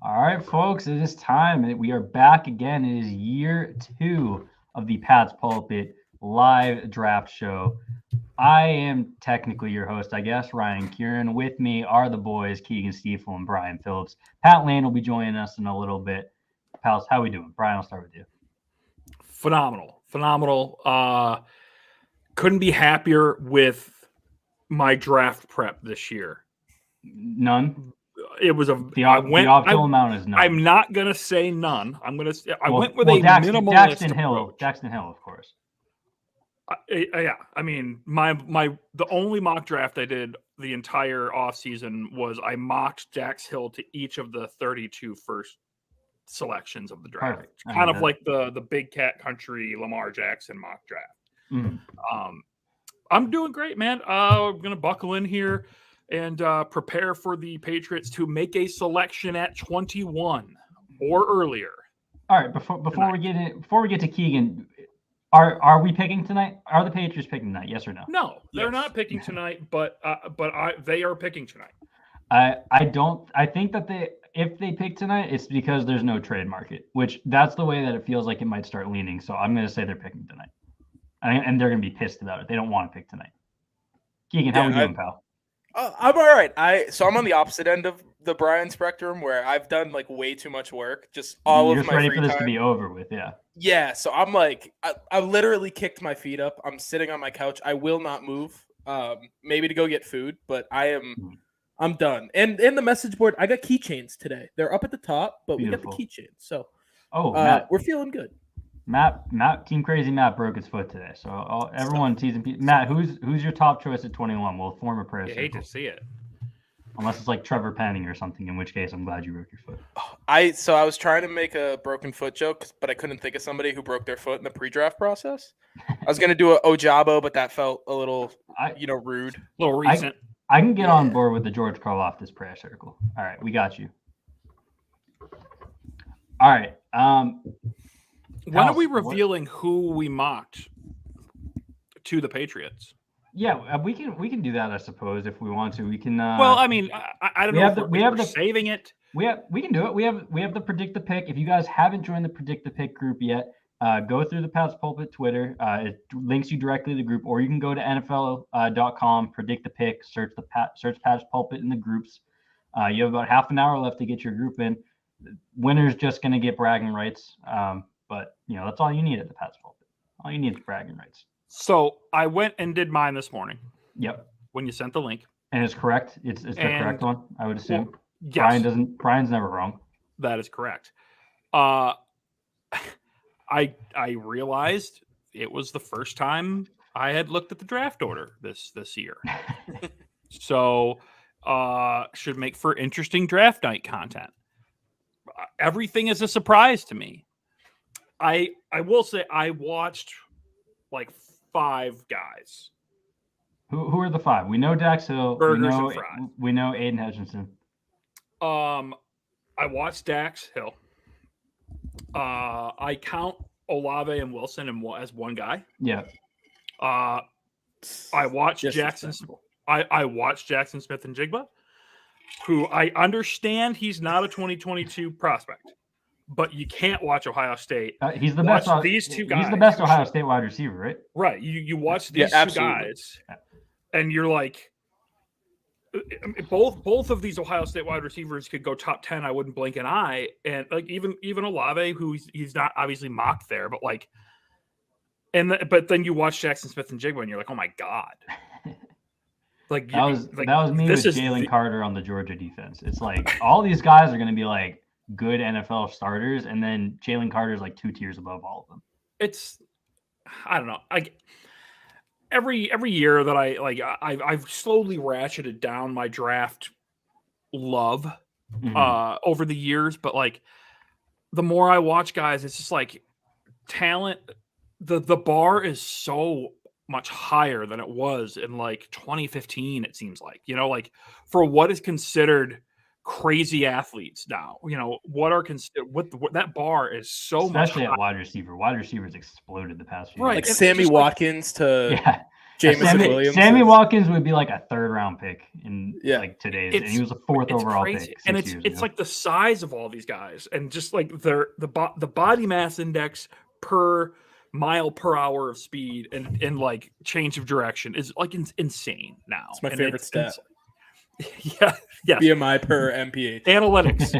All right, folks, it is time. We are back again. It is year 2 of the Pat's Pulpit live draft show. I am technically your host, I guess, Ryan Kieran. With me are the boys, Keegan Stiefel and Brian Phillips. Pat Lane will be joining us in a little bit. Pals, how we doing? Brian, I'll start with you. Phenomenal. Couldn't be happier with my draft prep this year. None? It was the optimal amount is none. I'm not gonna say none. I went with minimalist Daxton Hill. Daxton Hill, of course. Yeah, I mean, the only mock draft I did the entire offseason was I mocked Dax Hill to each of the 32 first selections of the draft. Perfect. Kind of like the Big Cat Country Lamar Jackson mock draft. Mm-hmm. I'm doing great, man. I'm gonna buckle in here and prepare for the Patriots to make a selection at 21 or earlier. All right, before we get to Keegan, are we picking tonight? Are the Patriots picking tonight? Yes or no? No, they're not picking tonight, but they are picking tonight. I think that if they pick tonight, it's because there's no trade market, which that's the way that it feels like it might start leaning. So I'm going to say they're picking tonight, and they're going to be pissed about it. They don't want to pick tonight. Keegan, how are we doing, pal? I'm all right. So I'm on the opposite end of the Brian spectrum where I've done like way too much work. Just all You're of my ready free for this time to be over with, yeah. Yeah. So I'm like, I literally kicked my feet up. I'm sitting on my couch. I will not move. Maybe to go get food, but I'm done. And in the message board, I got keychains today. They're up at the top, but Beautiful. We got the keychains. So Matt, we're feeling good. Matt, Team Crazy Matt broke his foot today. So everyone teasing Matt, who's your top choice at 21? We'll form a prayer circle. I hate to see it. Unless it's like Trevor Penning or something, in which case I'm glad you broke your foot. I was trying to make a broken foot joke, but I couldn't think of somebody who broke their foot in the pre-draft process. I was going to do a Ojabo, but that felt a little, rude. A little recent. I can get on board with the George Karlaftis prayer circle. All right, we got you. All right. When are we revealing who we mocked to the Patriots? Yeah, we can do that, I suppose, if we want to. We can. Well, I mean, I don't know. We have the saving it. We can do it. We have the Predict the Pick. If you guys haven't joined the Predict the Pick group yet, go through the Pat's Pulpit Twitter. It links you directly to the group, or you can go to NFL.com, Predict the Pick, search Pat's Pulpit in the groups. You have about half an hour left to get your group in. Winner's just going to get bragging rights. But that's all you need at the Pat's Pulpit. All you need is bragging rights. So I went and did mine this morning. Yep. When you sent the link. And it's correct. It's the correct one, I would assume. Well, yes. Brian's never wrong. That is correct. I realized it was the first time I had looked at the draft order this year. So should make for interesting draft night content. Everything is a surprise to me. I will say I watched like 5 guys. Who are the 5? We know Dax Hill. Burgers and fries. We know Aiden Hutchinson. I watched Dax Hill. I count Olave and Wilson as one guy. Yeah. I watched Jackson. I watched Jackson Smith and Jigba, who I understand he's not a 2022 prospect. But you can't watch Ohio State. He's the best. These two guys. He's the best Ohio State wide receiver, right? Right. You watch these two guys, and you're like, both of these Ohio State wide receivers could go top 10. I wouldn't blink an eye. And like even Olave, who he's not obviously mocked there, but like, but then you watch Jackson Smith and Jigba, and you're like, oh my god. Like that was me with Jalen Carter on the Georgia defense. It's like all these guys are going to be like good NFL starters, and then Jalen Carter's like 2 tiers above all of them. I don't know. Every year that I've slowly ratcheted down my draft love over the years, but like the more I watch guys, it's just like talent. The bar is so much higher than it was in like 2015. It seems like, like for what is considered crazy athletes now, what are considered what that bar is so especially much at wide receiver. Wide receivers exploded the past few years. Like Sammy Watkins to Jameson Williams. Sammy Watkins would be like a 3rd round pick in like today's, and he was a 4th overall crazy. pick. And it's like the size of all these guys, and just like the body mass index per mile per hour of speed and like change of direction is like insane now. It's my favorite stat. Yeah. BMI per MPH. Analytics.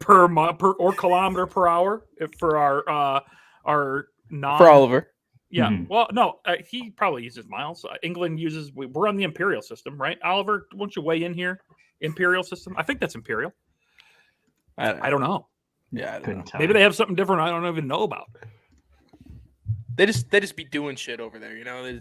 per or kilometer per hour for our non for Oliver. Yeah. Mm-hmm. Well, no, he probably uses miles. England uses. We're on the imperial system, right? Oliver, won't you weigh in here? Imperial system. I think that's imperial. I don't know. Yeah, I don't know. Maybe they have something different I don't even know about. They just be doing shit over there, you know.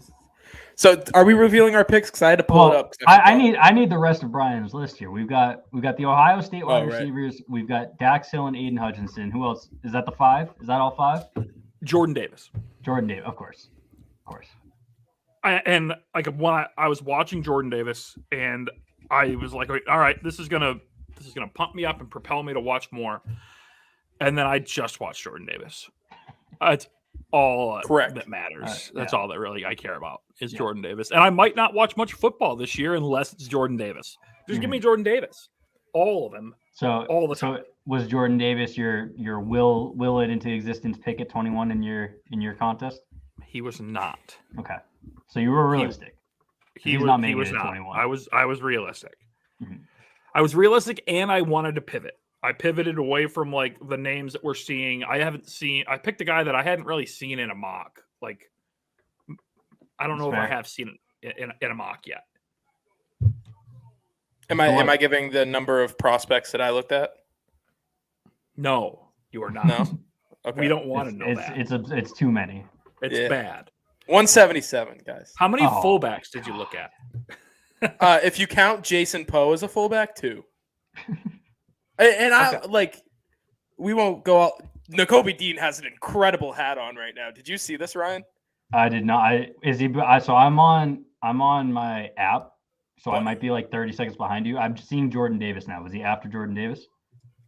So, are we revealing our picks? Because I had to pull it up. I need the rest of Brian's list here. We've got the Ohio State wide receivers. We've got Dax Hill and Aiden Hutchinson. Who else? Is that the 5? Is that all 5? Jordan Davis, of course. And like when I was watching Jordan Davis, and I was like, all right, this is gonna pump me up and propel me to watch more. And then I just watched Jordan Davis. It's all that matters. That's all that really I care about is Jordan Davis. And I might not watch much football this year unless it's Jordan Davis. Just give me Jordan Davis, all of them. So all the time. So was Jordan Davis your will it into existence pick at 21 in your contest? He was not. Okay, so you were realistic. He was not. 21. I was realistic. Mm-hmm. I was realistic, and I wanted to pivot. I pivoted away from like the names that we're seeing. I picked a guy that I hadn't really seen in a mock. Like, I don't know if I have seen it in a mock yet. Am I giving the number of prospects that I looked at? No, you are not. No, okay. We don't want to know that. It's too many. It's bad. 177, guys. How many fullbacks did you look at? If you count Jason Poe as a fullback, 2. And we won't go out. Nakobe Dean has an incredible hat on right now. Did you see this, Ryan? I did not. So I'm on my app, so I might be like 30 seconds behind you. I'm seeing Jordan Davis now. Was he after Jordan Davis?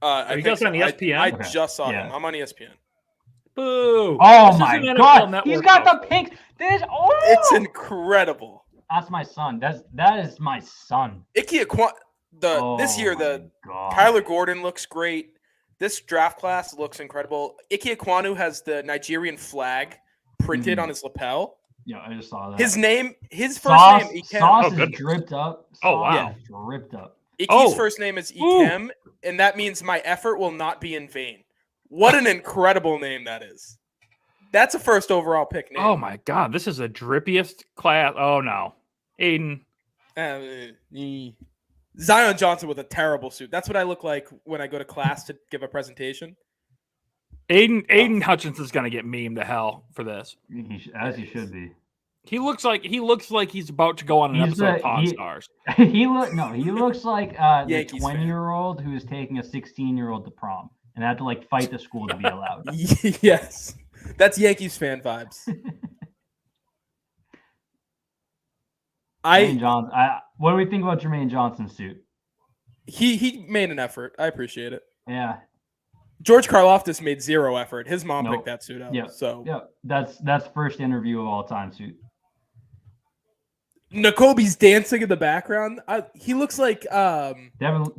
Are you guys on ESPN? I just saw him. I'm on ESPN. Boo! Oh my God! He's got the pink. It's incredible. That's my son. That is my son. Ike this year, Kyler Gordon looks great. This draft class looks incredible. Ike Ekwonu has the Nigerian flag printed on his lapel. Yeah, I just saw that. His first name, Sauce is dripped up. Wow. Dripped up. Ike's first name is Ikem, and that means my effort will not be in vain. What an incredible name that is. That's a first overall pick name. Oh, my God. This is the drippiest class. Oh, no. Aiden. Zion Johnson with a terrible suit. That's what I look like when I go to class to give a presentation. Aiden Hutchinson's going to get memed to hell for this. As he should be. He looks like he's about to go on an episode of Pawn Stars. He looks like the 20-year-old who is taking a 16-year-old to prom and had to fight the school to be allowed. Yes. That's Yankees fan vibes. What do we think about Jermaine Johnson's suit? He made an effort. I appreciate it. Yeah. George Karlaftis made 0 effort. His mom picked that suit up. Yeah. That's first interview of all time suit. Nakobe's dancing in the background. He looks like Devin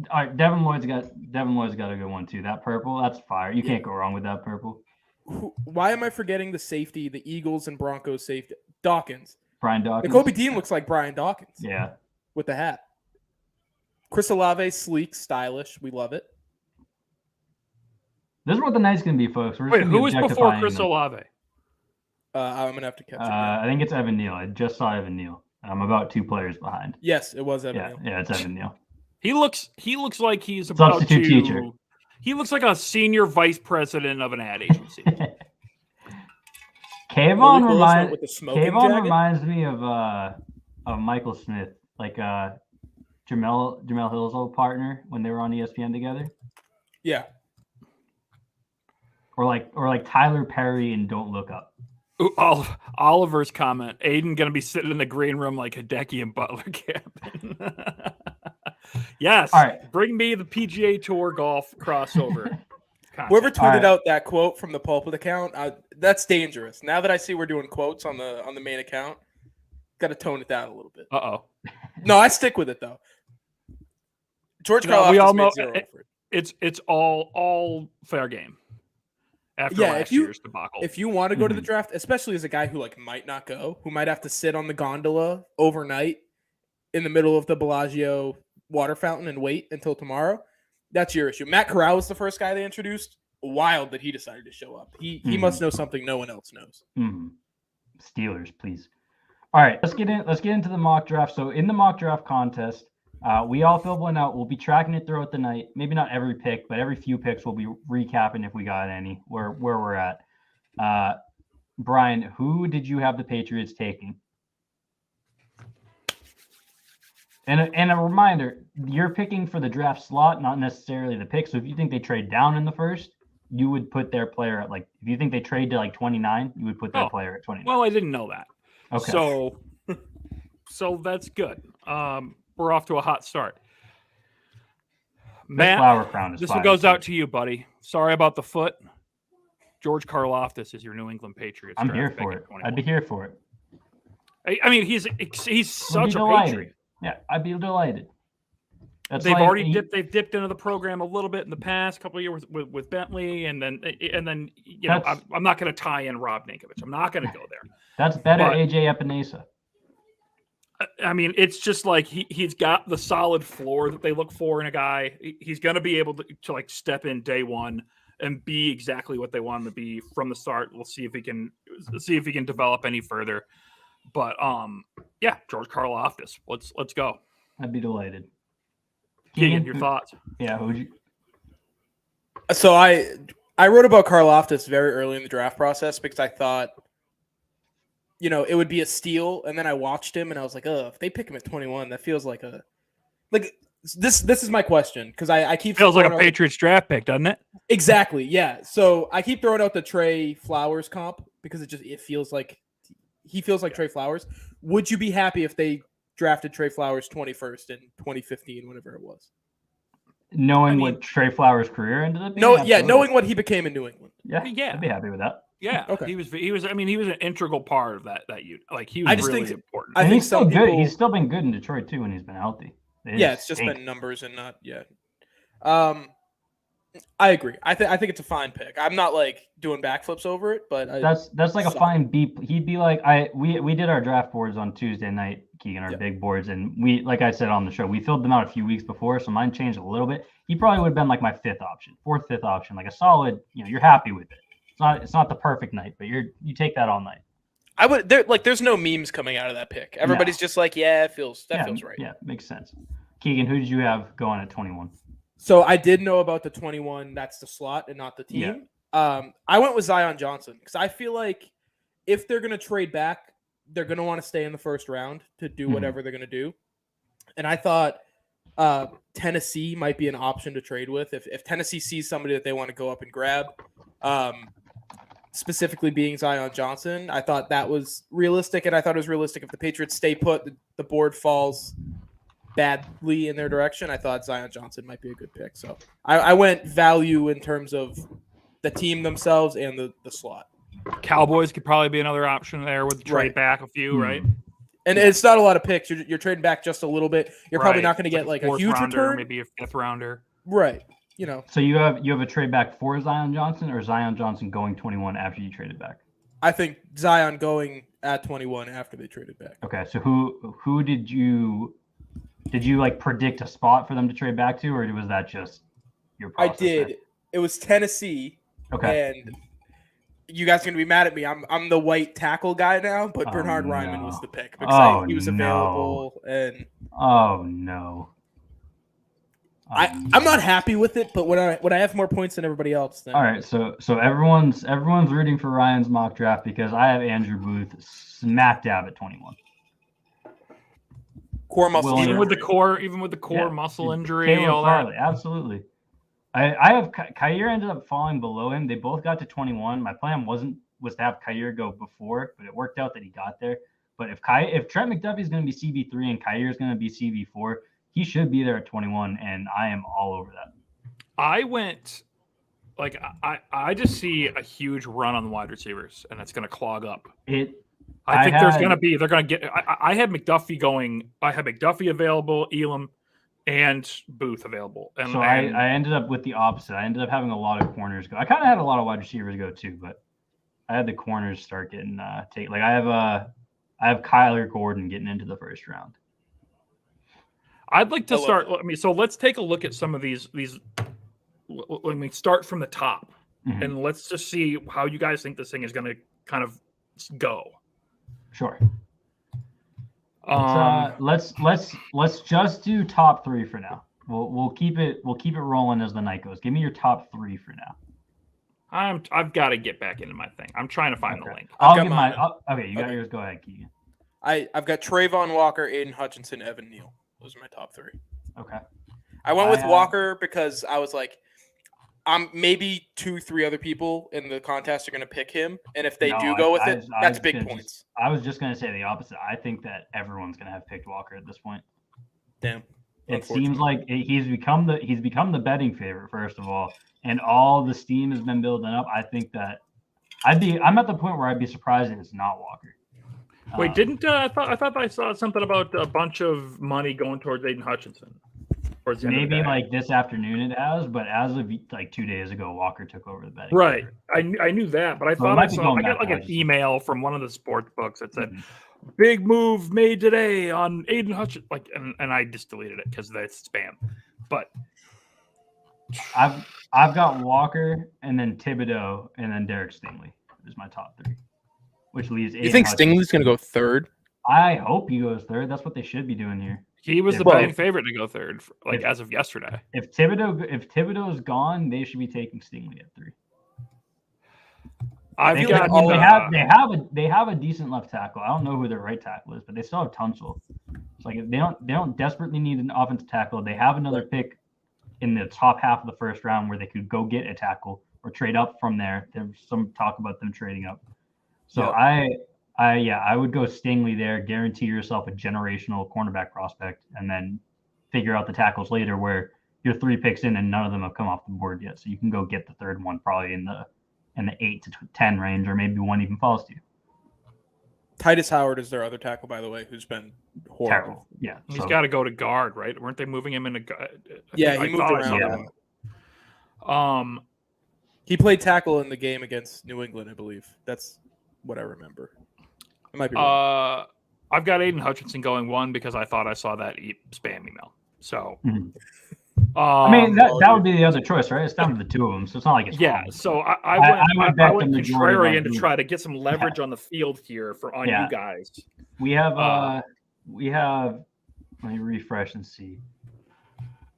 Lloyd's got a good one too. That purple, that's fire. You can't go wrong with that purple. Why am I forgetting the safety, the Eagles and Broncos safety? Dawkins. Brian Dawkins. Nakobe Dean looks like Brian Dawkins. Yeah. With the hat. Chris Olave, sleek, stylish. We love it. This is what the night's going to be, folks. Wait, who was before Chris Olave? I'm going to have to catch up. I think it's Evan Neal. I just saw Evan Neal. I'm about 2 players behind. Yes, it was Evan Neal. Yeah, it's Evan Neal. He looks like he's about substitute teacher. He looks like a senior vice president of an ad agency. Kayvon reminds me of Michael Smith, like Jamel Hill's old partner when they were on ESPN together. Yeah. Or like Tyler Perry and Don't Look Up. Ooh, Oliver's comment: Aiden gonna be sitting in the green room like Hideki and Butler Cabin. Yes. All right. Bring me the PGA Tour golf crossover. Whoever tweeted out that quote from the Pulpit account, That's dangerous. Now that I see we're doing quotes on the main account, got to tone it down a little bit. Uh-oh. No, I stick with it though. George No, we Karlaftis all made know zero for it. it's all fair game. After last year's debacle. If you want to go to the draft, especially as a guy who like might not go, who might have to sit on the gondola overnight in the middle of the Bellagio water fountain and wait until tomorrow, that's your issue. Matt Corral was the first guy they introduced. Wild that he decided to show up. He must know something no one else knows. Steelers, please. All right, let's get into the mock draft. So in the mock draft contest, we all fill one out. We'll be tracking it throughout the night. Maybe not every pick, but every few picks we'll be recapping if we got any where we're at. Brian, who did you have the Patriots taking? And a reminder, you're picking for the draft slot, not necessarily the pick. So if you think they trade down in the first, you would put their player at like, if you think they trade to like 29, you would put their player at 29. Well, I didn't know that. Okay. So that's good. We're off to a hot start. Matt, flower crown is this one goes out to you, buddy. Sorry about the foot. George Karlaftis is your New England Patriots. I'm here for it. I'd be here for it. I mean, he's such a Patriot. Yeah, I'd be delighted. They've dipped into the program a little bit in the past couple of years with Bentley, and then you know I'm not going to tie in Rob Ninkovich. I'm not going to go there. That's better, AJ Epinesa. I mean, it's just like he's got the solid floor that they look for in a guy. He's going to be able to like step in day one and be exactly what they want him to be from the start. We'll see if he can develop any further. But yeah, George Karlaftis. Let's go. I'd be delighted. Keegan, your thoughts? Yeah, who'd you? So I wrote about Karlaftis very early in the draft process because I thought, you know, it would be a steal, and then I watched him and I was like, oh, if they pick him at 21, that feels like this is my question because I keep feels like a Patriots draft pick, doesn't it? Exactly, yeah. So I keep throwing out the Trey Flowers comp because it feels like he feels like Trey Flowers. Would you be happy if they drafted Trey Flowers 21st in 2015, whenever it was? Knowing what Trey Flowers' career ended up being? Knowing what he became in New England. Yeah, I'd be happy with that. Yeah, okay. He was. I mean, he was an integral part of that unit. Like he was really important. I think he's still good. He's still been good in Detroit too when he's been healthy. It's just been numbers and not yet. I agree. I think it's a fine pick. I'm not like doing backflips over it, but that's like a fine B. He'd be like we did our draft boards on Tuesday night, Keegan, our big boards, and we, like I said on the show, we filled them out a few weeks before, so mine changed a little bit. He probably would have been like my fifth option, like a solid. You know, you're happy with it. It's not the perfect night, but you take that all night. I would there's no memes coming out of that pick. Everybody's just like, it feels right. Yeah, makes sense. Keegan, who did you have going at 21? So I did know about the 21. That's the slot and not the team. Yeah. I went with Zion Johnson because I feel like if they're going to trade back, they're going to want to stay in the first round to do whatever they're going to do. And I thought Tennessee might be an option to trade with if Tennessee sees somebody that they want to go up and grab. Specifically being Zion Johnson, I thought that was realistic, and I thought it was realistic if the Patriots stay put, the board falls badly in their direction. I thought Zion Johnson might be a good pick. So I went value in terms of the team themselves and the slot. Cowboys could probably be another option there with the trade back a few, right? And it's not a lot of picks. You're trading back just a little bit. You're probably not going to get like a huge return. Maybe a fifth rounder. Right. You know. So you have a trade back for Zion Johnson or Zion Johnson going 21 after you traded back? I think Zion going at 21 after they traded back. Okay. So who did you like predict a spot for them to trade back to, or was that just your process? I did. It was Tennessee. Okay. And you guys are going to be mad at me. I'm the white tackle guy now, but Bernhard Raimann was the pick because he was available. And oh no. I'm not happy with it, but when I have more points than everybody else, then all right. So everyone's rooting for Ryan's mock draft because I have Andrew Booth smack dab at 21. Core muscle even with the core muscle injury, Caleb all Farley, that. Absolutely. I have Kyer ended up falling below him. They both got to 21. My plan was to have Kyer go before, but it worked out that he got there. But if Trent McDuffie is going to be CB3 and Kyer is going to be CB4, he should be there at 21, and I am all over that. I went like I just see a huge run on the wide receivers, and it's going to clog up. I think there's going to be. They're going to get. I had McDuffie going. I had McDuffie available, Elam, and Booth available. And so I ended up with the opposite. I ended up having a lot of corners go. I kind of had a lot of wide receivers go too, but I had the corners start getting take. Like I have Kyler Gordon getting into the first round. I'd like to start. I mean, so let's take a look at some of these. Let me start from the top, and let's just see how you guys think this thing is going to kind of go. Sure. Let's just do top 3 for now. We'll keep it rolling as the night goes. Give me your top 3 for now. I've got to get back into my thing. I'm trying to find the link. I'll get mine. Okay, you got yours. Go ahead, Keegan. I've got Trayvon Walker, Aiden Hutchinson, Evan Neal. Those are my top 3. Okay. I went with Walker because I was like, maybe 2-3 other people in the contest are going to pick him, and if they do go with it, that's big points. I was just going to say the opposite. I think that everyone's going to have picked Walker at this point. Damn. It seems like he's become the betting favorite, first of all, and all the steam has been building up. I think that I'm at the point where I'd be surprised if it's not Walker. Wait, I thought I saw something about a bunch of money going towards Aiden Hutchinson. Maybe like this afternoon it has, but as of like 2 days ago, Walker took over the betting. Right, I knew that, but I thought I got like an email from one of the sports books that said, "Big move made today on Aiden Hutchinson," like, and I just deleted it because that's spam. But I've got Walker and then Thibodeau and then Derek Stingley is my top 3, which leaves. You think Stingley's going to go 3rd? I hope he goes 3rd. That's what they should be doing here. He was the betting favorite to go 3rd, as of yesterday. If Thibodeau's gone, they should be taking Stingley at 3. They have a decent left tackle. I don't know who their right tackle is, but they still have Tunsil. It's like they don't desperately need an offensive tackle. They have another pick in the top half of the first round where they could go get a tackle or trade up from there. There's some talk about them trading up. So I would go Stingley there, guarantee yourself a generational cornerback prospect, and then figure out the tackles later where you're 3 picks in and none of them have come off the board yet. So you can go get the 3rd one probably in the 8 to 10 range, or maybe one even falls to you. Titus Howard is their other tackle, by the way, who's been horrible. Terrible. Yeah. He's got to go to guard, right? Weren't they moving him into guard? Yeah, he moved around. Yeah. He played tackle in the game against New England, I believe. That's what I remember. I might be wrong. I've got Aiden Hutchinson going 1 because I thought I saw that spam email. So, I mean, that would be the other choice, right? It's down to the 2 of them, so it's not like it's wrong. So I went contrarian to try to get some leverage on the field here on you guys. We have. Let me refresh and see.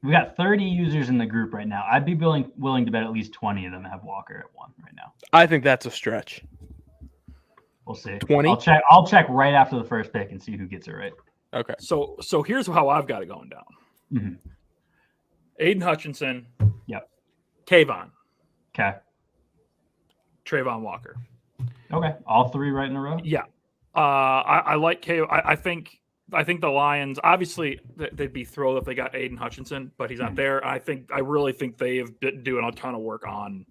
We got 30 users in the group right now. I'd be willing to bet at least 20 of them have Walker at 1 right now. I think that's a stretch. We'll see. 20. I'll check right after the first pick and see who gets it right. Okay. So here's how I've got it going down. Mm-hmm. Aiden Hutchinson. Yep. Kayvon. Okay. Trayvon Walker. Okay. All 3 right in a row? Yeah. I like K. I think the Lions, obviously they'd be thrilled if they got Aiden Hutchinson, but he's not there. I really think they have been doing a ton of work on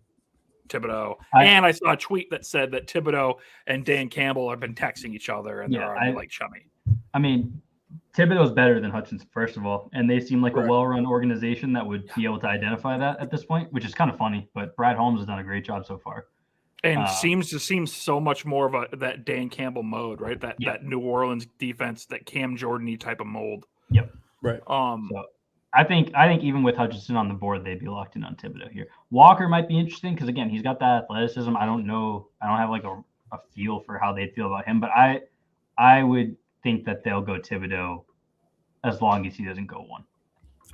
Thibodeau. And I saw a tweet that said that Thibodeau and Dan Campbell have been texting each other and they're already like chummy. I mean, Thibodeau's better than Hutchinson, first of all, and they seem like a well-run organization that would be able to identify that at this point, which is kind of funny. But Brad Holmes has done a great job so far, and seems so much more of that Dan Campbell mode, right? That New Orleans defense, that Cam Jordan-y type of mold. Yep. Right. So I think even with Hutchinson on the board, they'd be locked in on Thibodeau here. Walker might be interesting because again, he's got that athleticism. I don't know. I don't have like a feel for how they'd feel about him, but I would think that they'll go Thibodeau as long as he doesn't go 1.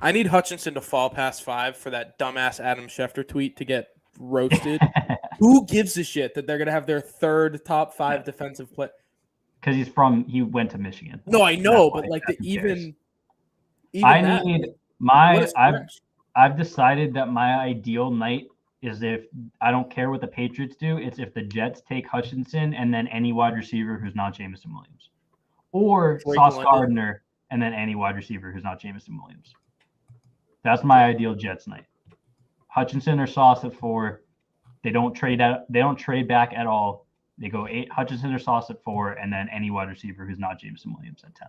I need Hutchinson to fall past 5 for that dumbass Adam Schefter tweet to get roasted. Who gives a shit that they're going to have their 3rd top 5 defensive play? Because he went to Michigan. No, I know, but like I've decided that my ideal night is if I don't care what the Patriots do, it's if the Jets take Hutchinson and then any wide receiver who's not Jameson Williams. Or Sauce Gardner and then any wide receiver who's not Jameson Williams. That's my ideal Jets night. Hutchinson or Sauce at 4, They don't trade back at all. They go 8 Hutchinson or Sauce at 4, and then any wide receiver who's not Jameson Williams at 10.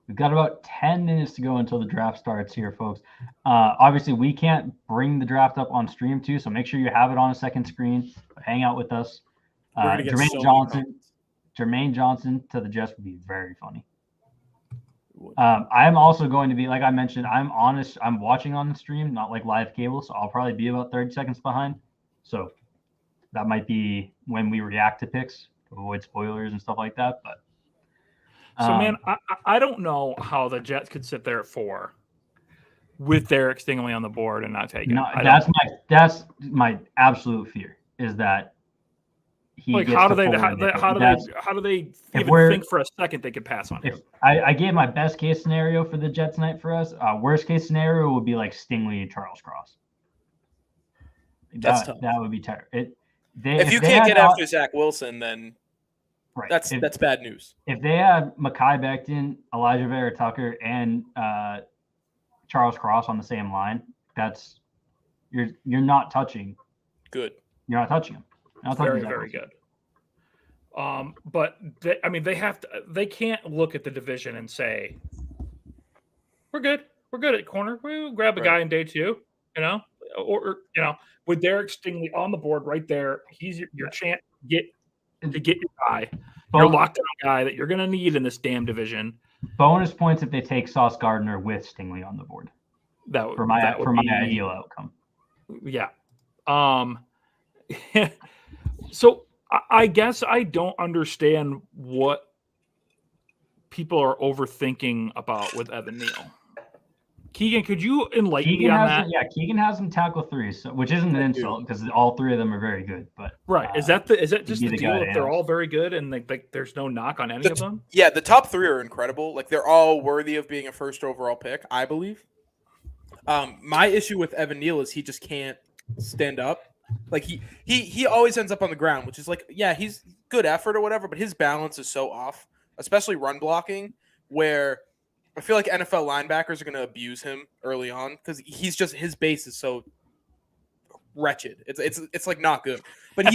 We've got about 10 minutes to go until the draft starts here, folks. Obviously, we can't bring the draft up on stream too, so make sure you have it on a second screen. Hang out with us. Jermaine Johnson to the Jets would be very funny. I'm also going to be, like I mentioned, I'm watching on the stream, not like live cable, so I'll probably be about 30 seconds behind. So that might be when we react to picks to avoid spoilers and stuff like that. But man, I don't know how the Jets could sit there at 4 with Derek Stingley on the board and not take him. No, that's my absolute fear is that he like gets how to do they even think for a second they could pass on him? I gave my best case scenario for the Jets night for us. Worst case scenario would be like Stingley and Charles Cross. That's tough. That would be terrible. If you can't get after Zach Wilson, then right. That's bad news. If they had Mekhi Becton, Elijah Vera Tucker, and Charles Cross on the same line, you're not touching. Good. You're not touching him. Very, very good. But they can't look at the division and say, we're good at corner. We'll grab a guy in day 2, or with Derek Stingley on the board right there, he's your chance to get your guy, your lockdown guy that you're going to need in this damn division. Bonus points if they take Sauce Gardner with Stingley on the board. That would be my ideal outcome. Yeah. So I guess I don't understand what people are overthinking about with Evan Neal. Keegan, could you enlighten me on that? Yeah, Keegan has him tackle 3, which isn't an insult because all 3 of them are very good. But right, is that just the deal? If they're all very good and there's no knock on any of them? Yeah, the top 3 are incredible. Like they're all worthy of being a first overall pick, I believe. My issue with Evan Neal is he just can't stand up. Like he always ends up on the ground, which is like, yeah, he's good effort or whatever, but his balance is so off, especially run blocking, where I feel like NFL linebackers are going to abuse him early on because his base is so wretched. It's like not good, but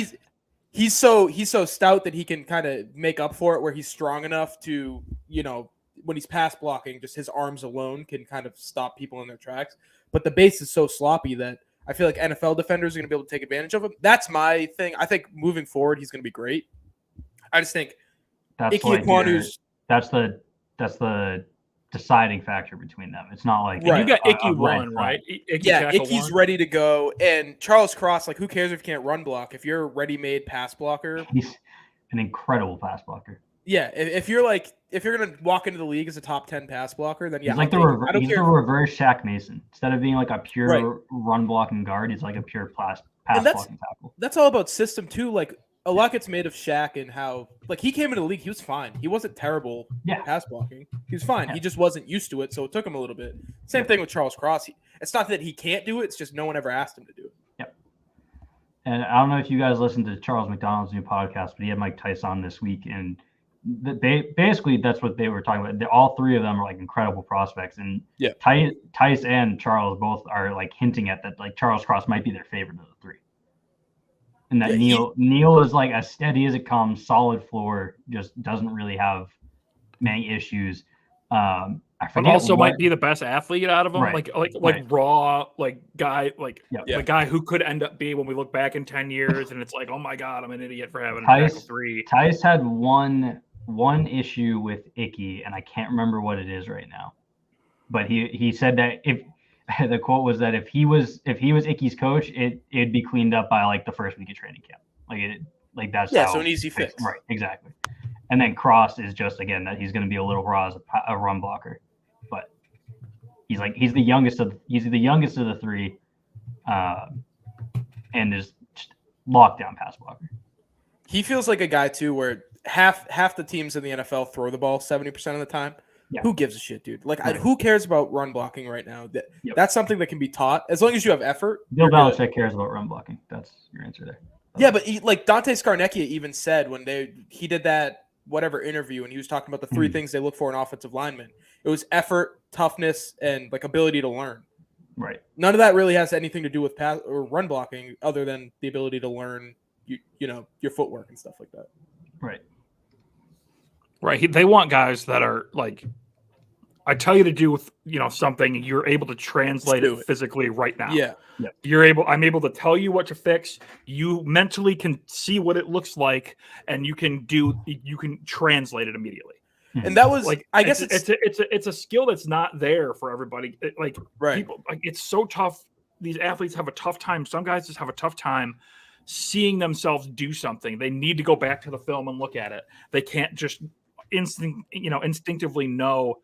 he's so stout that he can kind of make up for it where he's strong enough to, when he's pass blocking, just his arms alone can kind of stop people in their tracks. But the base is so sloppy that I feel like NFL defenders are going to be able to take advantage of him. That's my thing. I think moving forward, he's going to be great. I just think that's the deciding factor between them. It's not like you got Icky 1, right? Icky's ready to go, and Charles Cross. Like, who cares if you can't run block? If you're a ready-made pass blocker, he's an incredible pass blocker. Yeah, if you're gonna walk into the league as a top 10 pass blocker, then yeah, he's the reverse Shaq Mason. Instead of being like a pure run blocking guard, he's like a pure pass blocking tackle. That's all about system too. Like a lot gets made of Shaq and how like he came into the league, he was fine. He wasn't terrible pass blocking. He was fine. Yeah. He just wasn't used to it, so it took him a little bit. Same thing with Charles Cross. It's not that he can't do it; it's just no one ever asked him to do it. Yep. And I don't know if you guys listened to Charles McDonald's new podcast, but he had Mike Tice on this week, and that's what they were talking about. All 3 of them are like incredible prospects, and Tice and Charles both are like hinting at that. Like Charles Cross might be their favorite of the 3, and that Neal is like as steady as it comes, solid floor, just doesn't really have many issues. But also might be the best athlete out of them, like raw, like guy, the guy who could end up being when we look back in 10 years, and it's like, oh my god, I'm an idiot for having a tackle 3. Tice had one issue with Icky, and I can't remember what it is right now, but he said that if the quote was that if he was Icky's coach, it'd be cleaned up by like the first week of training camp. That's so an easy fix, right? Exactly. And then Cross is just again that he's going to be a little raw as a run blocker, but he's the youngest of the 3, and is lockdown pass blocker. He feels like a guy too where half the teams in the NFL throw the ball 70% of the time. Yeah. Who gives a shit, dude? Like, who cares about run blocking right now? That's something that can be taught as long as you have effort. Bill Belichick cares about run blocking. That's your answer there. Yeah, but Dante Scarnecchia even said when he did that whatever interview and he was talking about the 3 things they look for in offensive linemen. It was effort, toughness, and like ability to learn. Right. None of that really has anything to do with pass or run blocking, other than the ability to learn, your footwork and stuff like that. Right. Right. They want guys that are like, I tell you to do something, you're able to translate it physically right now. Yeah. I'm able to tell you what to fix. You mentally can see what it looks like, and you can translate it immediately. And that was like, I guess it's a skill that's not there for everybody. Right. People, it's so tough. These athletes have a tough time. Some guys just have a tough time seeing themselves do something. They need to go back to the film and look at it. They can't just instinctively know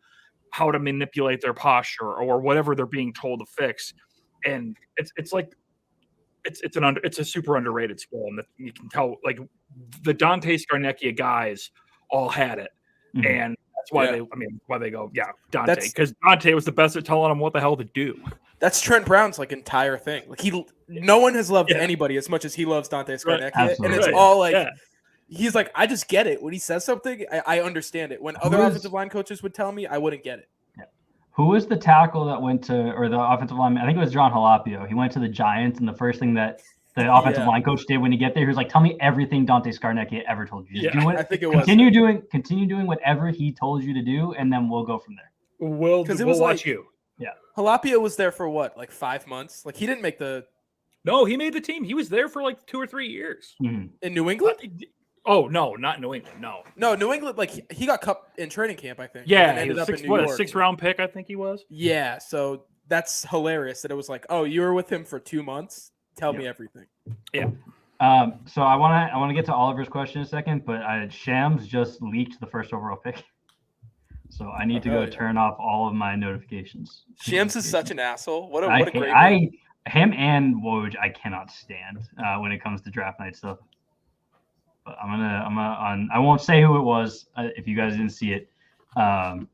how to manipulate their posture or whatever they're being told to fix. And it's a super underrated skill. And you can tell, like, the Dante Scarnecchia guys all had it. Mm-hmm. And that's why why they go, Dante, because Dante was the best at telling them what the hell to do. That's Trent Brown's entire thing. No one has loved anybody as much as he loves Dante Scarnecchia. Right. And it's all he's like, I just get it. When he says something, I understand it. When other offensive line coaches would tell me, I wouldn't get it. Yeah. Who was the tackle that went to, or the offensive lineman? I think it was John Halapio. He went to the Giants, and the first thing that the offensive line coach did when he get there, he was like, "Tell me everything Dante Scarnecchia ever told you. Just do it. I think it continue doing whatever he told you to do, and then we'll go from there. We'll watch you." Yeah. Halapio was there for what, 5 months? He didn't make the. No, he made the team. He was there for 2 or 3 years. Mm-hmm. In New England. Oh no, not New England. No, New England. he got cut in training camp, I think. Yeah, and ended up in New York. A 6th-round pick, I think he was. Yeah, so that's hilarious that it was oh, you were with him for 2 months. Tell me everything. Yeah. So I want to get to Oliver's question in a second, but Shams just leaked the first overall pick, so I need to go turn off all of my notifications. Shams is such an asshole. What a great. Him and Woj I cannot stand when it comes to draft night stuff. But I won't say who it was if you guys didn't see it, but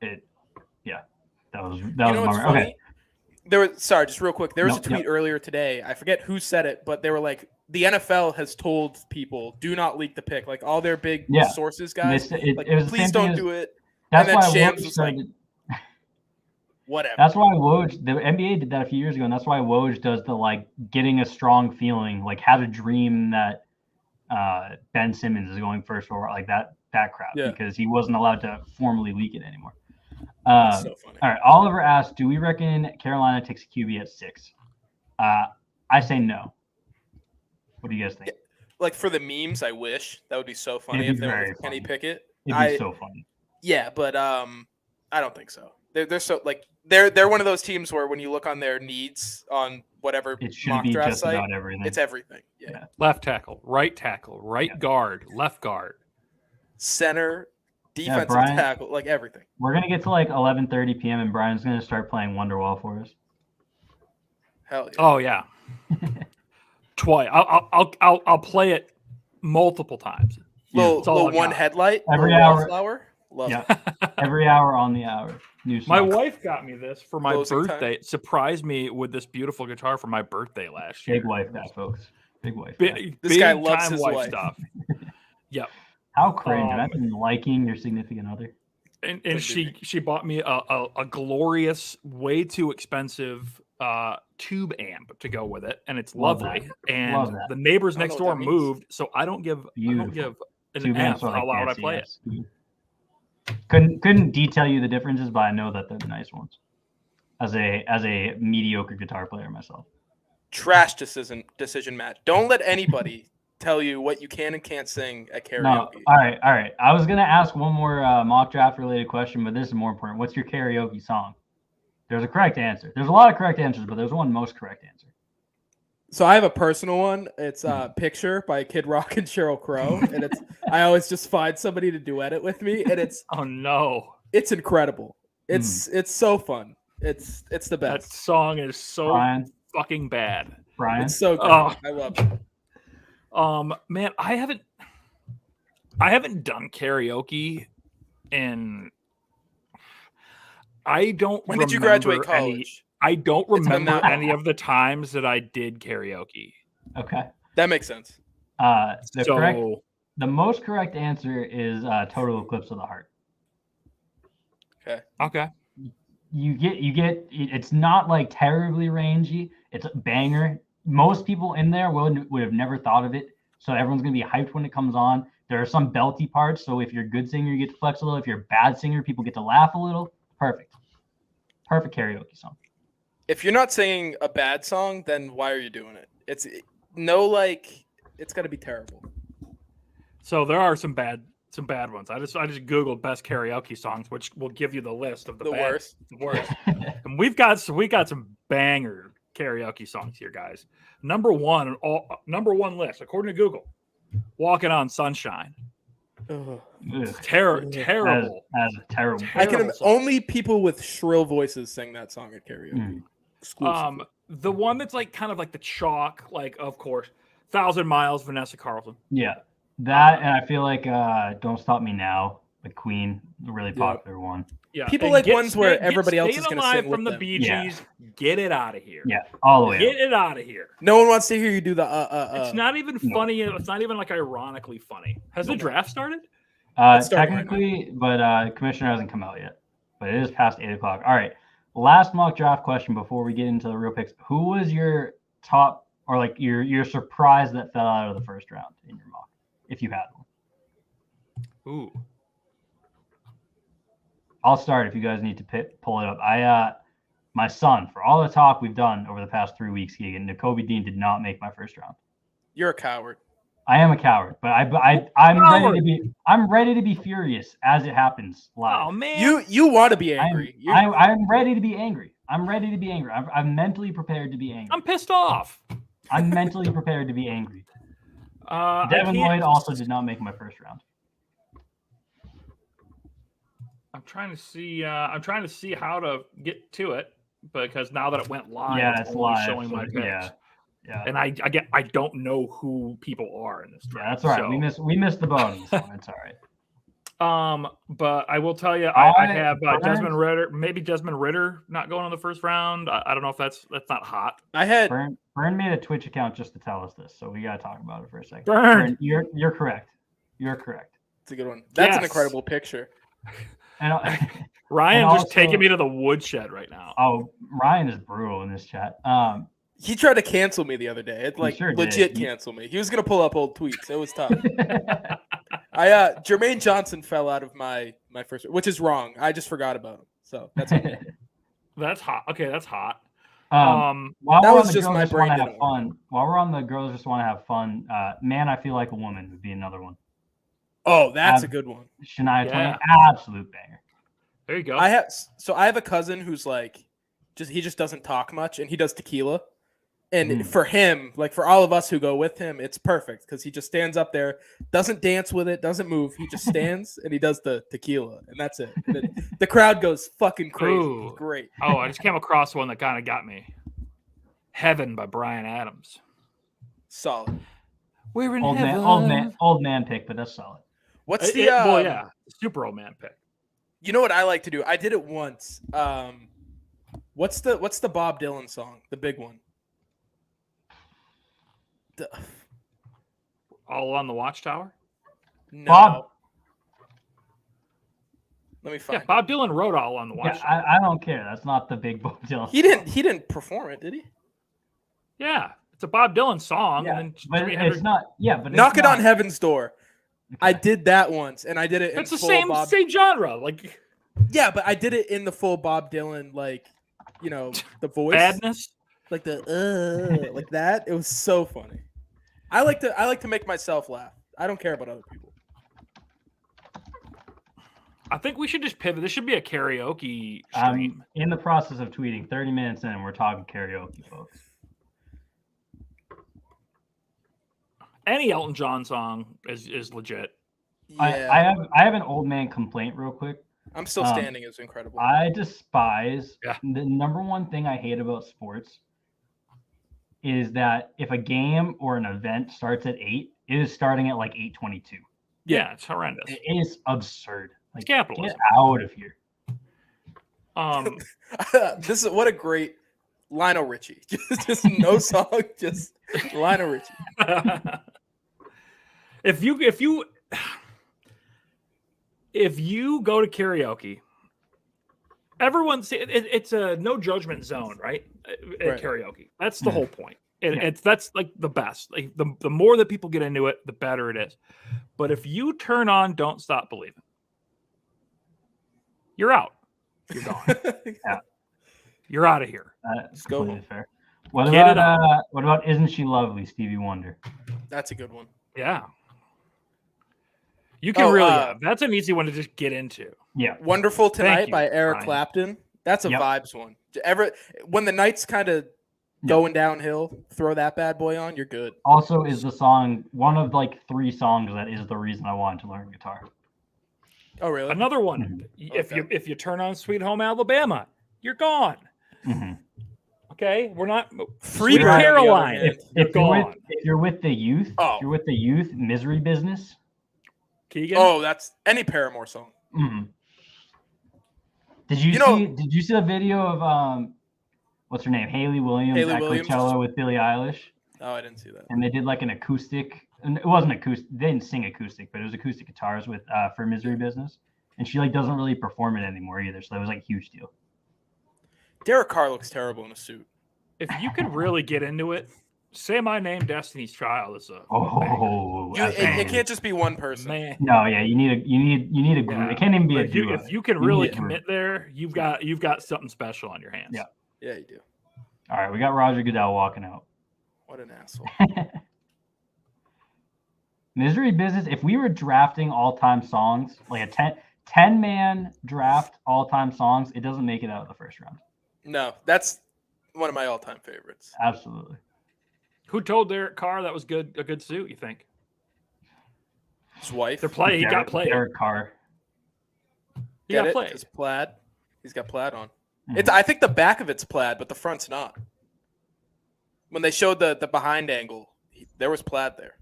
that was okay. Just real quick. There was a tweet earlier today. I forget who said it, but they were like, the NFL has told people, do not leak the pick. All their big sources, guys. Please don't do it. That's and then why Shams was whatever. That's why the NBA did that a few years ago, and that's why Woj does the getting a strong feeling, had a dream that Ben Simmons is going first or that crap, because he wasn't allowed to formally leak it anymore. That's so funny. All right, Oliver asked, do we reckon Carolina takes a QB at 6? I say no. What do you guys think? For the memes, I wish. That would be so funny if there was Kenny Pickett. It'd be so funny. Yeah, but I don't think so. They're so they're one of those teams where when you look on their needs on whatever mock draft site, about everything. It's everything. Yeah. Left tackle, right guard, left guard, center, defensive tackle, everything. We're gonna get to 11:30 p.m. and Brian's gonna start playing Wonderwall for us. Hell yeah! Oh yeah. Twice. I'll play it multiple times. Little one headlight every hour. Flower. Love it. Every hour on the hour. My wife got me this for my birthday. Time. Surprised me with this beautiful guitar for my birthday last year. Big wife guy, folks. Big wife. This guy loves his wife stuff. Yep. How cringe! Imagine liking your significant other. And she bought me a glorious, way too expensive tube amp to go with it, and it's lovely. And the neighbors next door moved, so I don't give an amp how loud I play it. Couldn't detail you the differences, but I know that they're the nice ones. As a mediocre guitar player myself. Trash decision, Matt. Don't let anybody tell you what you can and can't sing at karaoke. No. All right. I was gonna ask one more mock draft related question, but this is more important. What's your karaoke song? There's a correct answer. There's a lot of correct answers, but there's one most correct answer. So I have a personal one. It's "Picture" by Kid Rock and Sheryl Crow, and I always just find somebody to duet it with me, and it's oh no, it's incredible. It's so fun. It's the best. That song is so fucking bad. Brian, it's so good. I love it. Man, I haven't done karaoke, and I don't. When did you graduate college? I don't remember any of the times that I did karaoke. Okay. That makes sense. The most correct answer is Total Eclipse of the Heart. Okay. Okay. you get it's not like terribly rangy. It's a banger. Most people in there would have never thought of it. So everyone's gonna be hyped when it comes on. There are some belty parts. So if you're a good singer, you get to flex a little. If you're a bad singer, people get to laugh a little. Perfect karaoke song. If you're not singing a bad song, then why are you doing it? It's got to be terrible. So there are some bad ones. I just googled best karaoke songs, which will give you the list of the worst. And we got some banger karaoke songs here, guys. Number one list according to Google, "Walking on Sunshine." Terrible. That's a terrible. I can only people with shrill voices sing that song at karaoke. The one that's like kind of like the chalk, like of course, 1,000 Miles, Vanessa Carlton. Yeah, that and I feel like "Don't Stop Me Now," the Queen, a really popular one. Yeah, people like ones where everybody else is going to sing from with the them. Bee Gees. Get it out of here. Yeah, all the way. Get it out of here. No one wants to hear you do the It's not even funny. It's not even like ironically funny. Has the draft started? Technically, but commissioner hasn't come out yet. But it is past 8 o'clock. All right. Last mock draft question before we get into the real picks. Who was your top or like your surprise that fell out of the first round in your mock, if you had one? Ooh. I'll start if you guys need to pull it up. My son, for all the talk we've done over the past 3 weeks, Keegan, Nakobe Dean did not make my first round. You're a coward. I am a coward, but I'm ready to be furious as it happens live. Oh man, you want to be angry. I'm ready to be angry. I'm ready to be angry. I'm mentally prepared to be angry. I'm pissed off. I'm mentally prepared to be angry. Devin Lloyd also did not make my first round. I'm trying to see how to get to it because now that it went live, it's live, showing my picks. Yeah. And I don't know who people are in this draft. Yeah, that's all right. So. We missed the boat on this one. It's all right. But I will tell you, I have Desmond Ritter, maybe Desmond Ritter not going in the first round. I don't know if that's not hot. I had Burn made a Twitch account just to tell us this, so we got to talk about it for a second. Burn, you're correct. You're correct. It's a good one. That's an incredible picture. And Ryan and just also, taking me to the woodshed right now. Oh, Ryan is brutal in this chat. He tried to cancel me the other day. It's like legit cancel me. He was gonna pull up old tweets. It was tough. Jermaine Johnson fell out of my first, which is wrong. I just forgot about him. So that's okay. That's hot. Okay, that's hot. While that we're was on the just girls my just brain want to didn't have fun. While we're on the girls just want to have fun. Man, I Feel Like a Woman would be another one. Oh, that's a good one. Shania Twain, absolute banger. There you go. I have a cousin who's like, he just doesn't talk much, and he does tequila. And for him, like for all of us who go with him, it's perfect because he just stands up there, doesn't dance with it, doesn't move. He just stands and he does the tequila, and that's it. And the crowd goes fucking crazy. Ooh. It's great. Oh, I just came across one that kind of got me. Heaven by Bryan Adams. Solid. We're in heaven. Old man pick, but that's solid. What's the super old man pick. You know what I like to do? I did it once. What's the Bob Dylan song? The big one. All on the Watchtower? No. Bob. Let me find. Yeah, Bob Dylan wrote All on the Watchtower. I don't care. That's not the big Bob Dylan. He didn't perform it, did he? Yeah, it's a Bob Dylan song. Yeah, and then but it's not. Yeah, but Knock It on Heaven's Door. Okay. I did that once, and I did it. It's the same genre, like. Yeah, but I did it in the full Bob Dylan, like, the voice, badness, like the like that. It was so funny. I like to make myself laugh. I don't care about other people. I think we should just pivot. This should be a karaoke stream. In the process of tweeting, 30 minutes in, we're talking karaoke, folks. Any Elton John song is legit. Yeah. I have an old man complaint real quick. I'm Still Standing is incredible. I despise the number one thing I hate about sports is that if a game or an event starts at 8, it is starting at like 8:22. Yeah, it's horrendous. It is absurd. Like, it's capitalism. Get out of here. This is what a great Lionel Richie. just no song, just Lionel Richie. If you go to karaoke everyone see it's a no judgment zone, right? At karaoke. That's the whole point. That's like the best. Like the more that people get into it, the better it is. But if you turn on Don't Stop Believing, you're out. You're gone. Yeah. You're out of here. That's completely fair. What about Isn't She Lovely, Stevie Wonder? That's a good one. Yeah. You can that's an easy one to just get into. Yeah. Wonderful Tonight by Eric Clapton. That's a vibes one. When the night's kind of going downhill, throw that bad boy on, you're good. Also is the song one of like 3 songs that is the reason I wanted to learn guitar. Oh, really? Another one. If you turn on Sweet Home Alabama, you're gone. Mm-hmm. Okay, we're not Free Sweet Caroline. If you're with the youth, Misery Business. Keegan. Oh, that's any Paramore song. Mm-hmm. Did you see the video of what's her name, Hayley Williams at Coachella with Billie Eilish? Oh, I didn't see that. And they did like an acoustic. And it wasn't acoustic. They didn't sing acoustic, but it was acoustic guitars with for Misery Business. And she like doesn't really perform it anymore either, so that was like a huge deal. Derek Carr looks terrible in a suit. If you could really get into it, Say My Name, Destiny's Child is a. It can't just be one person. Man. No, yeah, you need a group. Yeah. It can't even be a duo. If you can really commit there, you've got something special on your hands. Yeah, you do. All right, we got Roger Goodell walking out. What an asshole. Misery Business. If we were drafting all-time songs, like a 10-man draft all-time songs, it doesn't make it out of the first round. No, that's one of my all-time favorites. Absolutely. Who told Derek Carr that was a good suit, you think? His wife. He got played. Derek Carr. He got played. It's plaid. He's got plaid on. Mm-hmm. I think the back of it's plaid, but the front's not. When they showed the behind angle, there was plaid there.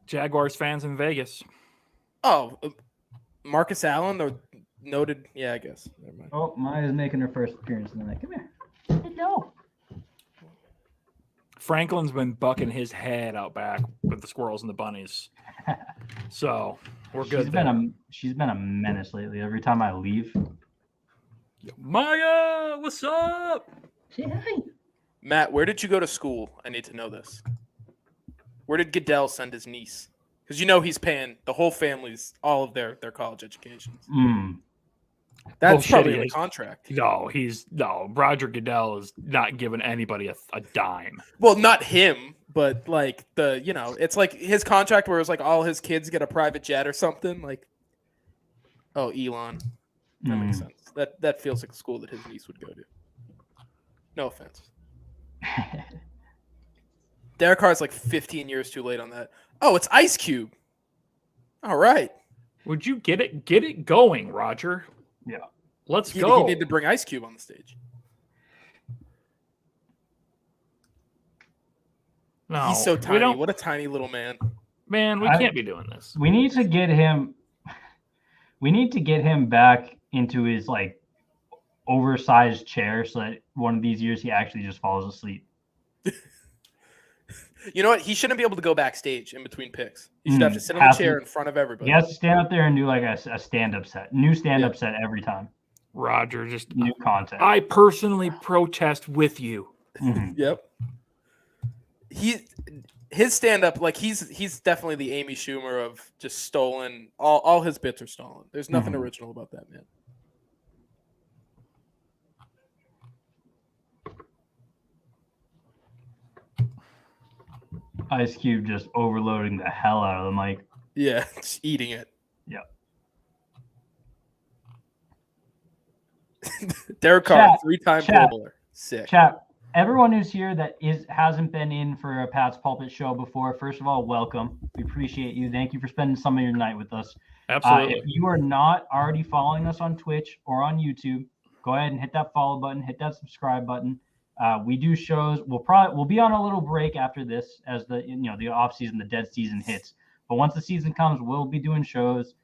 Jaguars fans in Vegas. Oh, Marcus Allen, the noted. Yeah, I guess. Never mind. Oh, Maya's making her first appearance tonight. Come here. No. Franklin's been bucking his head out back with the squirrels and the bunnies. So we're good. She's been a menace lately. Every time I leave. Maya, what's up? Say hi. Matt, where did you go to school? I need to know this. Where did Goodell send his niece? Because he's paying the whole family's all of their college educations. That's probably in the contract. No, Roger Goodell is not giving anybody a dime. Well, not him, but like it's like his contract where it's like all his kids get a private jet or something. Like, oh, Elon. That makes sense. That feels like a school that his niece would go to. No offense. Derek Carr's like 15 years too late on that. Oh, it's Ice Cube. All right. Would you get it going, Roger? Yeah. Let's go. You need to bring Ice Cube on the stage. No, he's so tiny. What a tiny little man. Man, we can't be doing this. We need to get him. We need to get him back into his like oversized chair so that one of these years he actually just falls asleep. You know what? He shouldn't be able to go backstage in between picks. He should have to sit on the chair in front of everybody. He has to stand up there and do like a stand-up set. New stand-up set every time. Roger, just new content. I personally protest with you. Mm-hmm. Yep. His stand-up, like he's definitely the Amy Schumer of just stolen. All his bits are stolen. There's nothing original about that man. Ice Cube just overloading the hell out of the mic. Yeah, just eating it. Yeah. Derek Carr, 3-time Pro Bowler. Sick. Chat. Everyone who's here that hasn't been in for a Pat's Pulpit show before, first of all, welcome. We appreciate you. Thank you for spending some of your night with us. Absolutely. If you are not already following us on Twitch or on YouTube, go ahead and hit that follow button, hit that subscribe button. We do shows. We'll be on a little break after this as the off season, the dead season hits. But once the season comes, we'll be doing shows.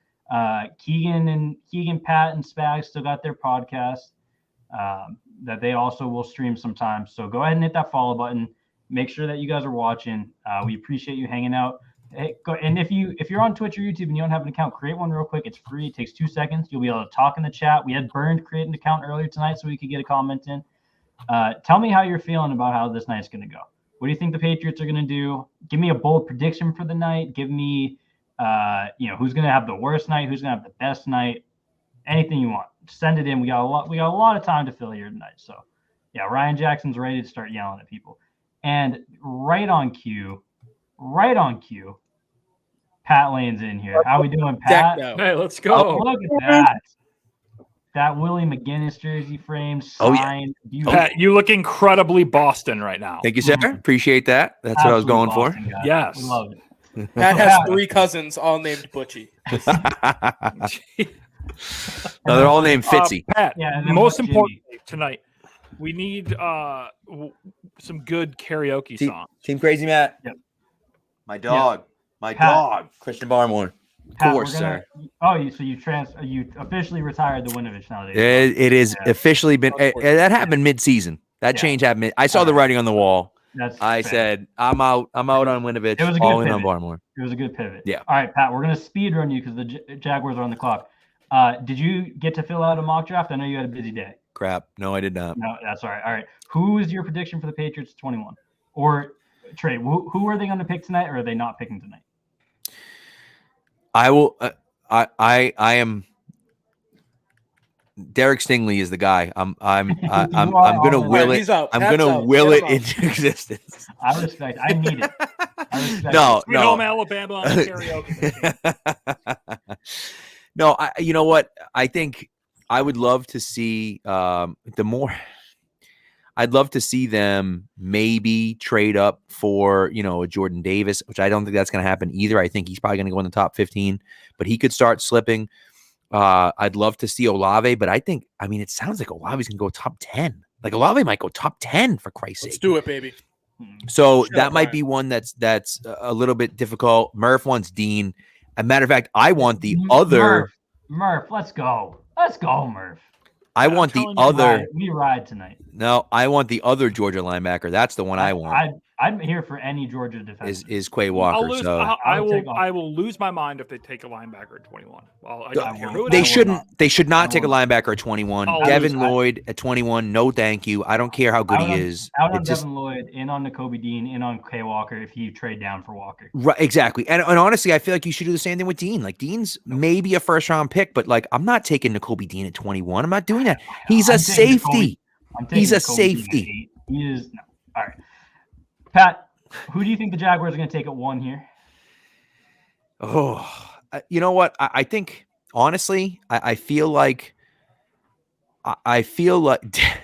Keegan, Pat, and Spag still got their podcast that they also will stream sometimes. So go ahead and hit that follow button. Make sure that you guys are watching. We appreciate you hanging out. Hey, go, and if you're on Twitch or YouTube and you don't have an account, create one real quick. It's free. It takes 2 seconds. You'll be able to talk in the chat. We had Burned create an account earlier tonight so we could get a comment in. Tell me how you're feeling about how this night's going to go. What do you think the Patriots are going to do? Give me a bold prediction for the night. Give me, who's going to have the worst night, who's going to have the best night. Anything you want. Send it in. We got a lot of time to fill here tonight. So, yeah, Ryan Jackson's ready to start yelling at people. And right on cue, Pat Lane's in here. How we doing, Pat? Hey, let's go. Oh, look at that. That Willie McGinnis jersey frame signed. Pat, you look incredibly Boston right now. Thank you, sir. Appreciate that. That's what I was going Boston for. guy. Yes. We love it. Pat has 3 cousins, all named Butchie. No, they're all named Fitzy. Pat, Yeah, and then most Jimmy. importantly tonight, we need some good karaoke songs. Team Crazy Matt. Yep. My dog. My Pat. dog. Christian Barmore. Of Pat, course, we're gonna- sir. Oh, you officially retired the Winovich nowadays. It is Yeah. officially been. That happened mid-season. That Yeah. change happened. I saw the writing on the wall. That's I fair. said, I'm out on Winovich. It was a good all in on pivot. Barmore. It was a good pivot. Yeah. All right, Pat, we're going to speed run you because the Jaguars are on the clock. Did you get to fill out a mock draft? I know you had a busy day. Crap. No, I did not. No, that's all right. All right. Who is your prediction for the Patriots 21? Or Trey, who are they going to pick tonight, or are they not picking tonight? I will. I am. Derek Stingley is the guy. I'm gonna will it. He's out. I'm Pat's gonna out. will Get it him out. into existence. I respect. I need it. I respect No, it. Sweet Home Alabama on the karaoke machine. No, you know what? I think I would love to see I'd love to see them maybe trade up for, a Jordan Davis, which I don't think that's going to happen either. I think he's probably going to go in the top 15, but he could start slipping. I'd love to see Olave, but it sounds like Olave's going to go top 10. Like Olave might go top 10 for Christ's Let's sake. do it, baby. So Shut that up, might Ryan. be one that's a little bit difficult. Murph wants Dean. As a matter of fact, I want the other. Murph, let's go. Let's go, Murph. I want the telling you, other. We ride tonight. No, I want the other Georgia linebacker. That's the one I want. I'm here for any Georgia defense. Is Quay Walker? I'll lose, So I would take off. will lose my mind if they take a linebacker at 21. Well, I don't care who it they is. shouldn't. They should not I take a won't. linebacker at 21. Oh, Devin I- Lloyd at 21. No, thank you. I don't care how good Out he on- is. Out on It's just Devin Lloyd, in on Nakobe Dean, in on Kay Walker if you trade down for Walker. right, exactly. And honestly, I feel like you should do the same thing with Dean. Like Dean's maybe a first round pick, but like I'm not taking Nakobe Dean at 21. I'm not doing that. He's a I'm taking safety. I'm taking He's a Nakobe Dean at safety. 8. He is no. All right, Pat. Who do you think the Jaguars are going to take at 1 here? Oh, you know what? I think honestly, I feel like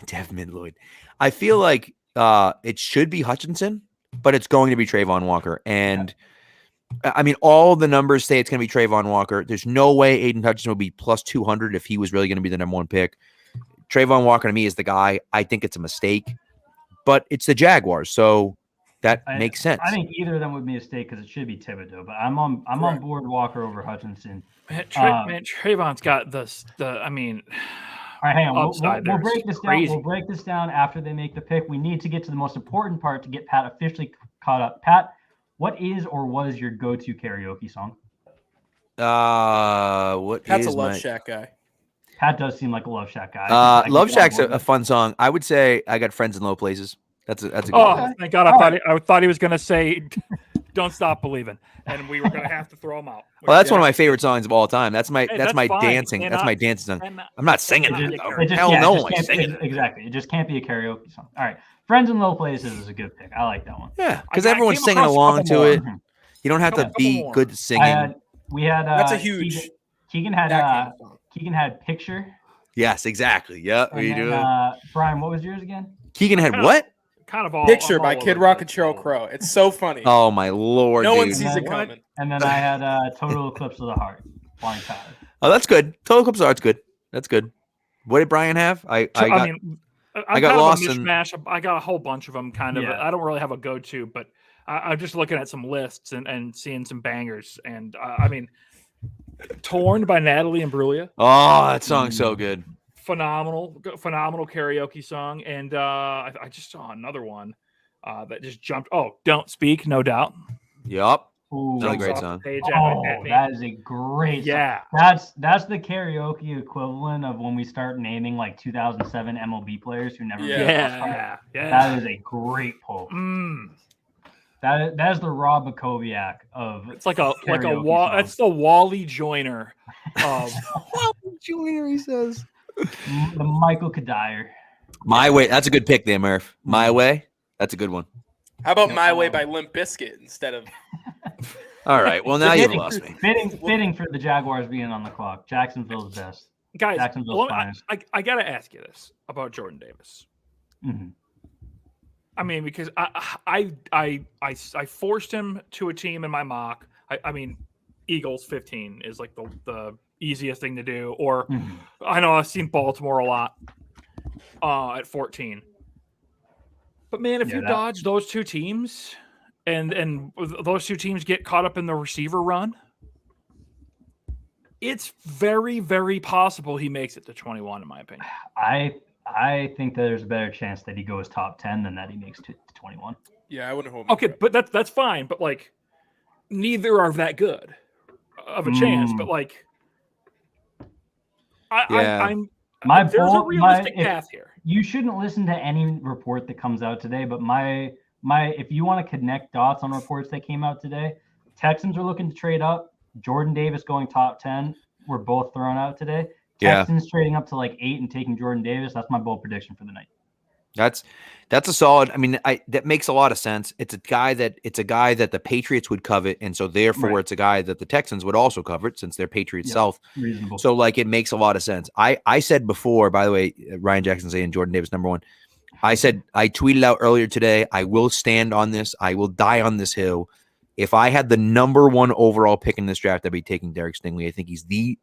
Devin Lloyd. I feel like it should be Hutchinson, but it's going to be Trayvon Walker. And I mean, all the numbers say it's going to be Trayvon Walker. There's no way Aiden Hutchinson would be plus 200 if he was really going to be the number 1 pick. Trayvon Walker to me is the guy. I think it's a mistake, but it's the Jaguars, so that makes sense. I think either of them would be a mistake because it should be Thibodeau, but I'm on board Walker over Hutchinson. Man, Trayvon's got the. I mean, All right, hang on. upside We'll there break is this crazy. down. We'll break this down after they make the pick. We need to get to the most important part to get Pat officially caught up. Pat, what is or was your go-to karaoke song? What That's is a Love my Shack guy. Pat does seem like a Love Shack guy. I can Love get on Shack's board a with fun song. I would say I Got Friends in Low Places. That's a good oh, one. thank God! I thought he was going to say, "Don't Stop Believing," and we were going to have to throw him out. Well, that's one of my favorite songs of all time. That's my Hey, that's my fine. dancing. That's my dancing song. I'm not singing It it. just- though. it. Hell It no, just I'm can't- singing it. Exactly. It just can't be a karaoke song. All right. Friends in Low Places is a good pick. I like that one. Yeah, because I everyone's came singing across a along couple to more. it. You don't have to Couple be more. good at singing. We had That's a huge. Keegan that had kind of song. Keegan had Picture. Yes, exactly. Yeah, And you then, do. Brian, what was yours again? Keegan had what? kind of all Picture I'm by all Kid over Rock the and Sheryl place. Crow. It's so funny. Oh my lord, no one dude. sees it What? coming. And then I had Total Eclipse of the Heart. Blind Tyler. Oh, that's good. Total Eclipse of the Heart's good. That's good. What did Brian have? I got I'm I got kind of lost a in- mishmash. I got a whole bunch of them. Kind of. Yeah. I don't really have a go-to, but I'm just looking at some lists and seeing some bangers. And I mean, "Torn" by Natalie Imbruglia. Oh, that song's so good. Phenomenal karaoke song. And I just saw another one that just jumped. Oh, "Don't Speak," no doubt. Yup. Ooh, Another Jumps great off song. the page Oh, at me. that is a great Yeah. song. That's the karaoke equivalent of when we start naming like 2007 MLB players who never made Yeah. it All-Star. Yeah. That is a great pull. Mm. That is the Rob Bakoviak of It's like a karaoke wall. songs. That's the Wally Joyner of Junior, he says. The Michael Kadire. My Way. That's a good pick there, Murph. My Way. That's a good one. How about Yeah. My Way by Limp Bizkit instead of? All right. Well, now you've lost me. Fitting for the Jaguars being on the clock. Jacksonville's best. guys. Jacksonville's finest. I gotta ask you this about Jordan Davis. Mm-hmm. I mean, because I forced him to a team in my mock. I mean, Eagles 15 is like the easiest thing to do. Or I know I've seen Baltimore a lot at 14. But man, if you dodge those two teams and those two teams get caught up in the receiver run, it's very, very possible he makes it to 21, in my opinion. I think that there's a better chance that he goes top 10 than that he makes to 21. Yeah, I wouldn't hold my Okay, breath. but that's fine. But like, neither are that good of a chance. But like, I'm there's a realistic path here. You shouldn't listen to any report that comes out today. But my if you want to connect dots on reports that came out today, Texans are looking to trade up. Jordan Davis going top 10 were both thrown out today. Texans trading up to like 8 and taking Jordan Davis. That's my bold prediction for the night. That's a solid. I mean, that makes a lot of sense. It's a guy that the Patriots would covet, and so therefore it's a guy that the Texans would also covet since they're Patriots South. Reasonable. So like it makes a lot of sense. I said before, by the way, Ryan Jackson saying Jordan Davis number 1. I tweeted out earlier today, I will stand on this. I will die on this hill. If I had the number 1 overall pick in this draft, I'd be taking Derek Stingley. I think he's the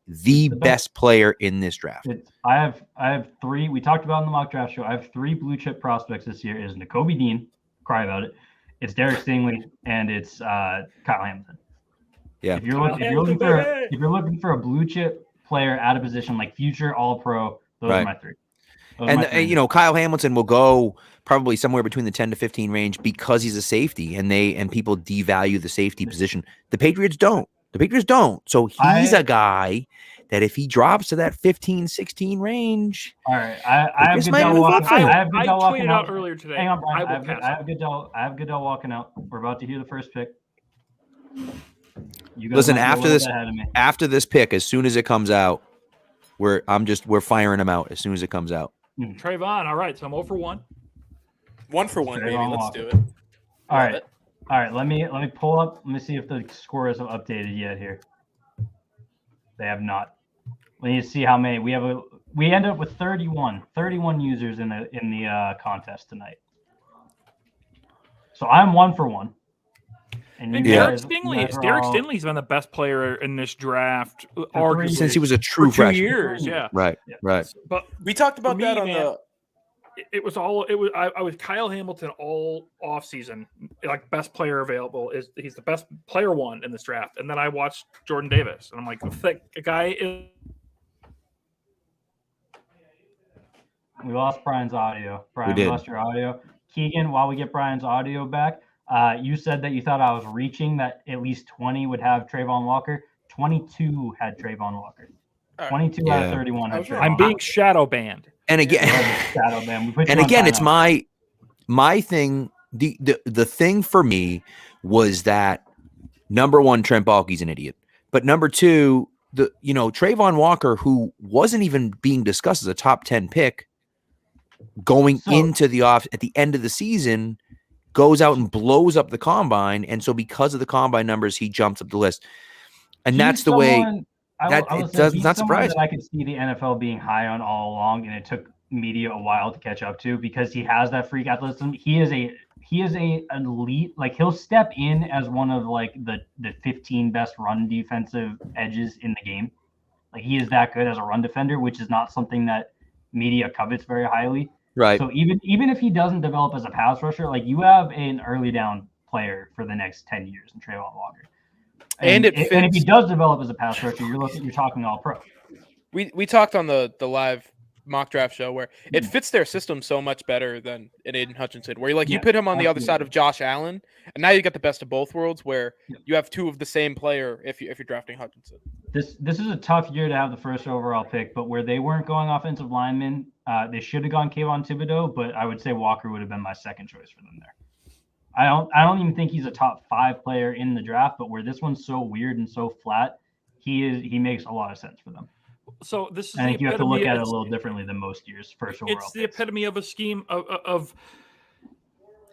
best player in this draft. I have 3. We talked about in the mock draft show. I have 3 blue chip prospects this year. Is Nakobe Dean, cry about it. It's Derek Stingley, and it's Kyle Hamilton. Yeah. If you're looking for a blue chip player at a position like future All Pro, those are my 3. And Kyle Hamilton will go probably somewhere between the 10 to 15 range because he's a safety, and people devalue the safety position. The Patriots don't. So he's a guy that if he drops to that 15, 16 range. All right. I have Goodell walking out earlier today. Hang on, Brian. I have Goodell walking out. We're about to hear the first pick. Listen, after this pick, as soon as it comes out, we're firing him out as soon as it comes out. Trayvon, all right. So I'm 0 for 1. 1 for 1, baby. Let's do it. All right. Let me pull up. Let me see if the score is updated yet here. They have not. Let me see how many we have. We end up with 31 users in the contest tonight. So I'm 1 for 1. And Derek Stingley's been the best player in this draft arguably since he was a true freshman. 2 years, yeah. Right. But we talked about that on the. I was Kyle Hamilton all off season, like best player available. He's the best player 1 in this draft, and then I watched Jordan Davis, and I'm like, the guy is. We lost Brian's audio. Brian, we lost your audio. Keegan, while we get Brian's audio back, you said that you thought I was reaching that at least 20 would have Trayvon Walker. 22 had Trayvon Walker. 22 out of 31 had Trayvon. I'm being shadow banned. And again, it's my thing. The thing for me was that number 1, Trent Baalke's an idiot, but number 2, Trayvon Walker, who wasn't even being discussed as a top 10 pick going into the at the end of the season, goes out and blows up the combine, and so because of the combine numbers, he jumps up the list, and that's the way. It's not surprising. I could see the NFL being high on all along, and it took media a while to catch up to because he has that freak athleticism. He is a elite. Like he'll step in as one of like the 15 best run defensive edges in the game. Like he is that good as a run defender, which is not something that media covets very highly. Right. So even if he doesn't develop as a pass rusher, like you have an early down player for the next 10 years in Trayvon Walker. And if he does develop as a pass rusher, you're talking All Pro. We talked on the live mock draft show where it fits their system so much better than an Aiden Hutchinson, where you put him on the other side of Josh Allen, and now you got the best of both worlds, where you have two of the same player if you're drafting Hutchinson. This is a tough year to have the first overall pick, but where they weren't going offensive linemen, they should have gone Kayvon Thibodeau, but I would say Walker would have been my second choice for them there. I don't even think he's a top 5 player in the draft, but where this one's so weird and so flat, he makes a lot of sense for them. So this is I think you have to look at it a little differently than most years. First overall, it's the epitome of a scheme of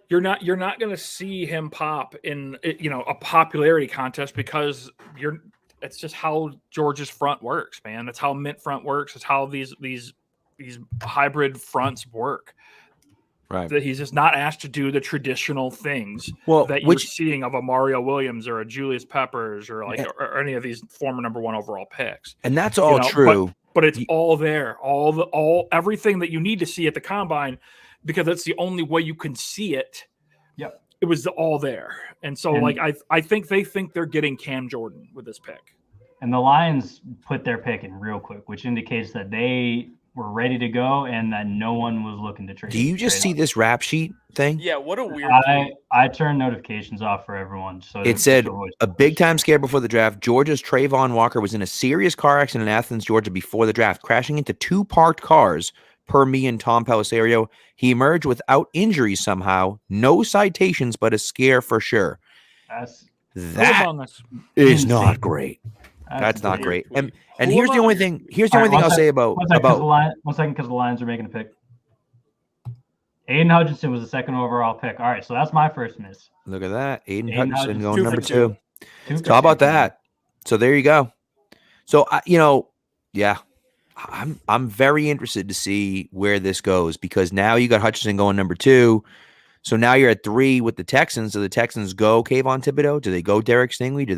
you're not going to see him pop in a popularity contest because it's just how Georgia's front works, man. That's how Mint front works. It's how these hybrid fronts work. Right. That he's just not asked to do the traditional things that you're seeing of a Mario Williams or a Julius Peppers or or any of these former number 1 overall picks. And that's all true. But it's all there. Everything that you need to see at the combine, because that's the only way you can see it. Yep. It was all there. And so I think they think they're getting Cam Jordan with this pick. And the Lions put their pick in real quick, which indicates that they were ready to go and that no one was looking to trade. Do you just see this rap sheet thing? Yeah, what a weird I turned notifications off for everyone. So it said a big time scare before the draft. Georgia's Trayvon Walker was in a serious car accident in Athens, Georgia before the draft, crashing into 2 parked cars, per me and Tom Pellisario. He emerged without injuries somehow. No citations, but a scare for sure. That is not great. That's not great. And here's the only thing. Here's the only thing I'll say about. One second, because the Lions are making a pick. Aiden Hutchinson was the second overall pick. All right, so that's my first miss. Look at that, Aiden Hutchinson going number 2. So for how about 2. that? So there you go. So I'm very interested to see where this goes, because now you got Hutchinson going number 2. So now you're at 3 with the Texans. Do the Texans go Kayvon Thibodeau? Do they go Derek Stingley? Do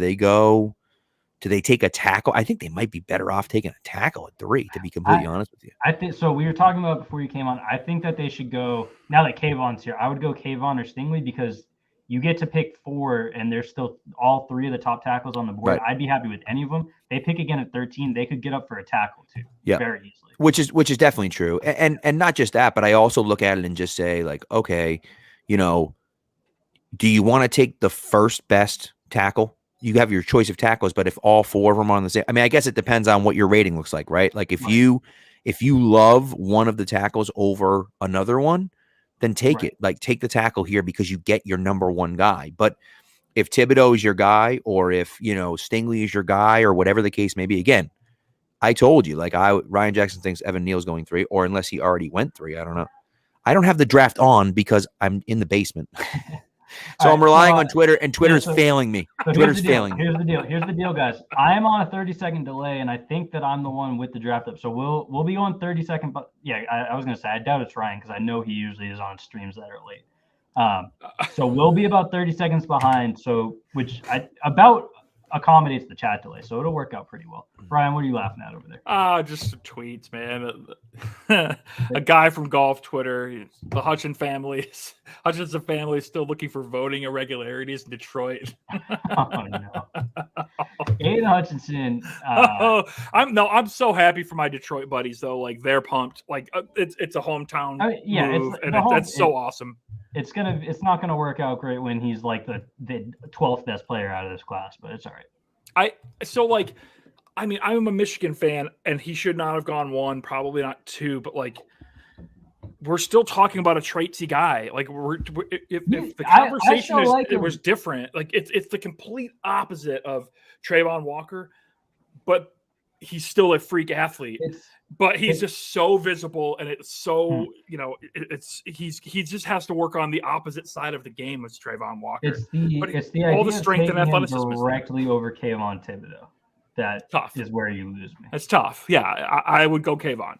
they take a tackle? I think they might be better off taking a tackle at 3, to be completely honest with you. I think so. We were talking about before you came on. I think that they should go, now that Kayvon's here, I would go Kayvon or Stingley, because you get to pick 4 and there's still all 3 of the top tackles on the board. Right. I'd be happy with any of them. They pick again at 13. They could get up for a tackle too. Yeah. Very easily. Which is definitely true. And not just that, but I also look at it and just say, like, okay, do you want to take the first best tackle? You have your choice of tackles, but if all 4 of them are on the same, I mean, I guess it depends on what your rating looks like, right? Like if you love one of the tackles over another one, then take it. Like take the tackle here because you get your number 1 guy. But if Thibodeau is your guy, or if Stingley is your guy, or whatever the case may be, again, I told you, like Ryan Jackson thinks Evan Neal's going 3, or unless he already went 3, I don't know. I don't have the draft on because I'm in the basement. So I'm relying on Twitter, and Twitter's failing me. Twitter's failing me. Here's the deal, guys. I am on a 30-second delay, and I think that I'm the one with the draft up. So we'll be on 30-second. But yeah, I was gonna say I doubt it's Ryan, because I know he usually is on streams that are late. So we'll be about 30 seconds behind. So which about accommodates the chat delay, so it'll work out pretty well. Brian, what are you laughing at over there? Just some tweets, man. A guy from golf Twitter, the Hutchinson family is still looking for voting irregularities in Detroit. Oh no. Aiden Hutchinson. I'm so happy for my Detroit buddies though. Like they're pumped. Like it's a hometown move, that's so awesome. It's not gonna work out great when he's like the 12th best player out of this class, but it's all right. I'm a Michigan fan, and he should not have gone 1, probably not 2, but like we're still talking about a traitsy guy. Like if the conversation it was different, like it's the complete opposite of Trayvon Walker, but he's still a freak athlete. But he's just so visible, and it's so he just has to work on the opposite side of the game as Trayvon Walker. It's the all idea the strength and athleticism directly over Kayvon Thibodeau. That tough. Is where you lose me. It's tough. Yeah, I would go Kayvon.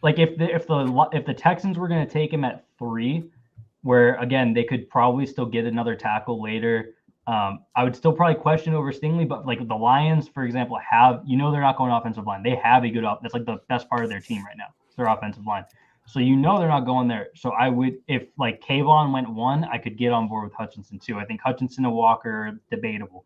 If the Texans were going to take him at 3, where again they could probably still get another tackle later. I would still probably question over Stingley, but like the Lions, for example, they're not going offensive line. They have a good that's like the best part of their team right now. It's their offensive line. So they're not going there. So I would, if like Kayvon went 1, I could get on board with Hutchinson too. I think Hutchinson and Walker are debatable.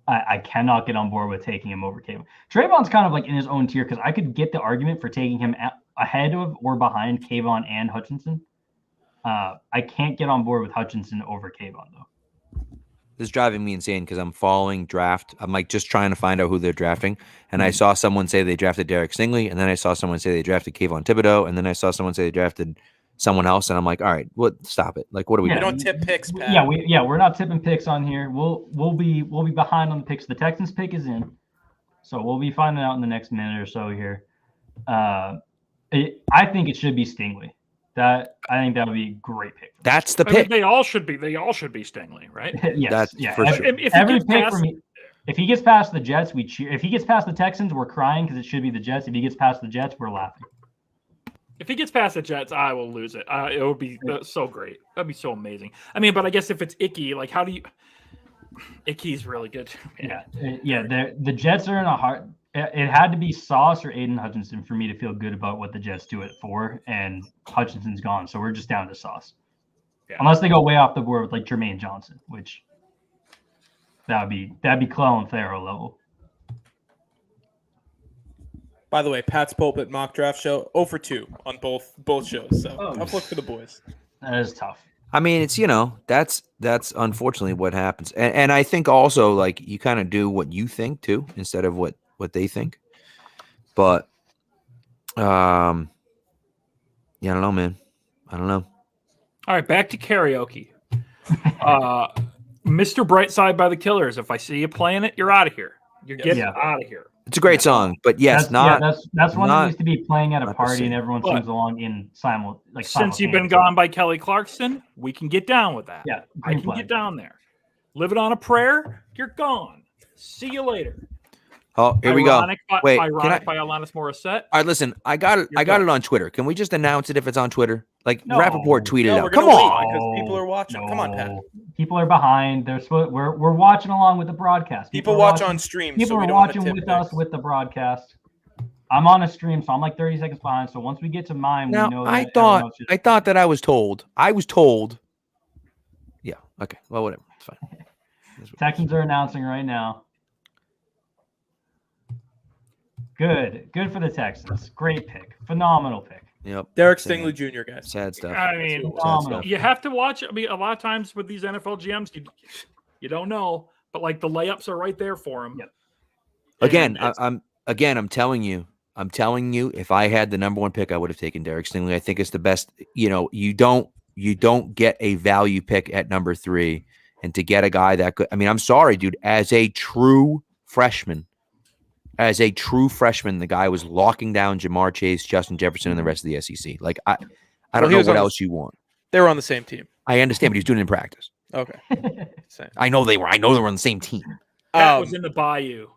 I cannot get on board with taking him over Kayvon. Trayvon's kind of like in his own tier because I could get the argument for taking him ahead of or behind Kayvon and Hutchinson. I can't get on board with Hutchinson over Kayvon though. This is driving me insane because I'm following draft. I'm like just trying to find out who they're drafting. And I saw someone say they drafted Derek Stingley, and then I saw someone say they drafted Kayvon Thibodeau, and then I saw someone say they drafted someone else, and I'm like, all right, what? Stop it! Like, what are we We doing? don't tip picks, Pat. We're not tipping picks on here. We'll be behind on the picks. The Texans pick is in, so we'll be finding out in the next minute or so here. I think it should be Stingley. I think that would be a great pick. That's the I mean, pick. they all should be Stingley, right? Yes, That's for sure. Every pick for me. If he gets past the Jets, we cheer. If he gets past the Texans, we're crying because it should be the Jets. If he gets past the Jets, we're laughing. If he gets past the Jets, I will lose it. It would be so great. That'd be so amazing. I mean, but I guess if it's Icky, like how do you? Icky's really good. The Jets are in a hard. It had to be Sauce or Aiden Hutchinson for me to feel good about what the Jets do at 4, and Hutchinson's gone, so we're just down to Sauce. Yeah. Unless they go way off the board with like Jermaine Johnson, which that'd be Clellan Ferrell level. By the way, Pat's Pulpit mock draft show 0 for 2 on both shows. So tough luck for the boys. That is tough. I mean, it's that's unfortunately what happens, and I think also like you kind of do what you think too instead of what they think. But yeah, I don't know, man. I don't know. All right, back to karaoke. Mr. Brightside by the Killers. If I see you playing it, you're out of here. You're getting out of here. It's a great song, but yes, that's one that used to be playing at a party and everyone sings along in Since you've been gone by Kelly Clarkson, we can get down with that. Yeah, I can get down there. Live it on a prayer. You're gone. See you later. Oh, here we go. Wait, Ironic by Alanis Morissette. All right, listen, I got it. I got it on Twitter. Can we just announce it if it's on Twitter? Like Rappaport tweeted out. Come on, because people are watching. Come on, Pat. People are behind. We're watching along with the broadcast. People watch on stream. People are watching with us with the broadcast. I'm on a stream, so I'm like 30 seconds behind. So once we get to mine, now, we know. I thought that I was told. Yeah. Okay. Well, whatever. It's fine. Texans are announcing right now. Good for the Texans. Great pick. Phenomenal pick. Yep. Derek Stingley Jr., guys. Sad stuff. I mean, you have to watch. I mean, a lot of times with these NFL GMs, you don't know, but like the layups are right there for him. Yep. I'm telling you, if I had the number 1 pick, I would have taken Derek Stingley. I think it's the best. You don't get a value pick at number 3, and to get a guy that good. I mean, I'm sorry, dude. As a true freshman, the guy was locking down Jamar Chase, Justin Jefferson, and the rest of the SEC. Like I don't know what else you want. They were on the same team. I understand, but he was doing it in practice. Okay. I know they were on the same team. That was in the Bayou.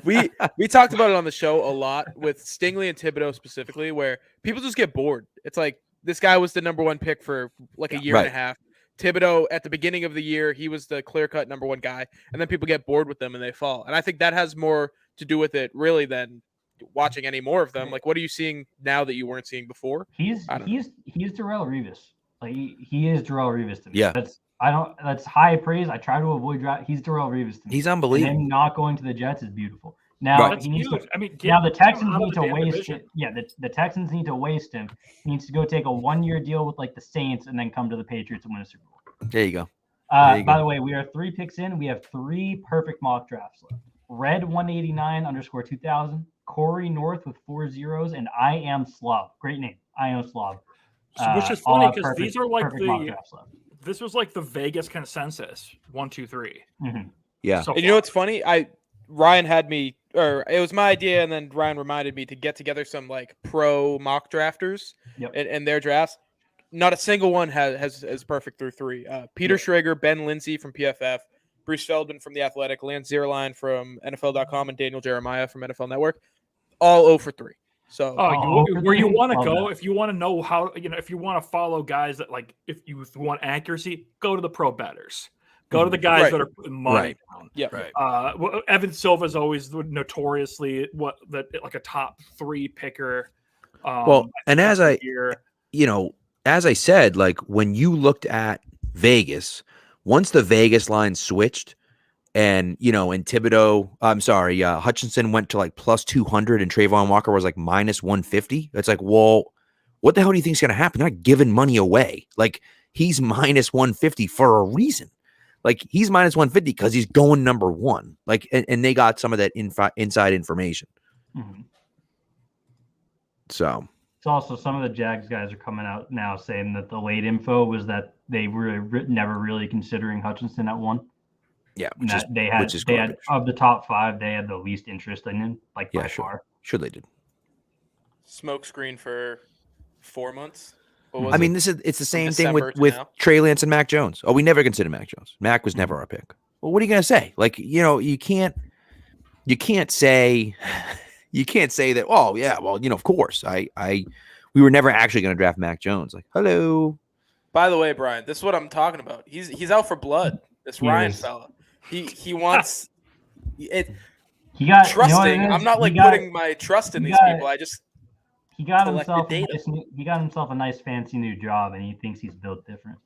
we talked about it on the show a lot with Stingley and Thibodeau specifically, where people just get bored. It's like this guy was the number 1 pick for like a year and a half. Thibodeau at the beginning of the year, he was the clear-cut number 1 guy, and then people get bored with them and they fall. And I think that has more to do with it really than watching any more of them. Like, what are you seeing now that you weren't seeing before? He's Darrelle Revis. Like he is Darrelle Revis to me. Yeah. That's high praise. I try to avoid draft. He's Darrelle Revis to me. He's unbelievable. And him not going to the Jets is beautiful. Now That's huge. The Texans need to waste it. Yeah, the Texans need to waste him. He needs to go take a 1-year deal with like the Saints and then come to the Patriots and win a Super Bowl. There you go. By the way, we are 3 picks in. We have 3 perfect mock drafts left. Red 189_2000, Corey North with 4 zeros, and I am Slav. Great name. I am Slav. Which is funny because these are like this was like the Vegas consensus 1, 2, 3. Mm-hmm. Yeah. And you know what's funny? Ryan had me, or it was my idea, and then Ryan reminded me to get together some like pro mock drafters and their drafts. Not a single one has perfect through 3. Peter Schrager, Ben Lindsay from PFF, Bruce Feldman from The Athletic, Lance Zierlein from NFL.com, and Daniel Jeremiah from NFL Network. All 0 for 3. So where you want to go, if you want to know how, if you want to follow guys that like, if you want accuracy, go to the pro bettors. Go to the guys that are putting money down. Yeah. Right. Evan Silva is always notoriously like a top 3 picker. And as I said, like when you looked at Vegas, once the Vegas line switched and Hutchinson went to like plus 200 and Trayvon Walker was like minus 150. It's like, well, what the hell do you think is going to happen? They're not giving money away. Like, he's minus 150 for a reason. Like, he's minus 150 because he's going number one. Like, and they got some of that inside information. Mm-hmm. So it's also some of the Jags guys are coming out now saying that the late info was that they were never really considering Hutchinson at 1. Yeah, which they had of the top 5, they had the least interest in him, like by far. Sure, they did. Smoke screen for 4 months. It's the same thing with Trey Lance and Mac Jones. Oh, we never considered Mac Jones. Mac was never our pick. Well, what are you gonna say? Like, you can't say that. Oh yeah, well, of course, we were never actually gonna draft Mac Jones. Like, hello. By the way, Brian, this is what I'm talking about. He's out for blood. This Ryan fella. He wants it. He got trusting. I'm not like putting my trust in these people. He got himself a nice fancy new job, and he thinks he's built different.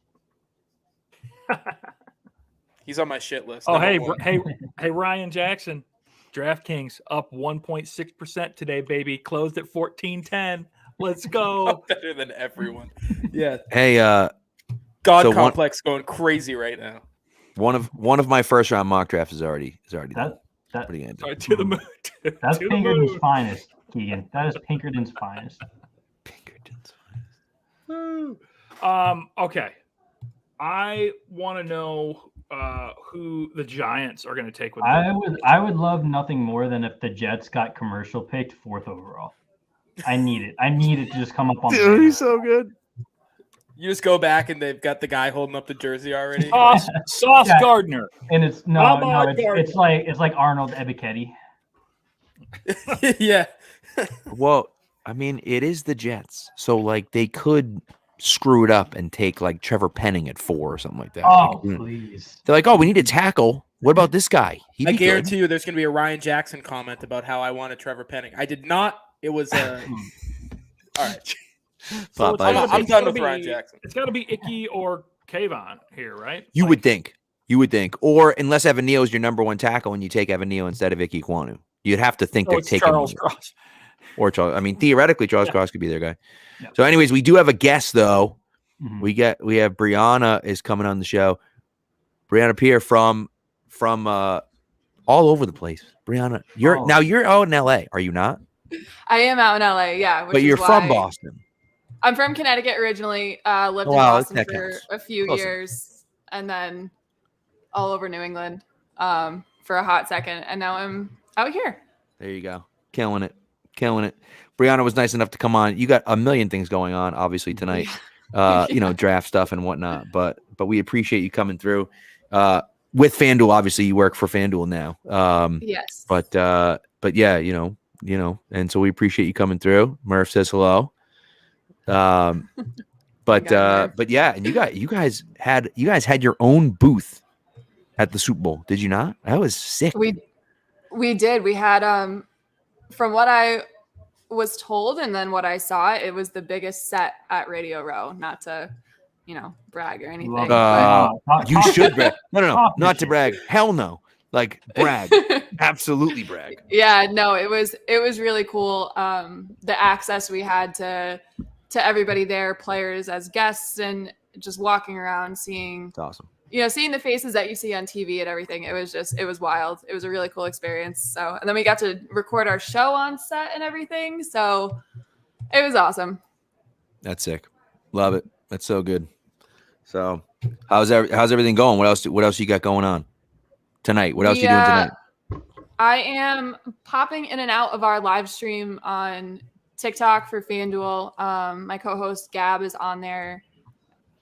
He's on my shit list. Oh, hey, Ryan Jackson, DraftKings up 1.6% today, baby. Closed at 14.10. Let's go. Better than everyone. Yeah. Hey, God Complex going crazy right now. One of my first round mock drafts is already done. To the moon. That's Pinkerton's finest, Keegan. That is Pinkerton's finest. Okay. I want to know who the Giants are going to take with them. I would love nothing more than if the Jets got commercial picked 4th overall. I need it. I need it to just come up on. Dude, he's so good. You just go back and they've got the guy holding up the jersey already. Sauce Gardner. And it's like Arnold Ebiketie. Yeah. Well, I mean, it is the Jets, so like they could screw it up and take like Trevor Penning at 4 or something like that. Oh, please. They're like, oh, we need a tackle. What about this guy? I guarantee you there's going to be a Ryan Jackson comment about how I wanted Trevor Penning. I did not. It was all right. So I'm done with Ryan Jackson. It's got to be Icky or Kayvon here, right? You would think. Or unless Evan Neal is your number 1 tackle and you take Evan Neal instead of Icky Kwonu. You'd have to think they're taking Charles Cross. Or Charles. I mean, theoretically, Charles Cross could be their guy. Yeah. So anyways, we do have a guest, though. Mm-hmm. We have Brianna is coming on the show. Brianna Pierre from all over the place. Brianna, you're out in LA, are you not? I am out in LA, yeah. But you're from Boston. I'm from Connecticut originally. Lived in Boston for a few years, and then all over New England for a hot second, and now I'm out here. There you go, killing it. Brianna was nice enough to come on. You got a million things going on, obviously tonight. Draft stuff and whatnot. But we appreciate you coming through. With FanDuel, obviously, you work for FanDuel now. Yes. But yeah, and so we appreciate you coming through. Murph says hello. But yeah, and you guys had your own booth at the Super Bowl, did you not? That was sick. We did. We had from what I was told and then what I saw, it was the biggest set at Radio Row. Not to brag or anything. You should brag. No, not to brag. Hell no. Like brag. Absolutely brag. Yeah, no, it was really cool. The access we had to everybody there, players as guests, and just walking around seeing. It's awesome. Seeing the faces that you see on TV and everything. It was wild. It was a really cool experience. So, and then we got to record our show on set and everything. So it was awesome. That's sick. Love it. That's so good. So how's everything going? What else you got going on tonight? What else you doing tonight? I am popping in and out of our live stream on TikTok for FanDuel. My co-host Gab is on there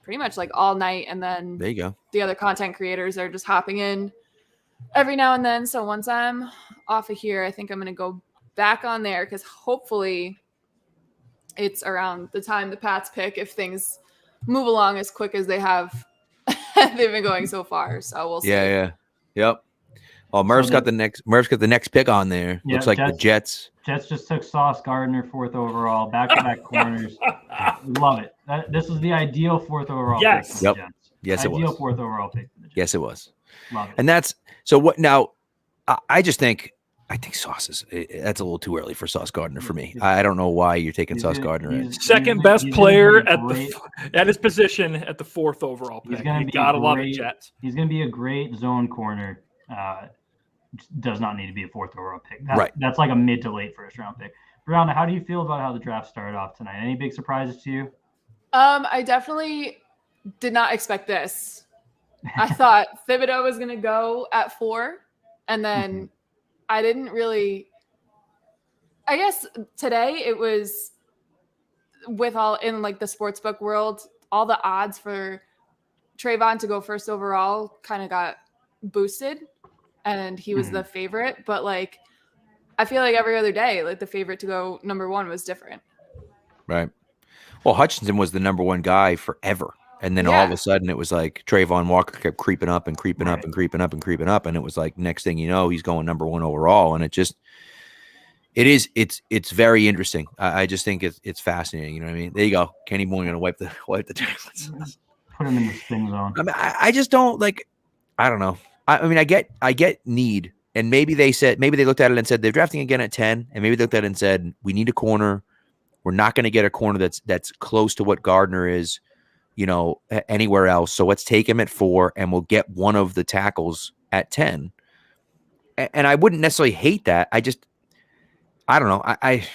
pretty much like all night, and then there you go. The other content creators are just hopping in every now and then. So once I'm off of here, I think I'm going to go back on there because hopefully it's around the time the Pats pick if things move along as quick as they have. They've been going so far. So we'll see. Yeah. Yep. Oh, Murph's got the next pick on there. Yeah, looks like the Jets. Jets just took Sauce Gardner 4th overall, back-to-back corners. Love it. This is the ideal 4th overall pick for the Jets. Yes, it was. Ideal 4th overall pick for the Jets. Yes, it was. Love it. And that's so what now I just think Sauce is that's a little too early for Sauce Gardner for me. I don't know why you're taking Sauce Gardner. Second best player at his position at the 4th overall pick. You gotta love it, Jets. He's going to be a great zone corner. Does not need to be a 4th overall pick. That's like a mid to late first round pick. Brianna, how do you feel about how the draft started off tonight? Any big surprises to you? I definitely did not expect this. I thought Thibodeau was going to go at 4, and then I didn't really. I guess today it was with all in like the sportsbook world, all the odds for Trayvon to go 1st overall kind of got boosted, and he was the favorite. But like, I feel like every other day, like the favorite to go number 1 was different. Right. Well, Hutchinson was the number 1 guy forever. And then all of a sudden it was like Trayvon Walker kept creeping up and creeping up and creeping up and creeping up. And it was like, next thing you know, he's going number 1 overall. And it's very interesting. I just think it's fascinating. You know what I mean? There you go. Kenny Boone going to wipe the tablets. Put him in the spin zone. I mean, I just don't like, I don't know. I mean, I get need. And maybe they looked at it and said, they're drafting again at 10. And maybe they looked at it and said, we need a corner. We're not going to get a corner that's close to what Gardner is, anywhere else. So let's take him at 4 and we'll get one of the tackles at 10. And I wouldn't necessarily hate that. I don't know. I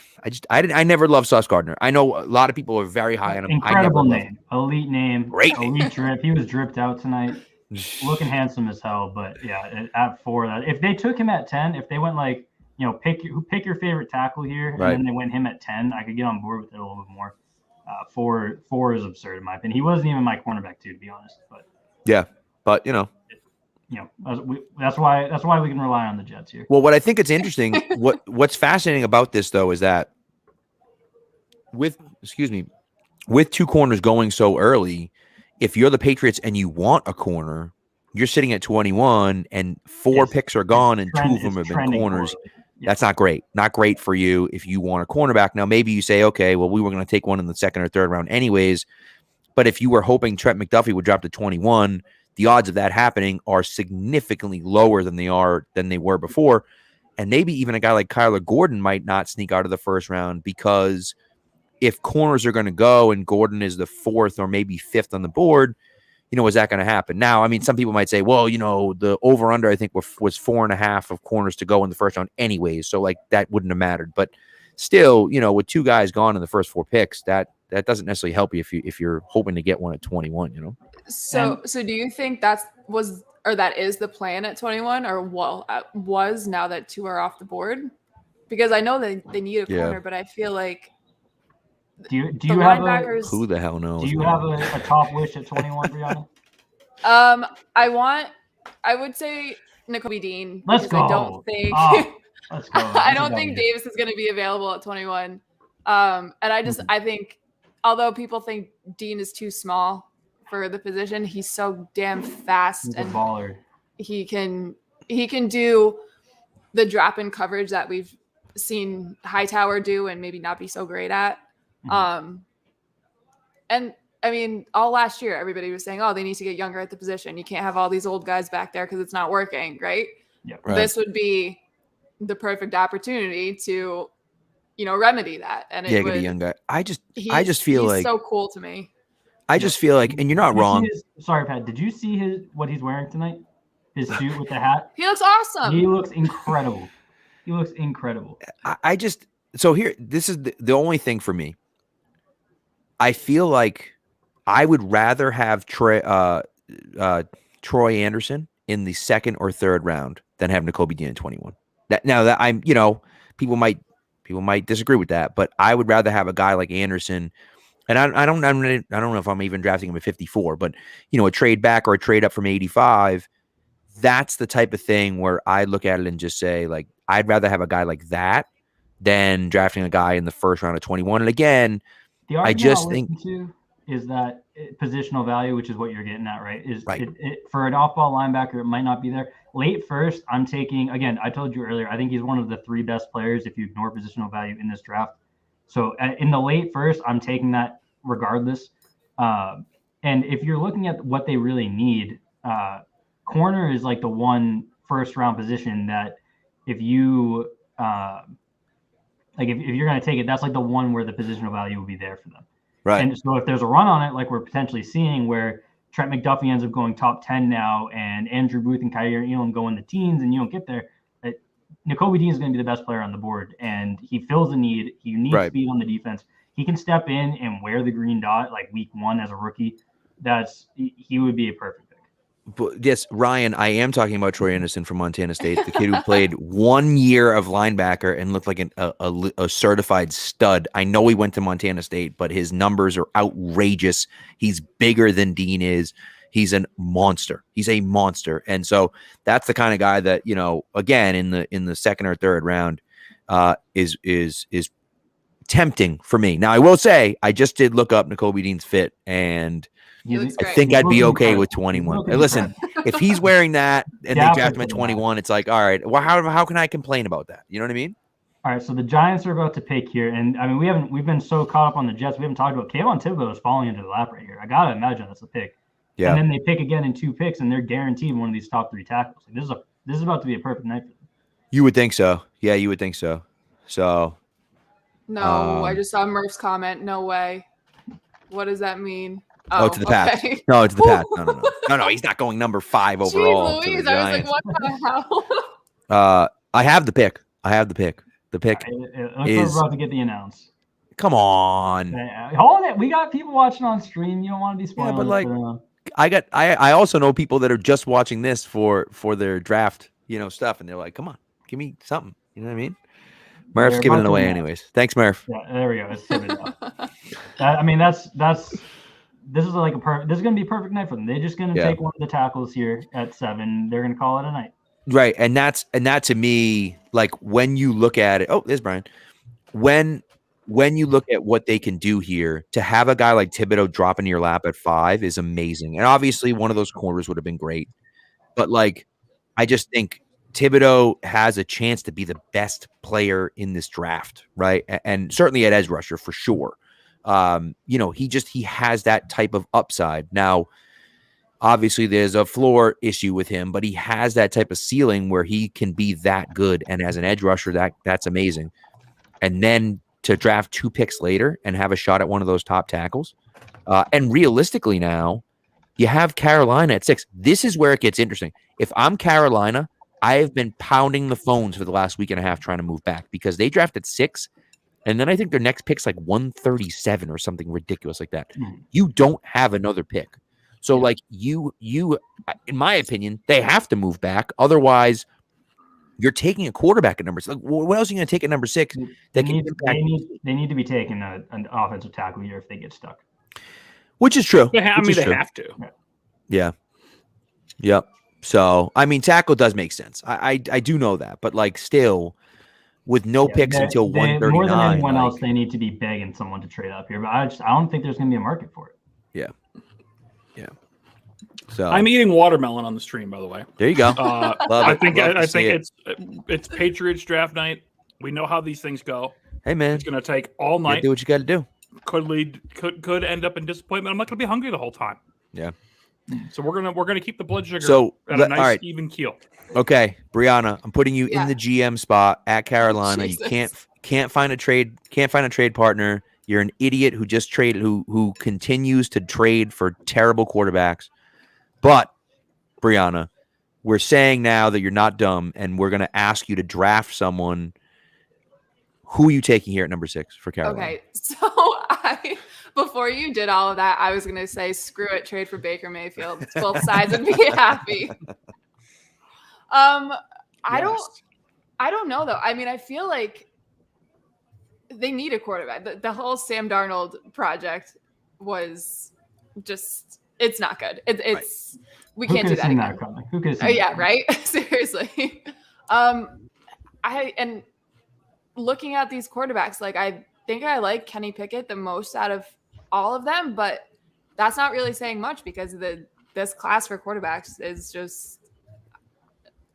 never loved Sauce Gardner. I know a lot of people are very high on him. Incredible name. Elite name. Great elite drip. He was dripped out tonight. Looking handsome as hell. But yeah, at 4, if they took him at 10, if they went like, pick your favorite tackle here, and then they went him at 10, I could get on board with it a little bit more. 4 is absurd in my opinion. He wasn't even my cornerback too, to be honest. But yeah, but that's why we can rely on the Jets here. Well, what I think it's interesting, what's fascinating about this though is that with 2 corners going so early, if you're the Patriots and you want a corner, you're sitting at 21 and 4 picks are gone and 2 of them have been corners. Forward. That's not great. Not great for you if you want a cornerback. Now, maybe you say, okay, well, we were going to take one in the 2nd or 3rd round anyways. But if you were hoping Trent McDuffie would drop to 21, the odds of that happening are significantly lower than they were before. And maybe even a guy like Kyler Gordon might not sneak out of the 1st round, because if corners are going to go and Gordon is the 4th or maybe 5th on the board, is that going to happen? Now, I mean, some people might say, well, the over-under, I think, was 4.5 of corners to go in the 1st round anyways. So, like, that wouldn't have mattered. But still, with 2 guys gone in the first 4 picks, that doesn't necessarily help you if you're hoping to get one at 21, So do you think that is the plan at 21, or was now that 2 are off the board? Because I know they need a corner, but I feel like do you have who the hell knows? Do you have a top wish at 21, Brianna? I would say Nakobe Dean. Let's go. I don't think let's go. I don't think Davis is going to be available at 21. And I think, although people think Dean is too small for the position, he's so damn fast. He's and a baller. He can do the drop in coverage that we've seen Hightower do and maybe not be so great at. And I mean, all last year, everybody was saying, oh, they need to get younger at the position. You can't have all these old guys back there because it's not working, right? Yeah. Right. This would be the perfect opportunity to, remedy that. And get a young guy. I just feel he's like so cool to me. I just feel like, and you're not wrong. Sorry, Pat. Did you see what he's wearing tonight? His suit with the hat. He looks awesome. He looks incredible. So here, this is the only thing for me. I feel like I would rather have Troy Anderson in the 2nd or 3rd round than have Nakobe Dean in 21. That I'm, people might disagree with that, but I would rather have a guy like Anderson. And I don't know if I'm even drafting him at 54, but a trade back or a trade up from 85. That's the type of thing where I look at it and just say, like, I'd rather have a guy like that than drafting a guy in the 1st round of 21. And again, the argument I just think is that positional value, which is what you're getting at, right? Is right. For an off-ball linebacker, it might not be there. Late first, I'm taking, again, I told you earlier, I think he's one of the 3 best players if you ignore positional value in this draft. So in the late first, I'm taking that regardless. And if you're looking at what they really need, corner is like the one first round position that if you if you're going to take it, that's like the one where the positional value will be there for them. Right. And so if there's a run on it, like we're potentially seeing where Trent McDuffie ends up going top 10 now and Andrew Booth and Kyrie Elam go in the teens and you don't get there, Nakobe Dean is going to be the best player on the board and he fills the need. He needs speed on the defense. He can step in and wear the green dot like week 1 as a rookie. He would be a perfect pick. But yes, Ryan, I am talking about Troy Anderson from Montana State, the kid who played 1 year of linebacker and looked like a certified stud. I know he went to Montana State, but his numbers are outrageous. He's bigger than Dean is. He's a monster. He's a monster. And so that's the kind of guy that, again, in the second or third round is tempting for me. Now, I will say I just did look up Nakobe Dean's fit, and I think I'd be okay with 21. Hey, listen, if he's wearing that and they draft him at 21, it's like, all right, well, how can I complain about that? You know what I mean? All right, so the Giants are about to pick here, and I mean we've been so caught up on the Jets, we haven't talked about Kayvon Thibodeau is falling into the lap right here. I gotta imagine that's a pick. Yeah. And then they pick again in 2 picks, and they're guaranteed one of these top 3 tackles. Like, this is about to be a perfect night for them. You would think so. Yeah, you would think so. So. No, I just saw Murph's comment. No way. What does that mean? Oh, to the Pats. No, to the Pats. No. He's not going number 5 overall. Jeez Louise, I was like, what the hell? I have the pick. The pick is about to get the announce. Come on. Hold it. We got people watching on stream. You don't want to be spoiled. Yeah, but I also know people that are just watching this for their draft, stuff, and they're like, come on, give me something. You know what I mean? Murph's giving it away anyways. Thanks, Murph. Yeah, there we go. It's I mean, this is like this is going to be a perfect night for them. They're just going to take one of the tackles here at 7. They're going to call it a night. Right, and that to me, like when you look at it. Oh, there's Brian. When you look at what they can do here, to have a guy like Thibodeau drop into your lap at 5 is amazing. And obviously, one of those corners would have been great. But I just think Thibodeau has a chance to be the best player in this draft, right? And certainly at edge rusher for sure. He has that type of upside. Now, obviously there's a floor issue with him, but he has that type of ceiling where he can be that good. And as an edge rusher, that's amazing. And then to draft 2 picks later and have a shot at one of those top tackles. And realistically now, you have Carolina at 6. This is where it gets interesting. If I'm Carolina, I have been pounding the phones for the last week and a half trying to move back because they drafted 6, and then I think their next pick's like 137 or something ridiculous like that. You don't have another pick. So you, in my opinion, they have to move back. Otherwise, you're taking a quarterback at number 6. What else are you going to take at number 6? They need to be taking an offensive tackle here if they get stuck. Which is true. They have to. Yeah. Yep. So, I mean, tackle does make sense. I do know that. But, still, with no picks until 139. More than anyone else, they need to be begging someone to trade up here. But I don't think there's going to be a market for it. Yeah. Yeah. So I'm eating watermelon on the stream, by the way. There you go. I think it's Patriots draft night. We know how these things go. Hey, man. It's going to take all night. Do what you got to do. Could end up in disappointment. I'm not going to be hungry the whole time. Yeah. So we're gonna keep the blood sugar at a nice even keel. Okay, Brianna, I'm putting you in the GM spot at Carolina. Jesus. You can't find a trade partner. You're an idiot who just traded who continues to trade for terrible quarterbacks. But Brianna, we're saying now that you're not dumb, and we're gonna ask you to draft someone. Who are you taking here at number 6 for Carolina? Okay, so before you did all of that, I was going to say, screw it, trade for Baker Mayfield. Both sides would be happy. I don't know, though. I mean, I feel like they need a quarterback. The whole Sam Darnold project was just, it's not good. It's right. We can't do that again. Who could have yeah, right? Seriously. And looking at these quarterbacks, I think I like Kenny Pickett the most out of all of them, but that's not really saying much because this class for quarterbacks is just,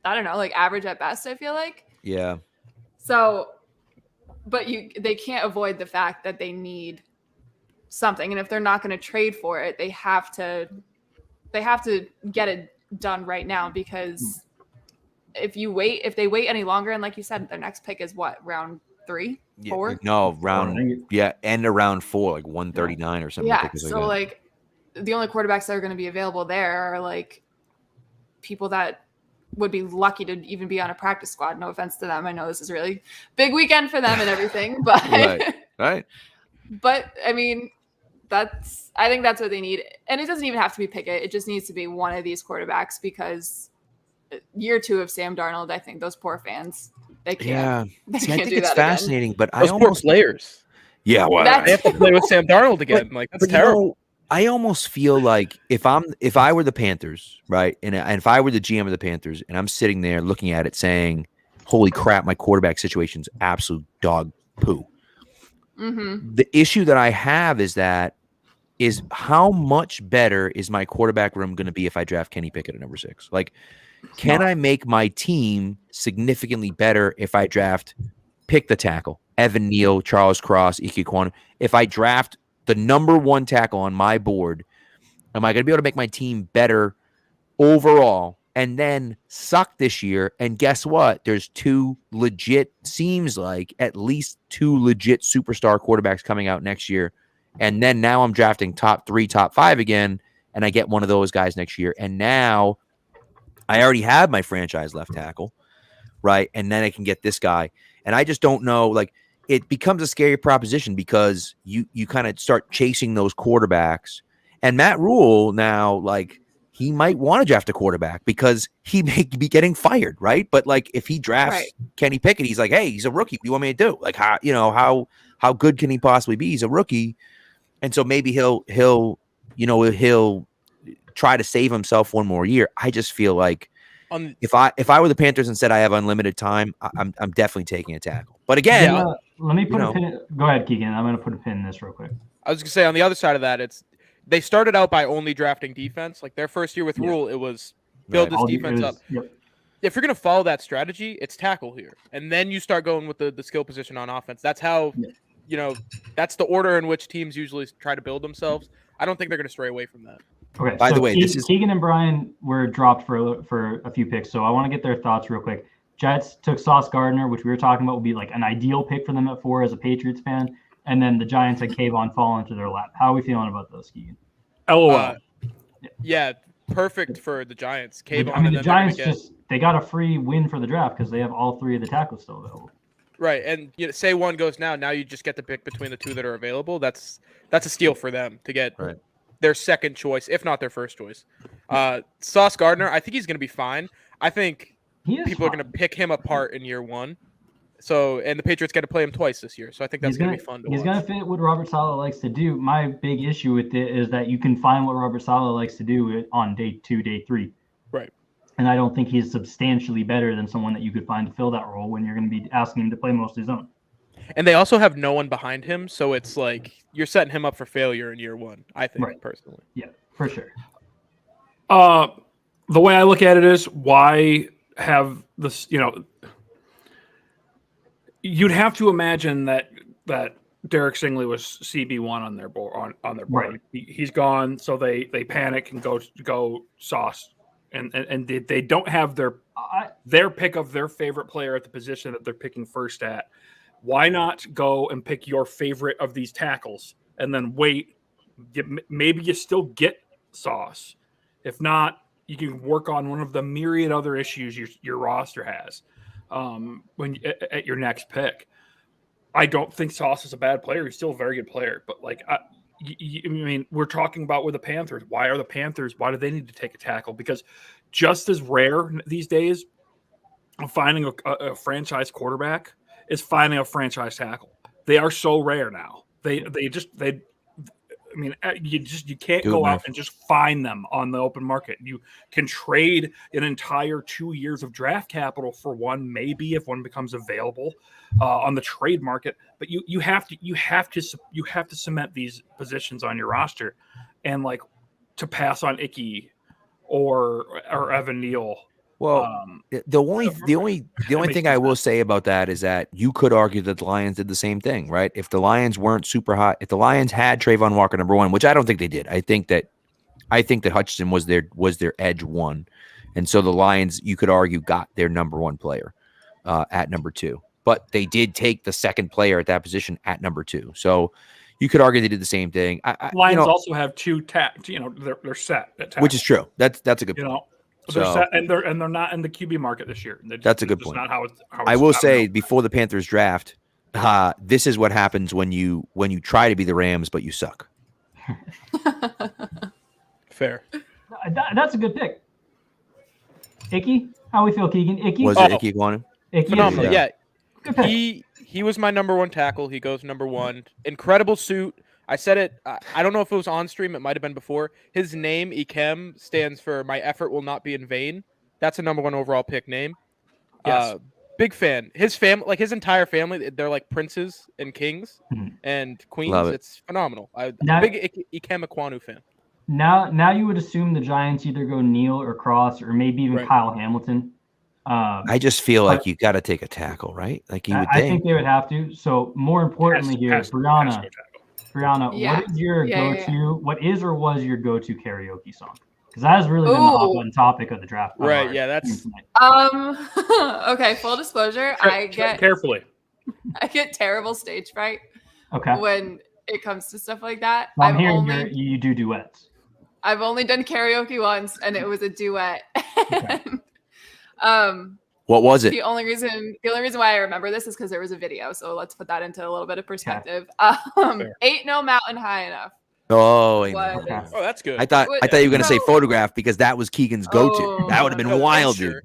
I don't know, average at best, I feel like. Yeah. So, but they can't avoid the fact that they need something, and if they're not going to trade for it, they have to get a done right now, because if they wait any longer, and like you said, their next pick is what, round 3, 4? No, end of round 4, like 139 or something. Yeah. So like the only quarterbacks that are going to be available there are like people that would be lucky to even be on a practice squad. No offense to them. I know this is a really big weekend for them and everything, but right. But I mean, I think that's what they need. And it doesn't even have to be Pickett. It just needs to be one of these quarterbacks, because year 2 of Sam Darnold, I think those poor fans, they can't. Yeah. They See, can't I think do it's that fascinating, but Those poor players. Yeah, well, They have to play with Sam Darnold again. Like, that's terrible. I almost feel like if I were the Panthers, right, and if I were the GM of the Panthers, and I'm sitting there looking at it saying, "Holy crap, my quarterback situation's absolute dog poo." Mm-hmm. The issue that I have is how much better is my quarterback room going to be if I draft Kenny Pickett at number 6? Like, can I make my team significantly better if I pick the tackle, Evan Neal, Charles Cross, Ike Kwon? If I draft the number 1 tackle on my board, am I going to be able to make my team better overall and then suck this year? And guess what? There's seems like at least 2 legit superstar quarterbacks coming out next year. And then now I'm drafting top 3, top 5 again, and I get one of those guys next year. And now I already have my franchise left tackle, right? And then I can get this guy. And I just don't know, like, it becomes a scary proposition because you kind of start chasing those quarterbacks. And Matt Rule now, like, he might want to draft a quarterback because he may be getting fired, right? But like, if he drafts Kenny Pickett, he's like, hey, he's a rookie. What do you want me to do? Like, how good can he possibly be? He's a rookie. And so maybe he'll try to save himself one more year. I just feel like if I were the Panthers and said I have unlimited time, I'm definitely taking a tackle. But again, let me put a pin. Go ahead, Keegan. I'm going to put a pin in this real quick. I was going to say, on the other side of that, they started out by only drafting defense. Like, their first year with Rule, it was build this defense up. Yep. If you're going to follow that strategy, it's tackle here. And then you start going with the skill position on offense. That's how, that's the order in which teams usually try to build themselves. I don't think they're going to stray away from that. Okay. By the way, Keegan and Brian were dropped for a few picks, so I want to get their thoughts real quick. Jets took Sauce Gardner, which we were talking about would be like an ideal pick for them at 4 as a Patriots fan, and then the Giants had Kayvon fall into their lap. How are we feeling about those, Keegan? LOL. Yeah, perfect for the Giants. Kayvon. I mean, the Giants they got a free win for the draft because they have all 3 of the tackles still available. Right, and say one goes now you just get to pick between the 2 that are available. That's a steal for them to get their second choice, if not their first choice. Sauce Gardner, I think he's going to be fine. I think people are going to pick him apart in year 1. So, and the Patriots got to play him twice this year, so I think that's going to be fun to watch. He's going to fit what Robert Saleh likes to do. My big issue with it is that you can find what Robert Saleh likes to do on day 2, day 3. Right. And I don't think he's substantially better than someone that you could find to fill that role when you're going to be asking him to play most of his own. And they also have no one behind him, so it's like you're setting him up for failure in year 1, I think, personally. Yeah, for sure. The way I look at it is, why have this, you'd have to imagine that Derek Stingley was CB1 on their board. On their board, right. He's gone, so they panic and go Sauce, and they don't have their pick of their favorite player at the position that they're picking first at. Why not go and pick your favorite of these tackles and then wait? Maybe you still get Sauce. If not, you can work on one of the myriad other issues your roster has at your next pick. I don't think Sauce is a bad player. He's still a very good player. But, like, I mean, we're talking about with the Panthers. Why do they need to take a tackle? Because just as rare these days of finding a franchise quarterback is finding a franchise tackle. They are so rare now. You can't go out and just find them on the open market. You can trade an entire 2 years of draft capital for one, maybe if one becomes available on the trade market. But you have to cement these positions on your roster, and like to pass on Icky or Evan Neal. Well, the only thing I will say about that is that you could argue that the Lions did the same thing, right? If the Lions weren't super hot, if the Lions had Trayvon Walker number 1, which I don't think they did, I think that I think that Hutchinson was their edge one, and so the Lions, you could argue, got their number one player at number 2. But they did take the second player at that position at number 2. So you could argue they did the same thing. Lions also have 2 they're set at tackle. Which is true. That's a good point. They're set, and they're not in the QB market this year. That's a good point. Not how I will say before the Panthers draft, this is what happens when you try to be the Rams but you suck. Fair. That's a good pick. Icky, how we feel, Keegan? Icky Was it Icky Iguana? Icky, Phenomenal. Yeah. Good pick. He was my number 1 tackle. He goes number 1. Incredible suit. I said it. I don't know if it was on stream. It might have been before. His name, Ikem, stands for "My effort will not be in vain." That's a number 1 overall pick name. Yes. Big fan. His family, like his entire family, they're like princes and kings and queens. Love it. It's phenomenal. I'm Now- a big Ikem Ekwonu fan. Now you would assume the Giants either go Neal or Cross or maybe even Right. Kyle Hamilton. I just feel like you got to take a tackle, right? Like you would I think. think they would have to. So more importantly here, Brianna, Yeah. what is your Yeah, go-to? What is or was your go-to karaoke song? Because that has really been the hot button topic of the draft. Right, yeah, that's- Okay, full disclosure, I get terrible stage fright Okay. when it comes to stuff like that. Well, I'm hearing you do duets. I've only done karaoke once, and it was a duet. What was it? The only reason why I remember this is because there was a video. So let's put that into a little bit of perspective. Ain't no mountain high enough. Oh, I was- know. Oh, that's good. I thought you were gonna say No. photograph because that was Keegan's go-to. Oh, That would have been No, wild, Picture. dude.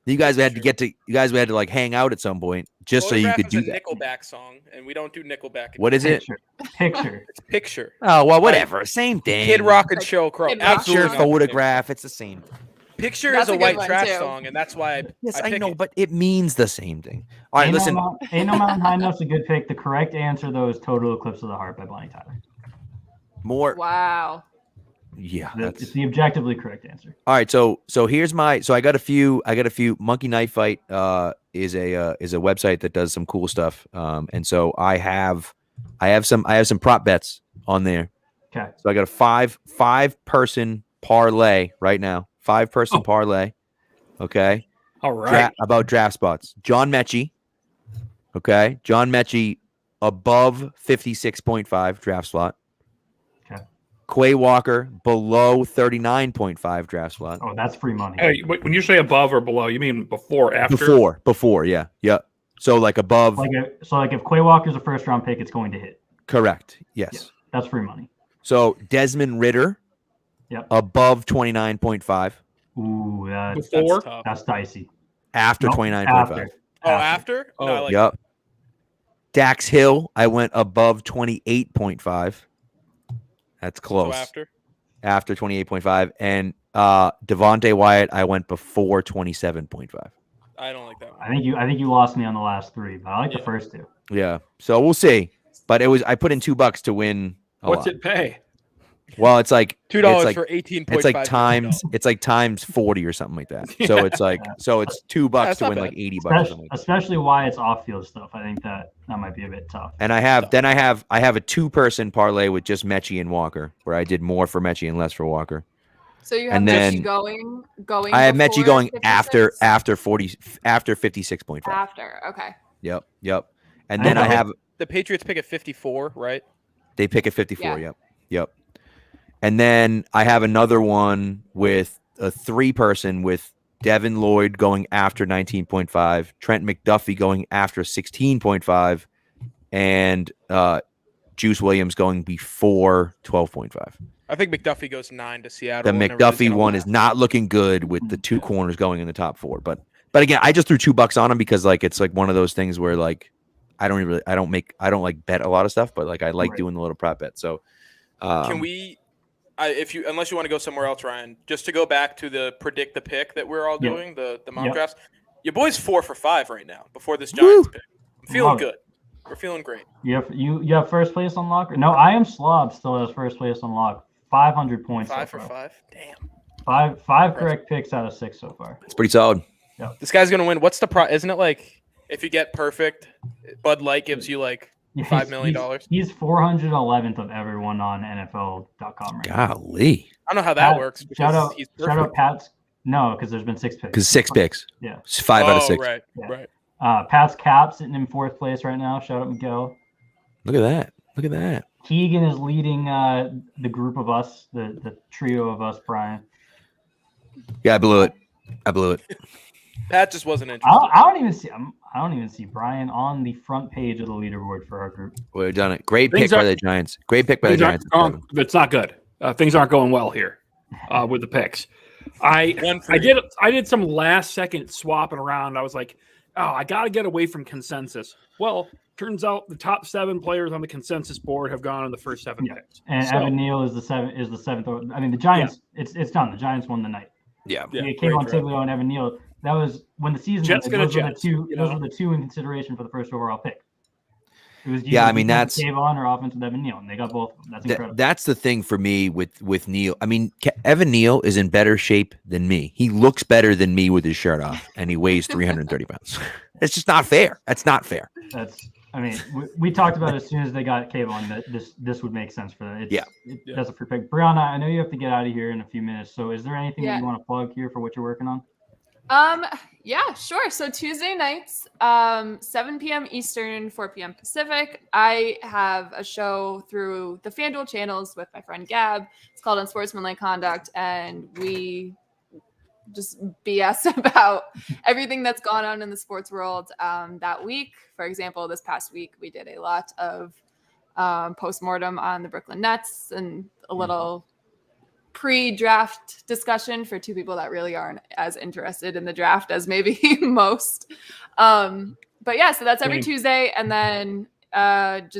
You guys had to like hang out at some point just so you Photograph could is do a that. Nickelback song, and we don't do Nickelback. What is it? Picture. It's Picture. Oh well, whatever. Same thing. Kid Rock and Like Show Crow. Kid Rock. Absolutely. Picture, not. photograph. It's the same. Picture That's is a a good white one, trash too. song, and that's why Yes, I I pick know, it. but it means the same thing. All right, listen. Ain't no mountain high enough's a good pick. The correct answer though is "Total Eclipse of the Heart" by Bonnie Tyler. More. Wow. Yeah. It's the objectively correct answer. All right, so here's I got a few Monkey Knife Fight is a website that does some cool stuff. And so I have some prop bets on there. Okay. So I got a five person parlay right now. 5-person parlay. Okay. All right. About draft spots. John Mechie. Okay. John Mechie above 56.5 draft slot. Quay Walker below 39.5 draft slot. Oh, that's free money. Hey, when you say above or below, you mean before, after? Before, yeah. So like above. Like if Quay Walker's a first round pick, it's going to hit. Correct. Yes. Yeah, that's free money. So Desmond Ridder. Yep. Above 29.5. Ooh, Before? that's dicey. After Nope, 29.5. After? Oh, No, I like Yep. Dax Hill, I went above 28.5. That's close. So After 28.5. And Devontae Wyatt, I went before 27.5. I don't like that one. I think you lost me on the last three, but I like the first two. Yeah. So we'll see. But I put in $2 to win a What's lot. it pay? Well, it's like $2 for 18.5. it's like times 40 or something like that. So it's like it's $2 That's to not win bad. like $80 or something like that. Especially why it's off field stuff. I think that might be a bit tough. And I have a 2-person parlay with just Mechie and Walker, where I did more for Mechie and less for Walker. So you have And then- Mechie going. I have Mechie before going 56? after 56.5. After, okay. Yep. And then I have The Patriots pick at 54, right? they pick at 54. Yeah. Yep. And then I have another one with a 3-person with Devin Lloyd going after 19.5, Trent McDuffie going after 16.5, and Juice Williams going before 12.5. I think McDuffie goes 9 to Seattle. The whenever he's McDuffie gonna one win. is not looking good with the 2 corners going in the top 4. But again, I just threw $2 on them because like it's like one of those things where like I don't like bet a lot of stuff, but like I like doing the little prop bet. So Can we? Unless you want to go somewhere else, Ryan, just to go back to the predict the pick that we're all Yep. doing, the mock Yep. drafts. Your boy's 4 for 5 right now before this Giants pick. I'm feeling Love it. good. We're feeling great. You have first place on lock? No, I am Slob still has first place on lock. 500 points. 5 so for far. 5. Damn. Five correct picks out of 6 so far. it's pretty solid. This guy's gonna win. What's the Isn't it like if you get perfect, Bud Light gives you like Yeah, $5 million? He's 411th of everyone on NFL.com right now. Golly. I don't know how that works. Shout out, He's shout out Pat's. No, because there's been 6 picks. Because 6 picks. Yeah. It's 5 out of 6. Right, Yeah. right. Pat's Cap sitting in 4th place right now. Shout out Miguel. Look at that. Look at that. Keegan is leading the group of us, the trio of us, Brian. Yeah, I blew it. Pat just wasn't interested. I don't even see Brian on the front page of the leaderboard for our group. We've done it. Great pick by the Giants. Great pick by the Giants. It's not good. Things aren't going well here with the picks. I did some last second swapping around. I was like, oh, I got to get away from consensus. Well, turns out the top 7 players on the consensus board have gone in the first 7 picks. And Evan Neal is the seventh. I mean, the Giants. Yeah. It's done. The Giants won the night. Yeah. It came on Tiglio and Evan Neal. That was when the season. Those were the 2 in consideration for the first overall pick. It was that's Kayvon or offense with Evan Neal, and they got both. That's incredible. That's the thing for me with Neal. I mean, Evan Neal is in better shape than me. He looks better than me with his shirt off, and he weighs 330 pounds. It's just not fair. That's not fair. I mean, we talked about as soon as they got Kayvon that this would make sense for them. That's a free pick. Brianna, I know you have to get out of here in a few minutes. So, is there anything that you want to plug here for what you're working on? Yeah, sure. So Tuesday nights, 7 p.m. Eastern, 4 p.m. Pacific, I have a show through the FanDuel channels with my friend Gab. It's called Unsportsmanlike Conduct, and we just BS about everything that's gone on in the sports world that week. For example, this past week, we did a lot of postmortem on the Brooklyn Nets and a little pre-draft discussion for 2 people that really aren't as interested in the draft as maybe most. But yeah, so that's every Tuesday. And then I'm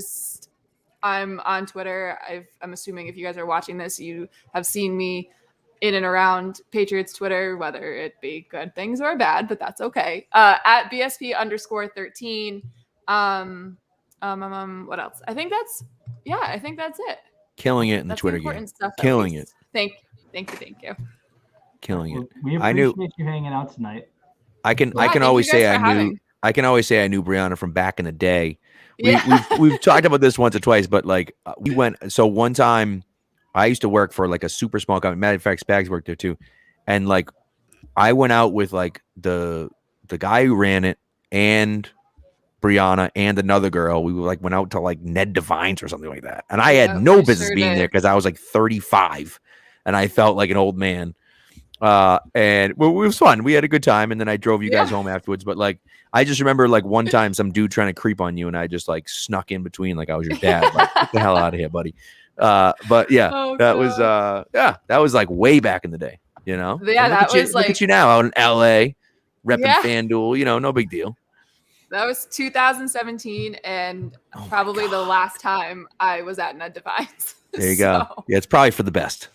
on Twitter. I'm assuming if you guys are watching this, you have seen me in and around Patriots Twitter, whether it be good things or bad, but that's okay. At BSP_13. What else? I think that's it. Killing it in the Twitter game. Killing it. Thank you. Killing it. We appreciate you hanging out tonight. I can always say I knew Brianna from back in the day. We've talked about this once or twice, but like we went. So one time, I used to work for like a super small company. Matter of fact, Spags worked there too, and like I went out with like the guy who ran it and Brianna and another girl. We went out to like Ned Devine's or something like that, and I had no business being there because I was like 35. And I felt like an old man. And it was fun. We had a good time. And then I drove you guys home afterwards. But like, I just remember like one time some dude trying to creep on you and I just like snuck in between like I was your dad. Like, get the hell out of here, buddy. But yeah, that was like way back in the day, you know? Yeah, look at you now out in LA, repping FanDuel, no big deal. That was 2017 and probably the last time I was at Ned Devine's. There you go. Yeah, it's probably for the best.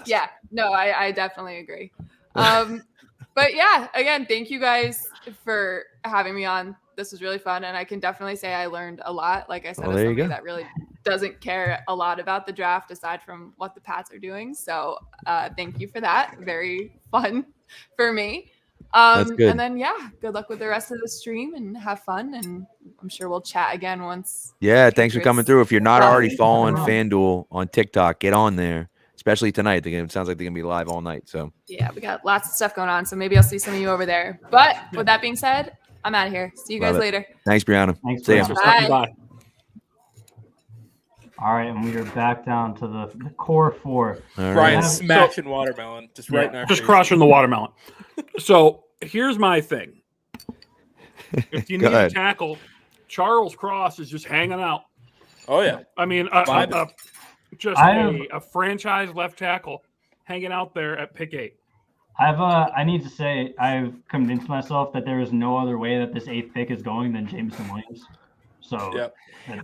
Yeah, no, I definitely agree. But yeah, again, thank you guys for having me on. This was really fun. And I can definitely say I learned a lot. Like I said, as somebody that really doesn't care a lot about the draft aside from what the Pats are doing. So thank you for that. Very fun for me. That's good. And then, good luck with the rest of the stream and have fun. And I'm sure we'll chat again once. Yeah, thanks for coming through. If you're not already following FanDuel on TikTok, get on there, especially tonight. It sounds like they're going to be live all night. So yeah, we got lots of stuff going on. So maybe I'll see some of you over there. But with that being said, I'm out of here. See you guys later. Thanks, Brianna. See ya. Bye. All right, and we are back down to the core 4. Brian smashing watermelon just right now. Just crushing the watermelon. So here's my thing. If you need a tackle, Charles Cross is just hanging out. Oh yeah. I mean, a franchise left tackle hanging out there at pick 8. I need to say I've convinced myself that there is no other way that this 8th pick is going than Jameson Williams. So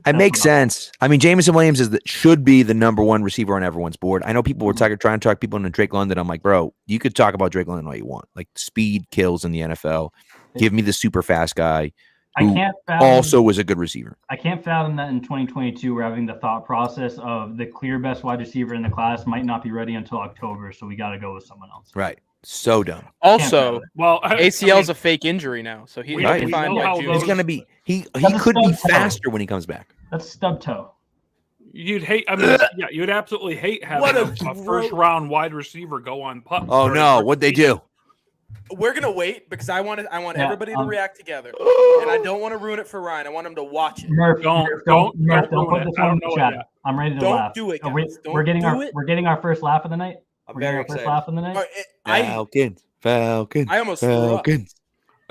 it makes sense. I mean, Jameson Williams should be the number 1 receiver on everyone's board. I know people were trying to talk people into Drake London. I'm like, bro, you could talk about Drake London all you want. Like, speed kills in the NFL. Give me the super fast guy who also was a good receiver. I can't fathom that in 2022 we're having the thought process of the clear best wide receiver in the class might not be ready until October, so we got to go with someone else. Right. So dumb. Also, ACL's a fake injury now, so he's fine by June. He's going to be he could be faster when he comes back. That's stub toe. You'd hate. I mean, yeah, you'd absolutely hate having What a a first round wide receiver go on pup. Oh no, what'd they do? We're gonna wait because I want everybody to react together, and I don't want to ruin it for Ryan. I want him to watch it. Murph, Don't put ruin this it. I one in don't the know it chat. yet. I'm ready to Don't laugh. do it, Are we, guys. we're getting Don't do it. we're getting our first laugh of the night. I'm We're getting very our first excited. laugh of the night. All right, Falcons. I almost threw up. Falcons.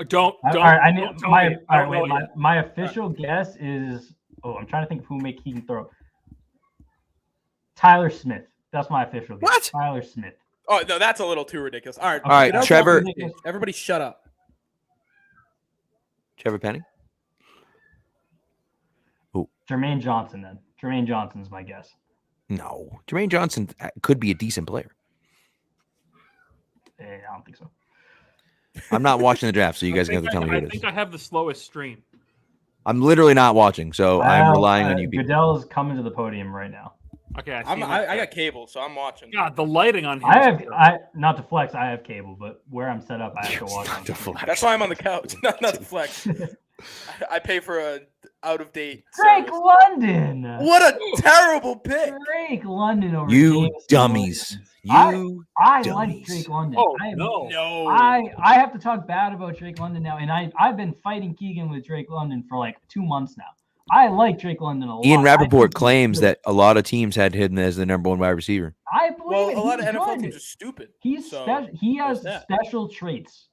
Don't. All right, I need don't tell my me. all I right, don't know wait, it yet. my official guess is I'm trying to think of who make Keegan throw. Tyler Smith. That's my official guess. What? Tyler Smith. Oh no, that's a little too ridiculous. All right, All right, Goodell's Trevor- not ridiculous. Everybody, shut up. Trevor Penny. Jermaine Johnson then. Jermaine Johnson's my guess. No, Jermaine Johnson could be a decent player. I don't think so. I'm not watching the draft, so you guys have to tell me who I it is. think I have the slowest stream. I'm literally not watching, so I'm Well, relying on you people. Goodell's coming to the podium right now. Okay, I, see I got cable, so I'm watching. God, the lighting on here. Not to flex, I have cable, but where I'm set up, I have to watch on To screen. flex. That's why I'm on the couch, not the flex. I pay for a out of date. Drake London. What a terrible pick! Drake London over You Jameson dummies. Williams. I like dummies. Drake London. Oh I am- no! No, I have to talk bad about Drake London now, and I've been fighting Keegan with Drake London for like 2 months now. I like Drake London a lot. Ian I Rappaport think he's claims good. that a lot of teams had him as the number one wide receiver. I believe well, it. a lot of He's NFL good. teams are stupid. He's so special. He has there's that. special traits.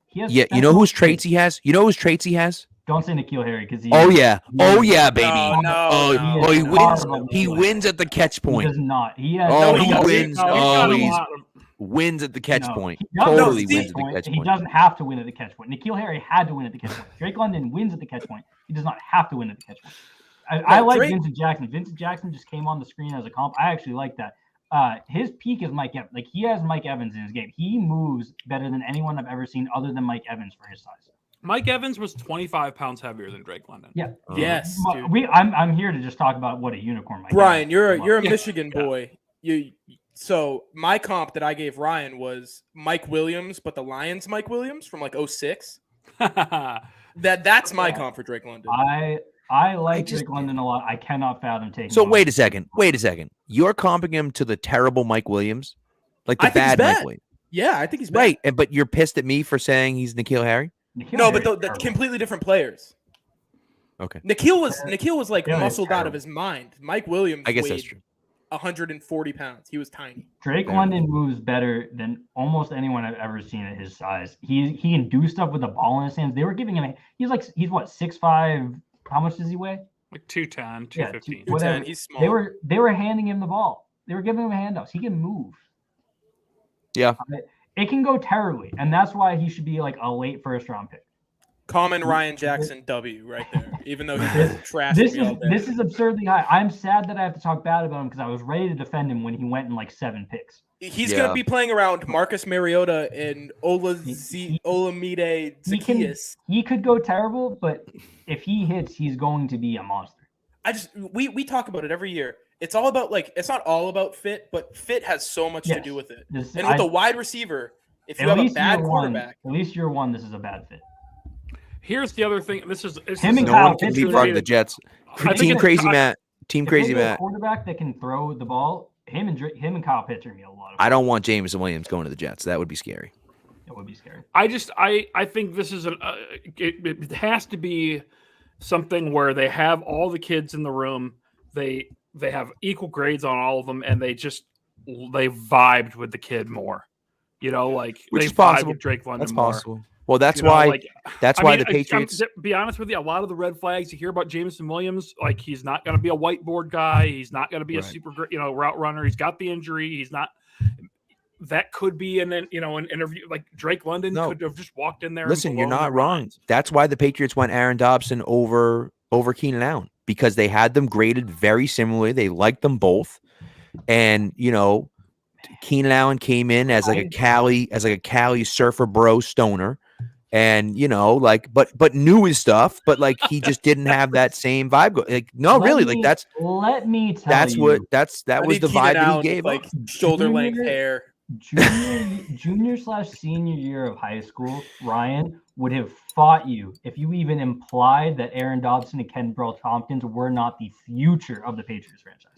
He has Yeah, you know special whose traits he has? You know whose traits he has? Don't say N'Keal Harry because he. Oh yeah, baby. No, Oh, he no. wins. Horrible. He wins at the catch He point. does not. He has. Oh, No, he no, wins. No, he's Oh, got a he's lot of- wins at the catch No, point. he doesn't Totally at the wins at the catch He point. doesn't have to win at the catch point. N'Keal Harry had to win at the catch point. Drake London wins at the catch point. He does not have to win at the catch point. I like Drake- Vincent Jackson. Vincent Jackson just came on the screen as a comp. I actually like that. His peak is Mike Evans. Like he has Mike Evans in his game. He moves better than anyone I've ever seen other than Mike Evans for his size. Mike Evans was 25 pounds heavier than Drake London. Yeah. Yes, But dude. I'm here to just talk about what a unicorn Mike Brian, Evans is. you're a Yeah. Michigan Yeah. boy. So my comp that I gave Ryan was Mike Williams, but the Lions Mike Williams from like 06. That's my comp for Drake London. I like Drake London a lot. I cannot fathom taking. So him wait a off. second. You're comping him to the terrible Mike Williams, like the I think he's bad Mike bad. Williams, Yeah, I think he's bad. right? But you're pissed at me for saying he's N'Keal Harry. N'Keal No, but Harry's that's terrible. completely different players. Okay, Nikhil was like Yeah, he's muscled out of terrible. his mind. Mike Williams I guess weighed that's true. 140 pounds. He was tiny. Drake Fair London moves better than almost anyone I've ever seen at his size. He can do stuff with the ball in his hands. They were giving him. He's what 6'5". How much does he weigh? Like 210, Yeah, 215. 210. whatever. He's small. They were handing him the ball. They were giving him handoffs. He can move. Yeah. It can go terribly, and that's why he should be like a late first round pick. Common Ryan Jackson W right there. Even though he's trashing This me all day. is absurdly high. I'm sad that I have to talk bad about him because I was ready to defend him when he went in like 7 picks. He's Yeah. gonna be playing around Marcus Mariota and Olamide He can. Zacchaeus. He could go terrible, but if he hits, he's going to be a monster. We talk about it every year. It's all about it's not all about fit, but fit has so much to Yes. do with it. This- And with I- a wide receiver, if you at have a least bad year quarterback, At least year one, this is a bad fit. Here's the other thing. This is Him and No Kyle one can Pitts are leapfrog the Jets. I think Team it's- Crazy I- Matt. Team If Crazy they get a Matt. quarterback that can throw the ball, him and Kyle Pitts are gonna be a lot of. I don't want Jameson Williams going to the Jets. That would be scary. It would be scary. I think this is it has to be something where they have all the kids in the room. They have equal grades on all of them, and they vibed with the kid more. You know, like Which they is possible. vibed with Drake London That's more. possible. Well, that's You know, why. like, That's I why mean, the Patriots. To be honest with you, a lot of the red flags you hear about Jameson Williams, like he's not going to be a whiteboard guy. He's not going to be a Right. super great, route runner. He's got the injury. He's not. That could be an interview. Like Drake London No. could have just walked in there. and Listen, you're blown not the wrong. lines. That's why the Patriots went Aaron Dobson over Keenan Allen, because they had them graded very similarly. They liked them both, and Keenan Allen came in as like a Cali surfer bro stoner, and but knew his stuff, but like he just didn't have that same vibe. Like no, Let really, me- like let me tell that you. was I the need vibe Keenan that he Allen gave. with, off. shoulder length Junior- hair. junior/senior year of high school, Ryan would have fought you if you even implied that Aaron Dobson and Kenbrell Tompkins were not the future of the Patriots franchise.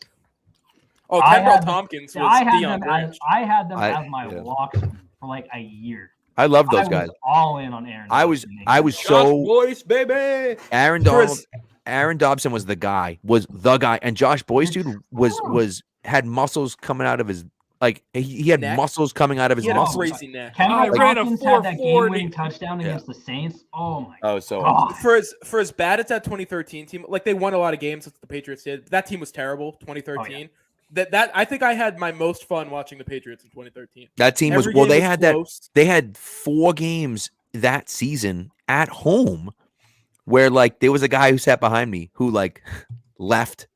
Oh, I Kenbrell had them- Tompkins was I had Deion them Branch. I had them I- as my yeah. locks for like a year. I love those I guys. was all in on Aaron. I was Dobson. so Boyce, baby. Aaron Dobson was the guy, and Josh Boyce, dude, had muscles coming out of his he had Neck. muscles coming out of his He had a muscles. crazy neck. Kenbrell ran a Tompkins had that 440. game-winning touchdown against the Saints. Oh my Oh, so god! For as bad as that 2013 team, like they won a lot of games that the Patriots did. That team was terrible. 2013. Oh, yeah. That I think I had my most fun watching the Patriots in 2013. that team was Every well. game They was had that. close. They had 4 games that season at home, where like there was a guy who sat behind me who like left.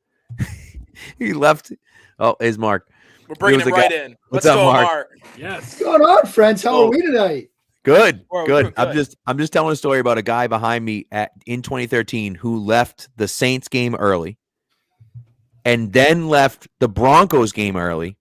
He left. Oh, is Mark. We're bringing was him a right guy- in. What's Let's up, go, Mark? Mark. Yes. What's going on, friends? How Oh. are we tonight? Good, We're good. doing good. I'm just telling a story about a guy behind me in 2013 who left the Saints game early, and then left the Broncos game early,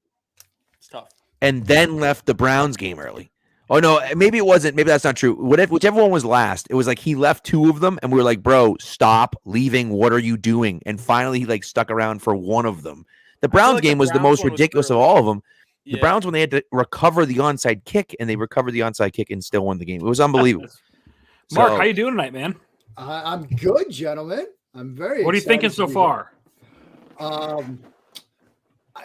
It's tough. and then left the Browns game early. Oh no, maybe it wasn't. Maybe that's not true. Whichever one was last, it was like he left 2 of them, and we were like, "Bro, stop leaving. What are you doing?" And finally, he like stuck around for one of them. The Browns like the game was the Browns most one was ridiculous of early. all of them. The Yeah. Browns, when they had to recover the onside kick, and they recovered the onside kick and still won the game. It was unbelievable. Mark, So- how you doing tonight, man? I'm good, gentlemen. I'm very. What are you thinking excited so to be far? here.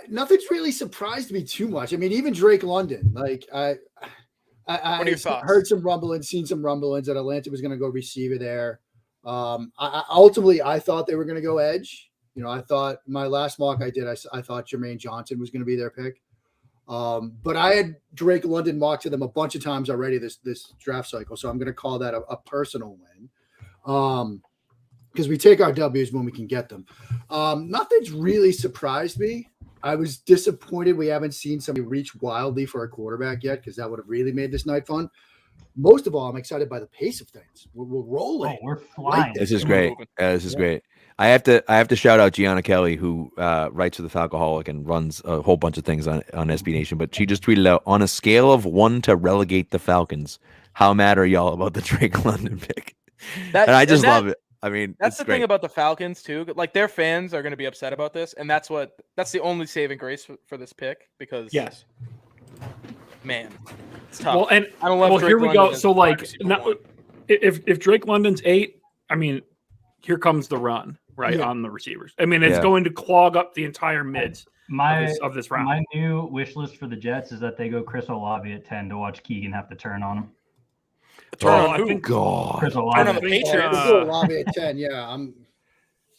Nothing's really surprised me too much. I mean, even Drake London. Like I What are your thoughts? heard some rumblings, seen some rumblings that Atlanta was going to go receiver there. Ultimately, I thought they were going to go edge. You know, I thought my last mock I did, I thought Jermaine Johnson was going to be their pick. But I had Drake London mocked to them a bunch of times already this draft cycle, so I'm going to call that a personal win. Because we take our W's when we can get them. Nothing's really surprised me. I was disappointed we haven't seen somebody reach wildly for a quarterback yet, because that would have really made this night fun. Most of all, I'm excited by the pace of things. We're rolling. Oh, we're flying. This is We're great. moving. This is great. I have to shout out Gianna Kelly, who writes for the Falcoholic and runs a whole bunch of things on SB Nation. But she just tweeted out, on a scale of 1 to relegate the Falcons, how mad are y'all about the Drake London pick? And I just love it. I mean, That's it's the great. thing about the Falcons too. Like their fans are going to be upset about this, and that's the only saving grace for this pick, because Yes. man, it's tough. Well, and I don't love well, Drake here we London go. as So, wide like, receiver now, one. if Drake London's 8, I mean, here comes the run right Yeah. on the receivers. I mean, it's Yeah. going to clog up the entire mids My of this round. my new wish list for the Jets is that they go Chris Olave at 10 to watch Keegan have to turn on him. Turn Oh, on I who? think- God. Chris Turn on Olave. the think, Patriots. Let's go Olave at 10. Yeah,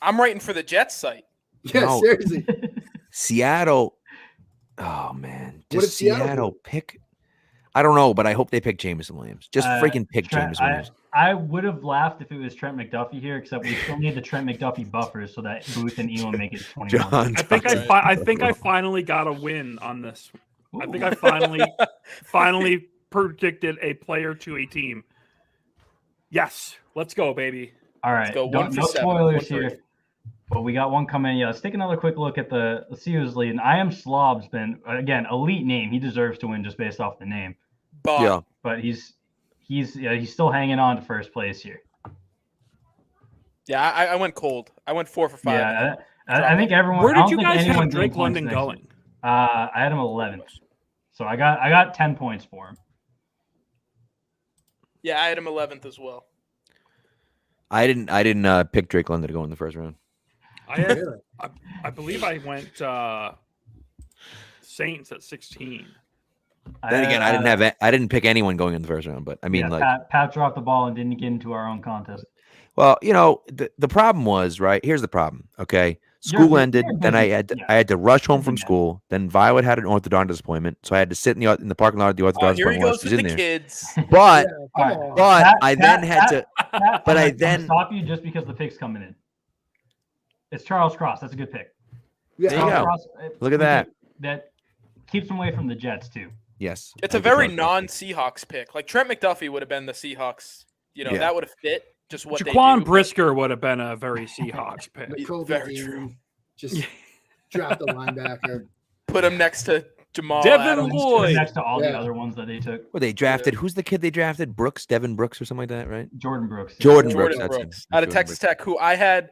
I'm writing for the Jets site. yeah, No. seriously. Seattle. Oh man, What just did Seattle Seattle pick. I don't know, but I hope they pick Jameson Williams. Just freaking pick Trent, Jameson Williams. I would have laughed if it was Trent McDuffie here, except we still need the Trent McDuffie buffers so that Booth and Elam make it 21. John, I think Right. I think I finally got a win on this. I think I finally predicted a player to a team. Yes, let's go, baby. All right. go, No 1 for 7, spoilers 1 for here. 8. But we got one coming in. Yeah, let's take another quick look at the Seals lead. And I Am Slob's been, again, elite name. He deserves to win just based off the name. But Yeah, But he's still hanging on to first place here. yeah, I went cold. I went 4 for 5. Yeah, I think everyone. Where I did don't you think guys anyone have Drake getting points London next going? week. I had him 11th. So I got 10 points for him. Yeah, I had him 11th as well. I didn't pick Drake London to go in the first round. I had, Really? I believe I went Saints at 16. Then again, I didn't pick anyone going in the first round. But I mean, like, Pat dropped the ball and didn't get into our own contest. well, you know, the problem was, right, here's the problem. Okay, school ended, then I had to rush home from Busy man. school. Then Violet had an orthodontist appointment, so I had to sit in the parking lot of the orthodontist Here he appointment while goes she with was in the there. kids. But Come All right. on. but Pat- I Pat- then had Pat- to. Pat, But I'm I gonna then- stop you just because the pick's coming in. It's Charles Cross. That's a good pick. Yeah, There you go. Cross, Look at that. That keeps him away from the Jets too. Yes, It's I a could very trust that. non-Seahawks pick. Like Trent McDuffie would have been the Seahawks. You know, Yeah. that would have fit just what they Jaquan do. Brisker would have been a very Seahawks pick. Kobe Very Dean, true. Just draft a linebacker. Put him next to Jamal Devin Adams. Lloyd. next to all the Yeah. other ones that they took. Well, they drafted. Who's the kid they drafted? Brooks, Devin Brooks, or something like that, right? Jordan Brooks. Jordan Jordan Brooks, that's him. Brooks out of Jordan Texas Tech, who I had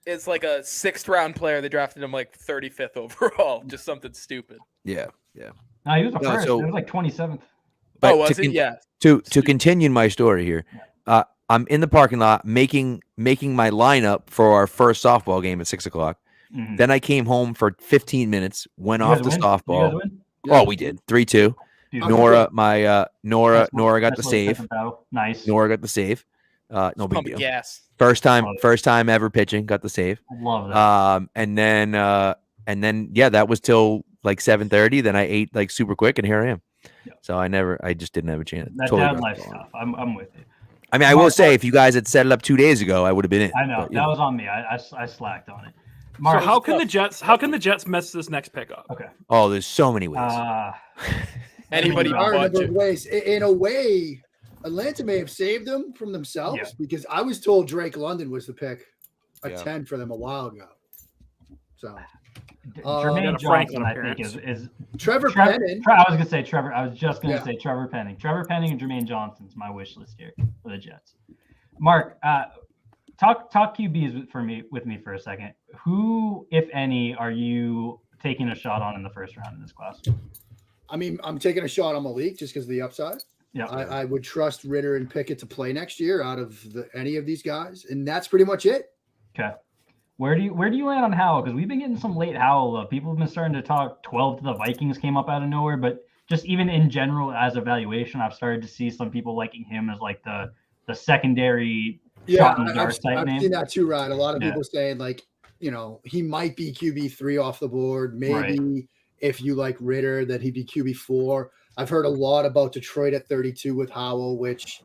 is like a 6th round player. They drafted him like 35th overall. Just something stupid. Yeah. No, he was the No, first. so- It was like 27th. But Oh, was to it? Yeah. To continue my story here, I'm in the parking lot making my lineup for our first softball game at 6:00. Mhm. Then I came home for 15 minutes, went You off guys to win? You guys softball. win? Oh, we did 3-2. Dude, Oh, Nora, Nora nice got little the save. second battle. Nice. Nora got the save. No big Pumping deal. gas. First Love it. time ever pitching, got the save. Love that. And then yeah, that was till like 7:30. Then I ate like super quick, and here I am. Yeah. So I just didn't have a chance. That Totally dad dropped life the ball. stuff. I'm with you. I mean, I will say, if you guys had set it up 2 days ago, I would have been in. I know but, you that was on me. I slacked on it. So Mark, how can the Jets mess this next pick up? okay. Oh, there's so many ways. Anybody There are a number budget. of ways. In a way, Atlanta may have saved them from themselves Yeah. because I was told Drake London was the pick at Yeah. 10 for them a while ago. So Jermaine a Franklin Johnson, I think, appearance. is Trevor Trevor. Pennon. I was gonna say Trevor. I was just gonna Yeah. say Trevor Penning. Trevor Penning and Jermaine Johnson's my wish list here for the Jets. Mark, talk QBs with me for a second. Who, if any, are you taking a shot on in the first round in this class? I mean, I'm taking a shot on Malik just because of the upside. Yeah. I would trust Ritter and Pickett to play next year out of any of these guys, and that's pretty much it. Okay. Where do you land on Howell? Because we've been getting some late Howell love. People have been starting to talk 12 to the Vikings came up out of nowhere, but just even in general as a valuation, I've started to see some people liking him as like the secondary shot in the dark type I've name. seen that too, Ryan. A lot of Yeah. people saying like, he might be QB3 off the board. Maybe if you like Ritter, that he'd be QB4. I've heard a lot about Detroit at 32 with Howell, which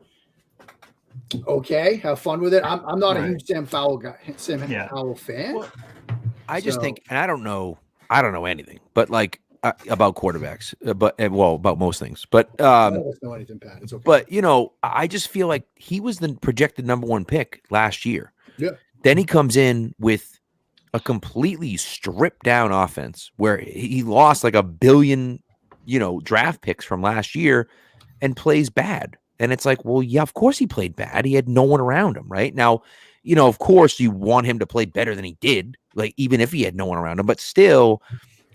okay, have fun with it. I'm not a huge Sam Howell fan. Well, I just think, and I don't know anything, but like about quarterbacks, but about most things. But None of us know anything, Pat. It's okay. But I just feel like he was the projected number 1 pick last year. Yeah. Then he comes in with a completely stripped down offense where he lost like $1 billion, draft picks from last year and plays bad. And it's like, well, yeah, of course he played bad. He had no one around him, right? Now, of course you want him to play better than he did, like even if he had no one around him, but still,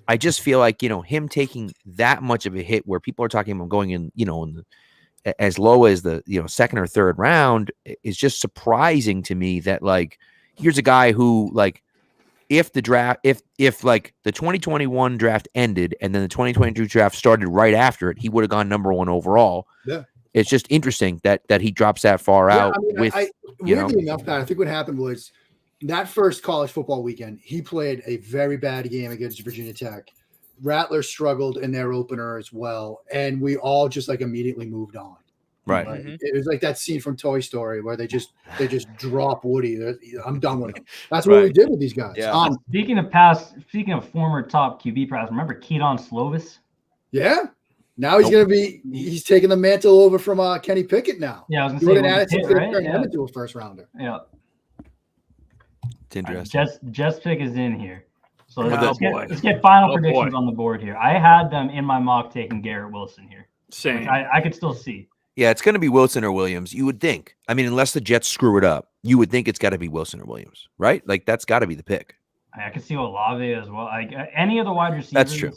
I just feel like, him taking that much of a hit where people are talking about going in, as low as the, second or third round is just surprising to me that like, here's a guy who like, if the 2021 draft ended and then the 2022 draft started right after it, he would have gone number 1 overall. Yeah. It's just interesting that he drops that far out with, weirdly enough, Pat, I think what happened was that first college football weekend, he played a very bad game against Virginia Tech. Rattler struggled in their opener as well. And we all just like immediately moved on. right. Like, it was like that scene from Toy Story where they just drop Woody. I'm done with him. That's what we did with these guys. Yeah. Speaking of former top QB pros, remember Keaton Slovis? Yeah. Now he's taking the mantle over from Kenny Pickett now. Yeah, I was He gonna would have say added Pitt, to right? turn him Yeah. into a first rounder. Yeah. It's interesting. Jets pick is in here. So Oh, let's get final Oh, predictions boy. on the board here. I had them in my mock taking Garrett Wilson here. Same. Which I could still see. Yeah, it's going to be Wilson or Williams. You would think. I mean, unless the Jets screw it up, you would think it's got to be Wilson or Williams, right? Like that's got to be the pick. I could see Olave as well. Like any of the wide receivers. That's true.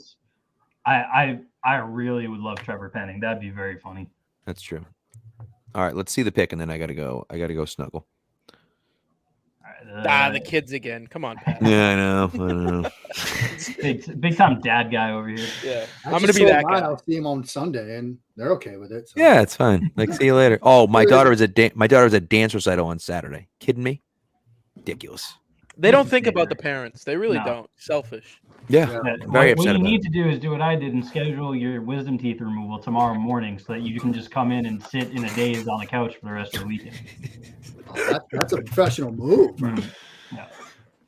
I really would love Trevor Penning. That'd be very funny. That's true. All right, let's see the pick, and then I got to go snuggle. All right, the kids again. Come on, Pat. Yeah, I know. big time dad guy over here. Yeah, I I'm just gonna be told that mine guy. I'll see him on Sunday, and they're okay with it. So. Yeah, it's fine. Like, see you later. Oh, my daughter is at dance recital on Saturday. Kidding me? Ridiculous. They don't think about the parents. They really No. don't. Selfish. Yeah, Yeah, very what upset you about need it. to do is do what I did and schedule your wisdom teeth removal tomorrow morning so that you can just come in and sit in a daze on the couch for the rest of the weekend. Oh, that's a professional move. Yeah.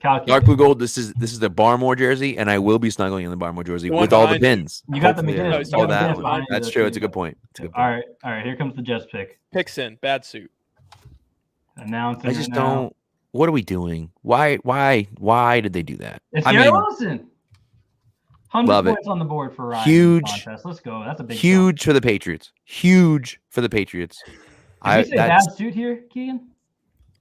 Calculate. Dark blue gold. This is the Barmore jersey, and I will be snuggling in the Barmore jersey The one with all the behind you. pins. You got the Hopefully, McGinnis. No, he's oh, talking that about one. behind you. That's true. It's a good point. It's a good point. All right. Here comes the Jets pick. Picks in. Bad suit. Announcing. I just it now. don't. What are we doing? Why did they do that? It's I Garrett mean, Wilson. 100 Love it. points on the board for Ryan. Huge. Contest. Let's go. That's a big Huge for the Patriots. Huge for the Patriots. Did we say bad suit here, Keegan?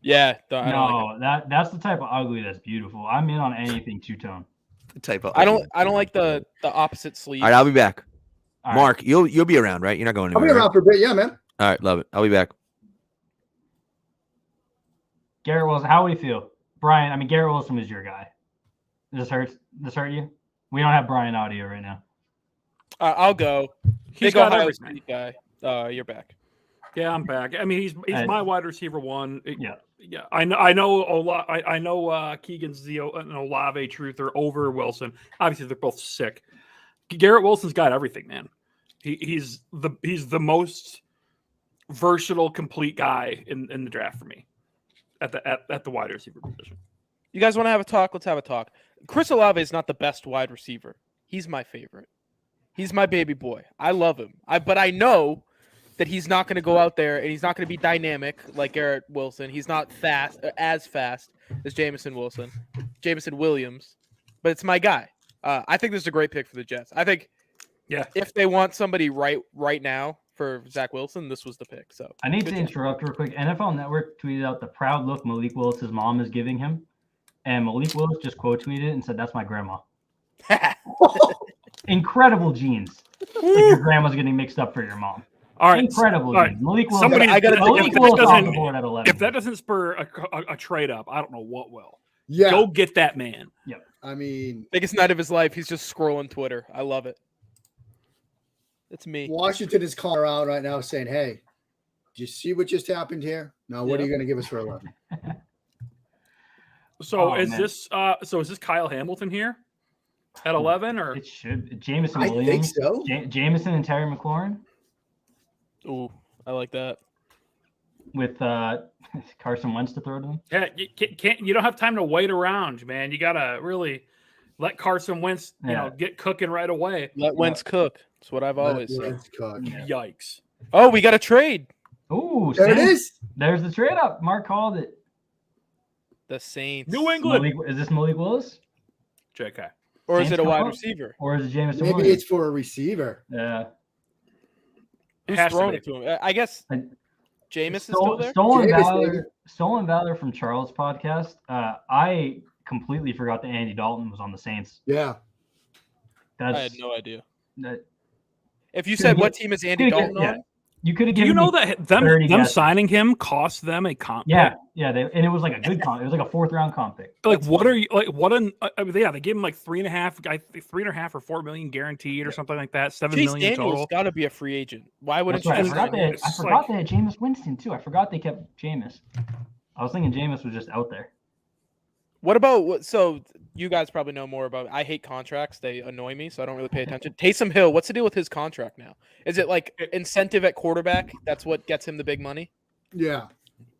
Yeah, I don't like it. that's the type of ugly that's beautiful. I'm in on anything two-tone. the type of. I don't like the opposite sleeve. All right, I'll be back. All Mark, you'll be around, right? You're not going I'll anywhere. be around for a bit. Yeah, man. All right, love it. I'll be back. Garrett Wilson, how do you feel? Brian, Garrett Wilson was your guy. This hurt you? We don't have Brian audio right now. I'll go. He's Big got Ohio everything. State guy. You're back. Yeah, I'm back. He's my wide receiver one. Yeah. I know a lot. I know Keegan's the Olave truther over Wilson. Obviously, they're both sick. Garrett Wilson's got everything, man. He's the most versatile, complete guy in the draft for me at the wide receiver position. You guys want to have a talk? Let's have a talk. Chris Olave is not the best wide receiver. He's my favorite. He's my baby boy. I love him. But I know that he's not going to go out there and he's not going to be dynamic like Garrett Wilson. He's not as fast as Jameson Williams, but it's my guy. I think this is a great pick for the Jets. I think, if they want somebody right now for Zach Wilson, this was the pick. So I need to interrupt real quick. NFL Network tweeted out the proud look Malik Willis's mom is giving him, and Malik Willis just quote tweeted it and said, "That's my grandma." Incredible genes. Like your grandma's getting mixed up for your mom. All right, incredible genes. Malik Willis. Malik Willis off the board at 11. If that doesn't spur a trade up, I don't know what will. Yeah. Go get that man. Yep. Biggest night of his life. He's just scrolling Twitter. I love it. It's me. Washington is calling around right now saying, "Hey, do you see what just happened here? No, what are you going to give us for 11?" So is this Kyle Hamilton here at 11 or it should Jameson I Williams? think so. Jameson and Terry McLaurin Ooh, I like that. with Carson Wentz to throw to him. Yeah, you don't have time to wait around, man. You gotta really let Carson Wentz, get cooking right away. Let Wentz cook. That's what I've always said. Yikes! Oh, we got a trade. Ooh, There it is. There's the trade up. Mark called it. The Saints. New England. Is this Malik Willis? JK. Or is Saints it a wide come up? receiver? Or is it Jameson Maybe Williams? it's for a receiver. Yeah. Who's Has to throwing be. it to him? I guess Jameis is still there. Stolen Valor from Charles' podcast. I completely forgot that Andy Dalton was on the Saints. Yeah. I had no idea. That, If you said what team is Andy Dalton on? You could have Do given you know me that them 30 guesses. signing him cost them a comp? Yeah, and it was like a good comp. It was like a 4th round comp pick. Like what are you like? What an they gave him like 3.5 or 4 million guaranteed or something like that. 7 Chase million Daniels total. got to be a free agent. Why wouldn't That's you? right. I Just forgot they had Jameis Winston too. I forgot they kept Jameis. I was thinking Jameis was just out there. What about so you guys probably know more about I hate contracts. They annoy me, so I don't really pay attention. Taysom Hill, what's the deal with his contract now? Is it like incentive at quarterback? That's what gets him the big money? Yeah.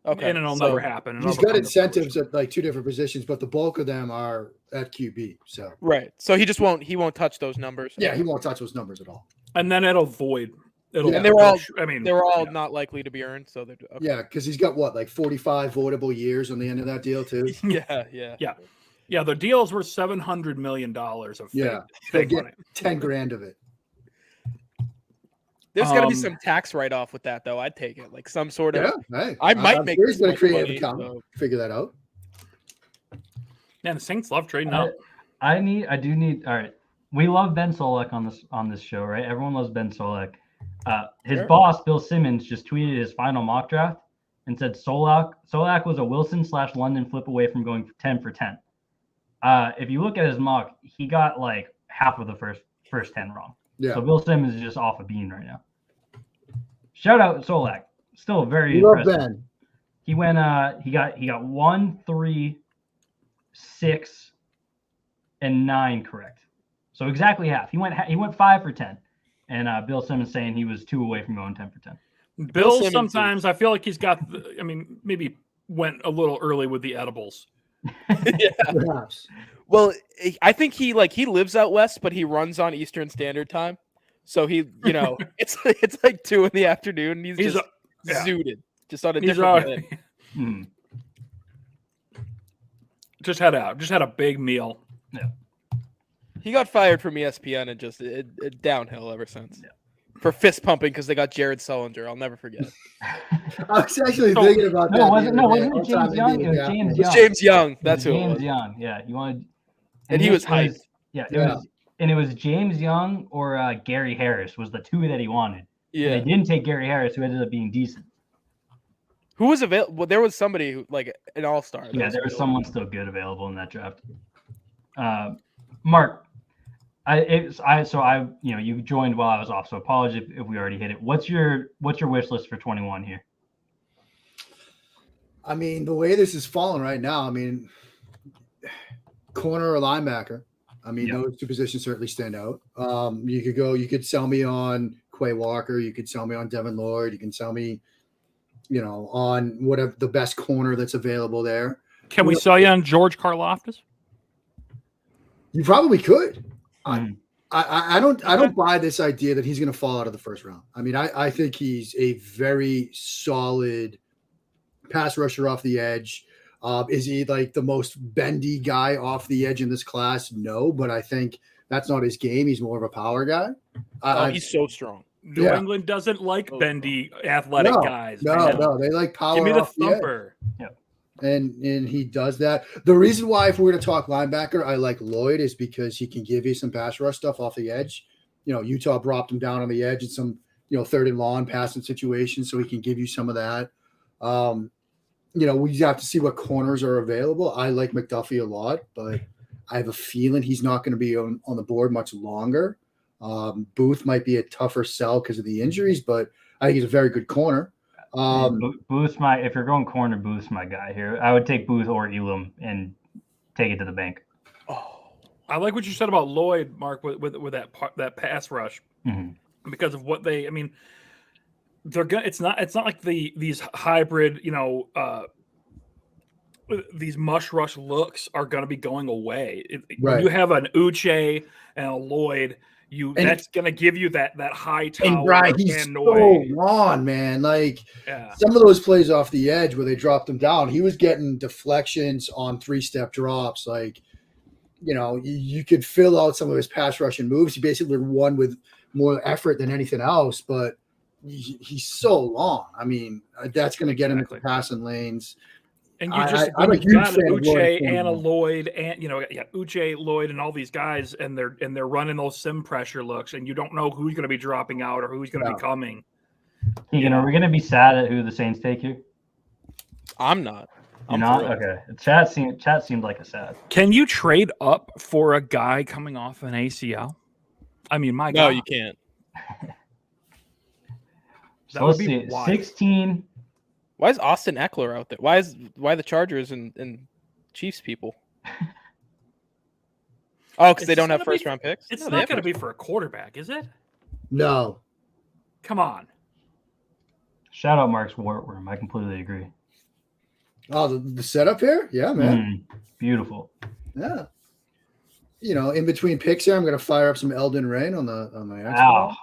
Okay. And it'll never happen. He's got incentives at like 2 different positions, but the bulk of them are at QB. So right. So he won't touch those numbers. yeah, he won't touch those numbers at all. And then it'll void. And they were all not likely to be earned. So they're okay. Yeah, because he's got what, like 45 voidable years on the end of that deal too. Yeah. The deals were $700 million of they get 10 grand of it. There's got to be some tax write-off with that, though. I'd take it, like some sort of. Yeah, hey, I might make. Sure he's going to create money, an account. Figure that out. Yeah, the Saints love trading up. I do need. All right, we love Ben Solak on this show, right? Everyone loves Ben Solak. His boss, Bill Simmons, just tweeted his final mock draft and said Solak was a Wilson/London flip away from going 10 for 10. If you look at his mock, he got like half of the first 10 wrong. Yeah. So Bill Simmons is just off a bean right now. Shout out Solak. Still very We love impressive. Ben. He went he got 1, 3, 6, and 9 correct. So exactly half. He went 5 for 10. And Bill Simmons saying he was 2 away from going 10 for 10. Bill sometimes I feel like he's got maybe went a little early with the edibles. Yeah. Perhaps. Well, I think he lives out west, but he runs on Eastern Standard Time. So he, it's like 2 PM, and he's just zooted, just on a different thing. Just had a big meal. Yeah. He got fired from ESPN and just downhill ever since. Yeah. For fist pumping because they got Jared Sullinger. I'll never forget. I was actually thinking about that. Wasn't it James Young? It was James Young. James Young. That's who it was. James Young. Yeah, you wanted. And he was hyped. It was James Young or Gary Harris was the two that he wanted. Yeah. And they didn't take Gary Harris, who ended up being decent. Who was available? Well, there was somebody who, like an all-star. Yeah, there was someone still good available in that draft. Mark, you joined while I was off, so apologies if we already hit it. What's your wish list for 21 here? I mean, the way this is falling right now, I mean, corner or linebacker. I mean, those two positions certainly stand out. You could sell me on Quay Walker. You could sell me on Devin Lloyd. You can sell me, on whatever the best corner that's available there. Can we sell you on George Karlaftis? You probably could. I don't buy this idea that he's going to fall out of the first round. I mean, I think he's a very solid pass rusher off the edge. Is he like the most bendy guy off the edge in this class? No, but I think that's not his game. He's more of a power guy. He's so strong. New England doesn't like bendy athletic guys. No, they like power. Give me the off thumper. Yeah. And he does that. The reason why, if we're going to talk linebacker, I like Lloyd is because he can give you some pass rush stuff off the edge. Utah dropped him down on the edge in some, third and long passing situations, so he can give you some of that. We have to see what corners are available. I like McDuffie a lot, but I have a feeling he's not going to be on the board much longer. Booth might be a tougher sell because of the injuries, but I think he's a very good corner. Booth's if you're going corner, Booth's my guy here. I would take Booth or Elam and take it to the bank. Oh, I like what you said about Lloyd, Mark, with that pass rush, because of what they're gonna. It's not like these hybrid, these mush rush looks are going to be going away. When you have an Uche and a Lloyd. That's going to give you that high tower. And Brian, he's so long, man. Some of those plays off the edge where they dropped him down, he was getting deflections on 3-step drops. You could fill out some of his pass rushing moves. He basically won with more effort than anything else, but he's so long. I mean, that's going to get him into passing lanes. And you just got an Uche and a Lloyd, and Uche, Lloyd, and all these guys, and they're running those sim pressure looks, and you don't know who's going to be dropping out or who's going to be coming. Are we going to be sad at who the Saints take here? I'm not. You're not? Okay. Chat seemed like a sad. Can you trade up for a guy coming off an ACL? I mean, my God. No, you can't. So let's see. 16. Why is Austin Eckler out there? Why the Chargers and Chiefs people? Oh, because they don't have first round picks? It's not going to be for a quarterback, is it? No. Come on. Shout out Mark's Wart Room. I completely agree. Oh, the setup here? Yeah, man. Beautiful. Yeah. In between picks here, I'm going to fire up some Elden Ring on my Xbox.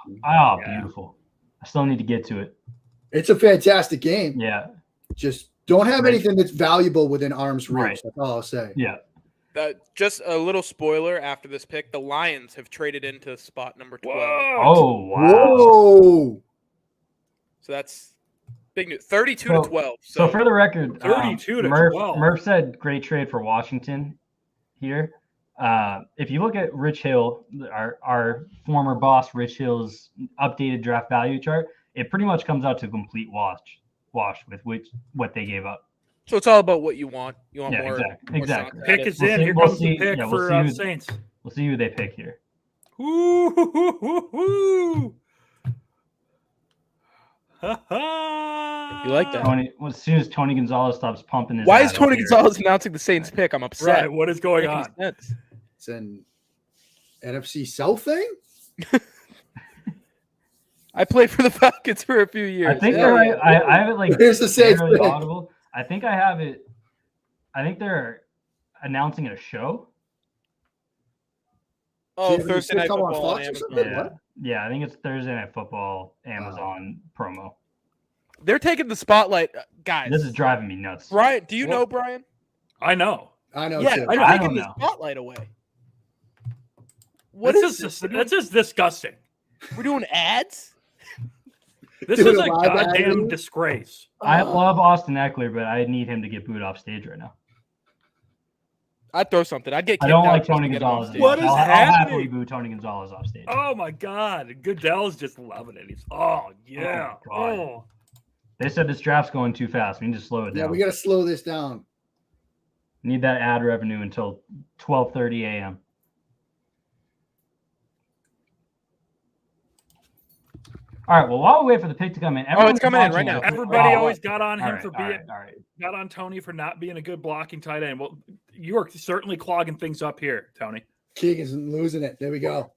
Beautiful. I still need to get to it. It's a fantastic game. Yeah. Just don't have anything that's valuable within arm's reach. Right. That's all I'll say. Yeah. Just a little spoiler after this pick, the Lions have traded into spot number 12. Whoa. Oh, wow. Whoa. So that's big news. 32 to 12. So for the record, 32 to 12. Murph said great trade for Washington here. If you look at Rich Hill, our former boss, Rich Hill's updated draft value chart, it pretty much comes out to a complete wash with what they gave up. So it's all about what you want. You want more. Exactly. Pick is in. Here comes the pick for Saints. We'll see who they pick here. Ooh. You like that? As soon as Tony Gonzalez stops pumping his. Why is Tony Gonzalez announcing the Saints pick? I'm upset. Right. What is going on? It's an NFC South thing. I played for the Falcons for a few years. I think they're right. I have it like here's the Saints really audible. I think I have it. I think they're announcing a show. Oh, Thursday Night Football on Amazon. Yeah, I think it's Thursday Night Football Amazon promo. They're taking the spotlight, guys. This is driving me nuts. Brian, do you know Brian? I know. I know. Yeah, too. they're taking the spotlight away. That's just disgusting. We're doing ads. This Doing is a a live ad goddamn read? disgrace. I love Austin Eckler, but I need him to get booed off stage right now. I'd throw something. I'd get. I Kicked don't out like just to Tony get him off Gonzalez. stage. What is I'll happening? happily boo Tony Gonzalez off stage. Oh my god, Goodell's just loving it. He's yeah. Oh, God. They said this draft's going too fast. We need to slow it down. Yeah, we got to slow this down. Need that ad revenue until 12:30 a.m. All right. Well, while we wait for the pick to come in, it's coming in right now. Everybody always got on him All right, for all being right. got on Tony for not being a good blocking tight end. Well, you are certainly clogging things up here, Tony. Keegan's losing it. There we go.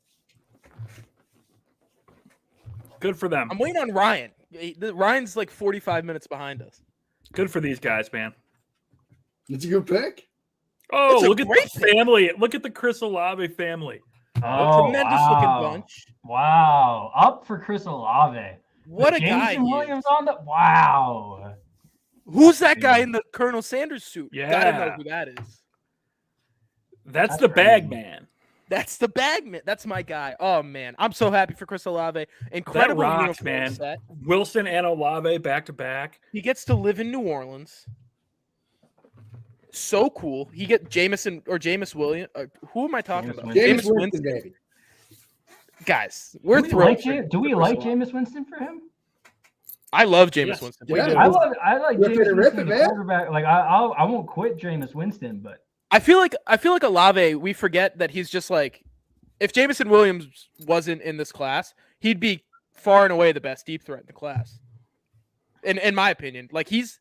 Good for them. I'm waiting on Ryan. Ryan's like 45 minutes behind us. Good for these guys, man. It's a good pick. Oh, It's a look at great the family. Look at the Chris Olave family. Oh, Tremendous wow. looking bunch. Wow. Up for Chris Olave. What With a guy. Jameson he Williams is. on the wow. Who's that guy in the Colonel Sanders suit? Yeah. Gotta know who that is. That's That's the bag crazy. man. That's the bagman. That's my guy. Oh man, I'm so happy for Chris Olave. Incredible rocks, uniform man. set. Wilson and Olave back to back. He gets to live in New Orleans. So cool. He get Jameson or Jameis Williams. Who am I talking Jameis about? Winston. James Winston, baby. Guys, we're Do we thrilled. like Jameis Winston for him? I love Jameis Yes. Winston. Yeah. We do. I like Rip it Jameis and rip Winston it, as a man. quarterback. Like I won't quit Jameis Winston, but I feel like Olave, we forget that he's just like, if Jameson Williams wasn't in this class, he'd be far and away the best deep threat in the class. In my opinion, like he's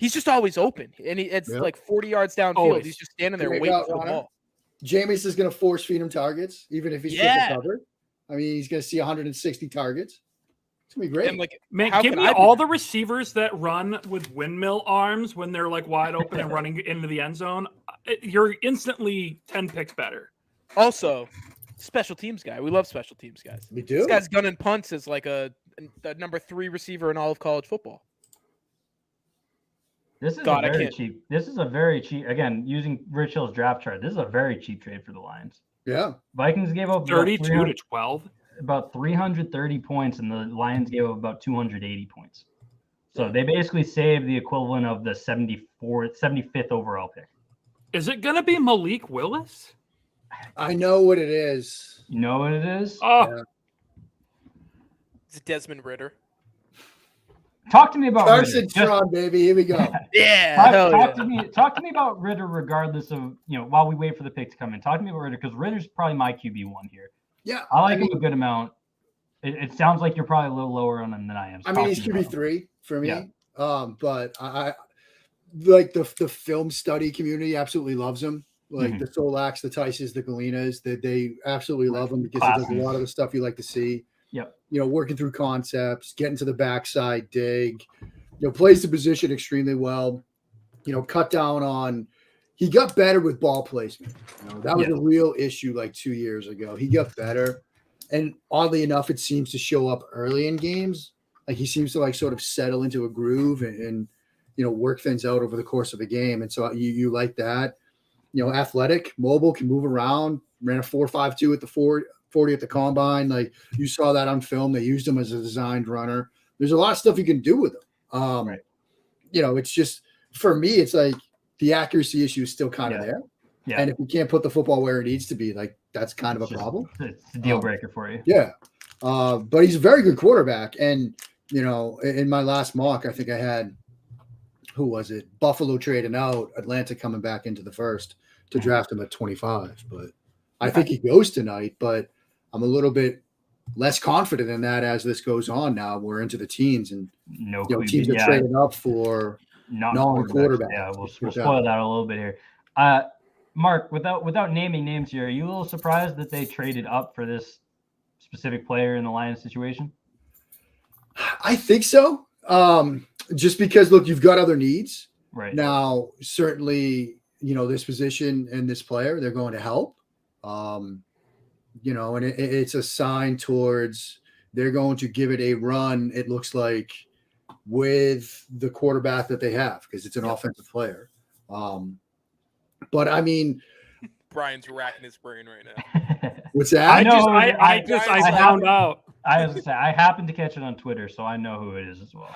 just always open, and it's Yep. like 40 yards downfield. Always. He's just standing there Check waiting out for the Ryan. ball. Jameis is going to force feed him targets, even if he's Yeah. triple covered. I mean, he's going to see 160 targets. It's going to be great. And like, Man, how give can me I be all that? the receivers that run with windmill arms when they're like wide open and running into the end zone. You're instantly 10 picks better. Also, special teams guy. We love special teams guys. we do. This guy's gunning punts as like the number 3 receiver in all of college football. this is God, I a very can't- cheap. This is a very cheap. Again, using Rich Hill's draft chart, this is a very cheap trade for the Lions. Yeah. Vikings gave up about 32 to 12. about 330 points, and the Lions gave up about 280 points. So they basically saved the equivalent of the 75th overall pick. Is it going to be Malik Willis? I know what it is. You know what it is? Oh, Yeah. It's Desmond Ritter. Talk to me about Carson Ritter. Just- Tron, baby. Here we go. Yeah. Talk, hell talk yeah. talk to me about Ritter, regardless of while we wait for the pick to come in. Talk to me about Ritter because Ritter's probably my QB1 here. Yeah. I like him a good amount. It sounds like you're probably a little lower on him than I am. So I mean, talk he's to me about him. QB3 for me. Yeah. But I like the film study community absolutely loves him. Like Mhm. the Solax, the Tices, the Galinas, they absolutely love him because he does a Classic. lot of the stuff you like to see. Yep. Working through concepts, getting to the backside dig, plays the position extremely well. Cut down on. He got better with ball placement. That was Yeah. a real issue like 2 years ago. He got better, and oddly enough, it seems to show up early in games. Like he seems to like sort of settle into a groove and work things out over the course of a game. And so you like that. Athletic, mobile, can move around. Ran a 4.52 at the 40 at the combine. Like you saw that on film. They used him as a designed runner. There's a lot of stuff you can do with him. Right. It's just for me, it's like the accuracy issue is still kind of there. Yeah. And if you can't put the football where it needs to be, like that's kind of a It's just- problem. It's a deal breaker for you. Yeah. But he's a very good quarterback. And, in my last mock, I think I had, who was it? Buffalo trading out, Atlanta coming back into the first to draft him at 25. But I think he goes tonight, but I'm a little bit less confident in that as this goes on now. We're into the teens and No teams are yeah, trading up for non-quarterback. Yeah, we'll Yeah. spoil that a little bit here. Mark, without naming names here, are you a little surprised that they traded up for this specific player in the Lions situation? I think so. Just because, look, you've got other needs. Right. Now, certainly, this position and this player, they're going to help. And it's a sign towards they're going to give it a run, it looks like, with the quarterback that they have because it's an offensive player. But, I mean, Brian's racking his brain right now. What's that? I know. I found out. I was gonna say I happened to catch it on Twitter, so I know who it is as well.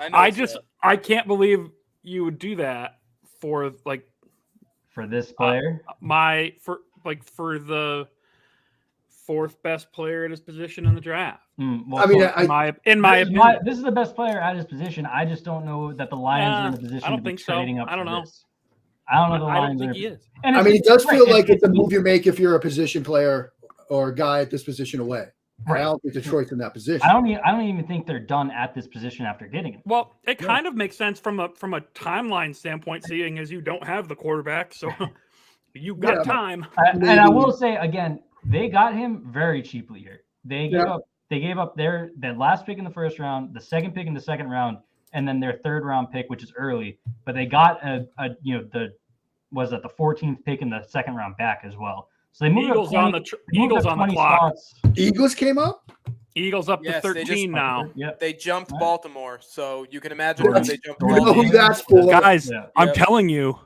I can't believe you would do that for this player. For the fourth best player at his position in the draft. Well, I mean, in my opinion, this is the best player at his position. I just don't know that the Lions are in a position I don't to be think so. trading up. I don't know. This. I don't know the I Lions. don't think he is. And I mean, it does feel like it's a right. move you make if you're a position player or a guy at this position away. Right. I don't think Detroit's in that position. I don't even think they're done at this position after getting him. Well, it kind of makes sense from a timeline standpoint, seeing as you don't have the quarterback, so you got time. And I will say again, they got him very cheaply here. They gave up their last pick in the first round, the second pick in the second round, and then their third round pick, which is early. But they got the 14th pick in the second round back as well. So they moved Eagles up 20, Eagles on the clock. Spots. Eagles came up? Eagles up to 13 now. Yep. They jumped Baltimore, so you can imagine who they jumped. You know who that's for. Guys, Yeah. I'm telling you.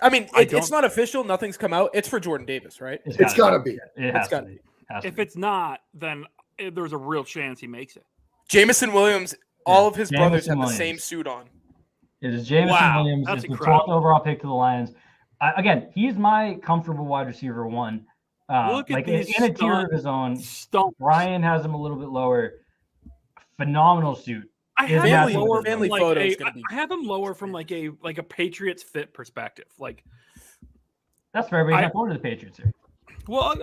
I mean, it's not official. Nothing's come out. It's for Jordan Davis, right? It's got to be. It has to be. If it's not, then there's a real chance he makes it. Jamison Williams, all of his brothers have Williams. the same suit on. It is Jamison Williams. That's It's the incredible. 12th overall pick to the Lions. Again, he's my comfortable wide receiver one. Look at these in a tier of his own. Stumps. Brian has him a little bit lower. Phenomenal suit. I have Family- him lower family from photo's gonna be- I have him lower from like a Patriots fit perspective. Like, That's fair, but he's not going to the Patriots here. well,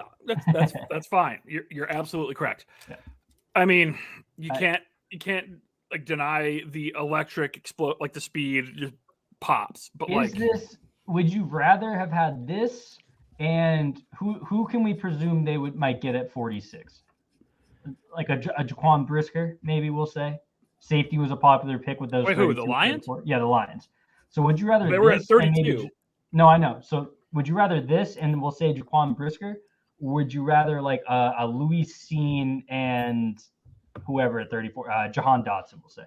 that's fine. You're absolutely correct. Yeah. I mean, you can't like deny the electric explode, like the speed just pops. But Would you rather have had this, and who can we presume they might get at 46? Like a Jaquan Brisker, maybe we'll say. Safety was a popular pick with those. Wait, who, the Lions? Yeah, the Lions. So would you rather They were at this and 32. No, I know. So would you rather this and we'll say Jaquan Brisker? Or would you rather like a Louis Seen and whoever at 34, Jahan Dotson, we'll say?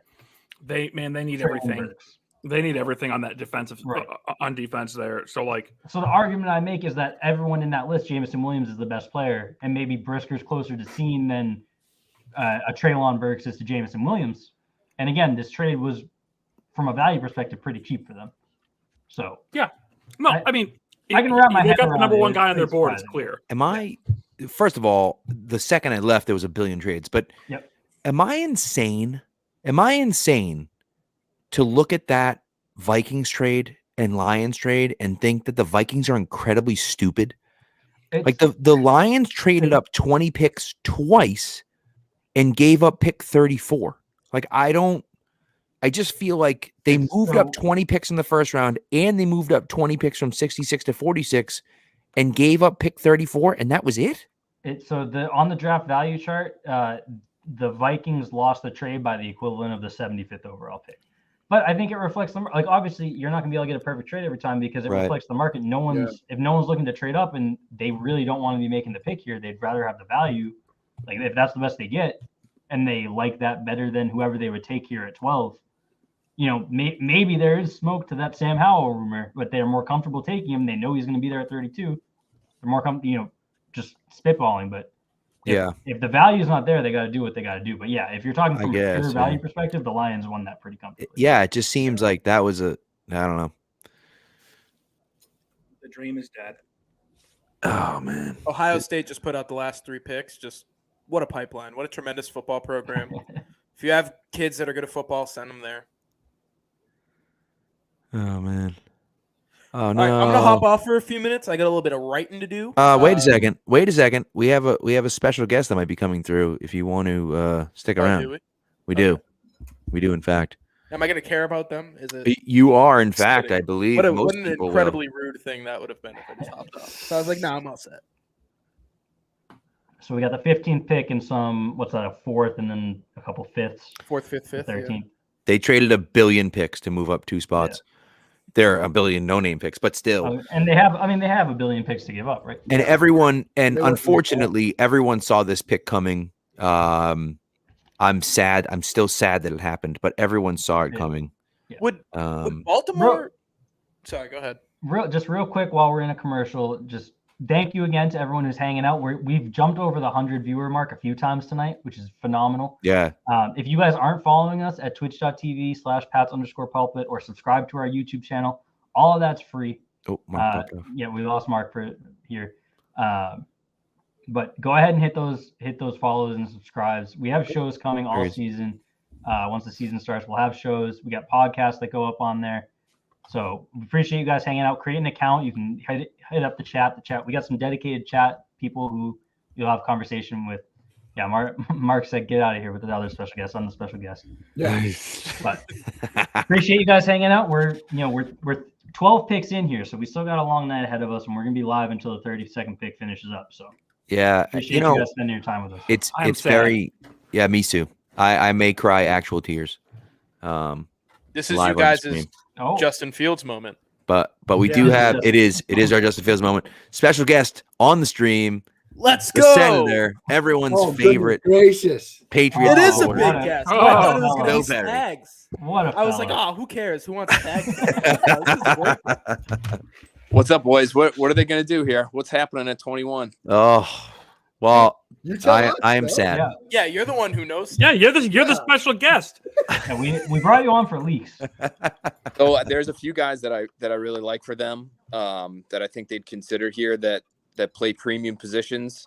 They need everything. They need everything on that defensive on defense there. So the argument I make is that everyone in that list, Jamison Williams is the best player, and maybe Brisker's closer to Seen than a Treylon Burks is to Jamison Williams. And again, this trade was, from a value perspective, pretty cheap for them. So yeah, no, I mean, I can wrap my head got the around number it. one guy on their It's board. It's surprising. clear. First of all, the second I left, there was a billion trades. But am I insane? Am I insane to look at that Vikings trade and Lions trade and think that the Vikings are incredibly stupid? Like the Lions traded up 20 picks twice and gave up pick 34. Like I just feel like they moved up 20 picks in the first round and they moved up 20 picks from 66 to 46 and gave up pick 34, and that was it? On the draft value chart, the Vikings lost the trade by the equivalent of the 75th overall pick. But I think it reflects them. Like obviously, you're not going to be able to get a perfect trade every time because it reflects the market. If no one's looking to trade up and they really don't want to be making the pick here, they'd rather have the value. Like if that's the best they get, and they like that better than whoever they would take here at 12. Maybe there is smoke to that Sam Howell rumor, but they're more comfortable taking him. They know he's going to be there at 32. They're more just spitballing. But if the value is not there, they got to do what they got to do. But yeah, if you're talking from a pure value perspective, the Lions won that pretty comfortably. Yeah, it just seems like that was I don't know. The dream is dead. Oh man. Ohio State just put out the last 3 picks. Just what a pipeline. What a tremendous football program. If you have kids that are good at football, send them there. Oh man. Oh All no. right, I'm gonna hop off for a few minutes. I got a little bit of writing to do. Wait a second. We have a special guest that might be coming through. If you want to stick around, Do we? we do. We do, in fact. Am I gonna care about them? Is it? You are, in fact, I believe. What most an people incredibly rude thing that would have been if I just hopped off. So I was like, "Nah, I'm all set." So we got the 15th pick and some, what's that, a 4th and then a couple 5ths. 4th, 5th, 5th. 13th. They traded 1 billion picks to move up 2 spots. They're 1 billion no-name picks, but still. And they have 1 billion picks to give up, right? And unfortunately, everyone saw this pick coming. I'm sad. I'm still sad that it happened, but everyone saw it coming. Would Baltimore? Sorry, go ahead. real quick while we're in a commercial, just thank you again to everyone who's hanging out. We've jumped over the 100 viewer mark a few times tonight, which is phenomenal. Yeah. If you guys aren't following us at twitch.tv/Pats_Pulpit or subscribe to our YouTube channel, all of that's free. Oh, Mark back off. Yeah, we lost Mark for here. But go ahead and hit those follows and subscribes. We have shows coming all season. Once the season starts, we'll have shows. We got podcasts that go up on there. So we appreciate you guys hanging out. Create an account. You can hit up the chat. We got some dedicated chat people who you'll have conversation with. Yeah, Mark said get out of here with the other special guest. I'm the special guest. Yeah. But appreciate you guys hanging out. We're 12 picks in here, so we still got a long night ahead of us, and we're gonna be live until the 32nd pick finishes up. So yeah, appreciate you guys spending your time with us. It's very me too. I may cry actual tears. This is you guys' Justin Fields moment. But we do have it is our Justin Fields moment. Special guest on the stream. Let's the go. Senator, everyone's favorite gracious Patriot. It is a big guest. I thought it was going to be Stags. I was like, who cares? Who wants Stags? What's up, boys? What are they going to do here? What's happening at 21? Oh, well, I am sad. Yeah, you're the one who knows. Yeah, you're the special guest. Yeah, we brought you on for leaks. So there's a few guys that I really like for them that I think they'd consider here that play premium positions.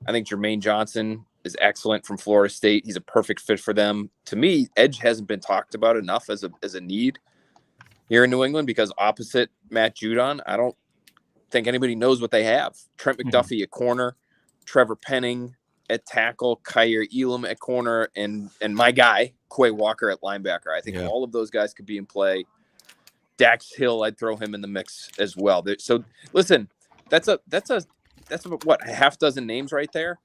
I think Jermaine Johnson is excellent from Florida State. He's a perfect fit for them. To me, edge hasn't been talked about enough as a need here in New England because opposite Matt Judon, I don't think anybody knows what they have. Trent McDuffie at corner, Trevor Penning at tackle, Kyer Elam at corner, and my guy, Quay Walker at linebacker. I think all of those guys could be in play. Dax Hill, I'd throw him in the mix as well. So listen, that's what, a half dozen names right there.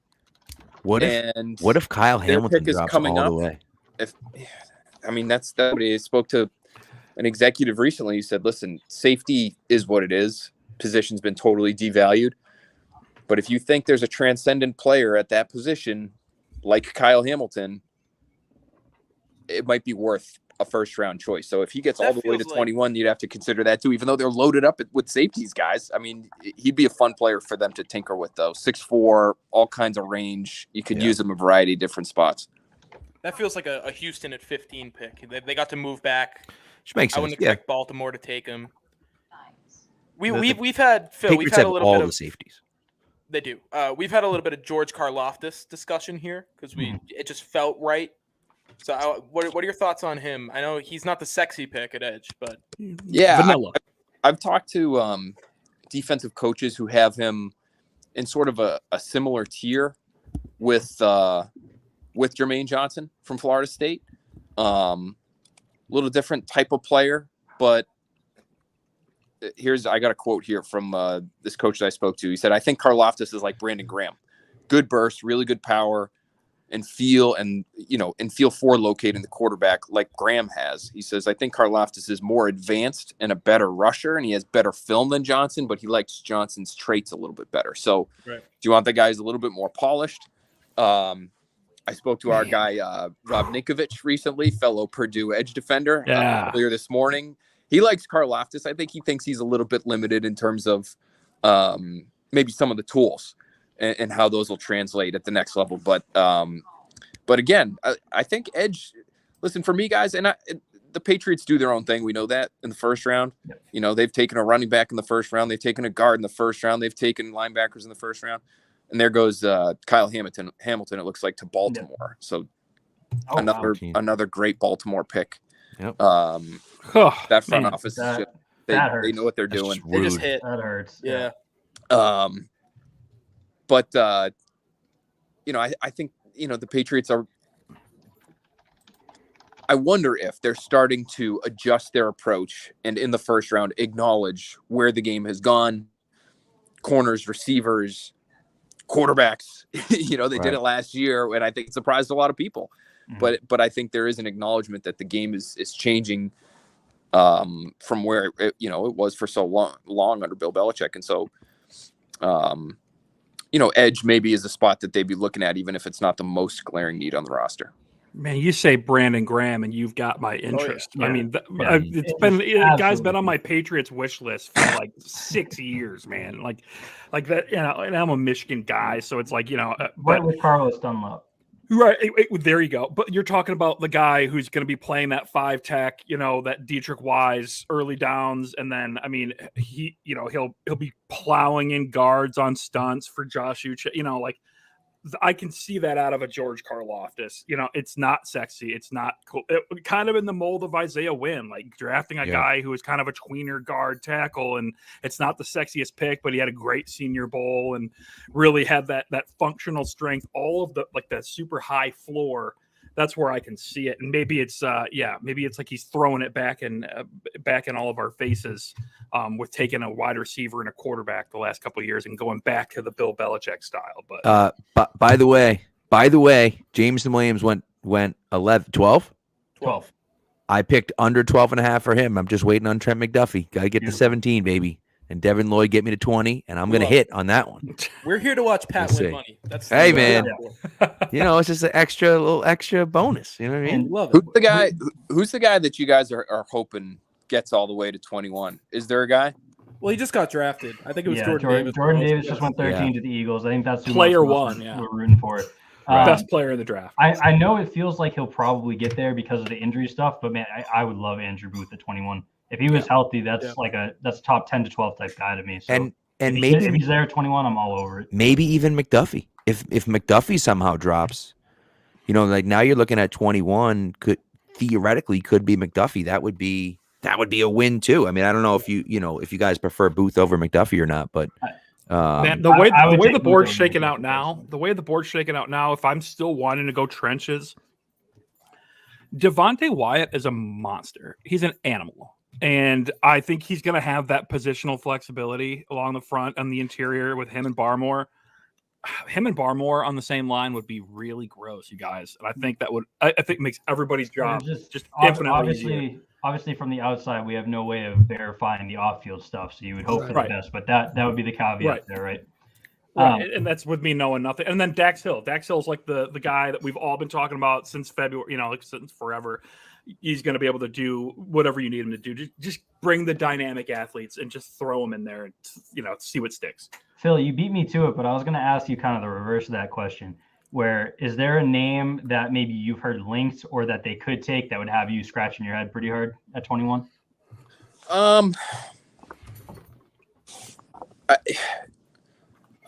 What if Kyle Hamilton drops coming all the way? That's that. I spoke to an executive recently. He said, "Listen, safety is what it is. Position's been totally devalued. But if you think there's a transcendent player at that position, like Kyle Hamilton, it might be worth a first-round choice. So if he gets all the way to 21, you'd have to consider that too, even though they're loaded up with safeties, guys. I mean, he'd be a fun player for them to tinker with, though. 6'4", all kinds of range. You could use him a variety of different spots. That feels like a Houston at 15 pick. They got to move back. Which makes sense. I wouldn't expect Baltimore to take him. We've had Phil. Patriots have all the safeties. They do. We've had a little bit of George Karlaftis discussion here because it just felt right. So what are your thoughts on him? I know he's not the sexy pick at edge, but vanilla. I've talked to defensive coaches who have him in sort of a similar tier with Jermaine Johnson from Florida State. Little different type of player, but I got a quote here from this coach that I spoke to. He said, "I think Karlaftis is like Brandon Graham, good burst, really good power, and feel for locating the quarterback like Graham has." He says, "I think Karlaftis is more advanced and a better rusher, and he has better film than Johnson, but he likes Johnson's traits a little bit better. So, do you want the guy who's a little bit more polished?" I spoke to our guy Rob Ninkovich recently, fellow Purdue edge defender, earlier this morning. He likes Karlaftis. I think he thinks he's a little bit limited in terms of maybe some of the tools and how those will translate at the next level. But again, I think edge. Listen, for me, guys, and the Patriots do their own thing. We know that in the first round. You know, they've taken a running back in the first round. They've taken a guard in the first round. They've taken linebackers in the first round. And there goes Kyle Hamilton. It looks like, to Baltimore. So another great Baltimore pick. Yep. That front office is just, they know what they're doing. They just hit. That hurts. Yeah. But I think the Patriots are. I wonder if they're starting to adjust their approach and in the first round acknowledge where the game has gone. Corners, receivers, quarterbacks. They did it last year, and I think it surprised a lot of people. But I think there is an acknowledgement that the game is changing from where it was for so long under Bill Belichick, and so edge maybe is a spot that they'd be looking at, even if it's not the most glaring need on the roster. Man, you say Brandon Graham, and you've got my interest. Yeah. I mean, Yeah. it's It's guy's been on absolutely- my Patriots wish list for like 6 years, man. Like that, you know. And I'm a Michigan guy, so it's like, you know, Right with Carlos Dunlap. right. There you go. But you're talking about the guy who's going to be playing that 5 tech, you know, that Dietrich Wise early downs, and then I mean, he'll be plowing in guards on stunts for Josh Uche, you know, like. I can see that out of a George Karlaftis. You know, it's not sexy. It's not cool. It, kind of in the mold of Isaiah Wynn, like drafting a guy who is kind of a tweener guard tackle, and it's not the sexiest pick, but he had a great Senior Bowl and really had that functional strength. All of the like that super high floor. That's where I can see it, and maybe it's like he's throwing it back in all of our faces with taking a wide receiver and a quarterback the last couple of years and going back to the Bill Belichick style. But by the way, Jameson Williams went 12. I picked under 12.5 for him. I'm just waiting on Trent McDuffie. Got to get to 17, baby. And Devin Lloyd get me to 20, and I'm going to hit on that one. We're here to watch Pat We'll win see. money. That's Hey, what man. we're here You know, it's just a little extra bonus. You know what I mean? for. Love Who's it. the guy that you guys are hoping gets all the way to 21? Is there a guy? Well, he just got drafted. I think it was Jordan Davis. Jordan Davis just went 13 to the Eagles. I think that's who Player most of us one, yeah. we're rooting for. best player in the draft. I know it feels like he'll probably get there because of the injury stuff, but man, I would love Andrew Booth at 21. If he was healthy, that's that's top 10 to 12 type guy to me. So and if he's there at 21, I'm all over it. Maybe even McDuffie. If McDuffie somehow drops, you know, like now you're looking at 21. Could theoretically be McDuffie. That would be a win too. I mean, I don't know if if you guys prefer Booth over McDuffie or not, but Man, the way the Booth board's over shaking McDuffie. out now, if I'm still wanting to go trenches, Devontae Wyatt is a monster. He's an animal. And I think he's going to have that positional flexibility along the front and the interior with him and Barmore. Him and Barmore on the same line would be really gross, you guys. And I think that would, I think makes everybody's job just infinitely easier. Obviously, from the outside, we have no way of verifying the off-field stuff. So you would hope for the best, but that would be the caveat there, right? Right, and that's with me knowing nothing. And then Dax Hill. Dax Hill's like the guy that we've all been talking about since February, like since forever. He's going to be able to do whatever you need him to do. Just bring the dynamic athletes and just throw them in there and, see what sticks. Phil, you beat me to it, but I was going to ask you kind of the reverse of that question. Where is there a name that maybe you've heard linked or that they could take that would have you scratching your head pretty hard at 21?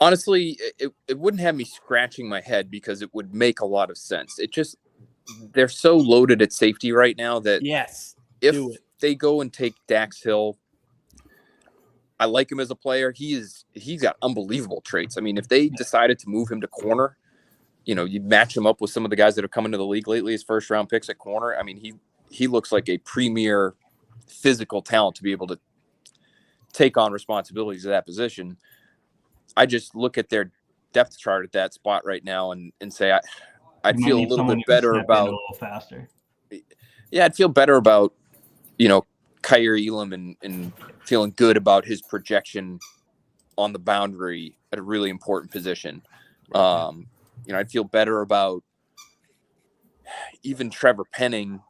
Honestly, it wouldn't have me scratching my head because it would make a lot of sense. They're so loaded at safety right now that if they go and take Dax Hill, I like him as a player. He's got unbelievable traits. I mean, if they decided to move him to corner, you match him up with some of the guys that have come into the league lately as first round picks at corner. I mean, he looks like a premier physical talent to be able to take on responsibilities of that position. I just look at their depth chart at that spot right now and say I'd feel a little bit better about. A little faster. Yeah, I'd feel better about Kyer Elam and feeling good about his projection on the boundary at a really important position. I'd feel better about even Trevor Penning,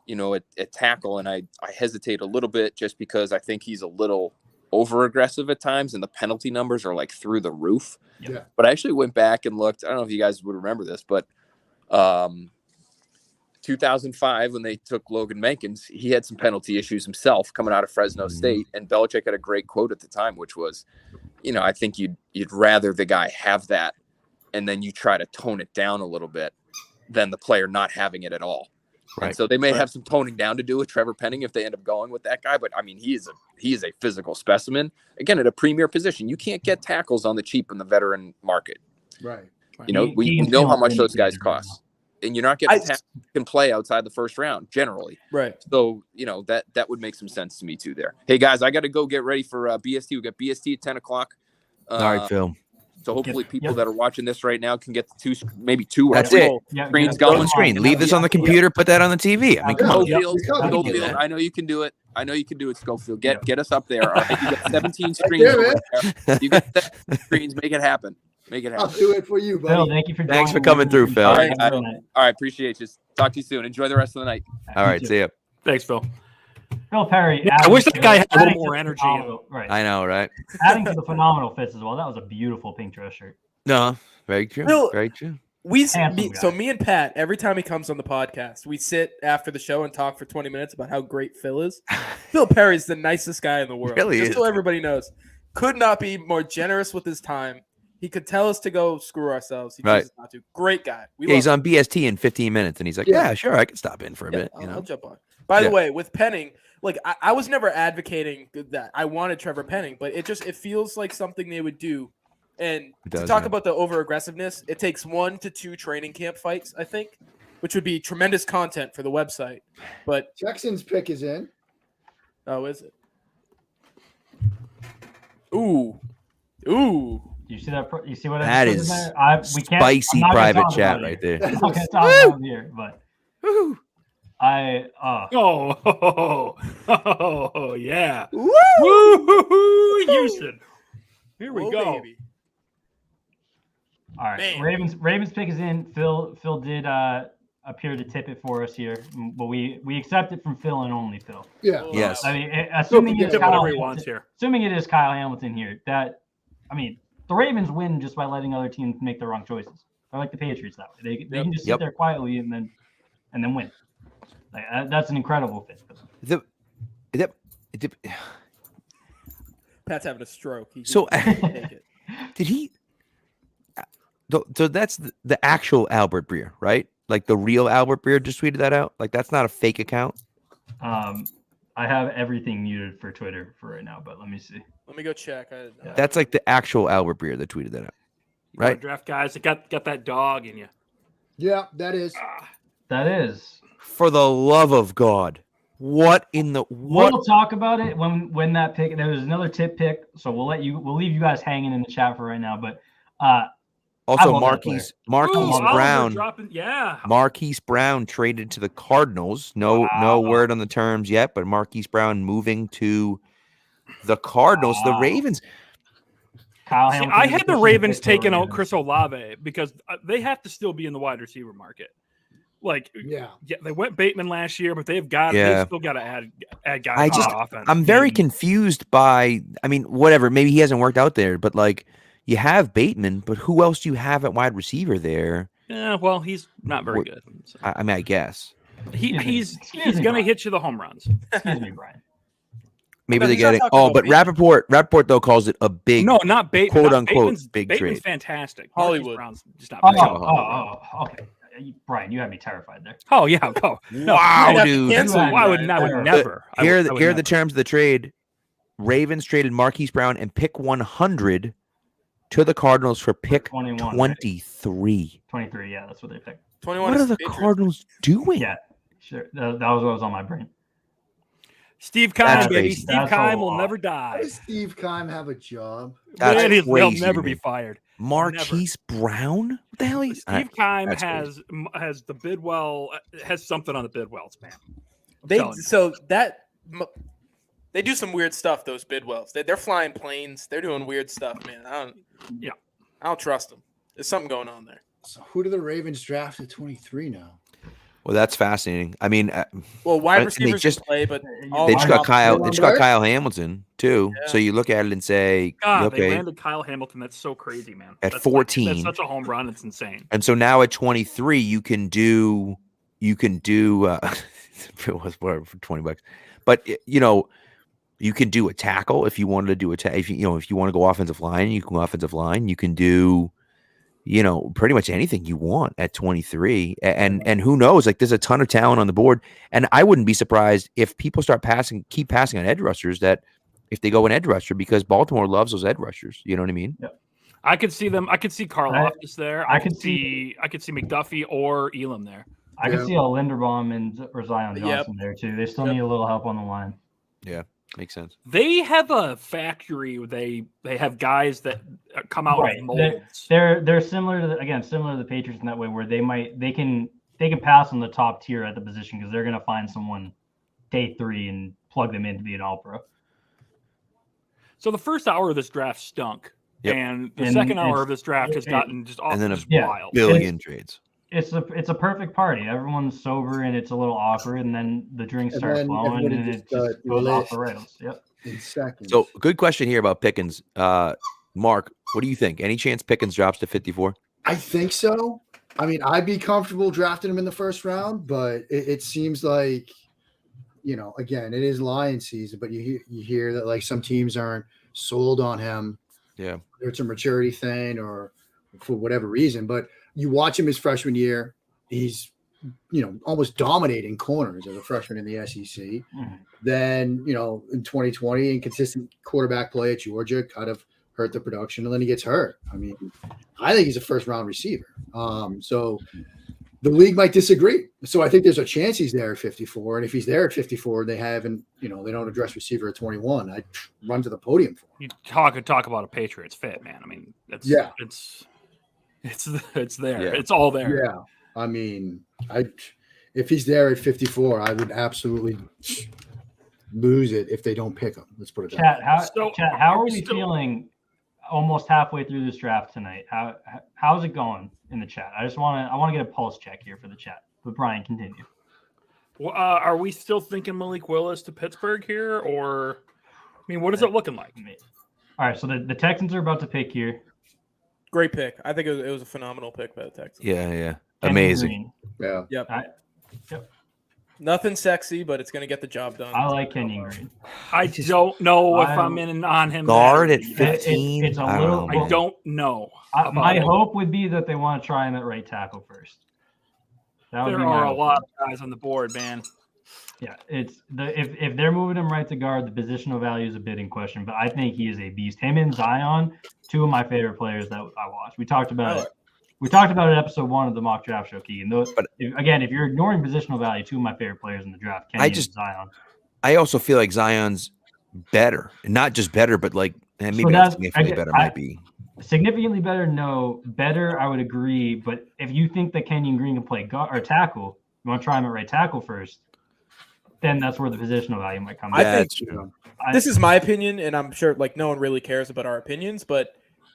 at tackle, and I hesitate a little bit just because I think he's a little over aggressive at times, and the penalty numbers are like through the roof. Yeah. But I actually went back and looked. I don't know if you guys would remember this, but 2005 when they took Logan Mankins, he had some penalty issues himself coming out of Fresno State, and Belichick had a great quote at the time, which was, I think you'd rather the guy have that, and then you try to tone it down a little bit than the player not having it at all. Right. And so they may have some toning down to do with Trevor Penning if they end up going with that guy. But I mean, he is a physical specimen. Again, at a premier position, you can't get tackles on the cheap in the veteran market. Right. We know how much those guys cost, and you're not getting tackles who can play outside the first round generally. Right. So that would make some sense to me too. There. Hey guys, I got to go get ready for BST. We got BST at 10 o'clock. All right, Phil. So hopefully people that are watching this right now can get the two or That's three it. screens Go on going. the screen. Leave this on the computer. Put that on the TV. I mean, come on. Schofield, I know you can do it. Schofield. Get us up there. All right, you got 17 screens over there. You got 17 screens. Make it happen. Make it I'll happen. do it for you, Phil, buddy. thank you for Thanks for joining. coming through, Phil. All right, Have a good night. All right, appreciate you. Talk to you soon. Enjoy the rest of the night. All You right, too. see ya. Thanks, Phil. Phil Perry. Yeah, I wish that guy had a little adding to more the energy. phenomenal- Right. I know, right? Adding to the phenomenal fits as well. That was a beautiful pink dress shirt. No, very true. Phil- Very true. Handsome Me and Pat, every time he comes on the podcast, we sit after the show and talk for 20 minutes about how great Phil is. Phil Perry's the nicest guy in the world. Really Just is. so everybody knows. Could not be more generous with his time. He could tell us to go screw ourselves. He Right. chooses not to. Great guy. We Yeah, he's love on BST in 15 minutes, and he's like, Yeah. "Yeah, sure, I can stop in for a him. bit." Yeah, You I'll know, jump on. By Yeah. the way, with Penning, like I was never advocating that. I wanted Trevor Penning, but it feels like something they would do. And It to does, talk yeah. about the over aggressiveness, it takes 1 to 2 training camp fights, I think, which would be tremendous content for the website. But Jackson's pick is in. oh, is it? Ooh. Ooh. You see that? You see what I That put in is there? We can't. spicy I'm not gonna private talk chat about it right here. there. I'm not gonna talk about it here, but Woo. Oh, yeah. Woo! Woo, Houston. Here we Oh, go. baby. all right. Man. Ravens pick is in. Phil did appear to tip it for us here, but we accept it from Phil and only Phil. Yeah. Yes. I mean, assuming Phil it's can Tip Kyle whatever he Hamilton, wants here. assuming it is Kyle Hamilton here, the Ravens win just by letting other teams make the wrong choices. They're like the Patriots that way. They can just sit Yep. there quietly and then win. Like, that's an incredible fit. The- Pat's having a stroke. He So- can't take it. Did he? So that's the actual Albert Breer, right? Like the real Albert Breer just tweeted that out. Like that's not a fake account. I have everything muted for Twitter for right now, but let me see. Let me go check. That's like the actual Albert Breer that tweeted that out. You gotta Right. Draft guys that got that dog in you. Yeah, that is. That is. For the love of God, what in the what? We'll talk about it when that pick. There was another tip pick, so we'll leave you guys hanging in the chat for right now. But I Also, love that player. Marquise Oliver Brown. dropping, yeah. Marquise Brown traded to the Cardinals. No Wow. word on the terms yet, but Marquise Brown moving to the Cardinals. The Wow. Ravens. Kyle See, Hamilton I is had the officially Ravens picked for taking out Ravens. Chris Olave because they have to still be in the wide receiver market. Like, Yeah. yeah, they went Bateman last year, but they've still got to add guys I on just- the offense. I'm very confused by. I mean, whatever. Maybe he hasn't worked out there, but like you have Bateman, but who else do you have at wide receiver there? Yeah, well, he's not very good. So. I mean, I guess He's Excuse me, gonna Brian. hit you the home runs. Excuse me, Brian. maybe No, they he's get not it. talking Oh, about but Bateman. Rappaport though calls it a big. No, not Bateman. quote, not unquote, Bateman's, big Bateman's trade. fantastic. Hollywood. Marquise Brown's just not Oh, very good. okay. Brian, you had me terrified there. Oh yeah, go. No, Wow, I dude. cancel You you, I would Brian. never. I Here, would here are never. the terms of the trade. Ravens traded Marquise Brown and pick 100 to the Cardinals for pick 21, 23. 23, yeah, that's what they picked. 21 What is are the Patriots. Cardinals doing? Yeah, sure. That was what was on my brain. Steve That's Keim, baby. crazy. Steve That's a Keim will lot. never How die. does Steve Keim have a job? That's Man, he'll crazy to never me. be fired. Marquise Brown? What the hell is Steve Keim that's has the Bidwell has something on the Bidwells, man. They telling you. so that they do some weird stuff. Those Bidwells, they're flying planes. They're doing weird stuff, man. I don't trust them. There's something going on there. So who do the Ravens draft at 23 now? Well, that's fascinating. I mean, Well, wide they receivers just- can play, but Oh, they just got Kyle. They Ron just got Burke? Kyle Hamilton too. Yeah. So you look at it and say, God, they okay. landed Kyle Hamilton. That's so crazy, man. At That's 14. that's such a home run. It's insane. And so now at 23, you can do it was for $20, but you can do a tackle if you wanted to do if you want to go offensive line, you can go offensive line. You can do pretty much anything you want at 23. And who knows? Like there's a ton of talent on the board, and I wouldn't be surprised if people keep passing on edge rushers. That if they go an edge rusher, because Baltimore loves those edge rushers. You know what I mean? I could see them. I could see Carl I- Loftus there. I I could could see McDuffie or Elam there. I Yeah. can see a Linderbaum and or Zion Yep. Johnson there too. They still Yep. need a little help on the line. Makes sense. They have a factory. Where they have guys that come out Right. of molds. They're similar to the Patriots in that way, where they can pass on the top tier at the position because they're going to find someone day 3 and plug them in to be an All-Pro. So the first hour of this draft stunk. Yep. And the And second hour it's- of this draft has gotten just and then just Yeah. wild. billion trades. It's a perfect party. Everyone's sober and it's a little awkward, and then the drinks And start then flowing, everybody and just, it just goes off the lists. rails. Yep. In seconds. So good question here about Pickens. Mark, what do you think? Any chance Pickens drops to 54? I think so. I mean, I'd be comfortable drafting him in the first round, but it seems like, again, it is Lion season, but you hear that like some teams aren't sold on him. Yeah. Whether it's a maturity thing or for whatever reason, but you watch him his freshman year, he's almost dominating corners as a freshman in the SEC. Mhm. Then, in 2020, inconsistent quarterback play at Georgia kind of hurt the production, and then he gets hurt. I mean, I think he's a first round receiver. So the league might disagree. So I think there's a chance he's there at 54. And if he's there at 54, they haven't, they don't address receiver at 21. I'd run to the podium for him. You talk about a Patriots fit, man. I mean, it's there. Yeah. It's all there. Yeah. I mean, if he's there at 54, I would absolutely lose it if they don't pick him. Let's put it that way. Chat, how are we feeling almost halfway through this draft tonight? How's it going in the chat? I want to get a pulse check here for the chat. But Brian, continue. Well, are we still thinking Malik Willis to Pittsburgh here, or I mean, what is it looking like? All right, so the Texans are about to pick here. Great pick. I think it was a phenomenal pick by the Texans. Yeah. Kenyon Amazing. Green. Yeah. Yep. Nothing sexy, but it's going to get the job done. I like Kenyon Green. I don't know if I'm in on him. Guard at there. 15. It's a I little- don't know, I man. don't know. My hope would be that they want to try him at right tackle first. That would There be my are a hope. lot of guys on the board, man. Yeah, if they're moving him right to guard, the positional value is a bit in question. But I think he is a beast. Him and Zion, two of my favorite players that I watched. We talked about it. We talked about it in episode 1 of the mock draft show, Keegan. If you're ignoring positional value, two of my favorite players in the draft, Kenyon and Zion. I also feel like Zion's better, not just better, but like maybe So that's that's- significantly better. Might be. Significantly better, no. Better, I would agree. But if you think that Kenyon Green can play guard or tackle, you want to try him at right tackle first, then that's where the positional value might come. I in. think That's true. this is my opinion, and I'm sure like no one really cares about our opinions, but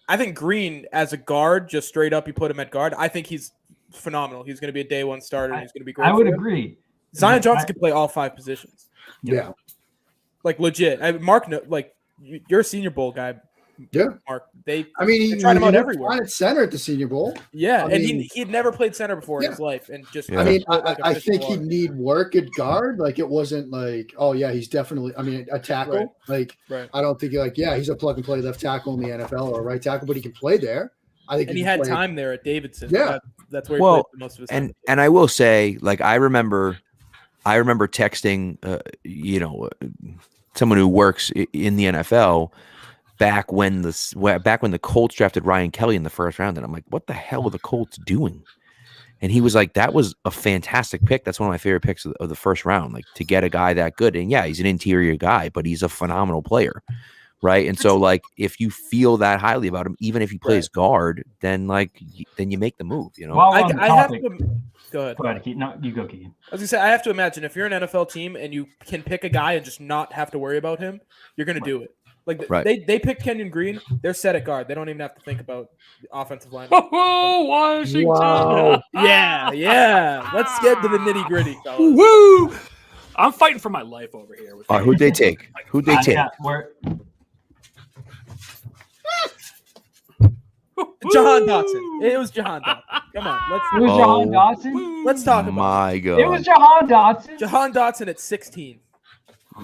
I think Green as a guard, just straight up, you put him at guard. I think he's phenomenal. He's going to be a day one starter. And he's going to be great. I would for him. agree. Zion Johnson can play all 5 positions, Yeah. like legit. Mark, you're a Senior Bowl guy. Yeah. Mark. I mean, he tried him out looked everywhere. fine at center at the Senior Bowl. Yeah, I and mean- he had never played center before in Yeah. his life, and just Yeah. I mean, like a I fish think in he'd water. need work at guard. Like, it wasn't like, oh, yeah, he's definitely, a tackle. Right. Like, Right. I don't think you're like, yeah, he's a plug and play left tackle in the NFL or a right tackle, but he can play there. I think And he he can had play- time there at Davidson. Yeah. That's where he Well, played most of his time. And I will say, like, I remember texting, someone who works in the NFL back when the Colts drafted Ryan Kelly in the first round, and I'm like, what the hell are the Colts doing? And he was like, that was a fantastic pick. That's one of my favorite picks of the first round, like to get a guy that good. And yeah, he's an interior guy, but he's a phenomenal player. Right. And so like, if you feel that highly about him, even if he plays guard, then you make the move, While we're on the I have topic- to go ahead. Go ahead, Keith. No, you go, Keegan. I was gonna say I have to imagine if you're an NFL team and you can pick a guy and just not have to worry about him, you're gonna do it. Like Right. they picked Kenyon Green, they're set at guard. They don't even have to think about the offensive line. Oh, Washington! Wow. Yeah. Let's get to the nitty gritty, fellas. Woo! I'm fighting for my life over here. With Who'd they take? Jahan Dotson. It was Jahan Dotson. Come on, It was Oh. Jahan Dotson. let's talk about My It God. was Jahan Dotson. it. Jahan Dotson at 16.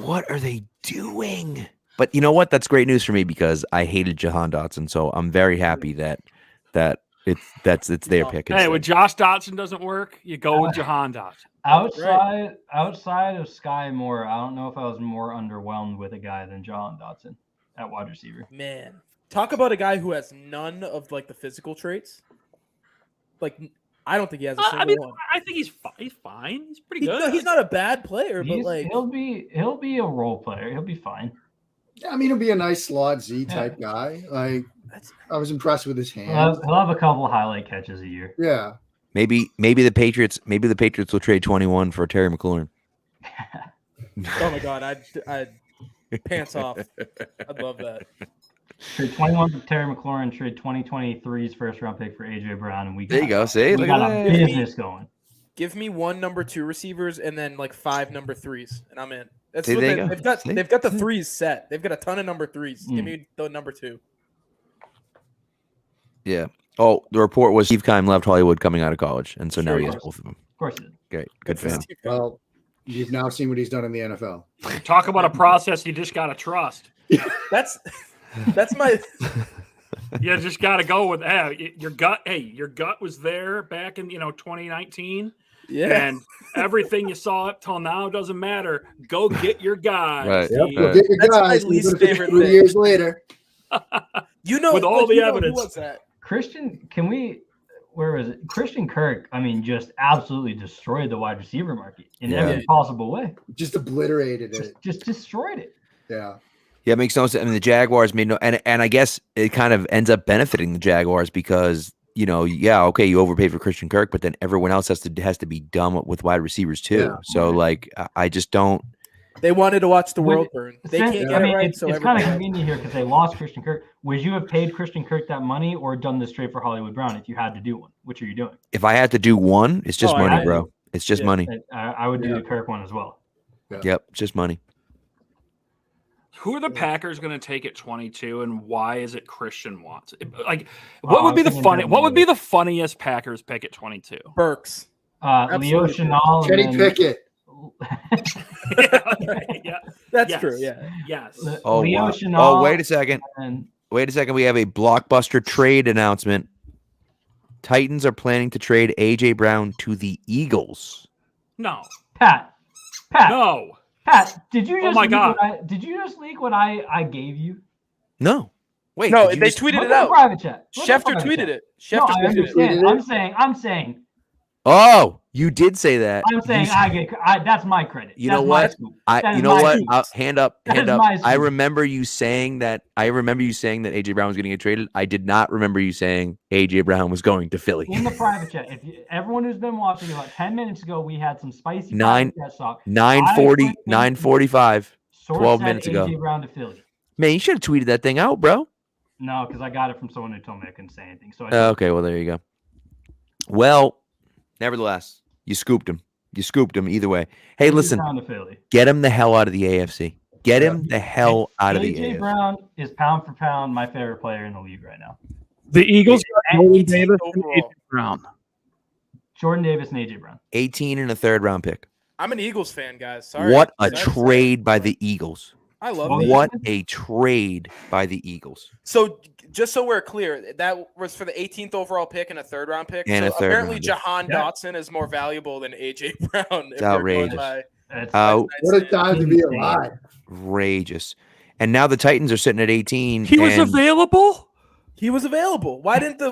What are they doing? But you know what? That's great news for me because I hated Jahan Dotson. So I'm very happy that it's their pick. Hey, instead. when Josh Dotson doesn't work, you go with Jahan Dotson. Outside of Sky Moore, I don't know if I was more underwhelmed with a guy than Jahan Dotson at wide receiver. Man, talk about a guy who has none of like the physical traits. Like, I don't think he has a single one. I think he's fine. He's pretty He- good. no, he's not a bad player, but like, he'll be a role player. He'll be fine. Yeah, I mean, he'll be a nice slot Z type guy. Like, I was impressed with his hands. He'll have a couple highlight catches a year. Yeah. Maybe the Patriots will trade 21 for Terry McLaurin. oh my god, I'd pants off. I'd love that. Trade 21 for Terry McLaurin. Trade 2023's first round pick for AJ Brown, and we There you go. See, we look at got a that. business going. Give me 1 number 2 receivers and then like 5 number 3s, and I'm in. That's See, what there you go. they've got the 3s set. They've got a ton of number 3s. Give Mm. me the number 2. Yeah. Oh, the report was Steve Keim left Hollywood coming out of college, and so now Sure, he has yes. both of them. Of course, it is. Great, good for him. Well, you've now seen what he's done in the NFL. Talk about a process you just got to trust. That's my You just got to go with your gut. Hey, your gut was there back in 2019, and everything you saw up till now doesn't matter. Go get your guy. Right. Yep, Steve. go get your That's my guys. least even if it's favorite 3 thing. years later. With all the evidence. Who was that? Christian, where was it? Christian Kirk, I mean, just absolutely destroyed the wide receiver market in every possible way. Just obliterated it. Just destroyed it. Yeah. Yeah, it makes no sense. I mean, the Jaguars made no, and I guess it kind of ends up benefiting the Jaguars because you overpaid for Christian Kirk, but then everyone else has to be dumb with wide receivers too. Yeah. So like, I just don't. They wanted to watch the world burn. They can't get it right. It's kind of convenient here because they lost Christian Kirk. Would you have paid Christian Kirk that money or done this trade for Hollywood Brown if you had to do one? Which are you doing? If I had to do one, it's just money, I- bro. It's just money. I would do the Kirk one as well. Yep, just money. Who are the Packers going to take at 22, and why is it Christian Watts? What would be the funniest Packers pick at 22? Burks. Leo Absolutely. Chanel. and Kenny then- Pickett. Yeah, That's Yes. true. Yeah. yes. Oh, Leo wow. Chanel. Oh, wait a second. And Wait a second. We have a blockbuster trade announcement. Titans are planning to trade AJ Brown to the Eagles. No, Pat, no. did you Oh just my leak God. did you just leak what I gave you? No. Wait. No, did you they just- tweeted Look it at the out. private chat. Look at the Schefter private tweeted chat. it. No, Schefter I tweeted it. understand. Tweeted it. I'm saying Oh, you did say that. that's my credit. You know That's what? my scoop. That is You know my what? scoop. Hand up. That Hand is up. my I scoop. remember you saying that. AJ Brown was going to get traded. I did not remember you saying AJ Brown was going to Philly. In the private chat, everyone who's been watching about 10 minutes ago, we had some spicy Nine- private chat talk. 9:40, I- 9:45. Source 12 said minutes ago. AJ Brown to Philly. Man, you should have tweeted that thing out, bro. No, because I got it from someone who told me I couldn't say anything. So Okay, well, there you go. Well, nevertheless, you scooped him. You scooped him either way. Hey, AJ listen, Brown to Philly. get him the hell out of the AFC. Get him the hell out of the AJ AFC. Brown is pound for pound my favorite player in the league right now. The Eagles got Jordan 18th Davis and overall. AJ Brown. Jordan Davis and AJ Brown. 18 and a third round pick. I'm an Eagles fan, guys. Sorry. What a Sorry. trade by the Eagles. I love Well, the What a trade by the Eagles. So just so we're clear, that was for the 18th overall pick and a third round pick. And so a third apparently round, Jahan yeah. Dotson is more valuable than AJ Brown. It's outrageous. It's What a time to be Insane. alive. Outrageous. And now the Titans are sitting at 18. He was and available. He was available. Why didn't the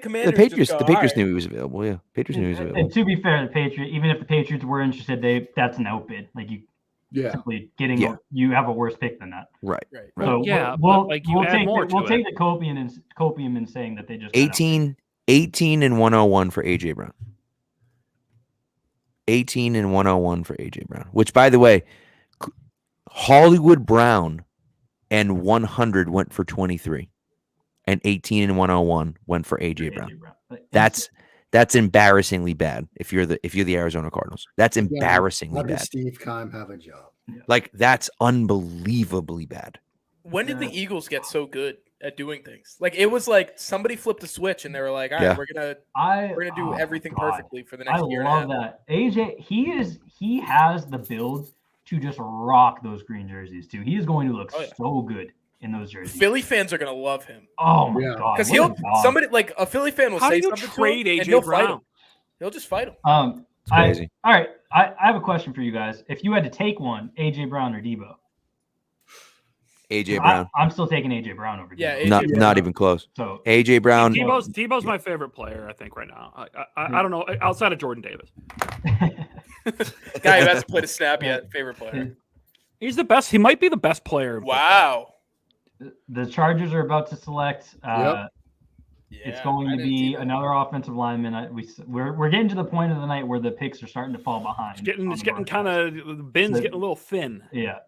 Commanders? The Patriots, just go, the Patriots "All knew right." he was available. Yeah, Patriots knew he was available. And to be fair, even if the Patriots were interested, that's an outbid. Like you Yeah. simply getting Yeah. you have a worse pick than that. Right. Right. So Yeah, we'll but, like, you we'll add take more we'll to take it. the copium in saying that they just got 18 and 101 for AJ Brown. 18 and 101 for AJ Brown. Which, by the way, Hollywood Brown and 100 went for 23, and 18 and 101 went for AJ outbid. Brown. Like, That's embarrassingly bad. If you're the Arizona Cardinals, that's embarrassingly How did bad. Steve Keim have a job? Like that's unbelievably bad. When did the Yeah. Eagles get so good at doing things? Like it was like somebody flipped a switch and they were like, "All right, Yeah. we're gonna do oh my everything God. perfectly for the I next year." and a love half." that. AJ, he has the build to just rock those green jerseys too. He is going to look Oh, yeah. so good in those jerseys. Philly fans are gonna love him Oh my Yeah. God. because what a dog. somebody like a Philly fan will How do say you something trade to him, and AJ he'll fight Brown? him. He'll just fight him. It's crazy. All right. I have a question for you guys. If you had to take one, AJ Brown or Debo? AJ Brown, I'm still taking AJ Brown over Debo. Yeah, AJ not Brown. even close. So AJ Brown. Debo's my favorite player, I think, right now. I don't know, outside of Jordan Davis. Guy who hasn't played a snap yet. Favorite player. He's the best. He might be the best player. in football. Wow. the Chargers are about to select. Yep. It's Yeah, going I to didn't be see that. another offensive lineman. We're getting to the point of the night where the picks are starting to fall behind. It's getting kind of the bin's getting a little thin. Yeah.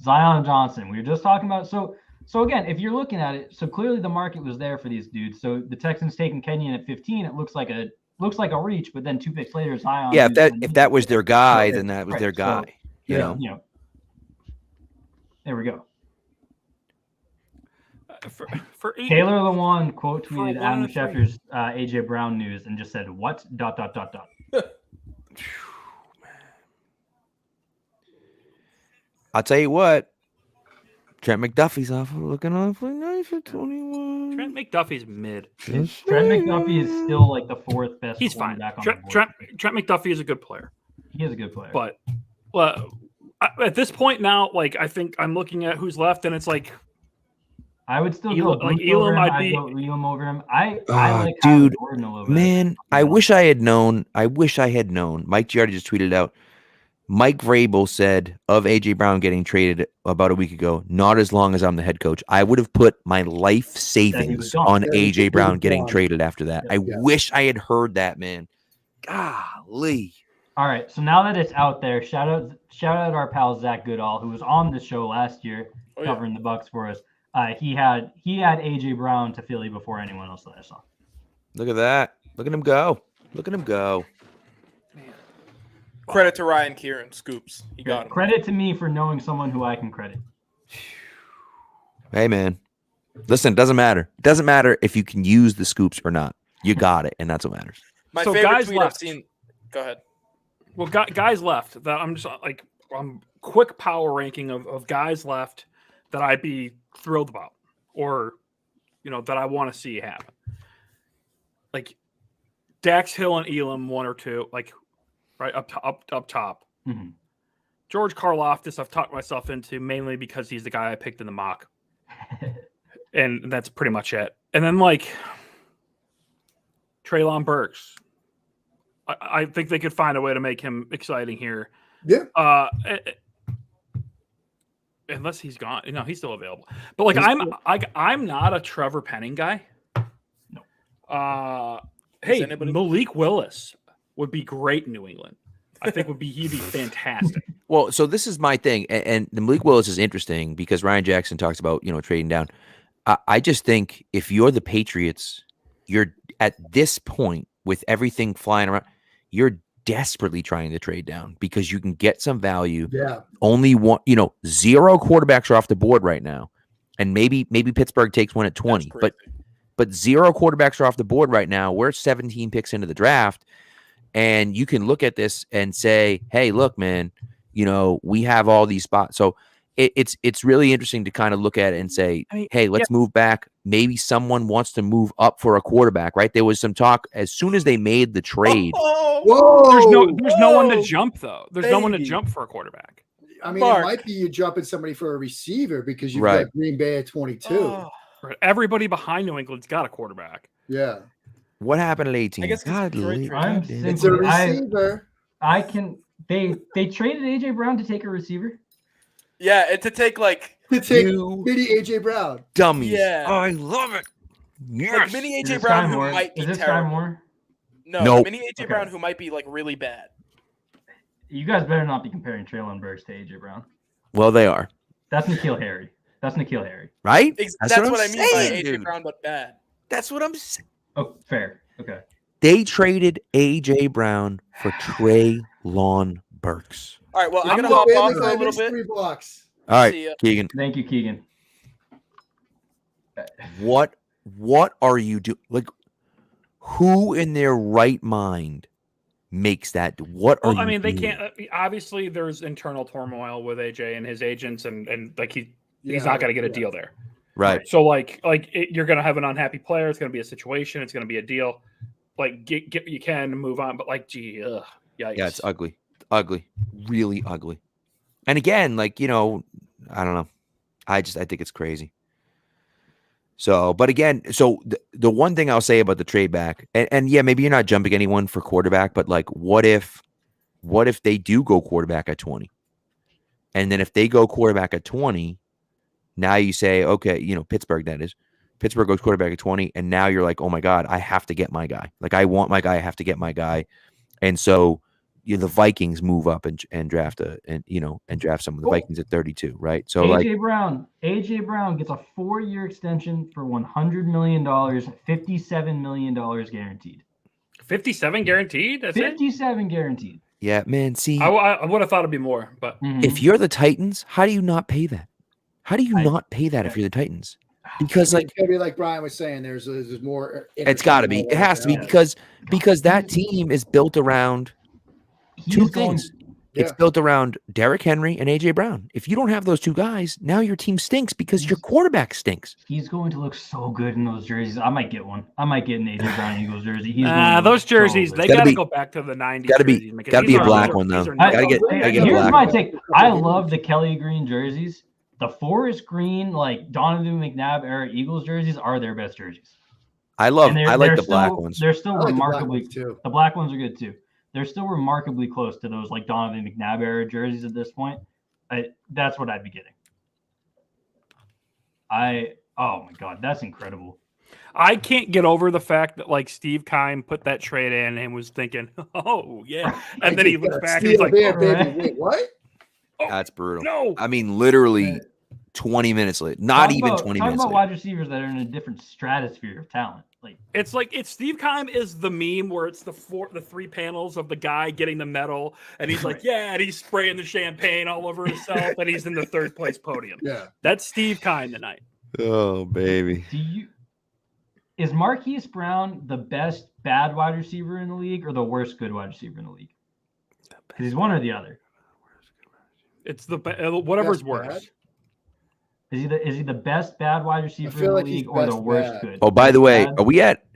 Zion Johnson. We were just talking about. So So again, if you're looking at it, so clearly the market was there for these dudes. So the Texans taking Kenyon at 15, it looks like a reach, but then 2 picks later is high on. Yeah, if that was their guy, then that was their guy. So, you know. There we go. For eight, Taylor Lewan quote For tweeted one Adam of three. Schefter's AJ Brown news and just said, "What? ... I'll tell you what. Trent McDuffie's off looking awfully nice for 21. Trent McDuffie's mid. Trent McDuffie is still like the 4th best. He's fine. cornerback on Trent, the board. Trent McDuffie is a good player, He is a good player. but at this point now, like I think I'm looking at who's left, and it's like I would still Elam- go like Booth over Elam, him. I'd I'd be- go Elam over him. I like Howard Dude, Gordon a little bit. Man, I wish I had known. Mike Giardi just tweeted out. Mike Vrabel said of AJ Brown getting traded about a week ago, not as long as I'm the head coach. I would have put my life savings gone. on Yeah, he AJ Brown was getting gone. traded after that. I Yeah. wish I had heard that, man. Golly. All right, so now that it's out there, shout out our pal Zach Goodall, who was on the show last year Oh, yeah. covering the Bucks for us. He had AJ Brown to Philly before anyone else that I saw. Look at that. Look at him go. Look at him go. Credit to Ryan Kieran. Scoops. He got him. Credit to me for knowing someone who I can credit. Hey, man. Listen, it doesn't matter. It doesn't matter if you can use the scoops or not. You got it, and that's what matters. My So favorite guys tweet left. I've seen. Go ahead. well, guys left that I'm just like I'm quick power ranking of guys left that I'd be thrilled about, or that I want to see happen. Like Dax Hill and Elam, 1 or 2, like right up top. Mhm. George Karlaftis, I've talked myself into mainly because he's the guy I picked in the mock, and that's pretty much it. And then like Treylon Burks, I think they could find a way to make him exciting here. Yeah. Unless he's gone, he's still available. But like I'm not a Trevor Penning guy. No. Hey, anybody- Malik Willis would be great in New England. I think he'd be fantastic. Well, so this is my thing, and the Malik Willis is interesting because Ryan Jackson talks about trading down. I just think if you're the Patriots, you're at this point with everything flying around, you're desperately trying to trade down because you can get some value. Yeah. Only one, 0 quarterbacks are off the board right now, and maybe Pittsburgh takes one at 20, That's but 0 quarterbacks are off the board right now. We're 17 picks into the draft. And you can look at this and say, hey, look, man, we have all these spots. So it's really interesting to kind of look at it and say, hey, let's move back. Maybe someone wants to move up for a quarterback, right? There was some talk as soon as they made the trade. Whoa. There's no one to jump though. There's no one to Baby. jump for a quarterback. I mean, Mark. it might be you jumping somebody for a receiver because you've Right. got Green Bay at 22. Oh, Right? Everybody behind New England's got a quarterback. Yeah. What happened at 18? I guess 'cause God, Detroit Lee, traded I'm God damn. It's a I- receiver. I can. They traded AJ Brown to take a receiver. yeah, and to take like To take You mini AJ Brown. dummies. Yeah. Oh, I love it. Yes. mini Is AJ this Brown Sky who Moore? might be Is this Sky terrible. Moore? No, Nope. mini AJ Okay. Brown who might be like really bad. You guys better not be comparing Treylon Burks to AJ Brown. Well, they are. That's N'Keal Harry. Right? That's what I'm I mean by saying, AJ dude. Brown, but bad. That's what I'm saying. Oh, fair. Okay. They traded AJ Brown for Treylon Burks. All right, well, I'm gonna Go hop Bailey off for a Five little minutes, bit. 3 blocks. All right, See ya. Keegan. Thank you, Keegan. What are you doing? Like, who in their right mind makes that? What are Well, you I mean, they doing? can't. Obviously, there's internal turmoil with AJ and his agents, and like he's Yeah, not going to get a yeah. deal there. Right. So you're going to have an unhappy player. It's going to be a situation. It's going to be a deal. Like get what you can and move on. But like, gee, yikes. Yeah, it's ugly. Ugly. Really ugly. And again, like, I don't know. I think it's crazy. So, but again, so the one thing I'll say about the trade back, and yeah, maybe you're not jumping anyone for quarterback, but like, what if they do go quarterback at 20? And then if they go quarterback at 20, now you say, okay, Pittsburgh, that is. Pittsburgh goes quarterback at 20, and now you're like, oh my God, I have to get my guy. Like, I want my guy, I have to get my guy. And so, the Vikings move up and draft draft some of the Vikings at 32, right? So AJ Brown gets a 4-year extension for $100 million, $57 million guaranteed. 57 guaranteed. That's 57 guaranteed. yeah, man. See, I would have thought it'd be more, but if you're the Titans, how do you not pay that? How do you not pay that if you're the Titans? Because It's gonna be like Brian was saying. There's more. it's got to be. It has to be because that team is built around two things. It's built around Derrick Henry and AJ Brown. If you don't have those two guys, now your team stinks because your quarterback stinks. He's going to look so good in those jerseys. I might get one. I might get an AJ Brown Eagles jersey. Those jerseys, they got to go back to the 90s. Got to be a black one though. Got to get Here's black. my take. I love the Kelly green jerseys. The forest green, like Donovan McNabb era Eagles jerseys, are their best jerseys. I like the black ones. They're still remarkably. The black ones are good too. They're still remarkably close to those like Donovan McNabb era jerseys at this point. That's what I'd be getting. Oh my God, that's incredible. I can't get over the fact that like Steve Keim put that trade in and was thinking, oh yeah, and then he looks back and he's like, wait, what? That's brutal. No, I mean literally 20 minutes late. Not even 20 minutes. Talk about late. wide receivers that are in a different stratosphere of talent. Like it's Steve Keim is the meme where it's the 3 panels of the guy getting the medal and he's like, yeah, and he's spraying the champagne all over himself and he's in the 3rd place podium. Yeah, that's Steve Keim tonight. Oh baby. Is Marquise Brown the best bad wide receiver in the league or the worst good wide receiver in the league? Because he's one or the other. It's the whatever's worse. Is he the best bad wide receiver in the league or the worst good? Oh, by the way,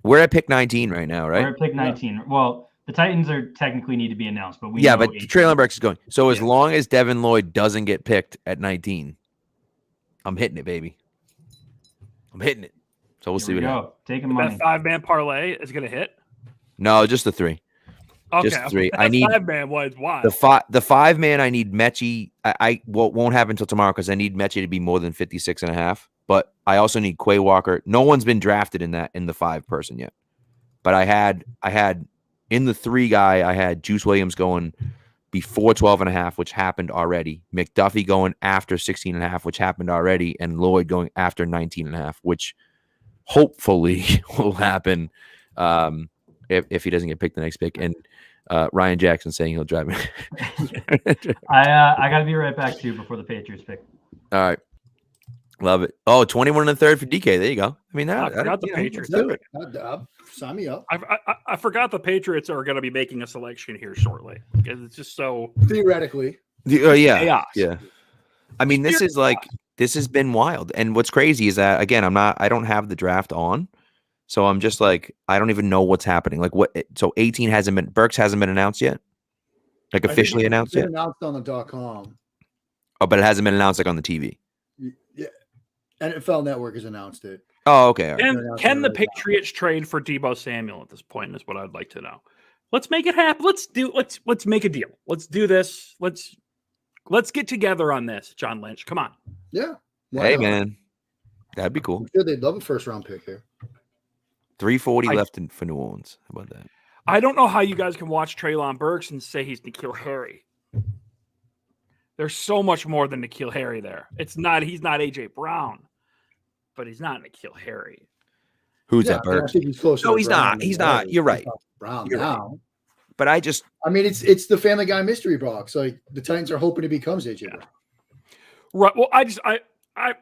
we're at pick 19 right now, right? We're at pick 19. Yeah. Well, the Titans technically need to be announced, but but Traylon Burks is going. So as long as Devin Lloyd doesn't get picked at 19, I'm hitting it, baby. I'm hitting it. So we'll see what happens. Taking money. That 5-man parlay is going to hit? No, just the 3. Okay. Just 3. I need 5-man was wild. The 5-man. I need Mechie. I won't happen until tomorrow because I need Mechie to be more than 56.5. But I also need Quay Walker. No one's been drafted in the 5-person yet. But I had in the 3 guy. I had Juice Williams going before 12.5, which happened already. McDuffie going after 16.5, which happened already, and Lloyd going after 19.5, which hopefully will happen if he doesn't get picked the next pick. And Ryan Jackson saying he'll drive me. I got to be right back too before the Patriots pick. All right. Love it. Oh, 21 and a third for DK. There you go. I mean, I forgot the Patriots. Do it. Sign me up. I forgot the Patriots are going to be making a selection here shortly. It's just so theoretically. Yeah. I mean, this has been wild. And what's crazy is that again, I don't have the draft on. So I'm just like, I don't even know what's happening. Like so 18 Burks hasn't been announced yet? Like officially announced yet? Announced on the .com. Oh, but it hasn't been announced like on the TV. Yeah. NFL Network has announced it. Oh, okay. And can the Patriots trade for Deebo Samuel at this point is what I'd like to know. Let's make it happen. Let's make a deal. Let's do this. Let's get together on this, John Lynch. Come on. Yeah. Hey, man. That'd be cool. I'm sure they'd love a 1st-round pick here. 340 left for New Orleans. How about that? I don't know how you guys can watch Treylon Burks and say he's N'Keal Harry. There's so much more than N'Keal Harry there. He's not AJ Brown, but he's not N'Keal Harry. Who's that, Burks? I think he's closer. No, he's not. He's not. You're right. Brown You're now. Right. But I mean, it's the Family Guy mystery box. Like the Titans are hoping it becomes AJ Brown. Right. Well, I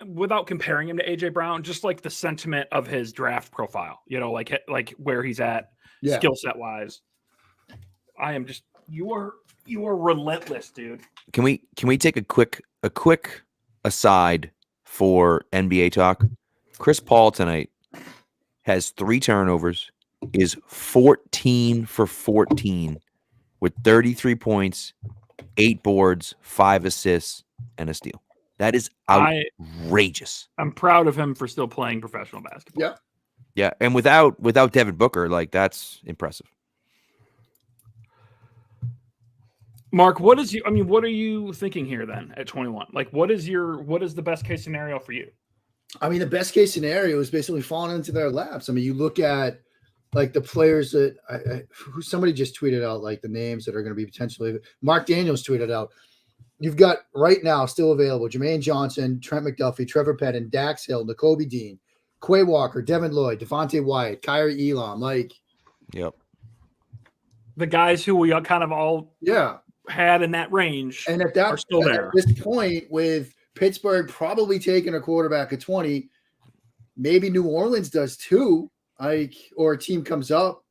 without comparing him to AJ Brown, just like the sentiment of his draft profile, like where he's at skill set wise. I am just you are relentless, dude. Can we take a quick aside for NBA talk? Chris Paul tonight has 3 turnovers, is 14 for 14 with 33 points, 8 boards, 5 assists, and a steal. That is outrageous. I'm proud of him for still playing professional basketball. Yeah. Yeah. And without Devin Booker, like that's impressive. Mark, what are you thinking here then at 21? Like what is the best case scenario for you? I mean, the best case scenario is basically falling into their laps. I mean, you look at like the players that somebody just tweeted out, like the names that are going to be potentially. Mark Daniels tweeted out. You've got right now still available Jermaine Johnson, Trent McDuffie, Trevor Pennon, Dax Hill, N'Kobe Dean, Quay Walker, Devin Lloyd, Devontae Wyatt, Kyrie Elam. Like, Yep. The guys who we kind of all had in that range and are still there. At this point, with Pittsburgh probably taking a quarterback at 20, maybe New Orleans does too. Like, or a team comes up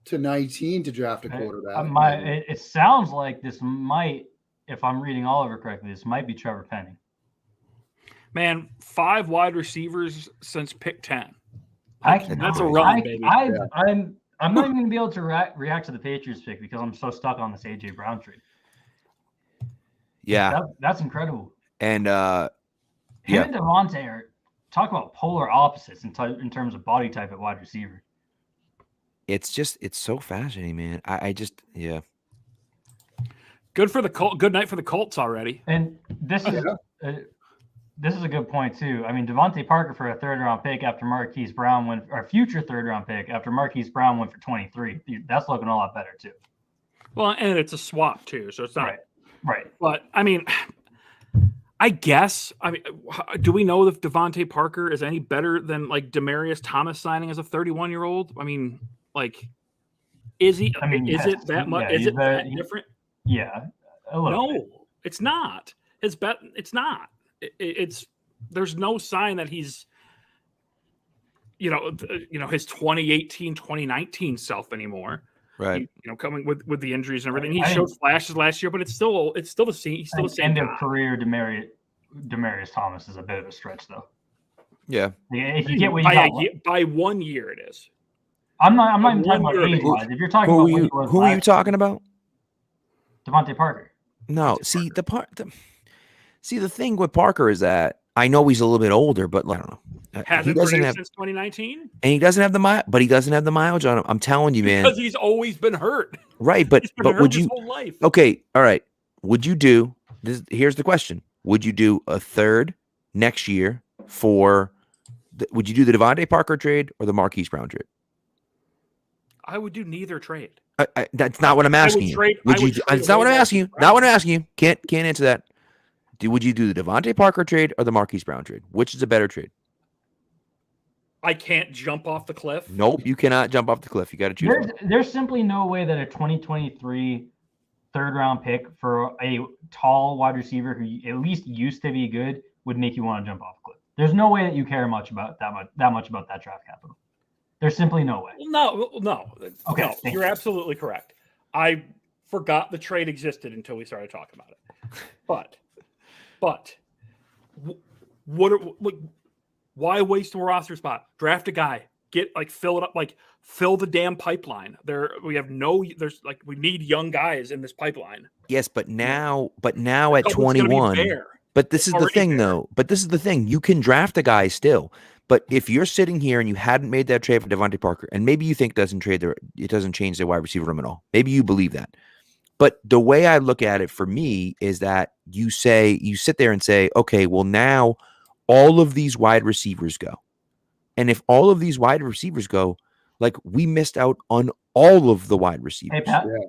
to 19 to draft a quarterback. It sounds like this might, if I'm reading Oliver correctly, this might be Trevor Penning. Man, 5 wide receivers since pick 10. That's a run, baby. I'm not even going to be able to react to the Patriots pick because I'm so stuck on this AJ Brown trade. Yeah, that's incredible. And and Devontae are talk about polar opposites in terms of body type at wide receiver. It's so fascinating, man. I just Good for the Colts. Good night for the Colts already. And this is a good point too. I mean, Devontae Parker for a 3rd round pick after Marquise Brown went, or a future 3rd round pick after Marquise Brown went for 23. That's looking a lot better too. Well, and it's a swap too, so it's not right. But I mean, I guess. I mean, do we know if Devontae Parker is any better than like Demaryius Thomas signing as a 31-year-old? I mean, like, is he? I mean, is it that much? Is it that different? Yeah. No, it's not. It's not. It's there's no sign that he's his 2018 2019 self anymore, right? Coming with the injuries and everything. He showed flashes last year, but it's still the same. He's still the same. End of career Demaryius Thomas is a bit of a stretch though. Yeah, if you get what you got by 1 year it is. I'm not even talking about age-wise. If you're talking about who are you talking about? Devontae Parker. No, see the thing with Parker is that I know he's a little bit older, but I don't know. Hasn't produced since 2019, and he doesn't have the mileage on him. I'm telling you, man, because he's always been hurt. Right, but would you? His whole life. Okay, all right. Would you do this? Here's the question: would you do a 3rd next year for? Would you do the Devontae Parker trade or the Marquise Brown trade? I would do neither trade. That's not what I'm asking you. It's not what I'm asking you. Not what I'm asking you. Can't answer that. Would you do the Devontae Parker trade or the Marquise Brown trade? Which is a better trade? I can't jump off the cliff. Nope, you cannot jump off the cliff. You got to choose. There's simply no way that a 2023 3rd round pick for a tall wide receiver who at least used to be good would make you want to jump off a cliff. There's no way that you care much about that much about that draft capital. There's simply no way. No. Okay, no, you're absolutely correct. I forgot the trade existed until we started talking about it. But why waste a roster spot? Draft a guy. Fill it up. Fill the damn pipeline. We need young guys in this pipeline. Yes, but now at 21. But this is the thing, though. But this is the thing. You can draft a guy still. But if you're sitting here and you hadn't made that trade for Devontae Parker, and maybe you think it doesn't change their wide receiver room at all. Maybe you believe that. But the way I look at it for me is that you sit there and say, okay, well, now all of these wide receivers go. And if all of these wide receivers go, like, we missed out on all of the wide receivers.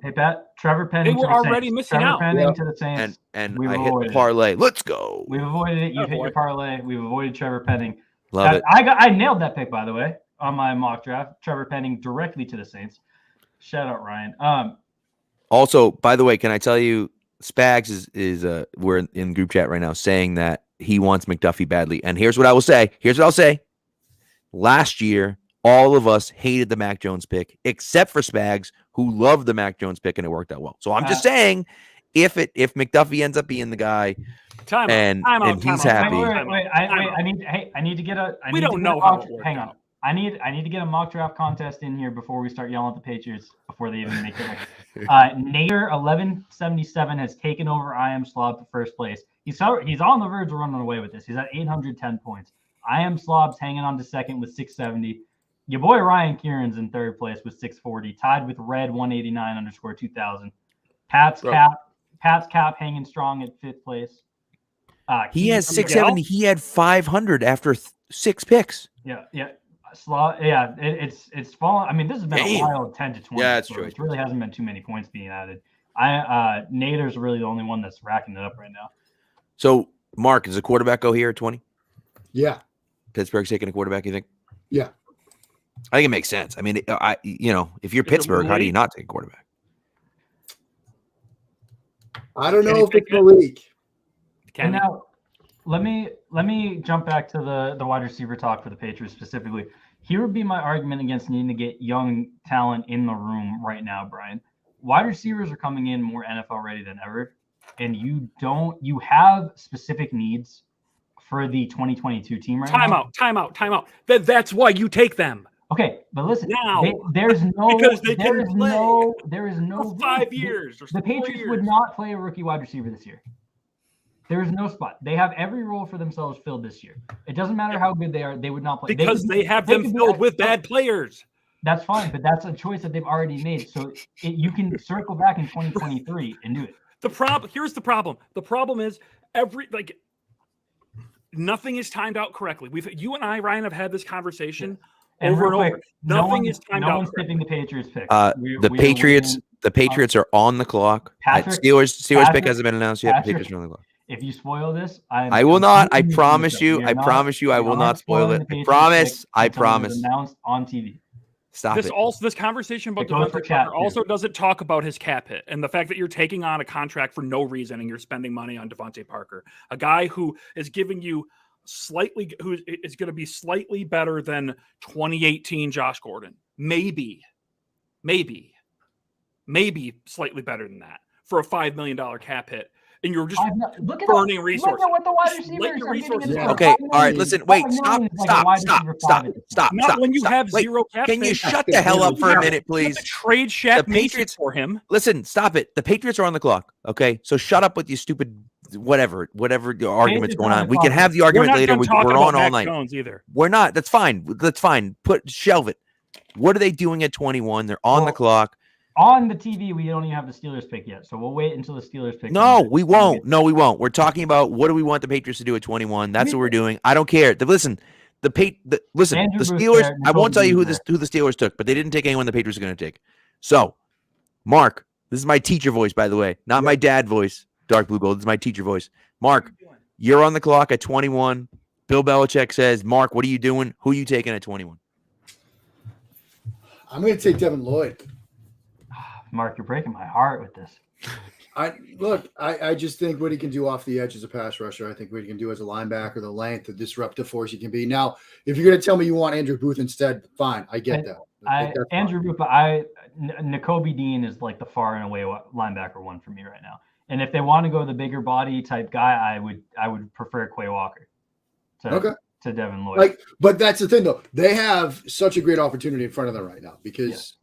Hey, Pat, Trevor Penning. They were already missing out. Trevor Penning to the Saints. And I hit the parlay. Let's go. We've avoided it. You hit your parlay. We've avoided Trevor Penning. Love it. I nailed that pick, by the way, on my mock draft. Trevor Penning directly to the Saints. Shout out, Ryan. Also, by the way, can I tell you, Spags is we're in group chat right now saying that he wants McDuffie badly. And here's what I will say. Last year, all of us hated the Mac Jones pick, except for Spags, who loved the Mac Jones pick, and it worked out well. So I'm just saying, if McDuffie ends up being the guy, and he's happy. Wait, I need to get a. We don't know how. Hang on. I need to get a mock draft contest in here before we start yelling at the Patriots before they even make it. Nader 1177 has taken over I Am Slob for first place. He's on the verge of running away with this. He's at 810 points. I Am Slob's hanging on to second with 670. Your boy Ryan Kieran's in 3rd place with 640, tied with Red 189_2000. Pat's cap hanging strong at 5th place. He has 670. He had 500 after 6 picks. Yeah. It's fallen. I mean, this has been a wild 10 to 20. Yeah, that's so true. It really hasn't been too many points being added. Nader's really the only one that's racking it up right now. So, Mark, does a quarterback go here at 20? Yeah. Pittsburgh's taking a quarterback, you think? Yeah. I think it makes sense. I mean, if you're Is it Pittsburgh, how do you Malik? not take a quarterback? I don't know Kenny if it's Pickett? Malik. And Kenny. now, let me jump back to the wide receiver talk for the Patriots specifically. Here would be my argument against needing to get young talent in the room right now, Brian. Wide receivers are coming in more NFL ready than ever, and you have specific needs for the 2022 team right now. Timeout. That's why you take them. Okay, but listen, Now. there's no Because they can play there is no For 5 years or The 4 Patriots would years. not play a rookie wide receiver this year. There is no spot. They have every role for themselves filled this year. It doesn't matter how good they are; they would not play Because they have them could be filled at- with bad players. That's fine, but that's a choice that they've already made. So you can circle back in 2023 and do it. Here's the problem. The problem is nothing is timed out correctly. You and I, Ryan, have had this conversation And over real and quick, over. Nothing no is timed no out one's correctly. tipping the Patriots pick. The Patriots are on the clock. Patrick- Steelers pick Patrick- hasn't been announced yet. Patrick- Patriots are on the clock. If you spoil this, I will not. I completely promise with it. you. We I are not- promise you. I we will are not spoil spoiling it. the I Patriots promise. pick I until it is promise. announced on TV. Stop it. This conversation about It goes for Devontae chat, Parker too. also doesn't talk about his cap hit and the fact that you're taking on a contract for no reason and you're spending money on Devontae Parker, a guy who is giving you who is going to be slightly better than 2018 Josh Gordon, maybe slightly better than that for a $5 million cap hit. And you're just Look at burning resources. Look at what the wide Just let receivers your are getting resources in go. the Okay. 5 All right. million. Listen. 5 Wait. million is like a wide receiver five at this point. Not when you have Wait, zero cap Can you space. shut the hell up for a minute, You have please? to trade Shaq The Mason Patriots- for him. Listen. Stop it. The Patriots are on the clock. Okay. So shut up with your stupid whatever your argument's going on. We can have the We're argument not later. done talking We're about on all Mac night. Jones either. We're not. That's fine. That's fine. Shelve it. What are they doing at 21? They're on the Well, clock. On the TV, we don't even have the Steelers pick yet, so we'll wait until the Steelers pick. No, comes in. we won't. No, we won't. We're talking about what do we want the Patriots to do at 21. That's what we're doing. I don't care. Listen, the Andrew Booth Steelers. there, I won't tell you who Nicole the Steelers took, but they didn't take anyone the Patriots are going to take. So, Mark, this is my teacher voice, by the way, not my dad voice. Dark blue gold. This is my teacher voice. Mark, you're on the clock at 21. Bill Belichick says, Mark, what are you doing? Who are you taking at 21? I'm going to take Devin Lloyd. Mark, you're breaking my heart with this. I just think what he can do off the edge as a pass rusher. I think what he can do as a linebacker, the length, the disruptive force he can be. Now, if you're going to tell me you want Andrew Booth instead, fine. I get that. That's fine. Andrew Booth, N'Kobe Dean is like the far and away linebacker one for me right now. And if they want to go the bigger body type guy, I would prefer Quay Walker to Devin Lloyd. But that's the thing, though. They have such a great opportunity in front of them right now because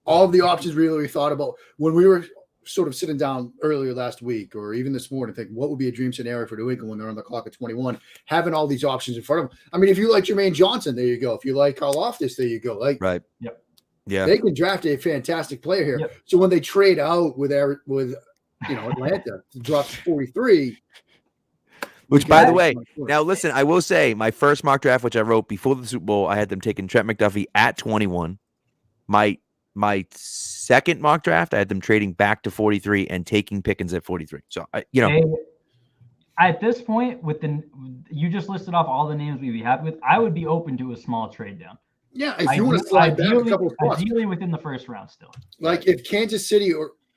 all of the options we thought about when we were sort of sitting down earlier last week or even this morning, think what would be a dream scenario for New England when they're on the clock at 21, having all these options in front of them. I mean, if you like Jermaine Johnson, there you go. If you like Karlaftis, there you go. Right. Yep. Yeah. They can draft a fantastic player here. Yep. So when they trade out with Atlanta to drop to 43. Which, by the way, now listen, I will say my first mock draft, which I wrote before the Super Bowl, I had them taking Trent McDuffie at 21. My second mock draft, I had them trading back to 43 and taking Pickens at 43. So, at this point, you just listed off all the names we'd be happy with. I would be open to a small trade down. Yeah, if you want to slide back a couple of spots. Ideally within the first round still. Like if Kansas City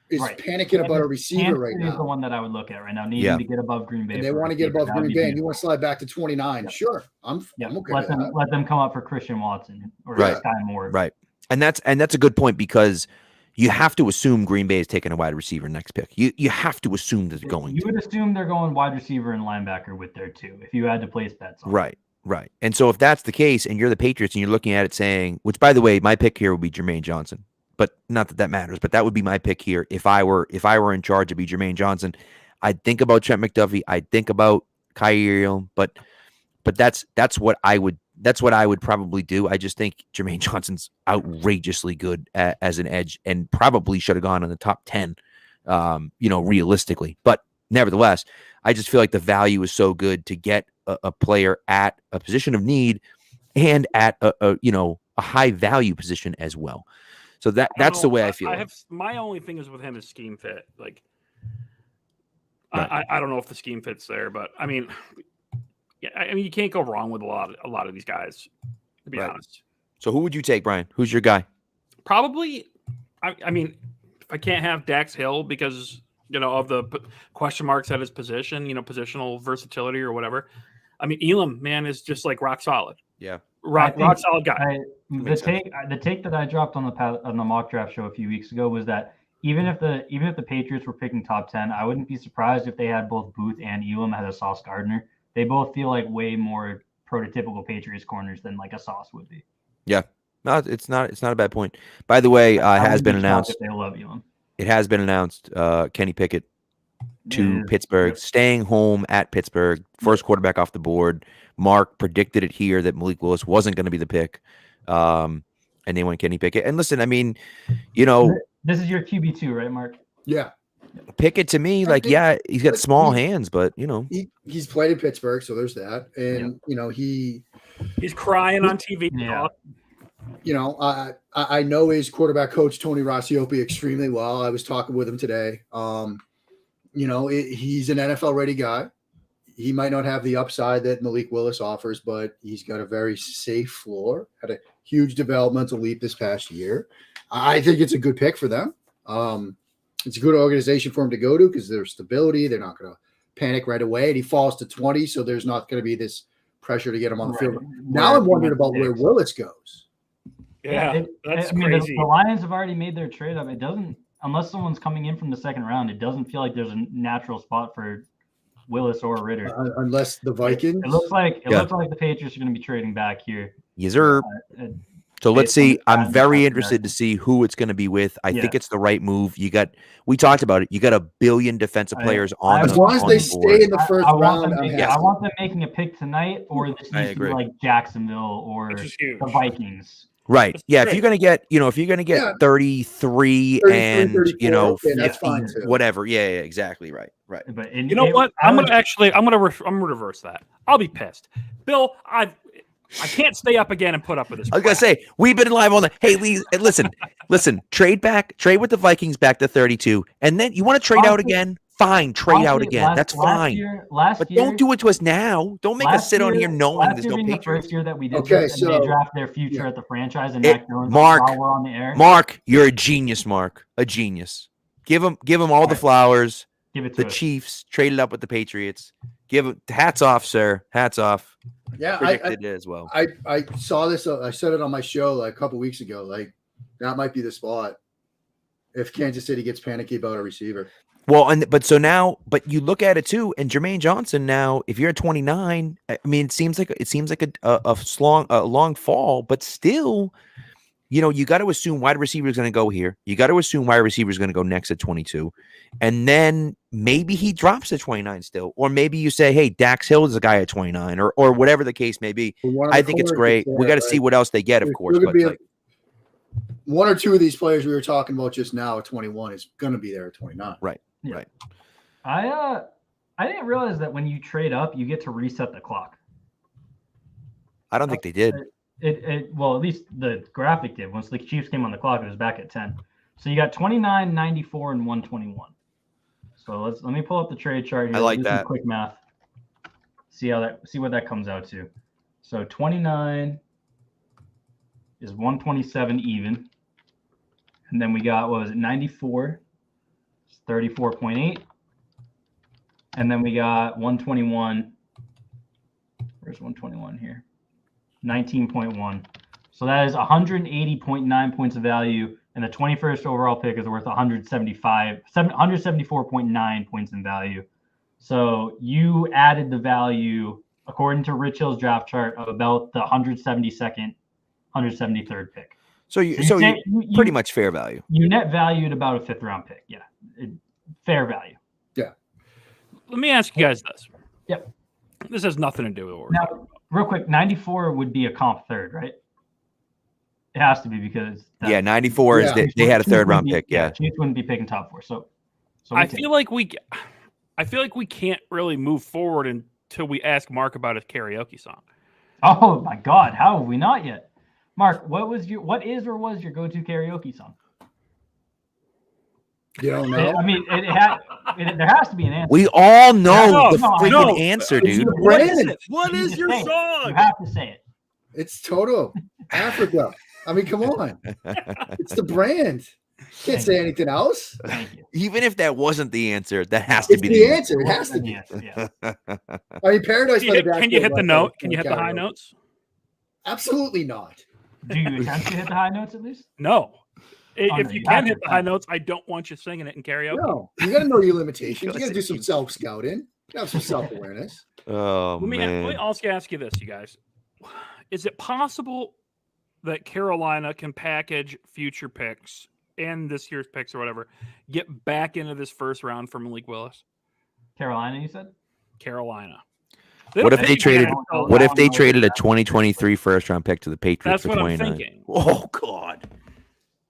is panicking about a receiver right now. Is the one that I would look at right now, needing to get above Green Bay. And they want to get above Green Bay, and you want to slide back to 29. Yep. Sure, I'm okay with that. Let them come up for Christian Watson or Sky Moore. Right, and that's a good point because you have to assume Green Bay is taking a wide receiver next pick. You have to assume they're going. You would assume they're going wide receiver and linebacker with their two if you had to place bets on. Right. And so if that's the case, and you're the Patriots, and you're looking at it saying, which by the way, my pick here would be Jermaine Johnson. But not that matters, but that would be my pick here. If I were in charge, it'd be Jermaine Johnson. I'd think about Trent McDuffie. I'd think about Kyrie, but that's what I would probably do. I just think Jermaine Johnson's outrageously good as an edge and probably should have gone in the top 10, realistically. But nevertheless, I just feel like the value is so good to get a player at a position of need and at a high value position as well. So that's the way I feel. I have my only thing is with him is scheme fit. Like, Right. I don't know if the scheme fits there, but I mean, you can't go wrong with a lot of these guys, to be honest. So who would you take, Brian? Who's your guy? Probably, I mean, if I can't have Dax Hill because of the question marks at his position, positional versatility or whatever. I mean, Elam, man, is just like rock solid. Yeah, rock solid guy. The take that I dropped on the mock draft show a few weeks ago was that even if the Patriots were picking top 10, I wouldn't be surprised if they had both Booth and Elam as a Sauce Gardner. They both feel like way more prototypical Patriots corners than like a Sauce would be. Yeah, no, it's not a bad point. By the way, has been announced. They love Elam. It has been announced. Kenny Pickett to Pittsburgh, staying home at Pittsburgh, first quarterback off the board. Mark predicted it here that Malik Willis wasn't going to be the pick, and they went Kenny Pickett. And listen, I mean, this is your QB2, right, Mark? Yeah. Pickett to me, he's got small hands, but he's played in Pittsburgh, so there's that, and he's crying on TV. Yeah. I know his quarterback coach Tony Rasiopi extremely well. I was talking with him today. He's an NFL ready guy. He might not have the upside that Malik Willis offers, but he's got a very safe floor. Had a huge developmental leap this past year. I think it's a good pick for them. It's a good organization for him to go to because there's stability. They're not going to panic right away. And he falls to 20, so there's not going to be this pressure to get him on the field. Now I'm wondering about where Willis goes. Yeah, that's crazy. The Lions have already made their trade up. It doesn't, unless someone's coming in from the second round, it doesn't feel like there's a natural spot for Willis or Ritter. Unless the Vikings. It looks like the Patriots are going to be trading back here. Yes, sir. So let's see. I'm very interested to see who it's going to be with. I think it's the right move. We talked about it. You got a billion defensive players on. As long as they stay in the first round. I want them making a pick tonight, or this needs to be like Jacksonville or the Vikings. Right. Yeah. If you're gonna get, 33 and 34, 50, whatever. Yeah. Exactly. Right. But what? I'm gonna reverse that. I'll be pissed, Bill. I can't stay up again and put up with this. I was gonna say we've been live all night. Hey, Lee, listen. Trade with the Vikings back to 32, and then you want to trade out again. Fine, trade out again. That's fine. But don't do it to us now. Don't make us sit on here knowing there's no Patriots. The first year that we did so they draft their future at the franchise and Mac Jones Mark, while we're on the air. Mark, you're a genius, Mark. A genius. Give him all the flowers. Give it to the Chiefs traded up with the Patriots. Hats off, sir. Hats off. Yeah, predicted it as well. I saw this. I said it on my show like a couple weeks ago. Like that might be the spot if Kansas City gets panicky about a receiver. Well, but you look at it too, and Jermaine Johnson now, if you're at 29, I mean, it seems like a long fall, but still, you got to assume wide receiver is going to go here. You got to assume wide receiver is going to go next at 22, and then maybe he drops at 29 still, or maybe you say, hey, Dax Hill is a guy at 29, or whatever the case may be. I think it's great. We got to see what else they get, of course. But one or two of these players we were talking about just now at 21 is going to be there at 29. Right. Yeah. Right. I didn't realize that when you trade up, you get to reset the clock. I don't think they did. Well, at least the graphic did. Once the Chiefs came on the clock, it was back at 10. So you got 29, 94, and 121. So let me pull up the trade chart here. I like do that. Some quick math. See what that comes out to. So 29 is 127 even. And then we got, 94? 34.8. And then we got 121. Where's 121 here? 19.1. So that is 180.9 points of value. And the 21st overall pick is worth 174.9 points in value. So you added the value, according to Rich Hill's draft chart, of about the 172nd, 173rd pick. So you pretty much fair value. You net valued about a 5th round pick. Yeah. Fair value. Yeah. Let me ask you guys this. Yep. This has nothing to do with what we're talking about. Real quick, 94 would be a comp third, right? It has to be because 94 is they had a 3rd round pick. Yeah. Chiefs wouldn't be picking top 4. So I feel like we can't really move forward till we ask Mark about his karaoke song. Oh my God, how have we not yet? Mark, what is or was your go-to karaoke song? You don't know? I mean, there has to be an answer. We all know No, the no, I freaking know. answer, It's dude. the What is brand. it? What You is just your say it. song? You have to say it. It's Toto, Africa. I mean, come on. It's the brand. Can't say anything else. Thank you. Even if that wasn't the answer, that has to It's be the answer. It What's has to the be. answer? Yeah. I mean, Paradise by the Can you hit the Dashboard note? Light Can you hit the high karaoke. notes? Absolutely not. Do you attempt to hit the high notes at least? No. Oh, If no, you you can have hit to. the high notes, I don't want you singing it in karaoke. No, you got to know your limitations. You got to do some Because- self-scouting. You have some self-awareness. Oh Let me man. also ask you this, you guys. Is it possible that Carolina can package future picks and this year's picks or whatever, get back into this first round for Malik Willis? Carolina, you said? Carolina. What if they traded? Oh, What if they no. traded a 2023 first round pick to the Patriots That's for what I'm 29? thinking. Oh God.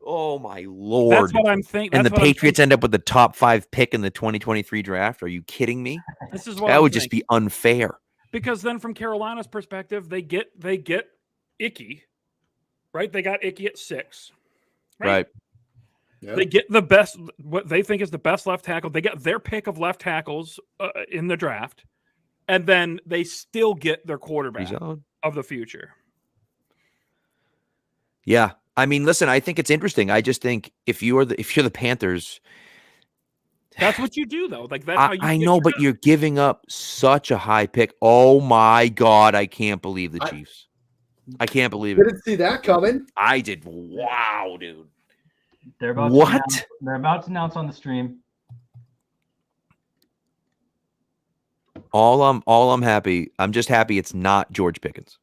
Oh my That's Lord. what I'm thinking. And the Patriots end up with the top 5 pick in the 2023 draft. Are you kidding me? This is what That I'm would just thinking. be unfair. Because then from Carolina's perspective, they get Icky, right? They got Icky at 6. Right. Yeah. They get the best, what they think is the best left tackle. They get their pick of left tackles in the draft, and then they still get their quarterback He's on. of the future. Yeah. I mean, listen, I think it's interesting. I just think if you're the Panthers, That's what you do, though. Like that's how you. I get know, your but guy. you're giving up such a high pick. Oh my God, I can't believe the Chiefs. I can't believe it. Didn't see that coming. I did. Wow, dude. They're about What? To announce, they're about to announce on the stream. All I'm happy. I'm just happy it's not George Pickens.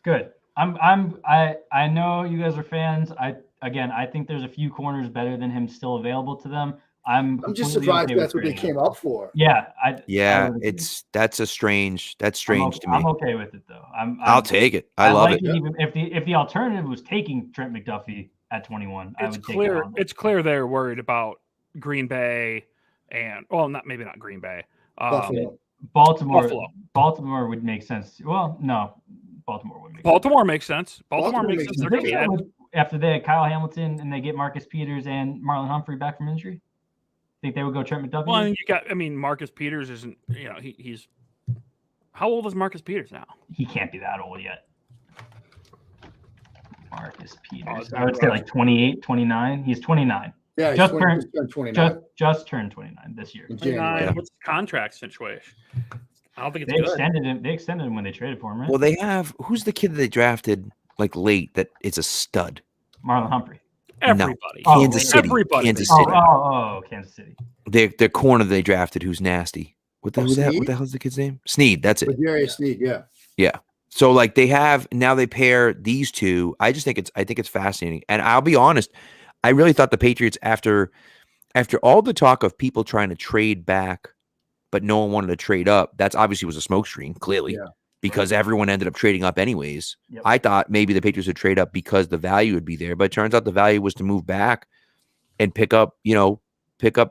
Good. I know you guys are fans. I think there's a few corners better than him still available to them. I'm just completely surprised okay with that's what they trading him. came up for. Yeah, Yeah, really that's strange to me. I'm okay with it though. I'll take it. I love like it. Even if the alternative was taking Trent McDuffie at 21, I It's would clear. take it on. It's clear they're worried about Green Bay and maybe not Green Bay. Buffalo. Baltimore would make sense. Well, no, Baltimore would make Baltimore makes sense. Baltimore Baltimore makes makes sense. sense. They're gonna be at- After they had Kyle Hamilton and they get Marcus Peters and Marlon Humphrey back from injury, think they would go Trent McDuffie? Well, Marcus Peters isn't. He's. How old is Marcus Peters now? He can't be that old yet. Marcus Peters. it's I would say like 28, 29. He's 29. Yeah, Just he's turned 29. Just turned 29 this year. In January. 29. What's the contract situation? I don't think it's They good. extended him when they traded for him, right? Well, they have who's the kid that they drafted like late that is a stud? Marlon Humphrey. Everybody. Oh, Kansas City. everybody. Kansas Oh, City. Kansas City. Their corner they drafted who's nasty. What the Snead? hell's the kid's name? Snead. That's it. Darius Snead, yeah. So like they have now they pair these two. I think it's fascinating. And I'll be honest, I really thought the Patriots after all the talk of people trying to trade back, but no one wanted to trade up. That's obviously was a smokescreen, clearly. Yeah. Because everyone ended up trading up anyways. Yep. I thought maybe the Patriots would trade up because the value would be there, but it turns out the value was to move back and pick up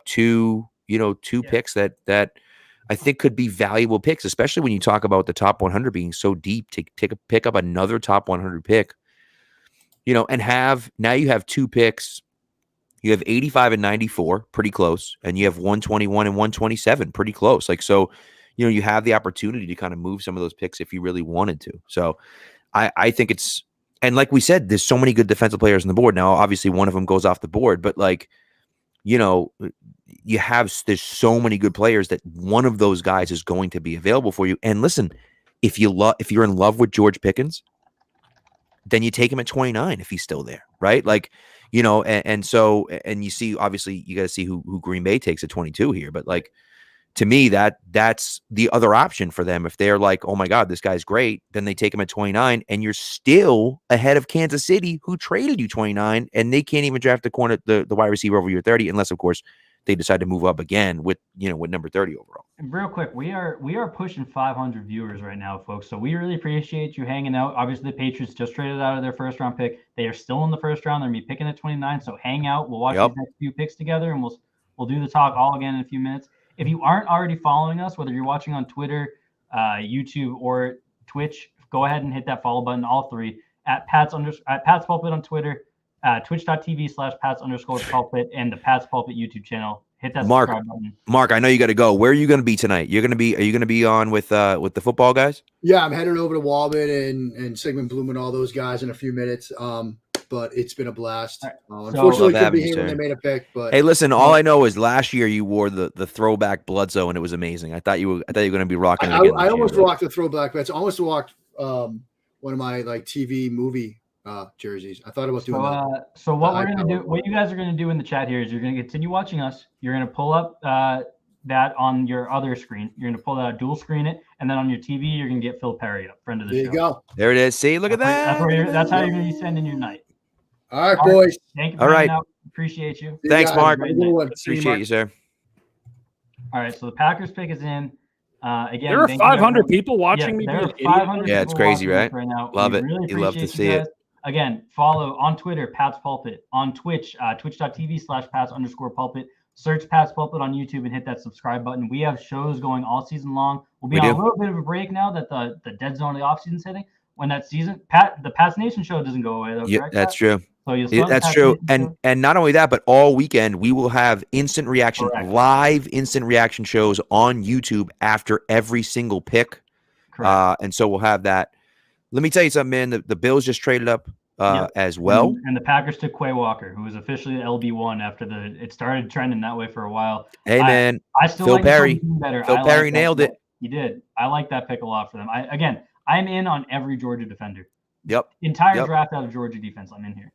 two picks that I think could be valuable picks, especially when you talk about the top 100 being so deep to pick up another top 100 pick, and now you have 2 picks. You have 85 and 94, pretty close, and you have 121 and 127, pretty close. Like, so, you have the opportunity to kind of move some of those picks if you really wanted to. So I think it's, and like we said, there's so many good defensive players on the board. Now, obviously one of them goes off the board, but like, there's so many good players that one of those guys is going to be available for you. And listen, if you're in love with George Pickens, then you take him at 29 if he's still there, right? Like, and you see, obviously you got to see who Green Bay takes at 22 here, but like, to me, that's the other option for them. If they're like, oh my God, this guy's great, then they take him at 29, and you're still ahead of Kansas City, who traded you 29, and they can't even draft the wide receiver over your 30, unless of course they decide to move up again with number 30 overall. And real quick, we are pushing 500 viewers right now, folks. So we really appreciate you hanging out. Obviously, the Patriots just traded out of their first round pick. They are still in the first round. They're gonna be picking at 29. So hang out. We'll watch these next few picks together, and we'll do the talk all again in a few minutes. If you aren't already following us, whether you're watching on Twitter, YouTube, or Twitch, go ahead and hit that follow button. All three at Pat's Pulpit on Twitter, twitch.tv/Pats_Pulpit, and the Pat's Pulpit YouTube channel. Hit that subscribe button. Mark, I know you got to go. Where are you going to be tonight? Are you going to be on with the football guys? Yeah, I'm heading over to Walman and Sigmund Bloom and all those guys in a few minutes. But it's been a blast. Unfortunately, couldn't be here when they made a pick. But hey, listen, all I know is last year you wore the throwback Bledsoe and it was amazing. I thought you were going to be rocking it again. I almost rocked the throwback bets. I almost rocked one of my like TV movie jerseys. I thought about doing that. So what we're gonna do, what you guys are gonna do in the chat here is you're gonna continue watching us. You're gonna pull up that on your other screen. You're gonna pull that out, dual screen it, and then on your TV you're gonna get Phil Perry up, friend of the show. There you go. There it is. See, look at that. That's how you're gonna be spending your night. All right, boys. Thank you for hanging out. Appreciate you. Thanks, Mark. Appreciate you, sir. All right, so the Packers pick is in. Again, there are 500 people watching me. There are 500 yeah, it's crazy, right? Right now. Love it. Really you love to see it. Again, follow on Twitter, Pat's Pulpit, on Twitch, twitch.tv/Pats_Pulpit. Search Pat's Pulpit on YouTube and hit that subscribe button. We have shows going all season long. We'll be on a little bit of a break now that the dead zone of the offseason's hitting. When that season, the Pats Nation show doesn't go away, though. Yeah, that's true. So that's true. And not only that, but all weekend we will have instant reaction, live instant reaction shows on YouTube after every single pick. And so we'll have that. Let me tell you something, man. The Bills just traded up as well. And the Packers took Quay Walker, who was officially LB1 after it started trending that way for a while. Hey, man. I still Phil like Perry. Better. Phil Perry nailed it. He did. I like that pick a lot for them. I'm in on every Georgia defender. Yep. Entire draft out of Georgia defense. I'm in here.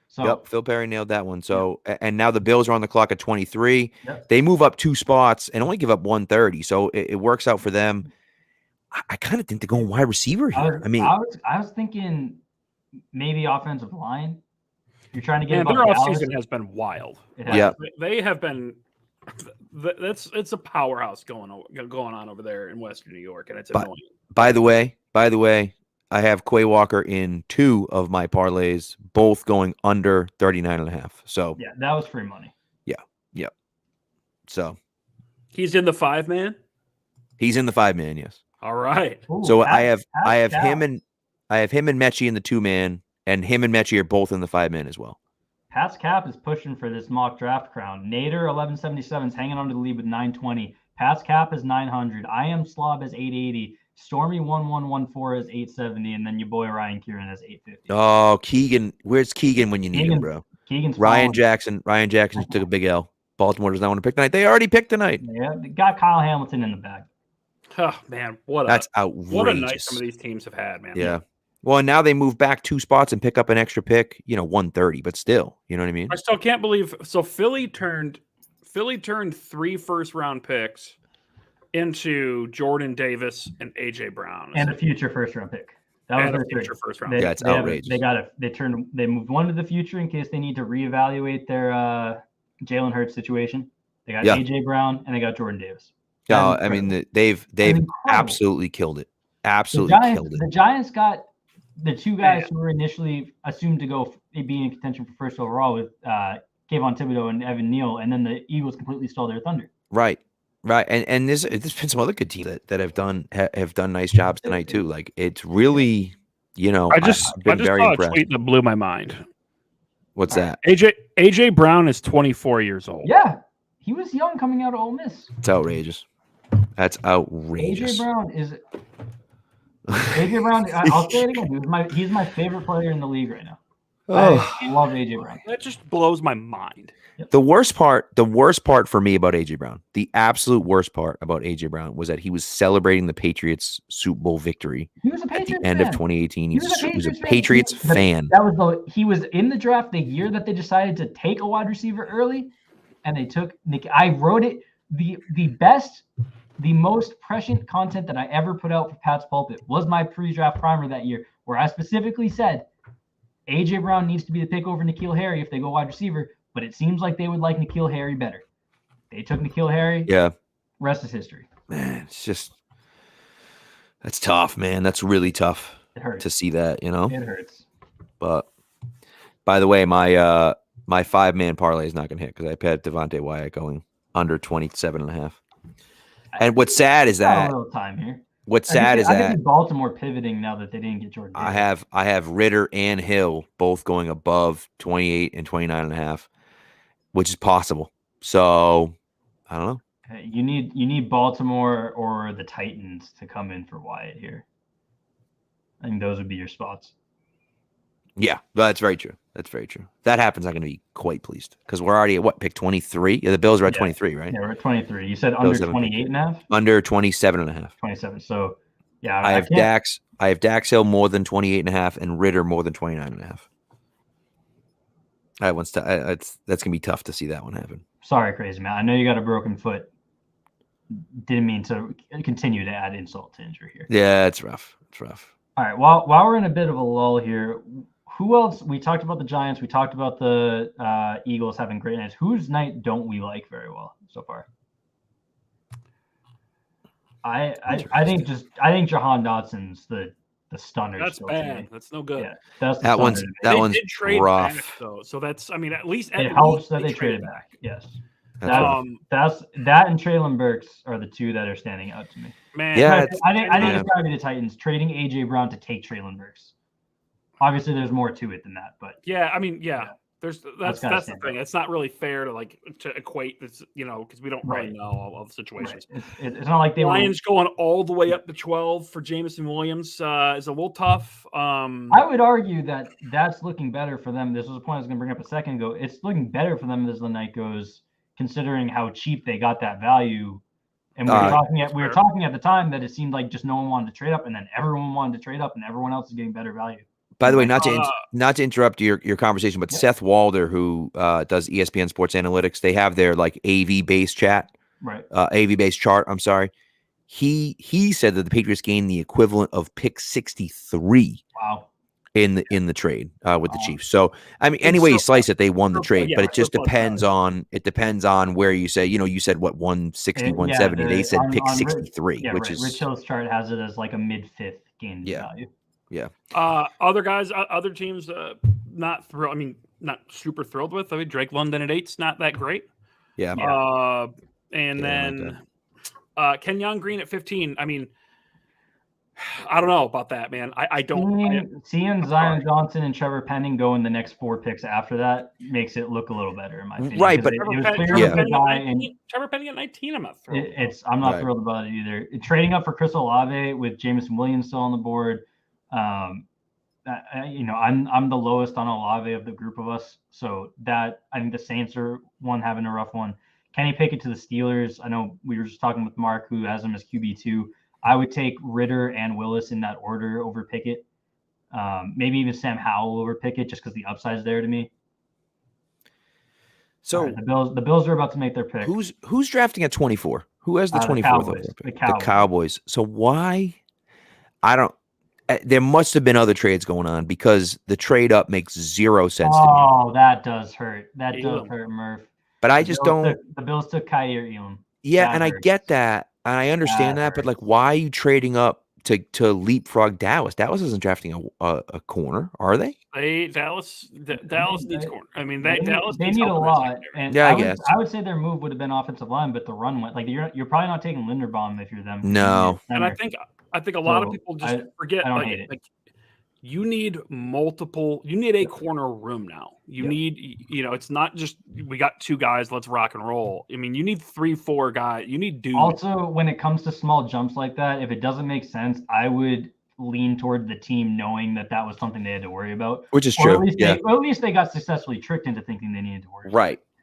So Phil Perry nailed that one. So and now the Bills are on the clock at 23. They move up 2 spots and only give up 130. So it works out for them. I kind of think they're going wide receiver here. I was thinking maybe offensive line. You're trying to get their offseason has been wild. Yeah, they have been. It's a powerhouse going on over there in Western New York, and it's annoying. By the way, I have Quay Walker in 2 of my parlays, both going under 39.5. So yeah, that was free money. Yeah. So he's in the 5-man. He's in the 5-man. Yes. All right. Ooh, so I have him and Mechie in the 2-man, and him and Mechie are both in the 5-man as well. Pat's Cap is pushing for this mock draft crown. Nader 1177 is hanging on to the lead with 920. Pat's Cap is 900. I Am Slob is 880. Stormy 1114 is 870, and then your boy Ryan Kieran is 850. Oh, Keegan, where's Keegan when you need him, bro? Keegan's Ryan Jackson took a big L. Baltimore does not want to pick tonight. They already picked tonight. Yeah, they got Kyle Hamilton in the bag. Oh man, that's outrageous. What a night some of these teams have had, man. Yeah. Well, and now they move back 2 spots and pick up an extra pick, 130, but still, you know what I mean? I still can't believe. So Philly turned 3 first-round picks into Jordan Davis and AJ Brown, and a future first-round pick. That was their first round. It's outrageous. They moved one to the future in case they need to reevaluate their Jalen Hurts situation. They got AJ Brown and they got Jordan Davis. No, I mean they've absolutely killed it. Absolutely killed it. The Giants got the 2 guys who were initially assumed to go be in contention for first overall with Kayvon Thibodeau and Evan Neal, and then the Eagles completely stole their thunder. Right. And there's been some other good teams that have done nice jobs tonight too. Like it's really, I just saw a tweet that blew my mind. What's that? AJ Brown is 24 years old. Yeah, he was young coming out of Ole Miss. It's outrageous. That's outrageous. AJ Brown. I'll say it again. He's my favorite player in the league right now. I love AJ Brown. That just blows my mind. Yep. The worst part for me about AJ Brown, the absolute worst part about AJ Brown was that he was celebrating the Patriots Super Bowl victory at the end of 2018. He was a Patriots fan. He was in the draft the year that they decided to take a wide receiver early, and they took Nick. I wrote it the most prescient content that I ever put out for Pat's Pulpit was my pre-draft primer that year, where I specifically said AJ Brown needs to be the pick over N'Keal Harry if they go wide receiver. But it seems like they would like N'Keal Harry better. They took N'Keal Harry. Yeah. Rest is history. Man, that's tough, man. That's really tough to see that, It hurts. But by the way, my 5-man parlay is not going to hit because I had Devontae Wyatt going under 27.5. And what's sad is Got that a little time here. what's sad is I that could see Baltimore pivoting now that they didn't get Jordan. I Davis. have Ritter and Hill both going above 28 and 29.5, which is possible. So I don't know. You need Baltimore or the Titans to come in for Wyatt here. I think those would be your spots. Yeah, that's very true. That's very true. If that happens, I'm going to be quite pleased because we're already at what, pick 23? Yeah, the Bills are at 23, right? Yeah, we're at 23. You said Bills under haven't picked 28 and a half? Under 27.5. 27. So, yeah. I have Dax Hill more than 28.5 and Ritter more than 29.5. That one's that's going to be tough to see that one happen. Sorry, Crazy Man. I know you got a broken foot. Didn't mean to continue to add insult to injury here. Yeah, it's rough. It's rough. All right. While we're in a bit of a lull here, who else? We talked about the Giants. We talked about the Eagles having great nights. Whose night don't we like very well so far? I think Jahan Dotson's the stunner. That's bad. That's no good. Yeah, that's that one's rough. Back, though, so that's at least it helps that they traded back. Yes. That's that and Traylon Burks are the two that are standing out to me. Man, yeah, I think it's gotta be the Titans trading AJ Brown to take Traylon Burks. Obviously, there's more to it than that, but that's the thing. It's not really fair to equate this, because we don't really know all the situations. Right. It's not like they Lions going all the way up to 12 for Jameson Williams is a little tough. I would argue that that's looking better for them. This was a point I was going to bring up a second ago. It's looking better for them as the night goes, considering how cheap they got that value. And we were talking at the time that it seemed like just no one wanted to trade up, and then everyone wanted to trade up, and everyone else is getting better value. By the way, not to interrupt your conversation, but Seth Walder, who does ESPN Sports Analytics, they have their AV based chat, right? AV based chart. I'm sorry. He said that the Patriots gained the equivalent of pick 63. Wow. In the trade with the Chiefs. So I mean, any way you slice it, they won the trade, but it just depends on where you say. You said what 160, 170. They said pick 63, which is Rich Hill's chart has it as like a mid-fifth gain value. Yeah. Other guys, other teams, not super thrilled with. I mean, Drake London at 8's not that great. Yeah. And then Kenyon Green at 15. I mean, I don't know about that, man. I don't. Seeing Zion Johnson and Trevor Penning go in the next 4 picks after that makes it look a little better in my opinion. Right, but Trevor Penning at 19, I'm not thrilled. I'm not thrilled about it either. Trading up for Chris Olave with Jameson Williams still on the board. I'm the lowest on Olave of the group of us, so that I think the Saints are having a rough one. Kenny Pickett to the Steelers. I know we were just talking with Mark, who has him as QB2. I would take Ritter and Willis in that order over Pickett. Maybe even Sam Howell over Pickett, just because the upside's there to me. So right, the Bills are about to make their pick. Who's drafting at 24? Who has the 24th? The Cowboys. So why? I don't. There must have been other trades going on because the trade up makes zero sense to me. Oh, that does hurt. That does hurt, Murph. But I just don't. The Bills took Kyer Elam. Yeah, and I get that. And I understand that, but why are you trading up to leapfrog Dallas? Dallas isn't drafting a corner, are they? Dallas needs corner. I mean, Dallas need a lot. And yeah, I guess I would say their move would have been offensive line, but the run went you're probably not taking Linderbaum if you're them. No, and I think a lot of people just forget. I don't hate it. You need multiple. You need a corner room now. You need, it's not just we got 2 guys. Let's rock and roll. I mean, you need 3, 4 guys. You need dudes. Also, when it comes to small jumps like that, if it doesn't make sense, I would lean toward the team knowing that was something they had to worry about. Which is true. At least they got successfully tricked into thinking they needed to worry.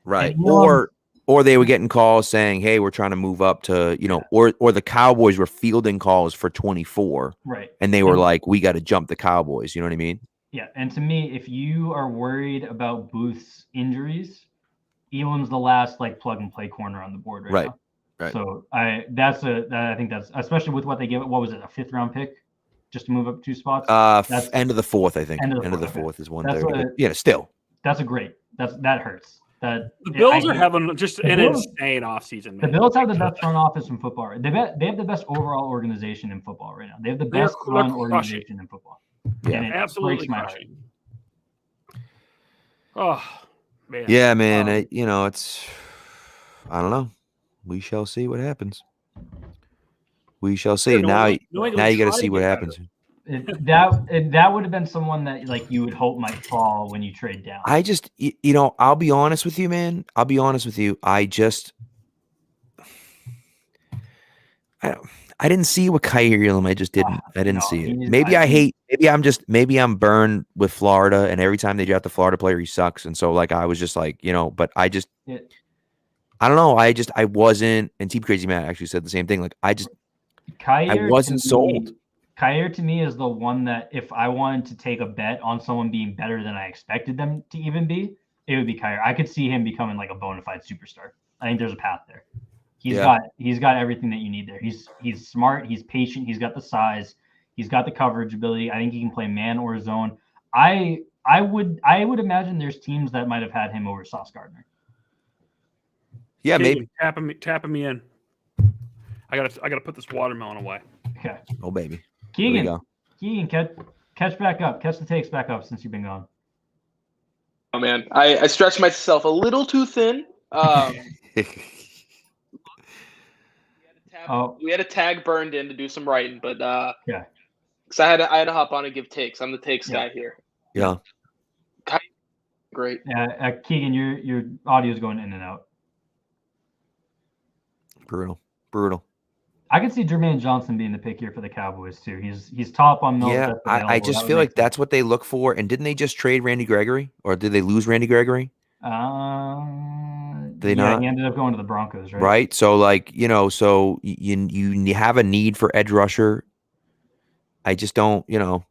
Right. Or they were getting calls saying, "Hey, we're trying to move up to, or the Cowboys were fielding calls for 24." Right. And they were like, "We got to jump the Cowboys." You know what I mean? Yeah. And to me, if you are worried about Booth's injuries, Elam's the last plug and play corner on the board right now. Right. So I think that's especially with what they give. What was it? A 5th round pick just to move up 2 spots? That's end of the 4th, I think. End of the 4th is 130. Still. That hurts. The Bills are having just an insane offseason. The Bills have the best front office in football. They have the best overall organization in football right now. They have the best run organization in football. Yeah, absolutely crushing. Oh man. Yeah, man. It's I don't know. We shall see what happens. We shall see. Yeah, Now New you England got to tried see what get happens. That would have been someone that like you would hope might fall when you trade down. I just, I'll be honest with you, man. I'll be honest with you. I didn't see what Kyrie Elam. I just didn't. I didn't see it. Maybe I'm burned with Florida, and every time they draft a Florida player, he sucks. And so, like, I was just like, but I don't know. I wasn't. And Team Crazy Matt actually said the same thing. Like, I wasn't sold. Kyer to me is the one that if I wanted to take a bet on someone being better than I expected them to even be, it would be Kyer. I could see him becoming like a bona fide superstar. I think there's a path there. He's got everything that you need there. He's smart. He's patient. He's got the size. He's got the coverage ability. I think he can play man or zone. I would imagine there's teams that might have had him over Sauce Gardner. Yeah, maybe tapping me in. I gotta put this watermelon away. Okay. Oh baby. Keegan, catch back up. Catch the takes back up since you've been gone. Oh man, I stretched myself a little too thin. We had a tag burned in to do some writing, but yeah, because I had to hop on and give takes. I'm the takes guy here. Yeah. Great. Yeah, Keegan, your audio is going in and out. Brutal. I could see Jermaine Johnson being the pick here for the Cowboys too. He's top on Mills. Yeah, I just feel like that's what they look for. And didn't they just trade Randy Gregory, or did they lose Randy Gregory? They not? He ended up going to the Broncos, right? Right. So like so you have a need for edge rusher. I just don't. I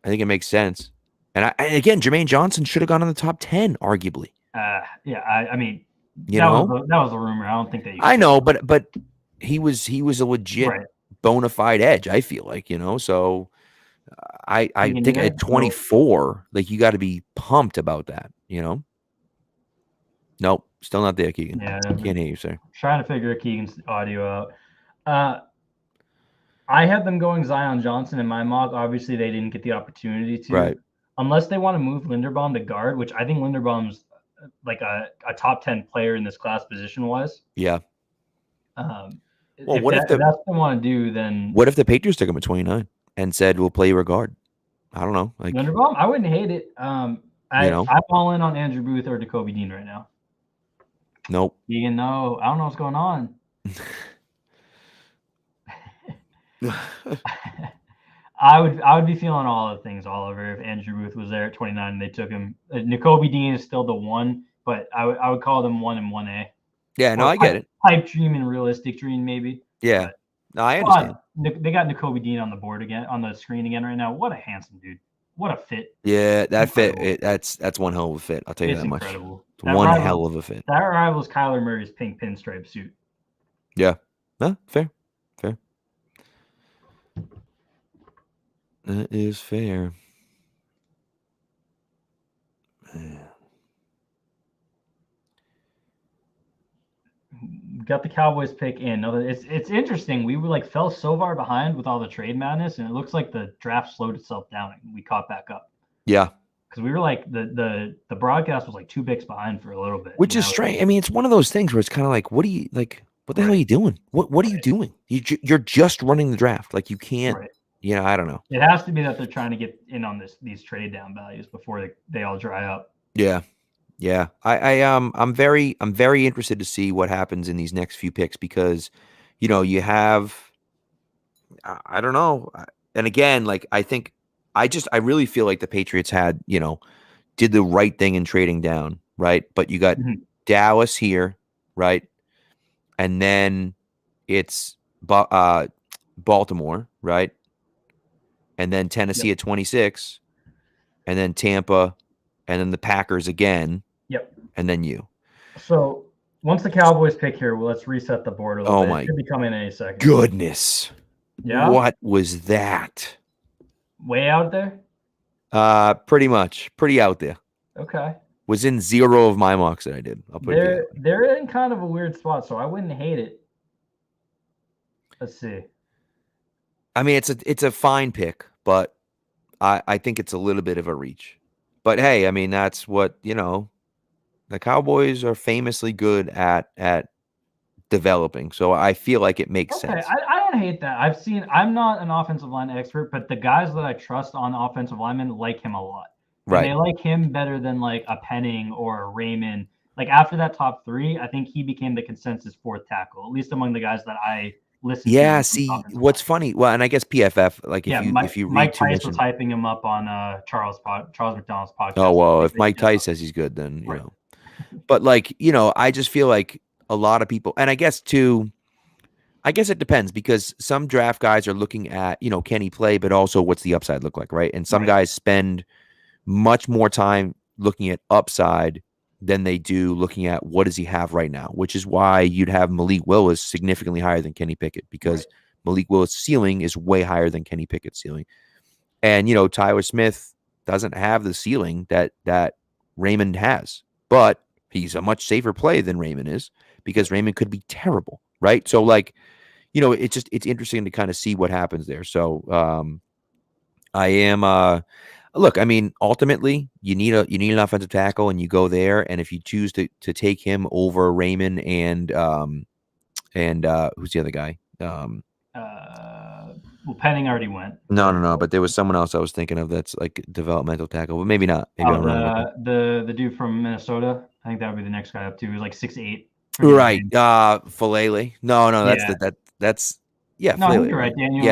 think it makes sense. And again, Jermaine Johnson should have gone in the top 10, arguably. Yeah. I mean, that was a rumor. I don't think that. I know, but he was a legit bona fide edge. I feel like So I think at 24, like you got to be pumped about that. Nope, still not there, Keegan. Yeah, can't hear you, sir. Trying to figure Keegan's audio out. I had them going Zion Johnson in my mock. Obviously, they didn't get the opportunity to. Right. Unless they want to move Linderbaum to guard, which I think Linderbaum's like a top 10 player in this class position-wise. Yeah. Well, if that's what they want to do, then what if the Patriots took him at 29 and said we'll play you a guard? I don't know. Like Linderbaum, I wouldn't hate it. I'm all in on Andrew Booth or Jacoby Dean right now. Nope. Keegan, no, I don't know what's going on. I would be feeling all the things all over if Andrew Booth was there at 29 and they took him. Jacoby Dean is still the one, but I would call them 1 and 1A. Yeah, no, I get it. Pipe dream and realistic dream, maybe. Yeah, no, I understand. They got Jacoby Dean on the board again, on the screen again right now. What a handsome dude! What a fit! Yeah, that fit. That's one hell of a fit. I'll tell you that much. Incredible. It's one hell of a fit. That rivals Kyler Murray's pink pinstripe suit. Yeah, no, fair. That is fair. Man. Got the Cowboys pick in. It's interesting. We were fell so far behind with all the trade madness, and it looks like the draft slowed itself down and we caught back up. Yeah. Because we were the broadcast was 2 picks behind for a little bit. Which is strange. I mean, it's one of those things where it's kind of like, what the hell are you doing? What are you doing? You're just running the draft. Like you can't. Right. I don't know. It has to be that they're trying to get in on these trade down values before they all dry up. Yeah. Yeah. I'm very interested to see what happens in these next few picks because, you have, I don't know. And again, I think I really feel like the Patriots had, did the right thing in trading down. Right. But you got Dallas here. Right. And then it's Baltimore. Right. And then Tennessee at 26, and then Tampa, and then the Packers again. Yep. And then you. So once the Cowboys pick here, let's reset the board a little bit. My it should be coming any second. Goodness. Yeah. What was that? Way out there? Pretty much. Pretty out there. Okay. Was in 0 of my mocks that I did. I'll put it. They're in kind of a weird spot, so I wouldn't hate it. Let's see. I mean, it's a fine pick, but I think it's a little bit of a reach. But hey, I mean, that's what, the Cowboys are famously good at developing. So I feel like it makes Okay, sense. I don't hate that. I'm not an offensive line expert, but the guys that I trust on offensive linemen like him a lot. And Right. they like him better than like a Penning or a Raymond. Like after that top 3, I think he became the consensus 4th tackle, at least among the guys that I listened to. Yeah, see, what's funny, well, and I guess PFF, like if you read Mike too Tice much was hyping him up on Charles McDonald's podcast. Oh, well, if Mike Tice says he's good, then, you know. But, like, you know, I just feel like a lot of people, and I guess it depends because some draft guys are looking at, you know, can he play, but also what's the upside look like, right? And some guys spend much more time looking at upside than they do looking at what does he have right now, which is why you'd have Malik Willis significantly higher than Kenny Pickett because Malik Willis' ceiling is way higher than Kenny Pickett's ceiling. And, you know, Tyler Smith doesn't have the ceiling that Raymond has, but he's a much safer play than Raymond is because Raymond could be terrible, right? So, like, you know, it's interesting to kind of see what happens there. So I am look, I mean, ultimately you need an offensive tackle and you go there. And if you choose to take him over Raymond and who's the other guy? Well, Penning already went. No, but there was someone else I was thinking of that's like developmental tackle, but maybe not. Maybe the dude from Minnesota. I think that would be the next guy up too. He's like 6'8". Right. Falele. No, that's No, Falele, you're right, Daniel.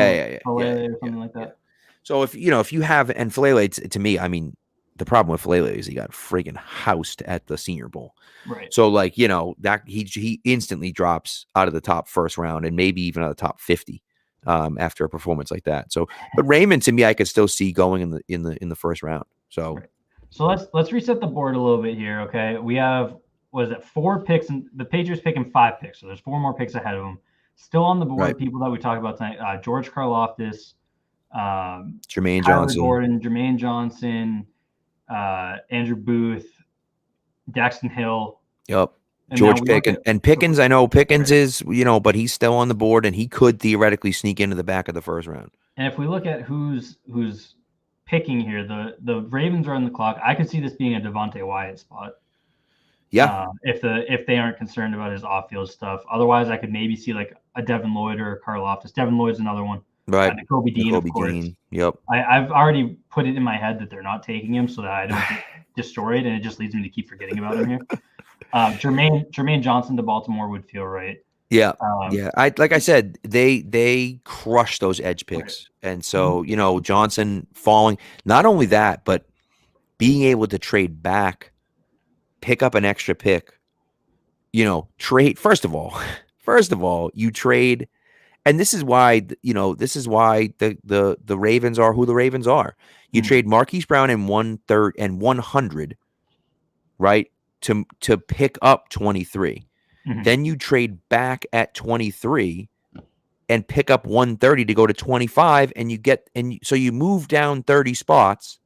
Falele or something like that. So if you have, and Falele, to me, I mean, the problem with Falele is he got friggin' housed at the Senior Bowl. Right. So, like, you know, that he instantly drops out of the top first round and maybe even out of the top 50 after a performance like that. So, but Raymond, to me, I could still see going in the first round. So, so let's reset the board a little bit here. Okay, we have 4 picks, and the Patriots picking 5 picks. So there's 4 more picks ahead of them. Still on the board, people that we talked about tonight: George Karlaftis, Jermaine Johnson, Gordon, Jermaine Johnson, Andrew Booth, Daxton Hill. Yep. George Pickens and Pickens. I know Pickens is, you know, but he's still on the board and he could theoretically sneak into the back of the first round. And if we look at who's picking here, the Ravens are on the clock. I could see this being a Devontae Wyatt spot. Yeah. If they aren't concerned about his off-field stuff. Otherwise, I could maybe see like a Devin Lloyd or a Karlaftis. Devin Lloyd's another one. Right. Nakobe Dean, of course. Yep. I've already put it in my head that they're not taking him so that I don't get destroyed, and it just leads me to keep forgetting about him here. Jermaine Johnson to Baltimore would feel right. Yeah. Like I said, they crush those edge picks. And so, you know, Johnson falling, not only that, but being able to trade back, pick up an extra pick, you know, trade. First of all, you trade. And this is why, you know, the Ravens are who the Ravens are. You trade Marquise Brown in 1/3 and 100, right? To pick up 23. Then you trade back at 23 and pick up 130 to go to 25, and so you move down 30 spots,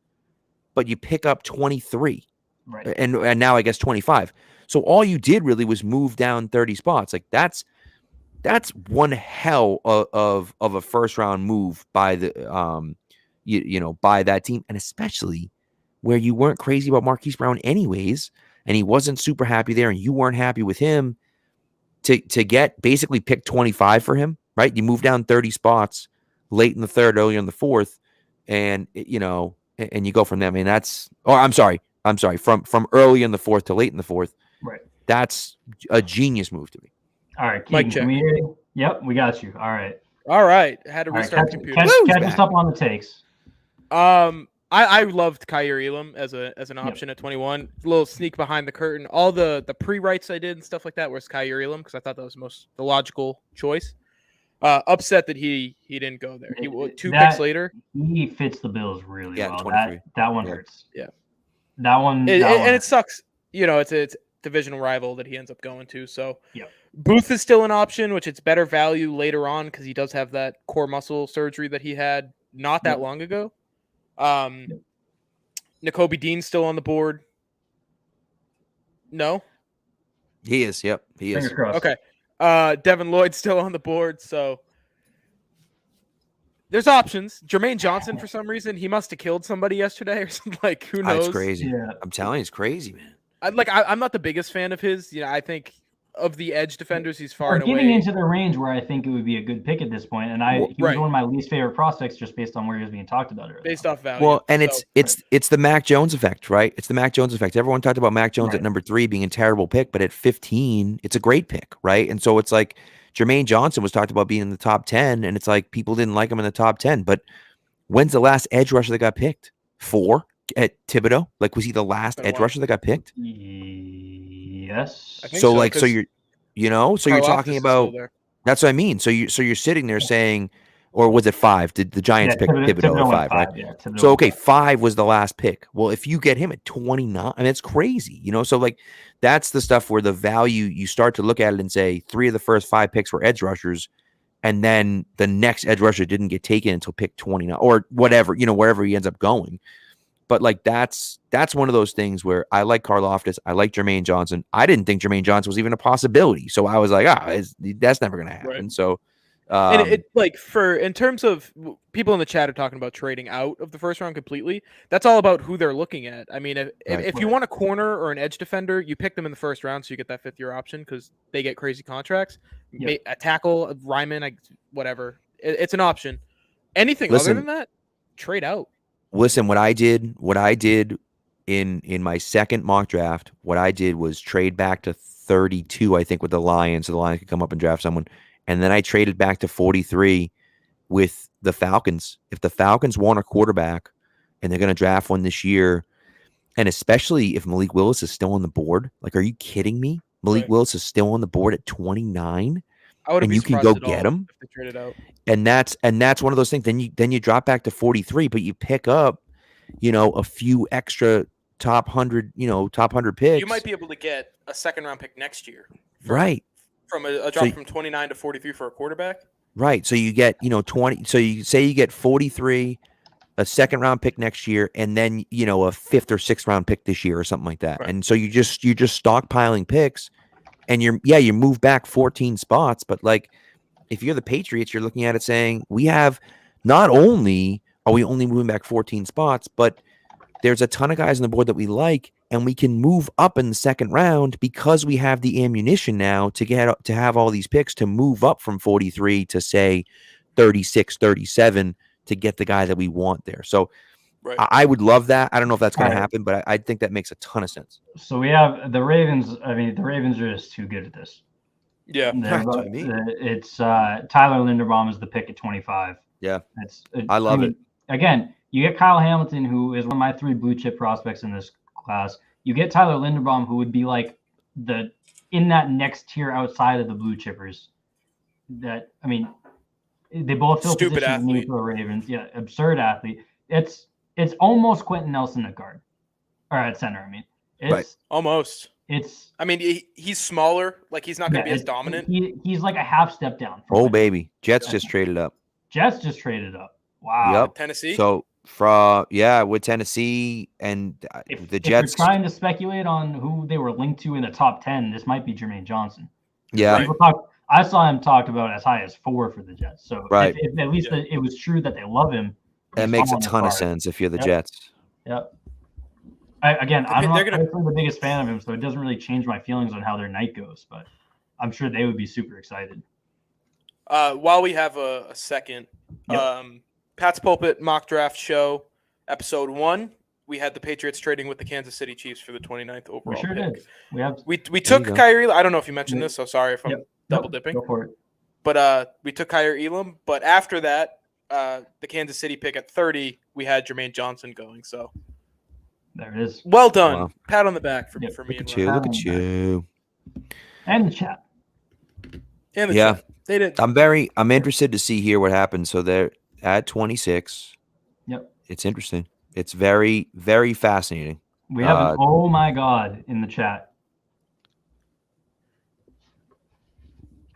but you pick up 23. Right. And now I guess 25. So all you did really was move down 30 spots. Like that's one hell of a first round move by the by that team, and especially where you weren't crazy about Marquise Brown anyways, and he wasn't super happy there, and you weren't happy with him to get basically pick 25 for him, right? You move down 30 spots late in the third, early in the fourth, and you know, and you go from there. I mean, I'm sorry, from early in the fourth to late in the fourth. Right. That's a genius move to me. All right, Keegan, yep, we got you. All right. Had to restart the computer. Catch us up on the takes. I loved Kaiir Elam as an option at 21. A little sneak behind the curtain. All the pre-writes I did and stuff like that was Kaiir Elam because I thought that was the logical choice. Upset that he didn't go there. He picks later. He fits the bills really well. 23. That one hurts. Yeah. That one. And it sucks. You know, it's a divisional rival that he ends up going to. So yeah. Booth is still an option, which it's better value later on because he does have that core muscle surgery that he had not that long ago. Nakobe Dean's still on the board. No? He is. Yep. He is. Okay. Devin Lloyd's still on the board. So there's options. Jermaine Johnson, for some reason, he must have killed somebody yesterday or something. Like, who knows? It's crazy. Yeah. I'm telling you, it's crazy, man. I'm not the biggest fan of his. You know, I think of the edge defenders, he's far We're and getting away. into the range where I think it would be a good pick at this point, and Well, he was right. one of my least favorite prospects just based on where he was being talked about earlier. Based off value. Well, and So- it's the Mac Jones effect, right? It's the Mac Jones effect. Everyone talked about Mac Jones Right. at number 3 being a terrible pick, but at 15, it's a great pick, right? And so it's like Jermaine Johnson was talked about being in the top 10, and it's like people didn't like him in the top 10. But when's the last edge rusher that got picked? 4 at Thibodeau? Like, was he the last Been a edge while. rusher that got picked? Yes. I think So so, like, so 'cause you're, you know, so you're Karlaftis talking is still about. there. That's what I mean. So you're sitting there saying, or was it 5? Did the Giants pick Thibodeau at 5, right? Yeah, Thibodeau So went okay, 5. 5 was the last pick. Well, if you get him at 29, I mean, it's crazy, you know. So like, that's the stuff where the value, you start to look at it and say 3 of the first 5 picks were edge rushers, and then the next edge rusher didn't get taken until pick 29 or whatever, you know, wherever he ends up going. But like, that's one of those things where I like Karlaftis, I like Jermaine Johnson. I didn't think Jermaine Johnson was even a possibility, so I was like, that's never going to happen. Right. So. And it like in terms of people in the chat are talking about trading out of the first round completely. That's all about who they're looking at. I mean, if you want a corner or an edge defender, you pick them in the first round, so you get that 5th-year option because they get crazy contracts. Yeah. A tackle, a Ryman, whatever. It's an option. Anything Listen, other than that, trade out. Listen, what I did in my second mock draft, what I did was trade back to 32, I think, with the Lions, so the Lions could come up and draft someone. And then I traded back to 43 with the Falcons. If the Falcons want a quarterback and they're going to draft one this year, and especially if Malik Willis is still on the board, like, are you kidding me? Malik Right. Willis is still on the board at 29, I wouldn't and be you can surprised go at get all him. if they traded out. And that's one of those things. Then you drop back to 43, but you pick up, you know, a few extra top 100 picks. You might be able to get a 2nd-round pick next year. Right. From a drop from 29 to 43 for a quarterback. Right. So you get, 20. So you say you get 43, a 2nd-round pick next year, and then, a 5th or 6th round pick this year or something like that. Right. And so you're just stockpiling picks, and you move back 14 spots. But like, if you're the Patriots, you're looking at it saying, we have, not only are we only moving back 14 spots, but there's a ton of guys on the board that we like, and we can move up in the 2nd round because we have the ammunition now to have all these picks to move up from 43 to say 36, 37 to get the guy that we want there. So Right. I would love that. I don't know if that's going to Right. happen, but I think that makes a ton of sense. So we have the Ravens. I mean, the Ravens are just too good at this. Yeah. They're- That's what I mean. It's Tyler Linderbaum is the pick at 25. Yeah. I love mean, it. Again, you get Kyle Hamilton, who is one of my 3 blue chip prospects in this class. You get Tyler Linderbaum, who would be like in that next tier outside of the blue chippers. That, I mean, they both fill Stupid positions need athlete. for the Ravens. Yeah, absurd athlete. It's almost Quentin Nelson at guard or at center. I mean, Right. Almost. It's I mean, he's smaller. Like, he's not going to be as dominant. He's like a half step down. from Oh, Quentin. baby. Jets just traded up. Jets just traded up. Wow. Yep. Tennessee. So with Tennessee and If the you're Jets. trying to speculate on who they were linked to in the top 10, this might be Jermaine Johnson. Yeah. Right. I saw him talked about as high as 4 for the Jets. So Right. if at least it was true that they love him. That he's makes a falling ton of apart. sense if you're the Yep. Jets. Yep. I'm not They're gonna- personally the biggest fan of him, so it doesn't really change my feelings on how their night goes. But I'm sure they would be super excited. While we have a second, Yep. Pat's Pulpit mock draft show, episode 1. We had the Patriots trading with the Kansas City Chiefs for the 29th We overall sure pick. did. We have We took go. Kyrie. I don't know if you mentioned Yep. this, so sorry if I'm Yep. double dipping. Go for it. But we took Kyrie Elam. But after that, the Kansas City pick at 30, we had Jermaine Johnson going. So There it is. well done. Wow. Pat on the back for, Yep. for me Look and at you. Ryan. Look at you. And the chat. And the Yeah. chat. They did. I'm interested to see here what happens. So they're at 26. Yep. It's interesting. It's very, very fascinating. We have an oh my god in the chat.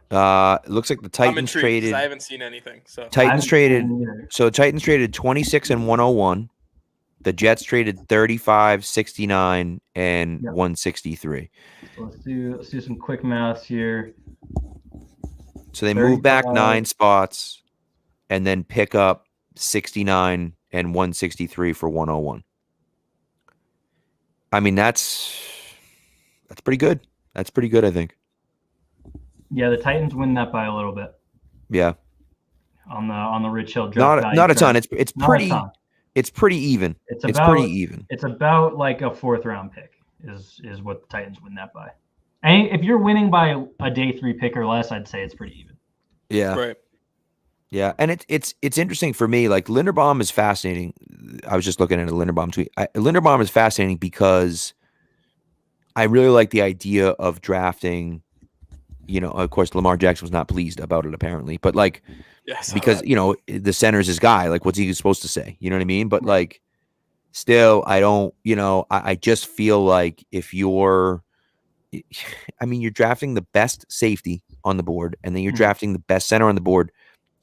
It looks like the I'm Titans intrigued 'cause traded. I haven't seen anything. So I Titans haven't traded. seen it either. So the Titans traded 26 and 101. The Jets traded 35, 69, and Yep. 163. So let's do some quick math here. So they move back 35. 9 spots and then pick up 69 and 163 for 101. I mean, that's pretty good. That's pretty good, I think. Yeah, the Titans win that by a little bit Yeah. on the Rich Hill draft. Not a ton. It's Not a pretty ton. it's pretty even. It's It's about pretty even. It's about like a 4th round pick is what the Titans win that by. And if you're winning by a day 3 pick or less, I'd say it's pretty even. Yeah. Right. Yeah, and it's interesting for me. Like Linderbaum is fascinating. I was just looking at a Linderbaum tweet. Linderbaum is fascinating because I really like the idea of drafting. You know, of course, Lamar Jackson was not pleased about it apparently, but like Yes. because you know the center's his guy. Like, what's he supposed to say? You know what I mean? But like, still, I don't. You know, I just feel like if you're, I mean, you're drafting the best safety on the board, and then you're drafting the best center on the board.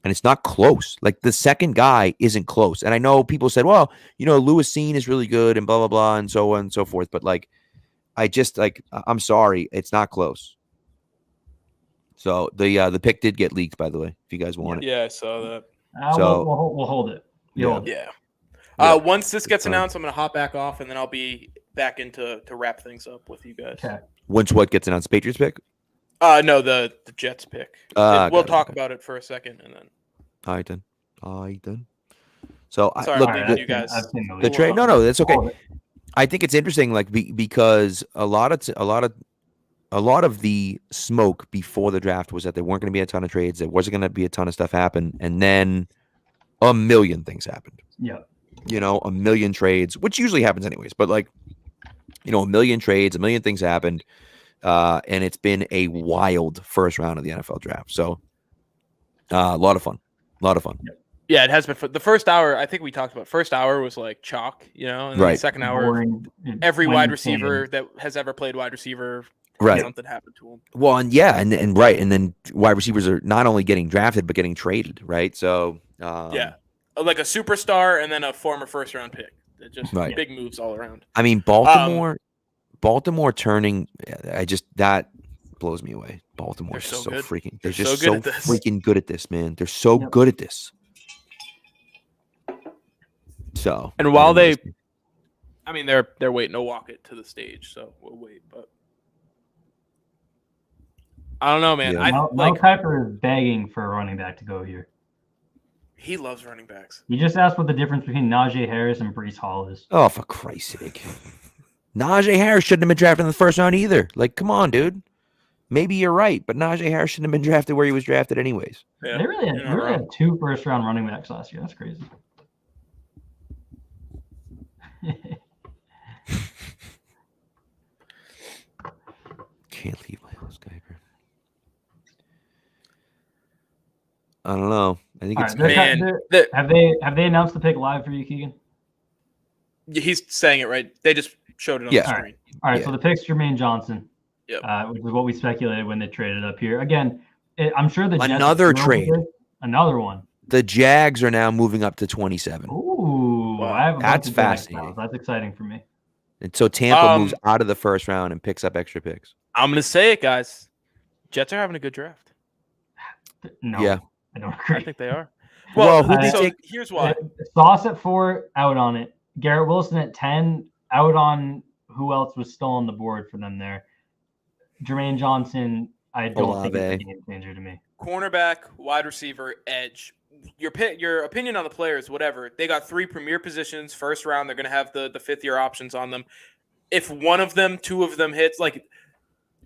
And it's not close. Like the second guy isn't close. And I know people said, well, you know, Lewis Seen is really good and blah, blah, blah, and so on and so forth. But like, I just like, I'm sorry, it's not close. So the pick did get leaked, by the way, if you guys want it. Yeah, I saw that. So- We'll hold it. Yeah. Hold it. Yeah. Yeah. Once this gets fine. announced, I'm gonna hop back off, and then I'll be back into to wrap things up with you guys. Okay. Once what gets announced, Patriots pick? No, the Jets pick. Got We'll it, talk okay. about it for a second, and then. All right, then. So Sorry, look, I'm All leaving right, you guys. I've seen the the leak. trade. No, that's okay. Hold it. I think it's interesting, like because a lot of the smoke before the draft was that there weren't going to be a ton of trades, there wasn't going to be a ton of stuff happen, and then a million things happened. Yeah. You know, a million trades, which usually happens anyways, but like, you know, a million trades, a million things happened, and it's been a wild first round of the NFL draft. So, a lot of fun. Yeah, it has been. The first hour, I think we talked about. First hour was like chalk, you know, and then Right. the second hour, Boring. every When wide you receiver can. that has ever played wide receiver, Right. something happened to him. Well, and yeah, and right, and then wide receivers are not only getting drafted but getting traded, right? So, Yeah, like a superstar and then a former first round pick. It just Right. big moves all around. I mean, Baltimore turning, that blows me away. Baltimore They're is so so good. freaking. They're They're just so so, good at this. freaking good at this, man. They're so Yep. good at this. So, And while anyways, I mean, they're waiting to walk it to the stage, so we'll wait. But I don't know, man. Yeah. I Mel like Kiper is begging for a running back to go here. he loves running backs. You just asked what the difference between Najee Harris and Breece Hall is. oh, for Christ's sake, Najee Harris shouldn't have been drafted in the first round either. Like, come on, dude. Maybe you're right, but Najee Harris shouldn't have been drafted where he was drafted anyways. Yeah, They really you're not wrong. had 2 first round running backs last year. That's crazy. Can't leave my house, Kiper. I don't know. I think All it's right, Man, have they announced the pick live for you, Keegan? he's saying it right. They just showed it on Yeah. the screen. All right, Yeah. so the pick's Jermaine Johnson, Yep. which is what we speculated when they traded up here. Again, I'm sure the Jets Another are thrilled with trade. this. Another one. the Jags are now moving up to 27. Ooh, Wow. I have a bunch That's of Jags fascinating. fans. That's exciting for me. And so Tampa moves Um, out of the first round and picks up extra picks. I'm gonna say it, guys. Jets are having a good draft. No, Yeah. I don't I agree. think they are. Well, Well, who'd they so take? here's why. Sauce at 4, out on it. Garrett Wilson at 10, out on who else was still on the board for them there. Jermaine Johnson, I don't think it's a Olave. game changer to me. Cornerback, wide receiver, edge. Your opinion on the players, whatever. They got 3 premier positions. First round, they're gonna have the 5th-year options on them. If one of them, 2 of them hits, like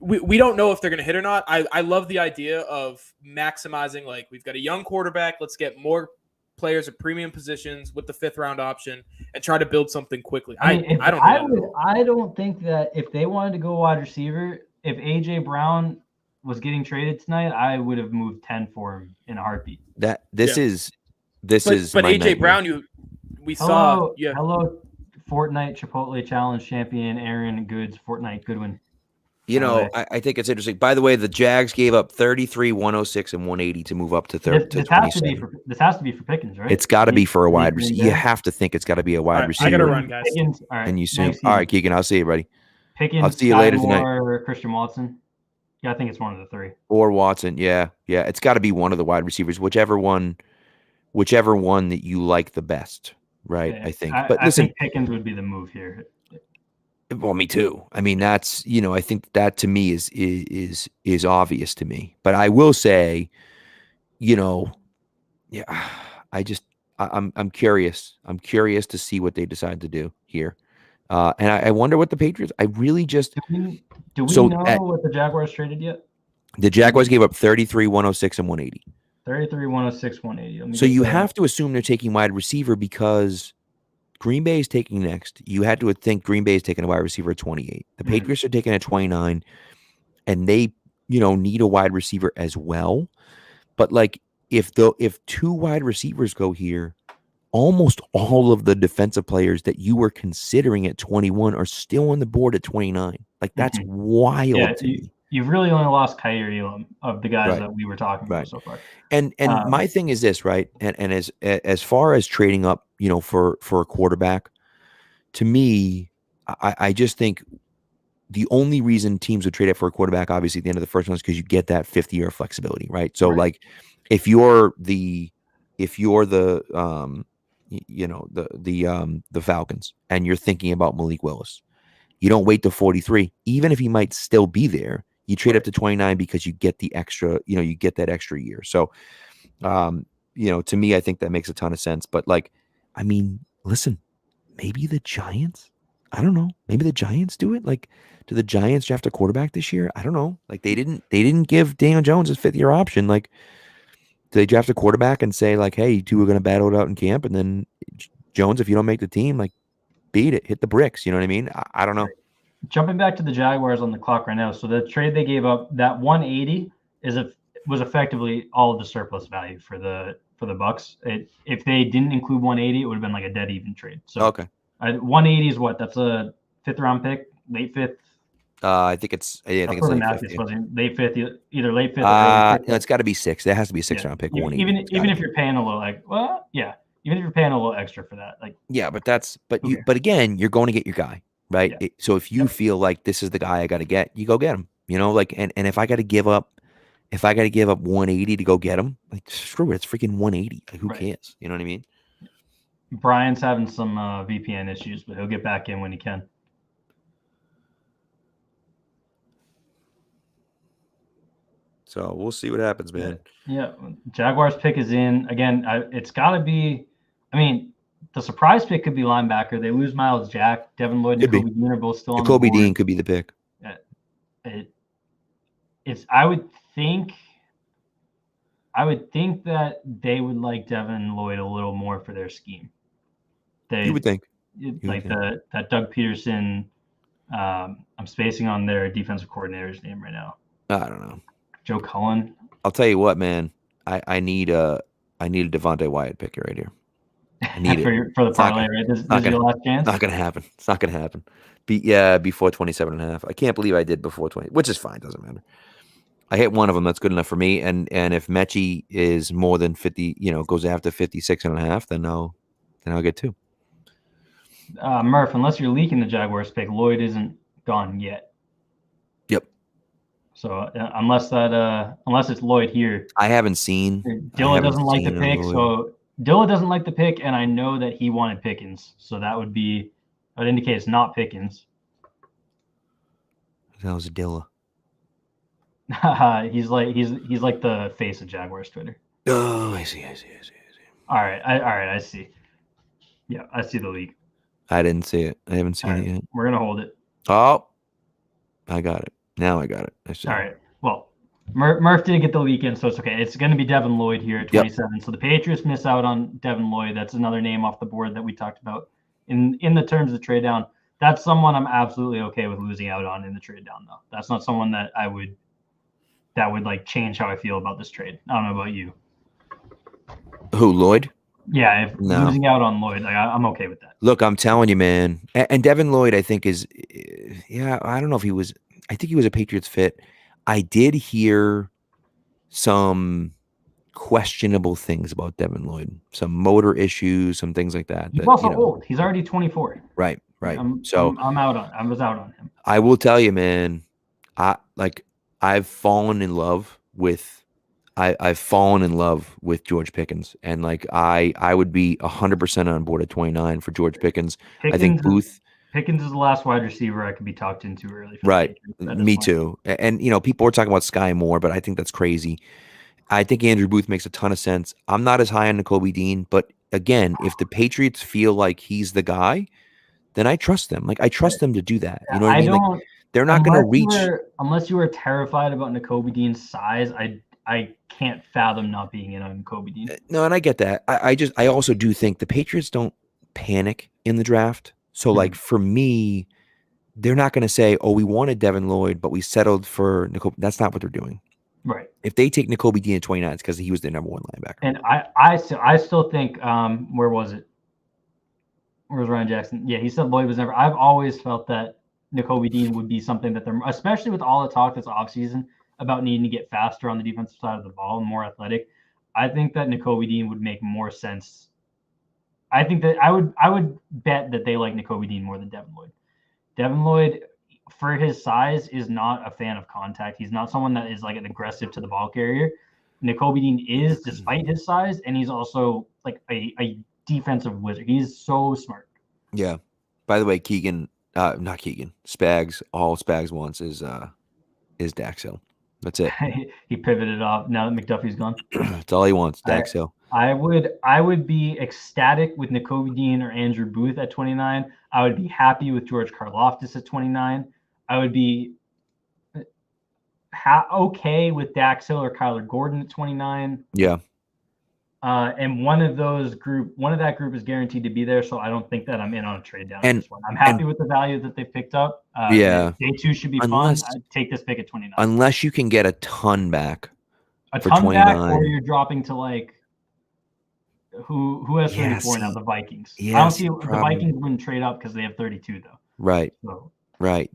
we don't know if they're gonna hit or not. I love the idea of maximizing. Like we've got a young quarterback. Let's get more players at premium positions with the 5th round option and try to build something quickly. I don't. Think I don't think that if they wanted to go wide receiver, if AJ Brown was getting traded tonight, I would have moved 10 for him in a heartbeat. This Yeah. is but my AJ nightmare. Brown, we saw. Hello, Yeah, hello, Fortnite Chipotle Challenge champion Aaron Goods, Fortnite Goodwin. You know, Olave. I think it's interesting. By the way, the Jags gave up 33, 106, and 180 to move up to third. This has to be for Pickens, right? It's got to be for a wide Green receiver. Bay. You have to think it's got to be a wide All right, receiver. I gotta run, guys. Pickens, all right. And you soon. Thanks, All right, Keegan, I'll see you, buddy. Pickens, I'll see you later tonight. Or Christian Watson. Yeah, I think it's one of the 3. Or Watson. Yeah. It's got to be one of the wide receivers, whichever one that you like the best, right? Yeah, I think. I But listen, think Pickens would be the move here. Well, me too. I mean, that's, I think that to me is obvious to me. But I will say, yeah, I'm curious. I'm curious to see what they decide to do here. And I wonder what the Patriots. I really just Do we So know at- what the Jaguars traded yet? the Jaguars gave up 33, 106, and 180. 33, 106, 180. So you have to assume they're taking wide receiver because Green Bay is taking next. You had to think Green Bay is taking a wide receiver at 28. The Mhm. Patriots are taking at 29, and they, need a wide receiver as well. But like if 2 wide receivers go here, almost all of the defensive players that you were considering at 21 are still on the board at 29. Like that's wild Yeah, to me. you've really only lost Kyer Elam of the guys Right. that we were talking about Right. so far. And my thing is this, right? And as far as trading up, for a quarterback, to me, I just think the only reason teams would trade up for a quarterback, obviously, at the end of the first one, is because you get that 5th-year flexibility, right? So, like, if you're the Falcons and you're thinking about Malik Willis, you don't wait to 43, even if he might still be there. You trade up to 29 because you get the extra, you get that extra year. So, to me, I think that makes a ton of sense. But like, I mean, listen, maybe the Giants, I don't know. Maybe the Giants do it. Like, do the Giants draft a quarterback this year? I don't know. Like they didn't give Daniel Jones his 5th-year option. Like, do they draft a quarterback and say like, hey, you two are going to battle it out in camp, and then Jones, if you don't make the team, like, beat it, hit the bricks. You know what I mean? I don't know. Jumping back to the Jaguars on the clock right now. So the trade they gave up, that 180 was effectively all of the surplus value for the Bucks. If they didn't include 180, it would have been like a dead even trade. So Okay. 180 is what? That's a 5th-round pick, late 5th. I think it's late 5th. Late 5th, either late 5th or early 5th. It's got to be 6. There has to be a 6th-round pick. Even if you're paying a little, even if you're paying a little extra for that, like, yeah, but again, you're going to get your guy, right? Yeah. So if you feel like this is the guy I got to get, you go get him. Like, and if I got to give up 180 to go get him, like, screw it, it's freaking 180. Like, who cares? You know what I mean? Brian's having some VPN issues, but he'll get back in when he can. So we'll see what happens, man. Yeah, Jaguars pick is in again. It's got to be. I mean, the surprise pick could be linebacker. They lose Miles Jack, Devin Lloyd, and Kobe Dean are both still on the board. Kobe Dean could be the pick. I would think that they would like Devin Lloyd a little more for their scheme. You would think. That Doug Peterson. I'm spacing on their defensive coordinator's name right now. I don't know. Joe Cullen. I'll tell you what, man. I need a Devontae Wyatt pick right here. I need it for the parlay, right? This is your last chance. Not gonna happen. It's not gonna happen. Before 27.5. I can't believe I did before 20, which is fine. Doesn't matter. I hit one of them. That's good enough for me. And if Mechie is more than 50, goes after 56.5, then I'll get 2. Murph, unless you're leaking the Jaguars pick, Lloyd isn't gone yet. Yep. So unless it's Lloyd here, I haven't seen. Dilla doesn't like the pick. So Dilla doesn't like the pick, and I know that he wanted Pickens. So that would indicate it's not Pickens. That was Dilla. he's like the face of Jaguars Twitter. Oh, I see. All right, I see. Yeah, I see the leak. I didn't see it. I haven't seen it yet. We're gonna hold it. Oh, I got it. Now I got it. All right. Well, Murph did get the leak in, so it's okay. It's going to be Devin Lloyd here at 27. Yep. So the Patriots miss out on Devin Lloyd. That's another name off the board that we talked about in the terms of trade down. That's someone I'm absolutely okay with losing out on in the trade down, though. That's not someone that would like change how I feel about this trade. I don't know about you. Who, Lloyd? Yeah, if losing out on Lloyd, like, I'm okay with that. Look, I'm telling you, man. And Devin Lloyd, I think I don't know if he was. I think he was a Patriots fit. I did hear some questionable things about Devin Lloyd, some motor issues, some things like that. He's also old. He's already 24. Right. I was out on him. I will tell you, man. I've fallen in love with George Pickens, and like I would be 100% on board at 29 for George Pickens. I think Booth Pickens is the last wide receiver I could be talked into early. For the Right. Patriots at this Me point. too. And, people were talking about Sky Moore, but I think that's crazy. I think Andrew Booth makes a ton of sense. I'm not as high on Nakobe Dean, but again, if the Patriots feel like he's the guy, then I trust them. Like, I trust them to do that. You know what I mean? Like, they're not going to reach. Unless you were terrified about Nakobe Dean's size, I can't fathom not being in on Nakobe Dean. No, and I get that. I also do think the Patriots don't panic in the draft. So, like, for me, they're not going to say, oh, we wanted Devin Lloyd, but we settled for Nakobe. That's not what they're doing. Right. If they take Nakobe Dean at 29, it's because he was their number one linebacker. And I still think, where was it? Where was Ryan Jackson? Yeah, he said Lloyd was never. I've always felt that Nakobe Dean would be something that they're, especially with all the talk this offseason about needing to get faster on the defensive side of the ball and more athletic. I think that Nakobe Dean would make more sense. I think that I would bet that they like Nakobe Dean more than Devin Lloyd. Devin Lloyd, for his size, is not a fan of contact. He's not someone that is like an aggressive to the ball carrier. Nakobe Dean is, despite his size, and he's also like a defensive wizard. He's so smart. Yeah. By the way, not Keegan, Spags. All Spags wants is Dax Hill. That's it. He pivoted off now that McDuffie's gone. That's all he wants, Dax Hill. I would be ecstatic with Nakobe Dean or Andrew Booth at 29. I would be happy with George Karlaftis at 29. I would be okay with Dax Hill or Kyler Gordon at 29. Yeah. And one of that group is guaranteed to be there, so I don't think that I'm in on a trade down. This one. I'm happy with the value that they picked up. Yeah. Day 2 should be fun. I'd take this pick at 29. Unless you can get a ton back. A for ton 29. back, or you're dropping to like who has 34 now? The Vikings. Yes, I don't see the Vikings wouldn't trade up because they have 32 though. Right. So, right.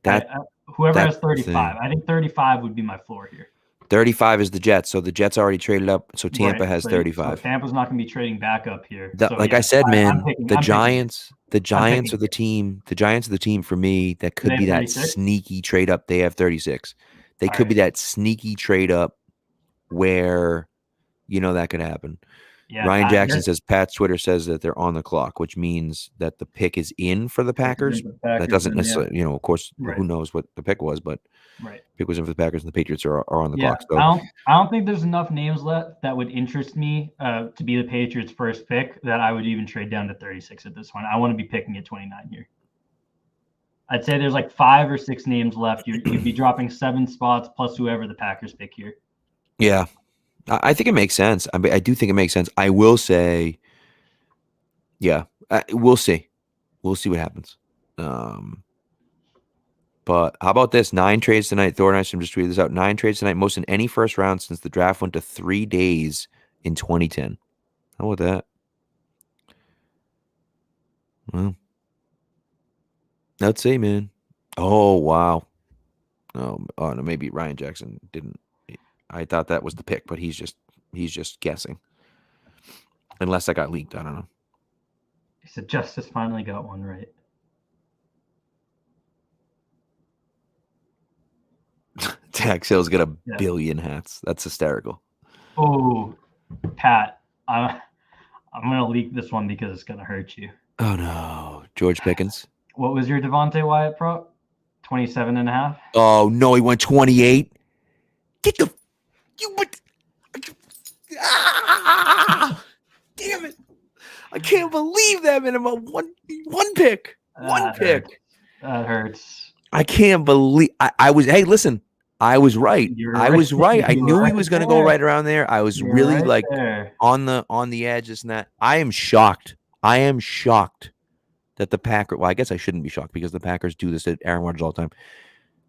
Whoever has 35, I think 35 would be my floor here. 35 is the Jets, so the Jets already traded up. So Tampa has 35. So Tampa's not going to be trading back up here. I said, man, the Giants are the team. The Giants are the team for me that could be that sneaky trade up. They have 36. They could be that sneaky trade up where, that could happen. Yeah, Ryan Jackson says Pat's Twitter says that they're on the clock, which means that the pick is in for the Packers. That doesn't necessarily, of course, who knows what the pick was, but pick was in for the Packers and the Patriots are on the clock. So I don't think there's enough names left that would interest me to be the Patriots' first pick that I would even trade down to 36 at this point. I want to be picking at 29 here. I'd say there's like 5 or 6 names left. You'd be dropping 7 spots plus whoever the Packers pick here. Yeah. I think it makes sense. I do think it makes sense. I will say, we'll see. We'll see what happens. But how about this? 9 trades tonight. Thor and I should just tweet this out. 9 trades tonight, most in any first round since the draft went to 3 days in 2010. How about that? Well, let's see, man. Oh, wow. Oh no, maybe Ryan Jackson didn't. I thought that was the pick, but he's just guessing. Unless that got leaked, I don't know. He said Justice finally got one right. Dax Hill's got a billion hats. That's hysterical. Oh, Pat, I'm gonna leak this one because it's gonna hurt you. Oh no, George Pickens. What was your Devontae Wyatt prop? 27.5. Oh no, he went 28. Get the. Damn it! I can't believe that minimum one pick. One pick. That hurts. I can't believe I was. Hey, listen, I was right. I was right. I knew he was going to go right around there. I was really like on the edge. This and that. I am shocked. I am shocked that the Packers. Well, I guess I shouldn't be shocked because the Packers do this at Aaron Rodgers all the time.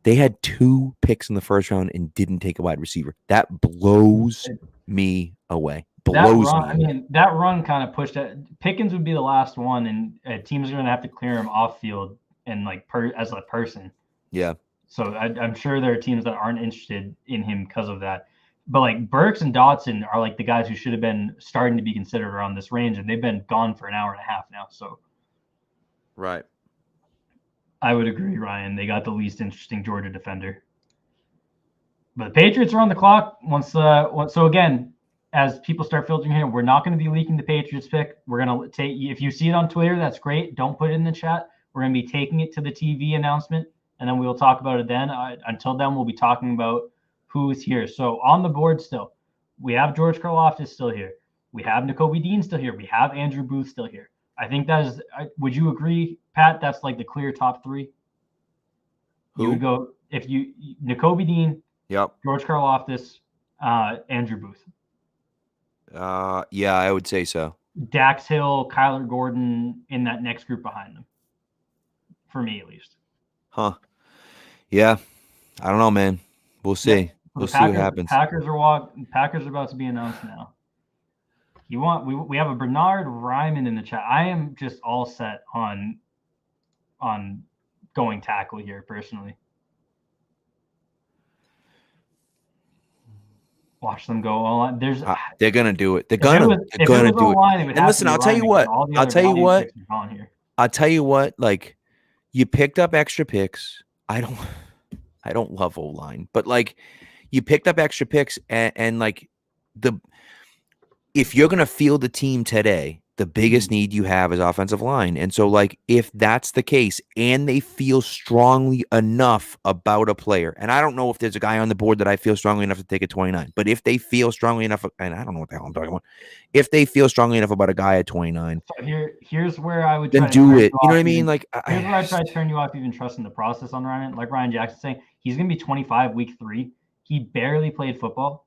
They had 2 picks in the first round and didn't take a wide receiver. That blows me away. That run kind of pushed it. Pickens would be the last one, and teams are going to have to clear him off field and like as a person. Yeah. So I'm sure there are teams that aren't interested in him because of that. But like Burks and Dotson are like the guys who should have been starting to be considered around this range, and they've been gone for an hour and a half now. So. Right. I would agree, Ryan. They got the least interesting Georgia defender. But the Patriots are on the clock. So again, as people start filtering here, we're not going to be leaking the Patriots pick. We're going to take, if you see it on Twitter, that's great. Don't put it in the chat. We're going to be taking it to the TV announcement, and then we will talk about it then. Until then, we'll be talking about who's here. So on the board still, we have George Karlaftis still here. We have Nakobe Dean still here. We have Andrew Booth still here. I think that is, would you agree, Pat, that's like the clear top three? You would go, if you, Nakobe Dean, Yep. George Karlaftis, Andrew Booth. Yeah, I would say so. Dax Hill, Kyler Gordon in that next group behind them. For me, at least. Huh. Yeah. I don't know, man. We'll see. Yeah. We'll see what happens. Packers are about to be announced now. We have a Bernard Ryman in the chat. I am just all set on going tackle here personally. Watch them go all on. They're gonna do it. They're gonna do it. And listen, I'll tell you what. I'll tell you what. Like, you picked up extra picks. I don't love O-line, but like, you picked up extra picks, and like if you're gonna field the team today, the biggest need you have is offensive line. And so, like, if that's the case and they feel strongly enough about a player, and I don't know if there's a guy on the board that I feel strongly enough to take at 29, but if they feel strongly enough, and I don't know what the hell I'm talking about, if they feel strongly enough about a guy at 29, so here's where I would then do it. You know what I mean? Like, here's where I try to turn you off even trusting the process on Ryan. Like Ryan Jackson saying, he's going to be 25 week 3. He barely played football.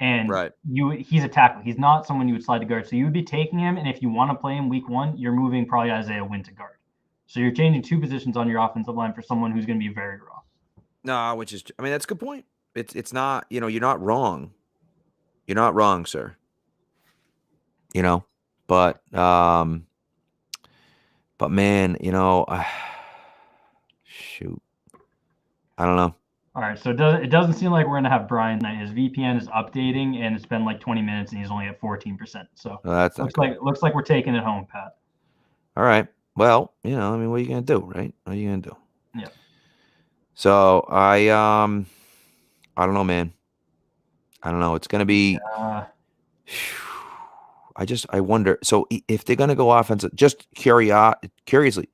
And he's a tackle. He's not someone you would slide to guard. So you would be taking him, and if you want to play him week 1, you're moving probably Isaiah Wynn to guard. So you're changing 2 positions on your offensive line for someone who's going to be very raw. No, which is, I mean, that's a good point. It's not, you know, you're not wrong. You're not wrong, sir. You know, but man, you know, shoot, I don't know. All right, so it doesn't seem like we're going to have Brian tonight. His VPN is updating, and it's been like 20 minutes, and he's only at 14%. So that's looks like we're taking it home, Pat. All right. Well, you know, I mean, what are you going to do, right? What are you going to do? Yeah. So I don't know, man. I don't know. It's going to be. I wonder. So if they're going to go offensive, just curiously,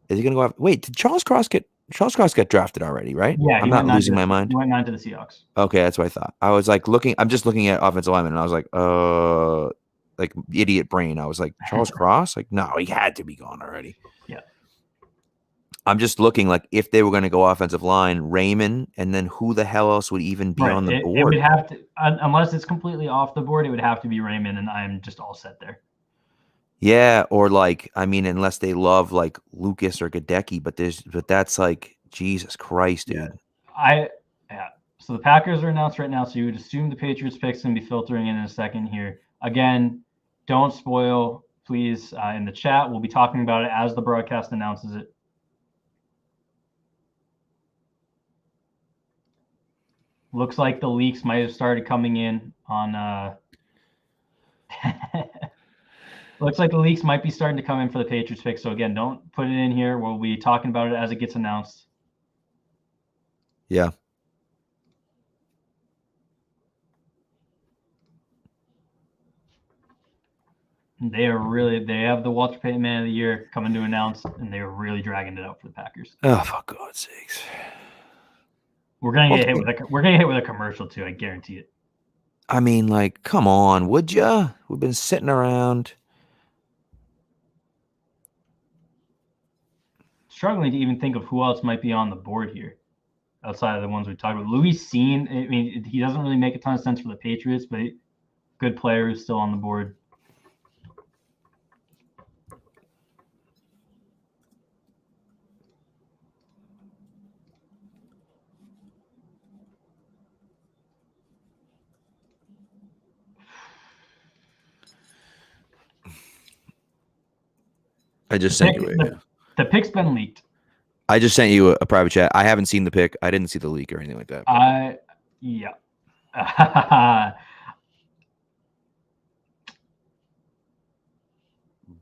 is he going to go? Wait, did Charles Cross get drafted already, right? Yeah, I'm not losing my mind. He went 9 to the Seahawks. Okay, that's what I thought. I was like I'm just looking at offensive lineman, and I was like idiot brain. I was like, Charles Cross? Like, no, he had to be gone already. Yeah. I'm just looking like if they were going to go offensive line, Raymond, and then who the hell else would even be on the board? It would have to, unless it's completely off the board, it would have to be Raymond, and I'm just all set there. Yeah, or like, I mean, unless they love like Lucas or Gadecki, but that's like, Jesus Christ, dude. Yeah. So the Packers are announced right now, so you would assume the Patriots picks going to be filtering in a second here. Again, don't spoil, please, in the chat. We'll be talking about it as the broadcast announces it. Looks like the leaks might have started coming in on looks like the leaks might be starting to come in for the Patriots pick. So again, don't put it in here. We'll be talking about it as it gets announced. Yeah. They have the Walter Payton Man of the Year coming to announce, and they are really dragging it out for the Packers. Oh, for God's sakes. We're gonna get hit with a commercial too, I guarantee it. I mean, like, come on, would ya? We've been sitting around. Struggling to even think of who else might be on the board here outside of the ones we talked about. Louis Cine, I mean, he doesn't really make a ton of sense for the Patriots, but good player who's still on the board. I just sent you the pick's been leaked. I just sent you a private chat. I haven't seen the pick. I didn't see the leak or anything like that. Yeah.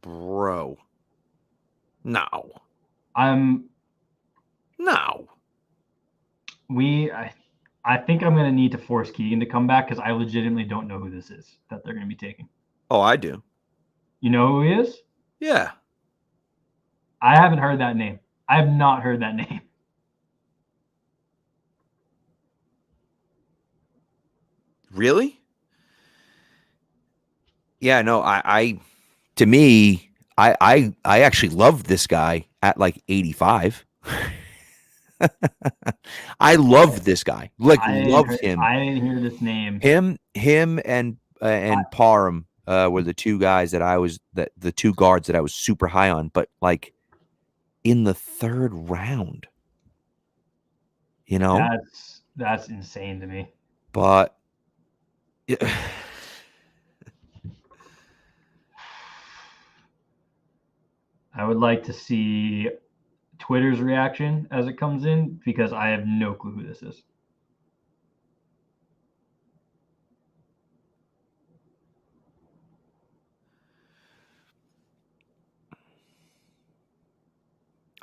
Bro. No. I think I'm gonna need to force Keegan to come back because I legitimately don't know who this is that they're gonna be taking. Oh, I do. You know who he is? Yeah. I haven't heard that name. I have not heard that name. Really? Yeah, no, to me, I actually loved this guy at like 85. I loved this guy. Like loved him. I didn't hear this name. Him and Parham were the two guys that the two guards that I was super high on, but like in the third round. You know? That's insane to me. But I would like to see Twitter's reaction as it comes in because I have no clue who this is.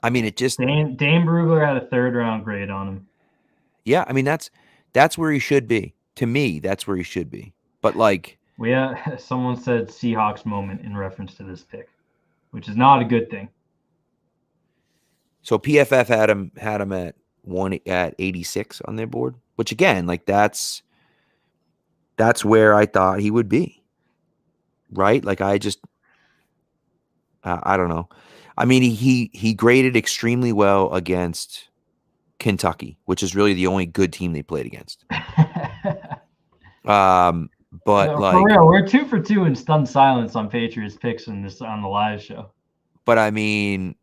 I mean, it just Dane Brugler had a third round grade on him. Yeah, I mean that's where he should be. To me, that's where he should be. But like someone said Seahawks moment in reference to this pick, which is not a good thing. So PFF had him at 86 on their board, which again, like that's where I thought he would be. Right? Like I don't know. I mean, he graded extremely well against Kentucky, which is really the only good team they played against. But no, like for real, we're 2 for 2 in stunned silence on Patriots picks on the live show. But I mean,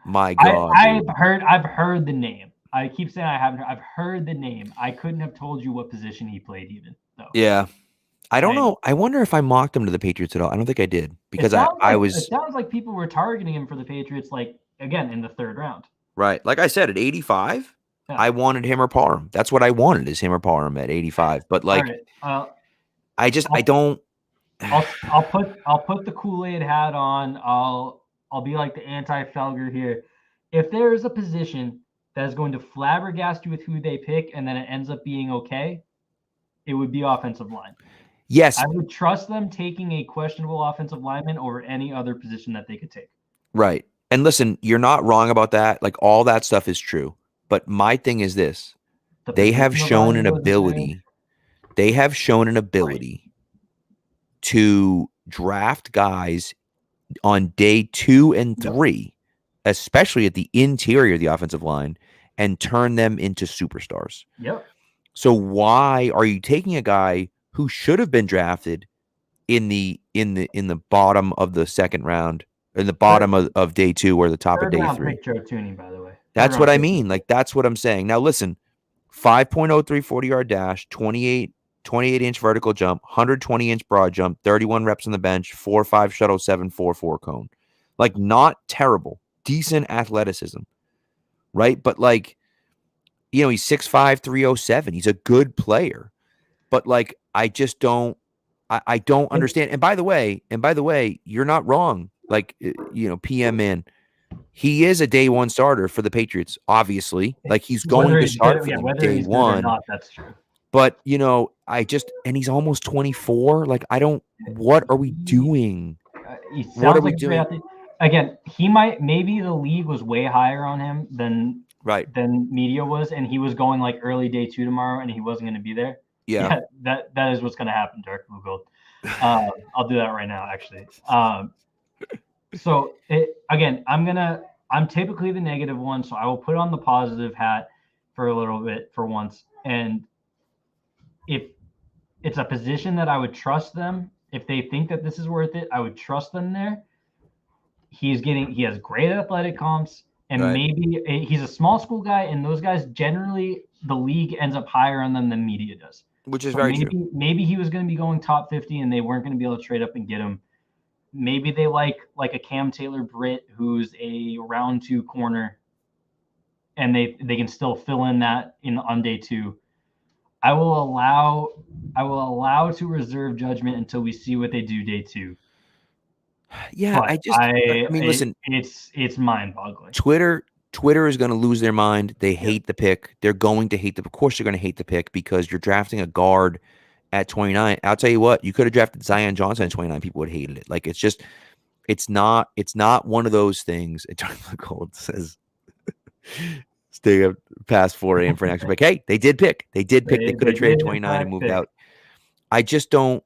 my God, I've heard the name. I keep saying I haven't. I've heard the name. I couldn't have told you what position he played even though. Yeah. I don't know. I wonder if I mocked him to the Patriots at all. I don't think I did because I was. It sounds like people were targeting him for the Patriots, like again in the third round. Right, like I said, at 85, yeah. I wanted him or Parham. That's what I wanted is him or Parham at 85. But like, right. I don't. I'll put the Kool-Aid hat on. I'll be like the anti-Felger here. If there is a position that is going to flabbergast you with who they pick, and then it ends up being okay, it would be offensive line. Yes. I would trust them taking a questionable offensive lineman over any other position that they could take. Right. And listen, you're not wrong about that. Like all that stuff is true. But my thing is this. They have shown an ability. They have shown an ability to draft guys on day 2 and 3, especially at the interior of the offensive line, and turn them into superstars. Yep. So why are you taking a guy who should have been drafted in the bottom of the second round, in the bottom of day 2 or the top of day 3? Joe Tooney, by the way. That's what I mean. Like that's what I'm saying. Now listen, 5.03 40-yard dash, 28-inch vertical jump, 120-inch broad jump, 31 reps on the bench, 4.5 shuttle, 7.44 cone. Like not terrible, decent athleticism, right? But like, you know, he's 6'5", 307. He's a good player. But like, I just don't, I don't understand. And by the way, you're not wrong. Like, you know, PM man, he is a day 1 starter for the Patriots. Obviously, like he's going to start for them day 1. Not, that's true. But you know, and he's almost 24. Like, I don't. What are we doing? What are we doing? Again, maybe the league was way higher on him than media was, and he was going like early day 2 tomorrow, and he wasn't going to be there. Yeah, that is what's going to happen, Dark Blue Gold. I'll do that right now, actually. So again, I'm typically the negative one, so I will put on the positive hat for a little bit for once. And if it's a position that I would trust them, if they think that this is worth it, I would trust them there. He has great athletic comps, and maybe he's a small school guy, and those guys generally the league ends up higher on them than media does. Which is very true. Maybe he was going to be going top 50 and they weren't going to be able to trade up and get him. Maybe they like a Cam Taylor-Britt who's a round 2 corner, and they can still fill in that on day 2. I will allow to reserve judgment until we see what they do day 2. Yeah, but I mean, listen, it's mind-boggling. Twitter is going to lose their mind. They hate the pick. They're going to hate of course they're going to hate the pick because you're drafting a guard at 29. I'll tell you what, you could have drafted Zion Johnson at 29. People would have hated it. Like it's it's not one of those things. John Gold says, stay up past 4 a.m. for an extra pick. Hey, they did pick. They could have traded 29 and moved out. I just don't.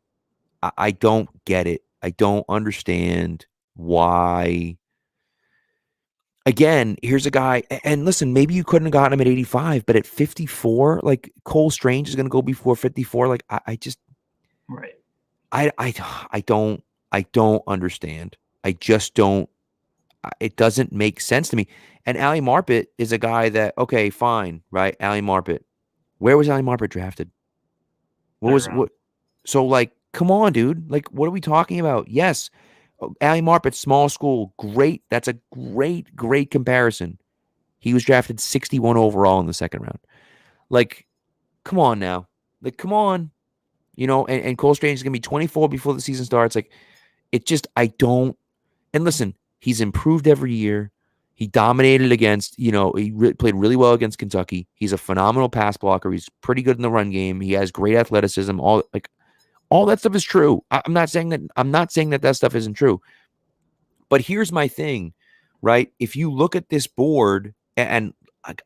I don't get it. I don't understand why. Again, here's a guy, and listen, maybe you couldn't have gotten him at 85, but at 54, like Cole Strange is going to go before 54. Like I just, right. I don't understand. I just don't. It doesn't make sense to me. And Ali Marpet is a guy that, okay, fine, right? Ali Marpet, where was Ali Marpet drafted? What? So like, come on, dude. Like, what are we talking about? Yes. Ali Marpet, small school, great. That's a great comparison. He was drafted 61 overall in the second round. Like, come on now. Like, come on. You know, and Cole Strange is going to be 24 before the season starts. Like, it just, I don't. And listen, he's improved every year. He dominated against, he played really well against Kentucky. He's a phenomenal pass blocker. He's pretty good in the run game. He has great athleticism. All that stuff is true. I'm not saying that stuff isn't true. But here's my thing, right? If you look at this board, and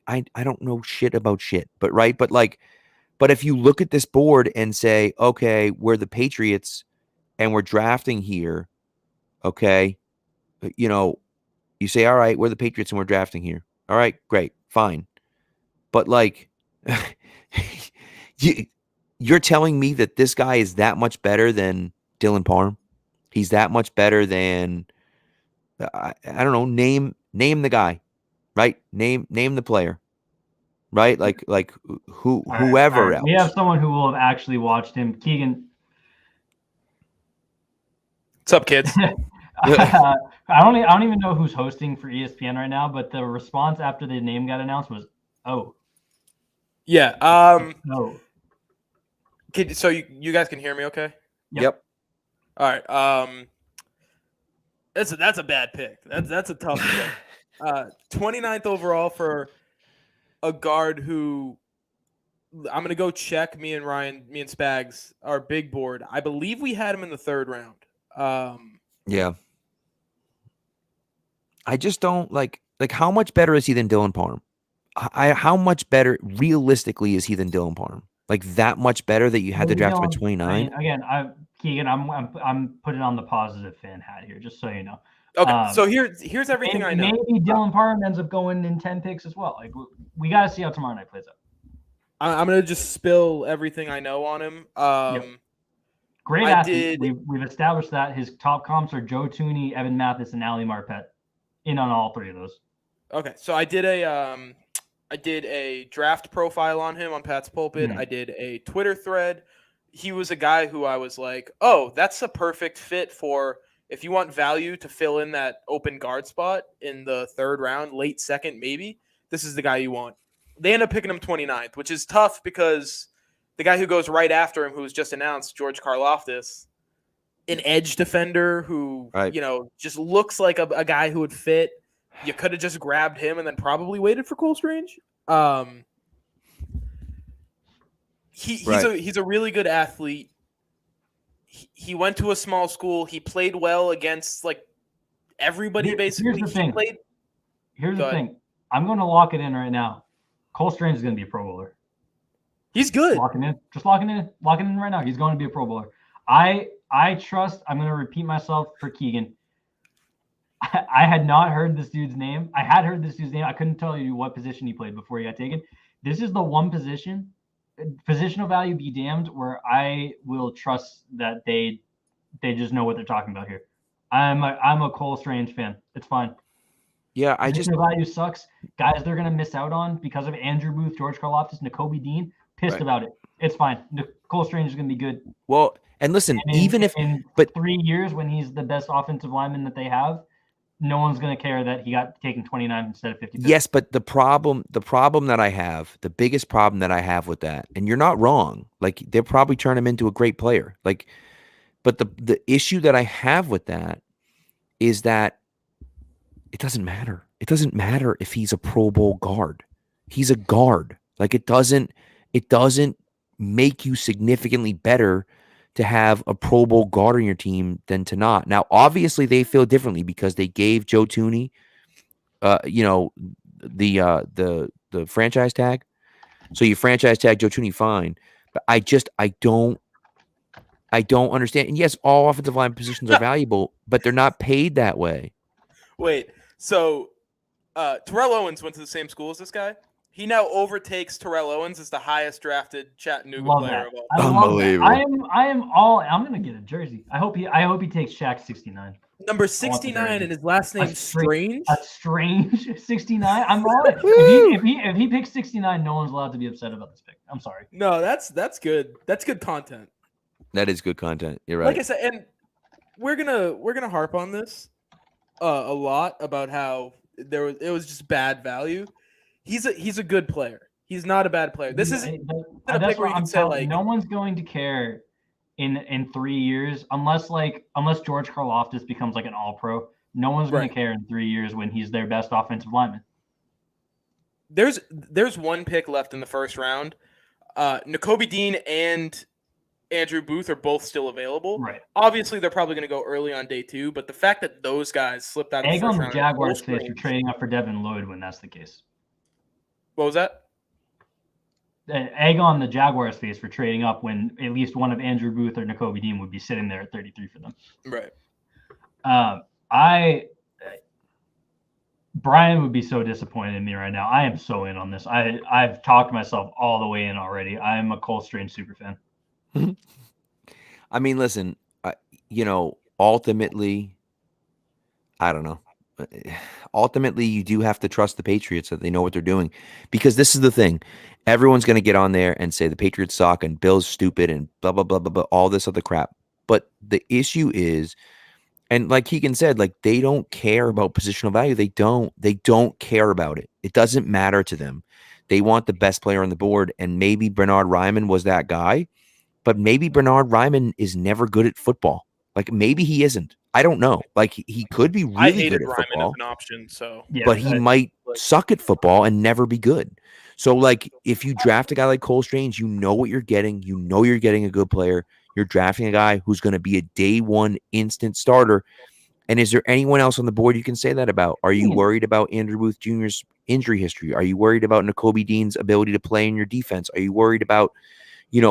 I don't know shit about shit, but right, but if you look at this board and say, okay, we're the Patriots and we're drafting here, okay, you say, all right, we're the Patriots and we're drafting here. All right, great, fine. But like, you're telling me that this guy is that much better than Dylan Parham? He's that much better than, I don't know, name the guy, right? Name the player, right? Like whoever else. We have someone who will have actually watched him. Keegan. What's up, kids? I don't even know who's hosting for ESPN right now, but the response after the name got announced was, "Oh." Yeah. No. So you guys can hear me okay? Yep. All right. That's a bad pick. That's a tough pick. 29th overall for a guard who I'm gonna go check. Me and Spags, our big board. I believe we had him in the third round. Yeah. I just don't like how much better is he than Dylan Parham? How much better realistically is he than Dylan Parham? Like that much better that you had to draft for 29? Again, Keegan, I'm putting on the positive fan hat here, just so you know. Okay, so here's everything I know. Maybe Dylan Parham ends up going in 10 picks as well. Like we got to see how tomorrow night plays out. I'm gonna just spill everything I know on him. Yep. Great athlete. We've established that his top comps are Joe Tooney, Evan Mathis, and Ali Marpet. In on all three of those. Okay, so I did a draft profile on him on Pat's Pulpit. I did a Twitter thread. He was a guy who I was like, oh, that's a perfect fit for if you want value to fill in that open guard spot in the third round, late second maybe. This is the guy you want. They end up picking him 29th, which is tough because the guy who goes right after him, who was just announced, George Karlaftis, an edge defender who, just looks like a guy who would fit. You could have just grabbed him and then probably waited for Cole Strange. He's a really good athlete. He went to a small school. He played well against like everybody basically. Here's the thing. I'm going to lock it in right now. Cole Strange is going to be a Pro Bowler. He's good. Locking in right now. He's going to be a Pro Bowler. I trust. I'm going to repeat myself for Keegan. I had not heard this dude's name. I had heard this dude's name. I couldn't tell you what position he played before he got taken. This is the one positional value be damned, where I will trust that they just know what they're talking about here. I'm a Cole Strange fan. It's fine. Yeah, Positional value sucks. Guys, they're gonna miss out on because of Andrew Booth, George Karlaftis, Nakobe Dean. Pissed about it. It's fine. Cole Strange is gonna be good. Well, and listen, in 3 years when he's the best offensive lineman that they have, no one's going to care that he got taken 29 instead of 50. Yes, but the problem that I have, the biggest problem that I have with that, and you're not wrong, like they'll probably turn him into a great player. Like, but the issue that I have with that is that it doesn't matter. It doesn't matter if he's a Pro Bowl guard. He's a guard. Like it doesn't make you significantly better to have a Pro Bowl guard on your team than to not. Now, obviously, they feel differently because they gave Joe Tooney, the franchise tag. So you franchise tag Joe Tooney, fine. But I don't understand. And yes, all offensive line positions are valuable, but they're not paid that way. Wait, so Terrell Owens went to the same school as this guy? He now overtakes Terrell Owens as the highest drafted Chattanooga player of all time. Unbelievable. I'm gonna get a jersey. I hope he takes Shaq 69. Number 69 and his last name Strange. A strange 69. I'm all in. If he picks 69, no one's allowed to be upset about this pick. I'm sorry. No, that's good. That's good content. That is good content. You're right. Like I said, and we're gonna harp on this a lot about how it was just bad value. He's a good player. He's not a bad player. This is a pick where you can say like no one's going to care in 3 years unless George Karlaftis becomes like an all-pro. No one's going to care in 3 years when he's their best offensive lineman. There's one pick left in the first round. Nakobe Dean and Andrew Booth are both still available. Right. Obviously, they're probably going to go early on day 2, but the fact that those guys slipped out of the first round. Egg on the Jaguars' face for trading up for Devin Lloyd when that's the case. What was that? Egg on the Jaguars' face for trading up when at least one of Andrew Booth or Nakobe Dean would be sitting there at 33 for them. Right. Brian would be so disappointed in me right now. I am so in on this. I've talked myself all the way in already. I am a Cole Strange super fan. I mean, listen, ultimately, I don't know. Ultimately, you do have to trust the Patriots that they know what they're doing, because this is the thing. Everyone's going to get on there and say the Patriots suck and Bill's stupid and blah, blah, blah, blah, blah, all this other crap. But the issue is, and like Keegan said, like they don't care about positional value. They don't care about it. It doesn't matter to them. They want the best player on the board. And maybe Bernard Ryman was that guy, but maybe Bernard Ryman is never good at football. Like maybe he isn't. I don't know. Like he could be really good at Ryman football, as an option, so but he might suck at football and never be good. So like if you draft a guy like Cole Strange, you know what you're getting. You know you're getting a good player. You're drafting a guy who's going to be a day one instant starter. And is there anyone else on the board you can say that about? Are you worried about Andrew Booth Jr.'s injury history? Are you worried about Nakobe Dean's ability to play in your defense? Are you worried about,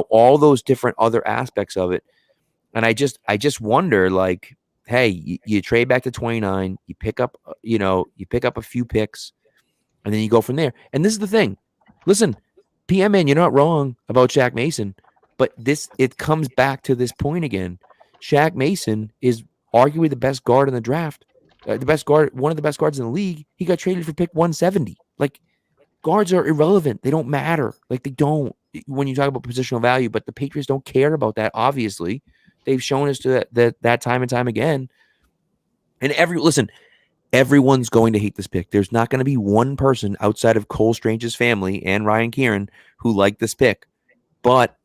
all those different other aspects of it? And I just wonder, like, hey, you trade back to 29, you pick up a few picks, and then you go from there. And this is the thing. Listen, PMN, you're not wrong about Shaq Mason, but it comes back to this point again. Shaq Mason is arguably the best guard in the draft, one of the best guards in the league. He got traded for pick 170. Like, guards are irrelevant. They don't matter. Like, they don't when you talk about positional value, but the Patriots don't care about that, obviously. They've shown us that time and time again. And everyone's going to hate this pick. There's not going to be one person outside of Cole Strange's family and Ryan Kieran who liked this pick. But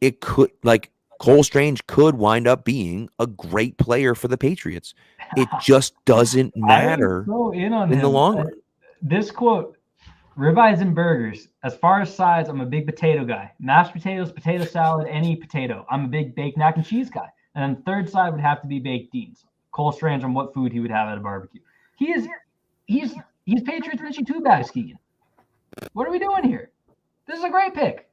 it could, like, Cole Strange could wind up being a great player for the Patriots. It just doesn't matter in the long run. This quote, ribeyes and burgers. As far as sides, I'm a big potato guy. Mashed potatoes, potato salad, any potato. I'm a big baked mac and cheese guy. And then the third side would have to be baked beans. Cole Strange on what food he would have at a barbecue. He's Patriots Richie Two Bags, Keegan. What are we doing here? This is a great pick.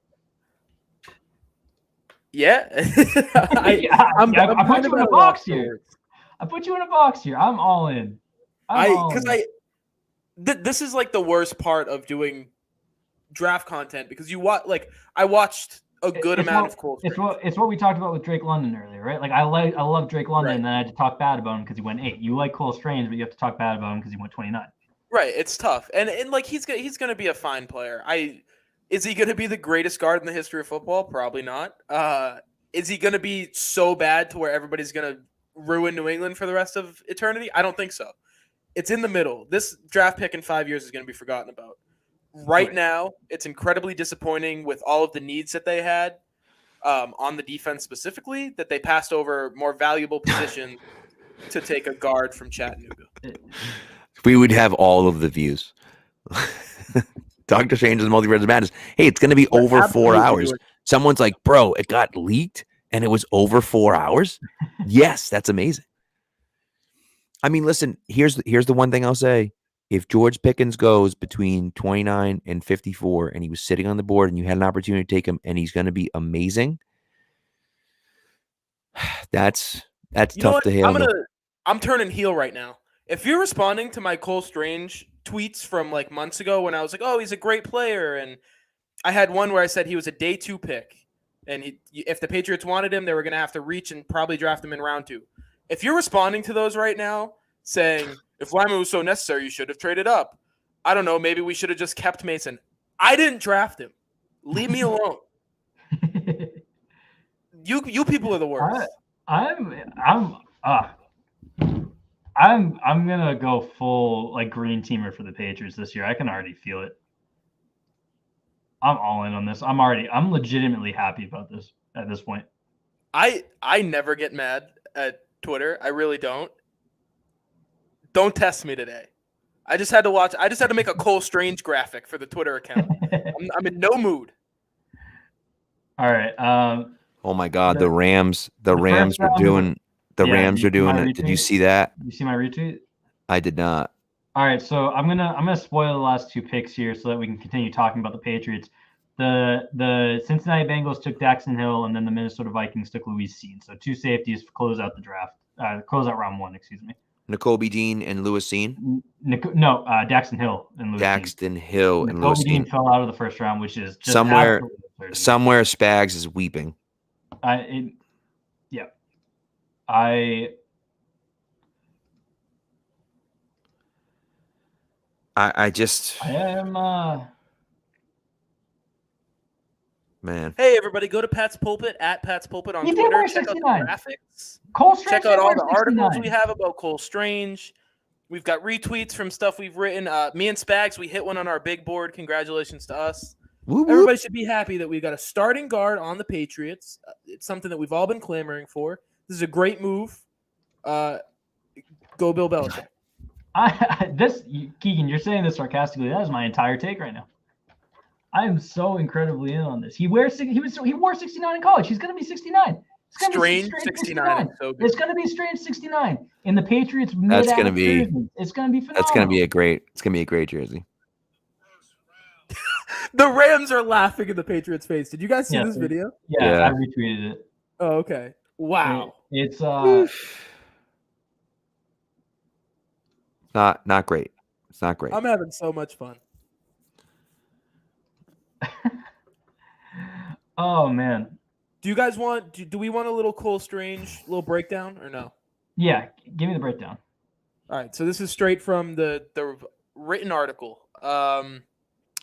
Yeah. I put you in a box here. I'm all in. This is like the worst part of doing draft content, because I watched a good amount of Cole Strange. It's what we talked about with Drake London earlier, right? Like I love Drake London, and then I had to talk bad about him because he went 8. You like Cole Strange, but you have to talk bad about him because he went 29. Right, it's tough, and like he's gonna be a fine player. Is he gonna be the greatest guard in the history of football? Probably not. Is he gonna be so bad to where everybody's gonna ruin New England for the rest of eternity? I don't think so. It's in the middle. This draft pick in 5 years is going to be forgotten about. Right now, it's incredibly disappointing with all of the needs that they had on the defense specifically, that they passed over more valuable positions to take a guard from Chattanooga. We would have all of the views. Dr. Strange and the Multiverse of Madness. Hey, it's going to be over 4 hours. Someone's like, bro, it got leaked. and it was over 4 hours. Yes, that's amazing. I mean, listen, here's the one thing I'll say. If George Pickens goes between 29 and 54 and he was sitting on the board and you had an opportunity to take him and he's going to be amazing, that's tough to handle. I'm turning heel right now. If you're responding to my Cole Strange tweets from like months ago when I was like, oh, he's a great player, and I had one where I said he was a day 2 pick, and if the Patriots wanted him, they were going to have to reach and probably draft him in round 2. If you're responding to those right now saying, if Lyman was so necessary, you should have traded up. I don't know. Maybe we should have just kept Mason. I didn't draft him. Leave me alone. You people are the worst. I'm gonna go full like green teamer for the Patriots this year. I can already feel it. I'm all in on this. I'm legitimately happy about this at this point. I never get mad at Twitter. I really don't. Don't test me today. I just had to make a Cole Strange graphic for the Twitter account. I'm in no mood. All right. Oh my God, the Rams were doing it. Did you see that? You see my retweet? I did not. All right, so I'm gonna spoil the last 2 picks here so that we can continue talking about the Patriots. The Cincinnati Bengals took Daxton Hill, and then the Minnesota Vikings took Louis Cine. So 2 safeties to close out the draft. Close out round 1, excuse me. N'Kobe Dean and Louis Cine? No, Daxton Hill and Louis Cine. Daxton Hill and Louis N'Kobe Dean Cine fell out of the first round, which is just somewhere Spags is weeping. I am man. Hey everybody, go to Pat's Pulpit at Pat's Pulpit on Twitter. Check out the graphics. Cole Strange. Check out all the articles we have about Cole Strange. We've got retweets from stuff we've written. Me and Spags, we hit one on our big board. Congratulations to us. Whoop, whoop. Everybody should be happy that we got a starting guard on the Patriots. It's something that we've all been clamoring for. This is a great move. Go Bill Belichick. Keegan, you're saying this sarcastically. That is my entire take right now. I am so incredibly in on this. He wore 69 in college. He's going to be 69. Strange 69. So it's going to be strange 69 in the Patriots. That's going to be. It's going to be phenomenal. That's going to be a great. It's going to be a great jersey. The Rams are laughing in the Patriots' face. Did you guys see this video? Yeah, I retweeted it. Oh, okay. Wow. It's not great. It's not great. I'm having so much fun. Oh man. Do you guys want? Do we want a little Cole Strange little breakdown or no? Yeah, give me the breakdown. All right. So this is straight from the written article.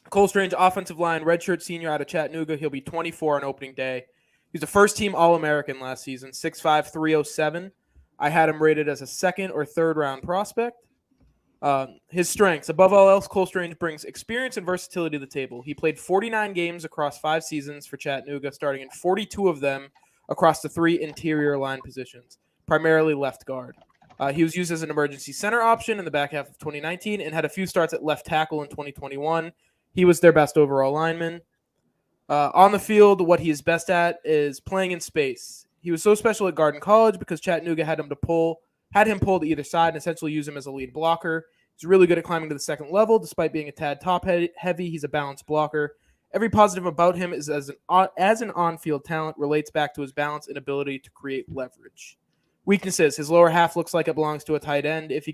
Cole Strange, offensive line, redshirt senior out of Chattanooga. He'll be 24 on opening day. He's a first-team All-American last season, 6'5", 307. I had him rated as a 2nd or 3rd round prospect. His strengths, above all else, Cole Strange brings experience and versatility to the table. He played 49 games across 5 seasons for Chattanooga, starting in 42 of them across the 3 interior line positions, primarily left guard. He was used as an emergency center option in the back half of 2019 and had a few starts at left tackle in 2021. He was their best overall lineman. On the field, what he is best at is playing in space. He was so special at guard in college because Chattanooga had him pull to either side and essentially use him as a lead blocker. He's really good at climbing to the second level. Despite being a tad top-heavy, he's a balanced blocker. Every positive about him is as an on-field talent relates back to his balance and ability to create leverage. Weaknesses: his lower half looks like it belongs to a tight end. If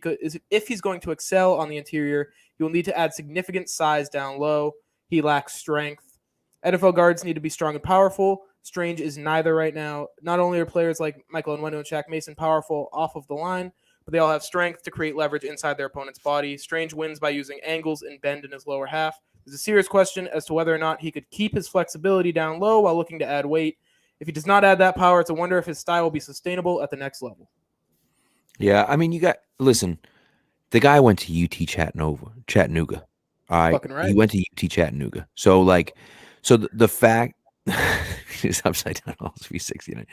he's going to excel on the interior, he will need to add significant size down low. He lacks strength. NFL guards need to be strong and powerful. Strange is neither right now. Not only are players like Michael Onwenu and Shaq Mason powerful off of the line, but they all have strength to create leverage inside their opponent's body. Strange wins by using angles and bend in his lower half. There's a serious question as to whether or not he could keep his flexibility down low while looking to add weight. If he does not add that power, it's a wonder if his style will be sustainable at the next level. Yeah, I mean, listen, the guy went to UT Chattanooga. All right. Fucking right. He went to UT Chattanooga. So the fact is upside down, all 369.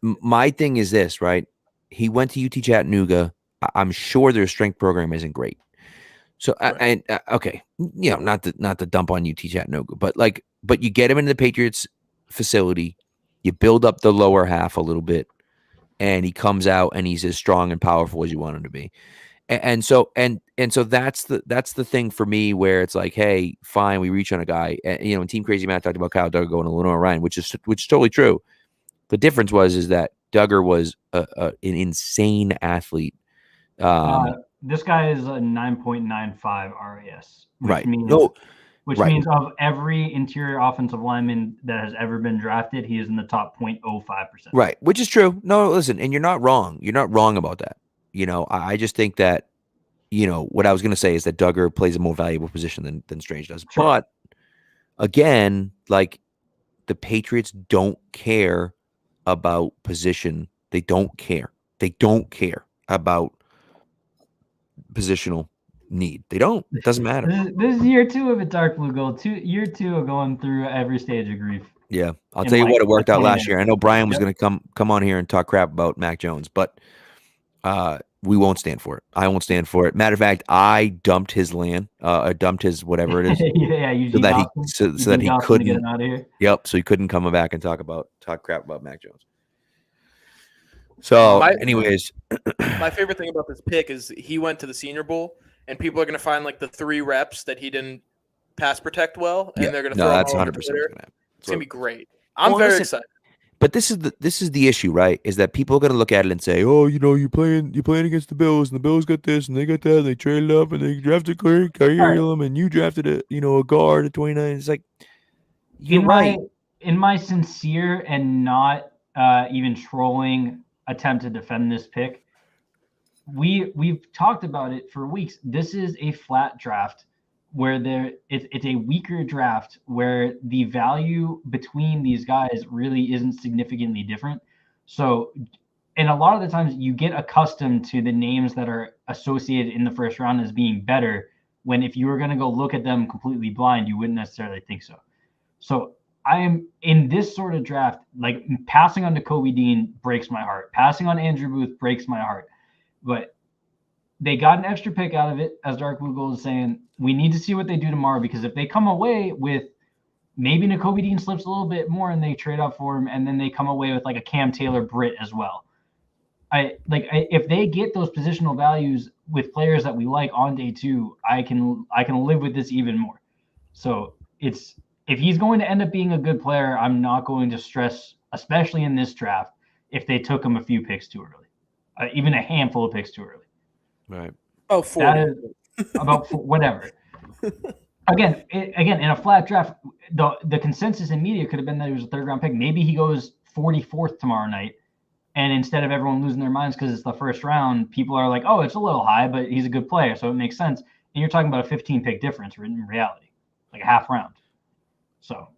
My thing is this, right? He went to UT Chattanooga. I'm sure their strength program isn't great. So, right. Okay, not to dump on UT Chattanooga, but you get him into the Patriots facility. You build up the lower half a little bit, and he comes out and he's as strong and powerful as you want him to be. And so that's the thing for me where it's like, hey, fine, we reach on a guy. And Team Crazy Matt talked about Kyle Duggar going to Lenore Ryan, which is totally true. The difference is that Duggar was an insane athlete. This guy is a 9.95 RAS, right? Means, means of every interior offensive lineman that has ever been drafted, he is in the top 0.05%. Right, which is true. No, listen, and you're not wrong. You're not wrong about that. I just think that, what I was going to say is that Duggar plays a more valuable position than Strange does. Sure. But again, like the Patriots don't care about position. They don't care. They don't care about positional need. They don't. It doesn't matter. This is year 2 of a Dark Blue Gold. Year 2 of going through every stage of grief. Yeah, I'll tell you what, it worked out last year. I know Brian was going to come on here and talk crap about Mac Jones, but we won't stand for it. I won't stand for it. Matter of fact, I dumped his land, dumped his whatever it is, so that he couldn't get him out of here. Yep, so he couldn't come back and talk crap about Mac Jones. So, anyways, my favorite thing about this pick is he went to the Senior Bowl, and people are going to find like the 3 reps that he didn't pass protect well, and they're going to throw that's him 100%. It's going to be great. I'm very excited. But this is the issue, right? Is that people are going to look at it and say, "Oh, you're playing against the Bills, and the Bills got this, and they got that, and they traded up, and they drafted Kyrie, and you drafted a guard at 29." It's like, you're right. In my sincere and not even trolling attempt to defend this pick, we've talked about it for weeks. This is a flat draft where it's a weaker draft where the value between these guys really isn't significantly different. So, and a lot of the times you get accustomed to the names that are associated in the first round as being better, when if you were going to go look at them completely blind, you wouldn't necessarily think so. So I am in this sort of draft, like passing on Kobe Dean breaks my heart. Passing on Andrew Booth breaks my heart. But they got an extra pick out of it, as Dark Blue Gold is saying. We need to see what they do tomorrow, because if they come away with maybe Nakobe Dean slips a little bit more and they trade up for him, and then they come away with like a Cam Taylor Britt as well. If they get those positional values with players that we like on day 2, I can live with this even more. So if he's going to end up being a good player, I'm not going to stress, especially in this draft, if they took him a few picks too early, even a handful of picks too early. Right. Oh, 40. That is about whatever. Again, in a flat draft, the consensus in media could have been that he was a 3rd round pick. Maybe he goes 44th tomorrow night, and instead of everyone losing their minds because it's the first round, people are like, "Oh, it's a little high, but he's a good player, so it makes sense." And you're talking about a 15 pick difference in reality, like a half round. So,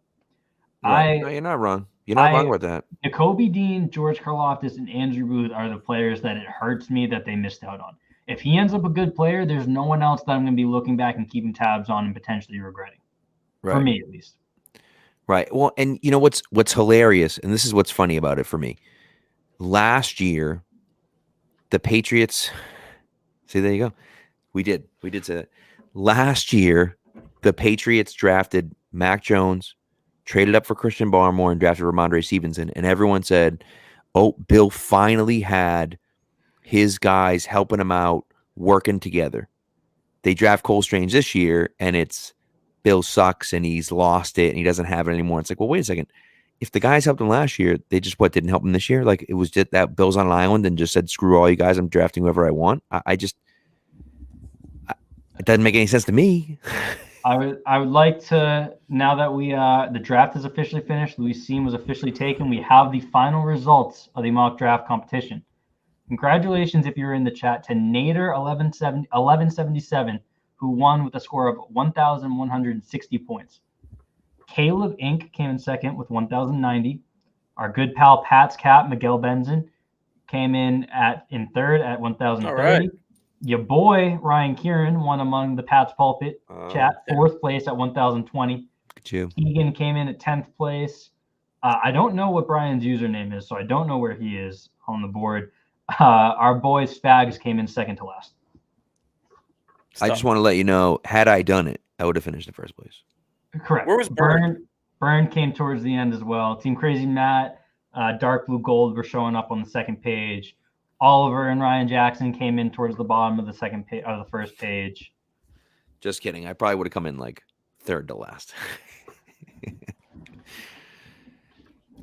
right. No, you're not wrong. You're not wrong with that. Nakobe Dean, George Karlaftis, and Andrew Booth are the players that it hurts me that they missed out on. If he ends up a good player, there's no one else that I'm going to be looking back and keeping tabs on and potentially regretting. Right. For me, at least. Right. Well, and you know what's hilarious, and this is what's funny about it for me. Last year, the Patriots. See, there you go. We did say that. Last year, the Patriots drafted Mac Jones, traded up for Christian Barmore, and drafted Ramondre Stevenson, and everyone said, "Oh, Bill finally had his guys helping him out, working together." They draft Cole Strange this year, and it's Bill sucks, and he's lost it, and he doesn't have it anymore. It's like, well, wait a second. If the guys helped him last year, they just didn't help him this year? Like, it was just that Bill's on an island and just said, "Screw all you guys, I'm drafting whoever I want." It doesn't make any sense to me. I would like to, now that the draft is officially finished, Louis Seam was officially taken, we have the final results of the mock draft competition. Congratulations, if you're in the chat, to Nader 1177, who won with a score of 1,160 points. Caleb Inc. came in second with 1,090. Our good pal Pat's Cap, Miguel Benson, came in third at 1,030. Right. Your boy Ryan Kieran won among the Pat's Pulpit chat, 4th place at 1,020. Good you. Keegan came in at 10th place. I don't know what Brian's username is, so I don't know where he is on the board. Our boy Spags came in second to last. I just want to let you know, had I done it, I would have finished in first place. Correct. Where was Burn? Burn came towards the end as well. Team Crazy Matt Dark Blue Gold were showing up on the second page. Oliver and Ryan Jackson came in towards the bottom of the second page or the first page. Just kidding. I probably would have come in like third to last.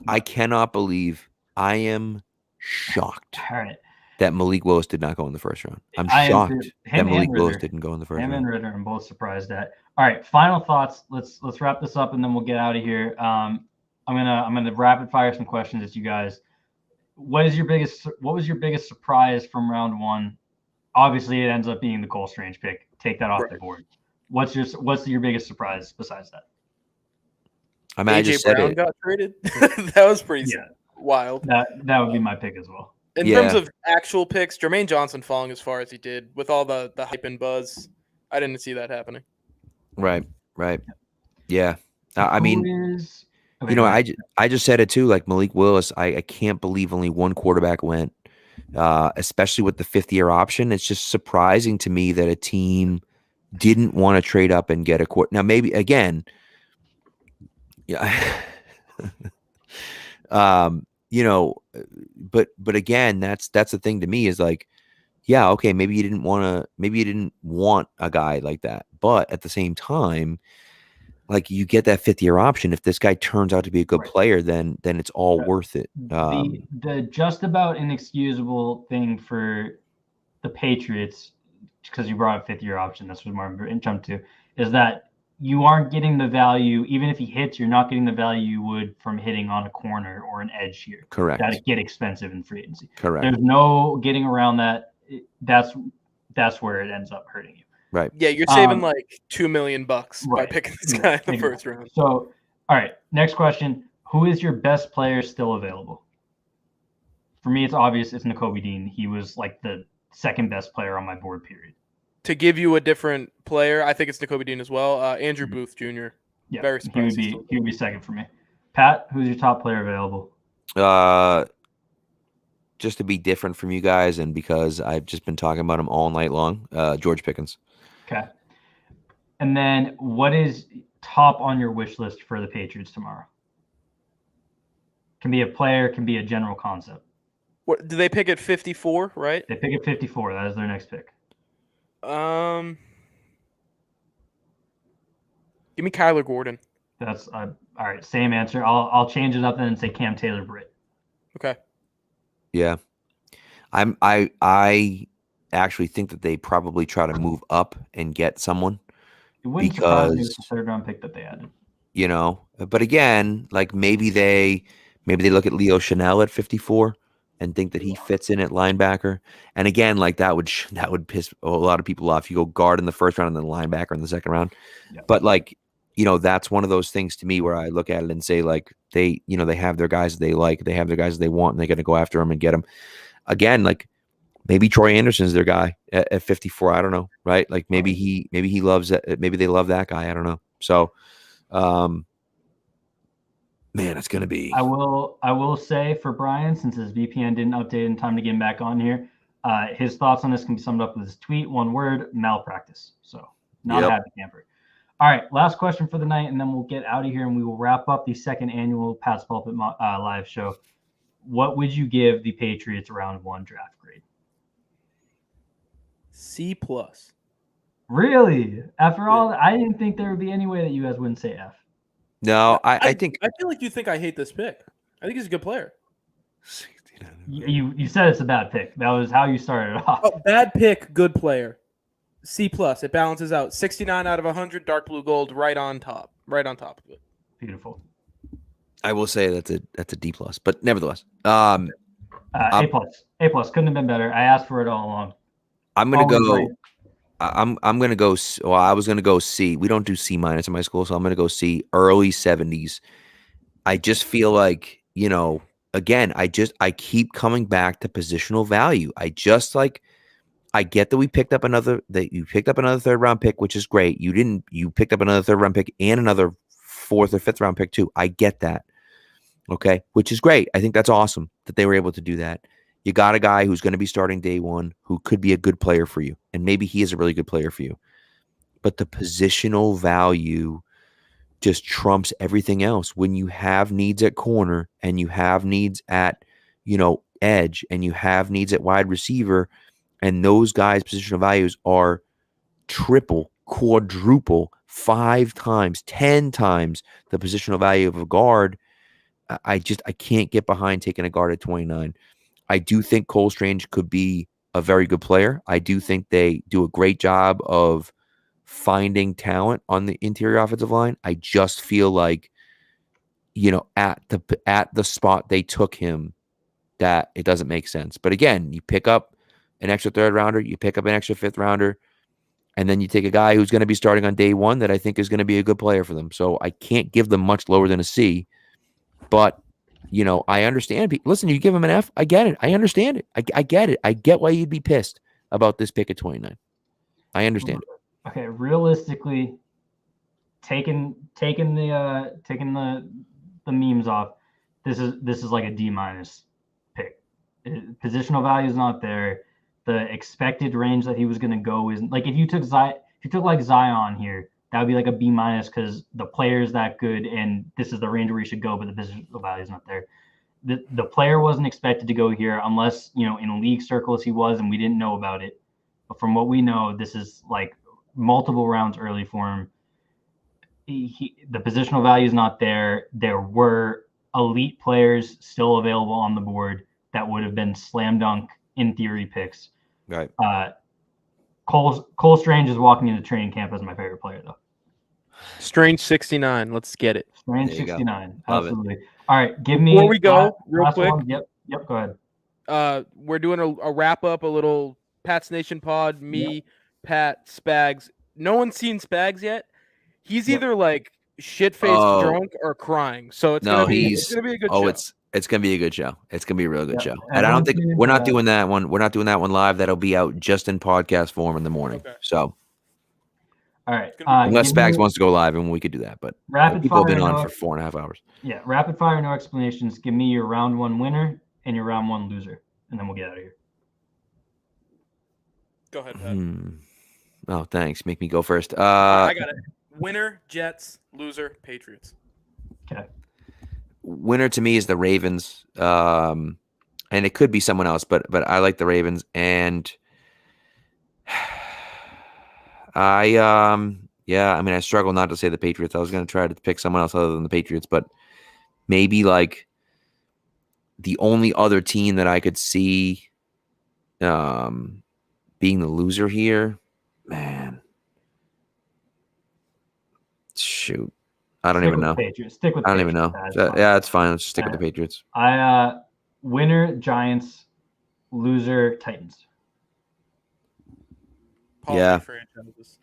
I cannot believe I am shocked All right. that Malik Willis did not go in the first round. I'm I am shocked too. that Him Malik and Willis Ritter. didn't go in the first Him round. and Ritter, I'm both surprised at. All right, final thoughts. Let's wrap this up and then we'll get out of here. I'm gonna rapid fire some questions at you guys. What was your biggest surprise from round one? Obviously, it ends up being the Cole Strange pick. Take that off the board. What's your biggest surprise besides that? I mean, I AJ just said Brown it. got traded. That was pretty wild. That would be my pick as well. In terms of actual picks, Jermaine Johnson falling as far as he did with all the hype and buzz, I didn't see that happening. Right. Yeah. I mean, Okay, you know, go ahead. I just said it too. Like Malik Willis, I can't believe only one quarterback went, especially with the 5th-year option. It's just surprising to me that a team didn't want to trade up and get a quarter. Now, maybe again, yeah, you know, but again, that's the thing to me is like, yeah, okay, maybe you didn't want a guy like that, but at the same time, like you get that 5th-year option. If this guy turns out to be a good player, then it's all worth it. The just about inexcusable thing for the Patriots, because you brought up 5th-year option, this was more in jump to, is that you aren't getting the value. Even if he hits, you're not getting the value you would from hitting on a corner or an edge here. Correct. That get expensive in free agency. Correct. There's no getting around that. That's where it ends up hurting you. Right. Yeah, you're saving like $2 million by right. picking this guy in the first round. So, all right, next question. Who is your best player still available? For me, it's obvious it's Nakobe Dean. He was like the second best player on my board, period. To give you a different player, I think it's Nakobe Dean as well. Andrew Booth Jr. Yeah, Very surprised. he would be second for me. Pat, who's your top player available? Just to be different from you guys, and because I've just been talking about him all night long, George Pickens. Okay. And then what is top on your wish list for the Patriots tomorrow? Can be a player, can be a general concept. What do they pick at 54, right? They pick at 54. That is their next pick. Give me Kyler Gordon. That's all right. Same answer. I'll change it up then and say Cam Taylor-Britt. Okay. Yeah. I actually think that they probably try to move up and get someone. It wouldn't surprise me with the third round pick that they added. You know, but again, like maybe they look at Leo Chanel at 54 and think that he fits in at linebacker. And again, like that would piss a lot of people off. You go guard in the first round and then linebacker in the second round. Yeah. But like, you know, that's one of those things to me where I look at it and say like they have their guys that they like, they have their guys that they want, and they're going to go after them and get them. Again, like maybe Troy Anderson's their guy at 54. I don't know, right? Like maybe he loves it. Maybe they love that guy. I don't know. So, man, it's going to be. I will say for Brian, since his VPN didn't update in time to get him back on here, his thoughts on this can be summed up with his tweet, one word: malpractice. So not a happy camper. All right, last question for the night, and then we'll get out of here and we will wrap up the second annual Pat's Pulpit live show. What would you give the Patriots round one draft grade? C+. Really? After all, I didn't think there would be any way that you guys wouldn't say F. No, I think I feel like you think I hate this pick. I think he's a good player. You said it's a bad pick. That was how you started off. Oh, bad pick, good player. C+. It balances out. 69 out of 100, dark blue gold, right on top of it. Beautiful. I will say that's a D+, but nevertheless, A+. Couldn't have been better. I asked for it all along. I'm gonna go. I'm gonna go. Well, I was gonna go C. We don't do C- in my school, so I'm gonna go C. Early 70s. I just feel like, you know, again, I keep coming back to positional value. I get that you picked up another third round pick, which is great. You picked up another third round pick and another fourth or fifth round pick too. I get that. Okay. Which is great. I think that's awesome that they were able to do that. You got a guy who's going to be starting day one who could be a good player for you. And maybe he is a really good player for you. But the positional value just trumps everything else. When you have needs at corner and you have needs at, edge and you have needs at wide receiver, and those guys' positional values are triple, quadruple, 5 times, 10 times the positional value of a guard, I can't get behind taking a guard at 29. I do think Cole Strange could be a very good player. I do think they do a great job of finding talent on the interior offensive line. I just feel like, at the spot they took him, that it doesn't make sense. But again, you pick up an extra 3rd rounder, you pick up an extra 5th rounder, and then you take a guy who's going to be starting on day 1 that I think is going to be a good player for them. So I can't give them much lower than a C. But, I understand. Listen, you give him an F, I get it. I understand it. I get it. I get why you'd be pissed about this pick at 29. I understand it. Okay, realistically, taking the memes off, this is like a D- pick. Positional value is not there. The expected range that he was going to go is like, if you took like Zion here, that would be like a B- because the player is that good and this is the range where he should go, but the positional value is not there. The player wasn't expected to go here unless, in league circles he was, and we didn't know about it. But from what we know, this is like multiple rounds early for him. The positional value is not there. There were elite players still available on the board that would have been slam dunk in theory picks. Right. Cole Strange is walking into training camp as my favorite player, though. Strange 69. Let's get it. Strange There you go. 69. Love Absolutely. All right, give me. Before we go, real quick. one. Yep. Go ahead. We're doing a wrap up, a little Pat's Nation pod. Me, Pat, Spags. No one's seen Spags yet. He's either like shit-faced drunk or crying. So it's gonna be a good show. It's gonna be a good show. It's gonna be a real good Yeah, show. And I don't think everyone's we're not tuned doing that one. We're not doing that one live. That'll be out just in podcast form in the morning. Okay. So All right. unless give Spags me wants to go live, and we could do that. But rapid people have fire, been on no- for 4.5 hours. Yeah, rapid fire, no explanations. Give me your round 1 winner and your round 1 loser, and then we'll get out of here. Go ahead, Pat. Oh, thanks. Make me go first. I got it. Winner, Jets. Loser, Patriots. Okay. Winner to me is the Ravens. And it could be someone else, but I like the Ravens. And I struggle not to say the Patriots. I was going to try to pick someone else other than the Patriots, but maybe like the only other team that I could see being the loser here, man. Shoot. I don't even know. Stick with I don't even know. Yeah, it's fine. Let's just stick with the Patriots. Winner, Giants. Loser, Titans. Yeah. Franchises.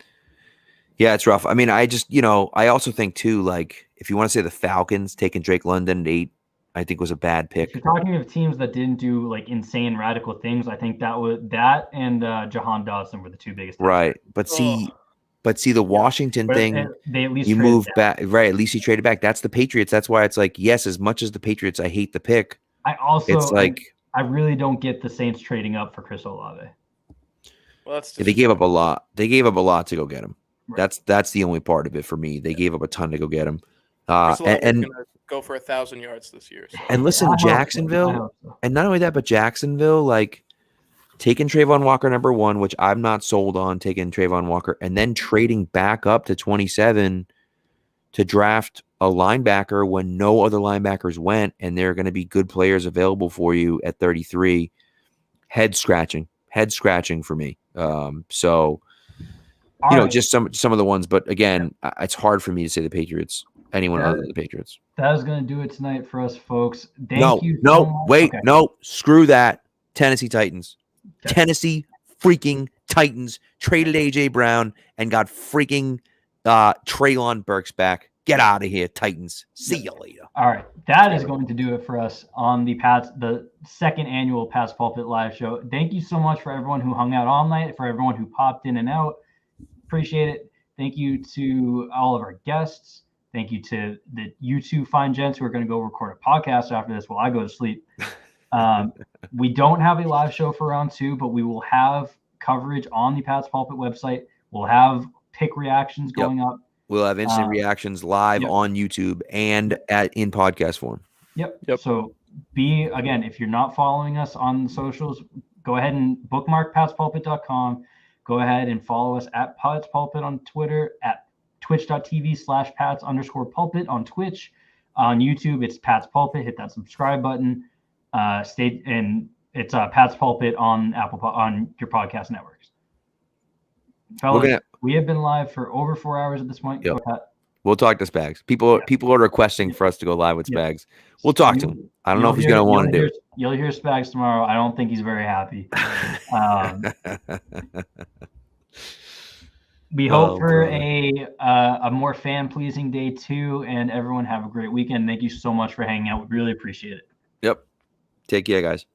Yeah, it's rough. I mean, I just, I also think too, like, if you want to say the Falcons taking Drake London at 8, I think was a bad pick. If you're talking of teams that didn't do like insane radical things, I think that and Jahan Dawson were the 2 biggest. Right. But see, the Washington thing, they at least you traded move back. Right. At least you traded back. That's the Patriots. That's why it's like, yes, as much as the Patriots, I hate the pick. It's like, I really don't get the Saints trading up for Chris Olave. Well, they gave up a lot. They gave up a lot to go get him. Right. That's the only part of it for me. They gave up a ton to go get him. Chris Olave is And gonna go for 1,000 yards this year. So. and listen, I hope so. Jacksonville, and not only that, but Jacksonville, like taking Trayvon Walker number 1, which I'm not sold on taking Trayvon Walker, and then trading back up to 27 to draft a linebacker when no other linebackers went, and there are going to be good players available for you at 33. Head scratching for me. So just some of the ones, but again, it's hard for me to say the Patriots. Anyone other than the Patriots. That is going to do it tonight for us, folks. No, screw that. Tennessee Titans. Okay. Tennessee freaking Titans traded AJ Brown and got freaking Treylon Burks back. Get out of here, Titans. See you later. All right, that is going to do it for us on the second annual Pat's Pulpit live show. Thank you so much for everyone who hung out all night, for everyone who popped in and out. Appreciate it. Thank you to all of our guests. Thank you to you 2 fine gents who are going to go record a podcast after this while I go to sleep. We don't have a live show for round 2, but we will have coverage on the Pat's Pulpit website. We'll have pick reactions going up. We'll have instant reactions live on YouTube and in podcast form. Yep. So if you're not following us on the socials, go ahead and bookmark patspulpit.com. Go ahead and follow us at Pats Pulpit on Twitter, at twitch.tv/Pats_Pulpit on Twitch. On YouTube, it's Pats Pulpit. Hit that subscribe button. It's Pats Pulpit on on your podcast networks. Fellas, we have been live for over 4 hours at this point. Yep. We'll talk to Spags. People are requesting for us to go live with Spags. We'll talk to him. I don't know if he's going to want to do it. You'll hear Spags tomorrow. I don't think he's very happy. We hope for a more fan-pleasing day 2, and everyone have a great weekend. Thank you so much for hanging out. We really appreciate it. Yep. Take care, guys.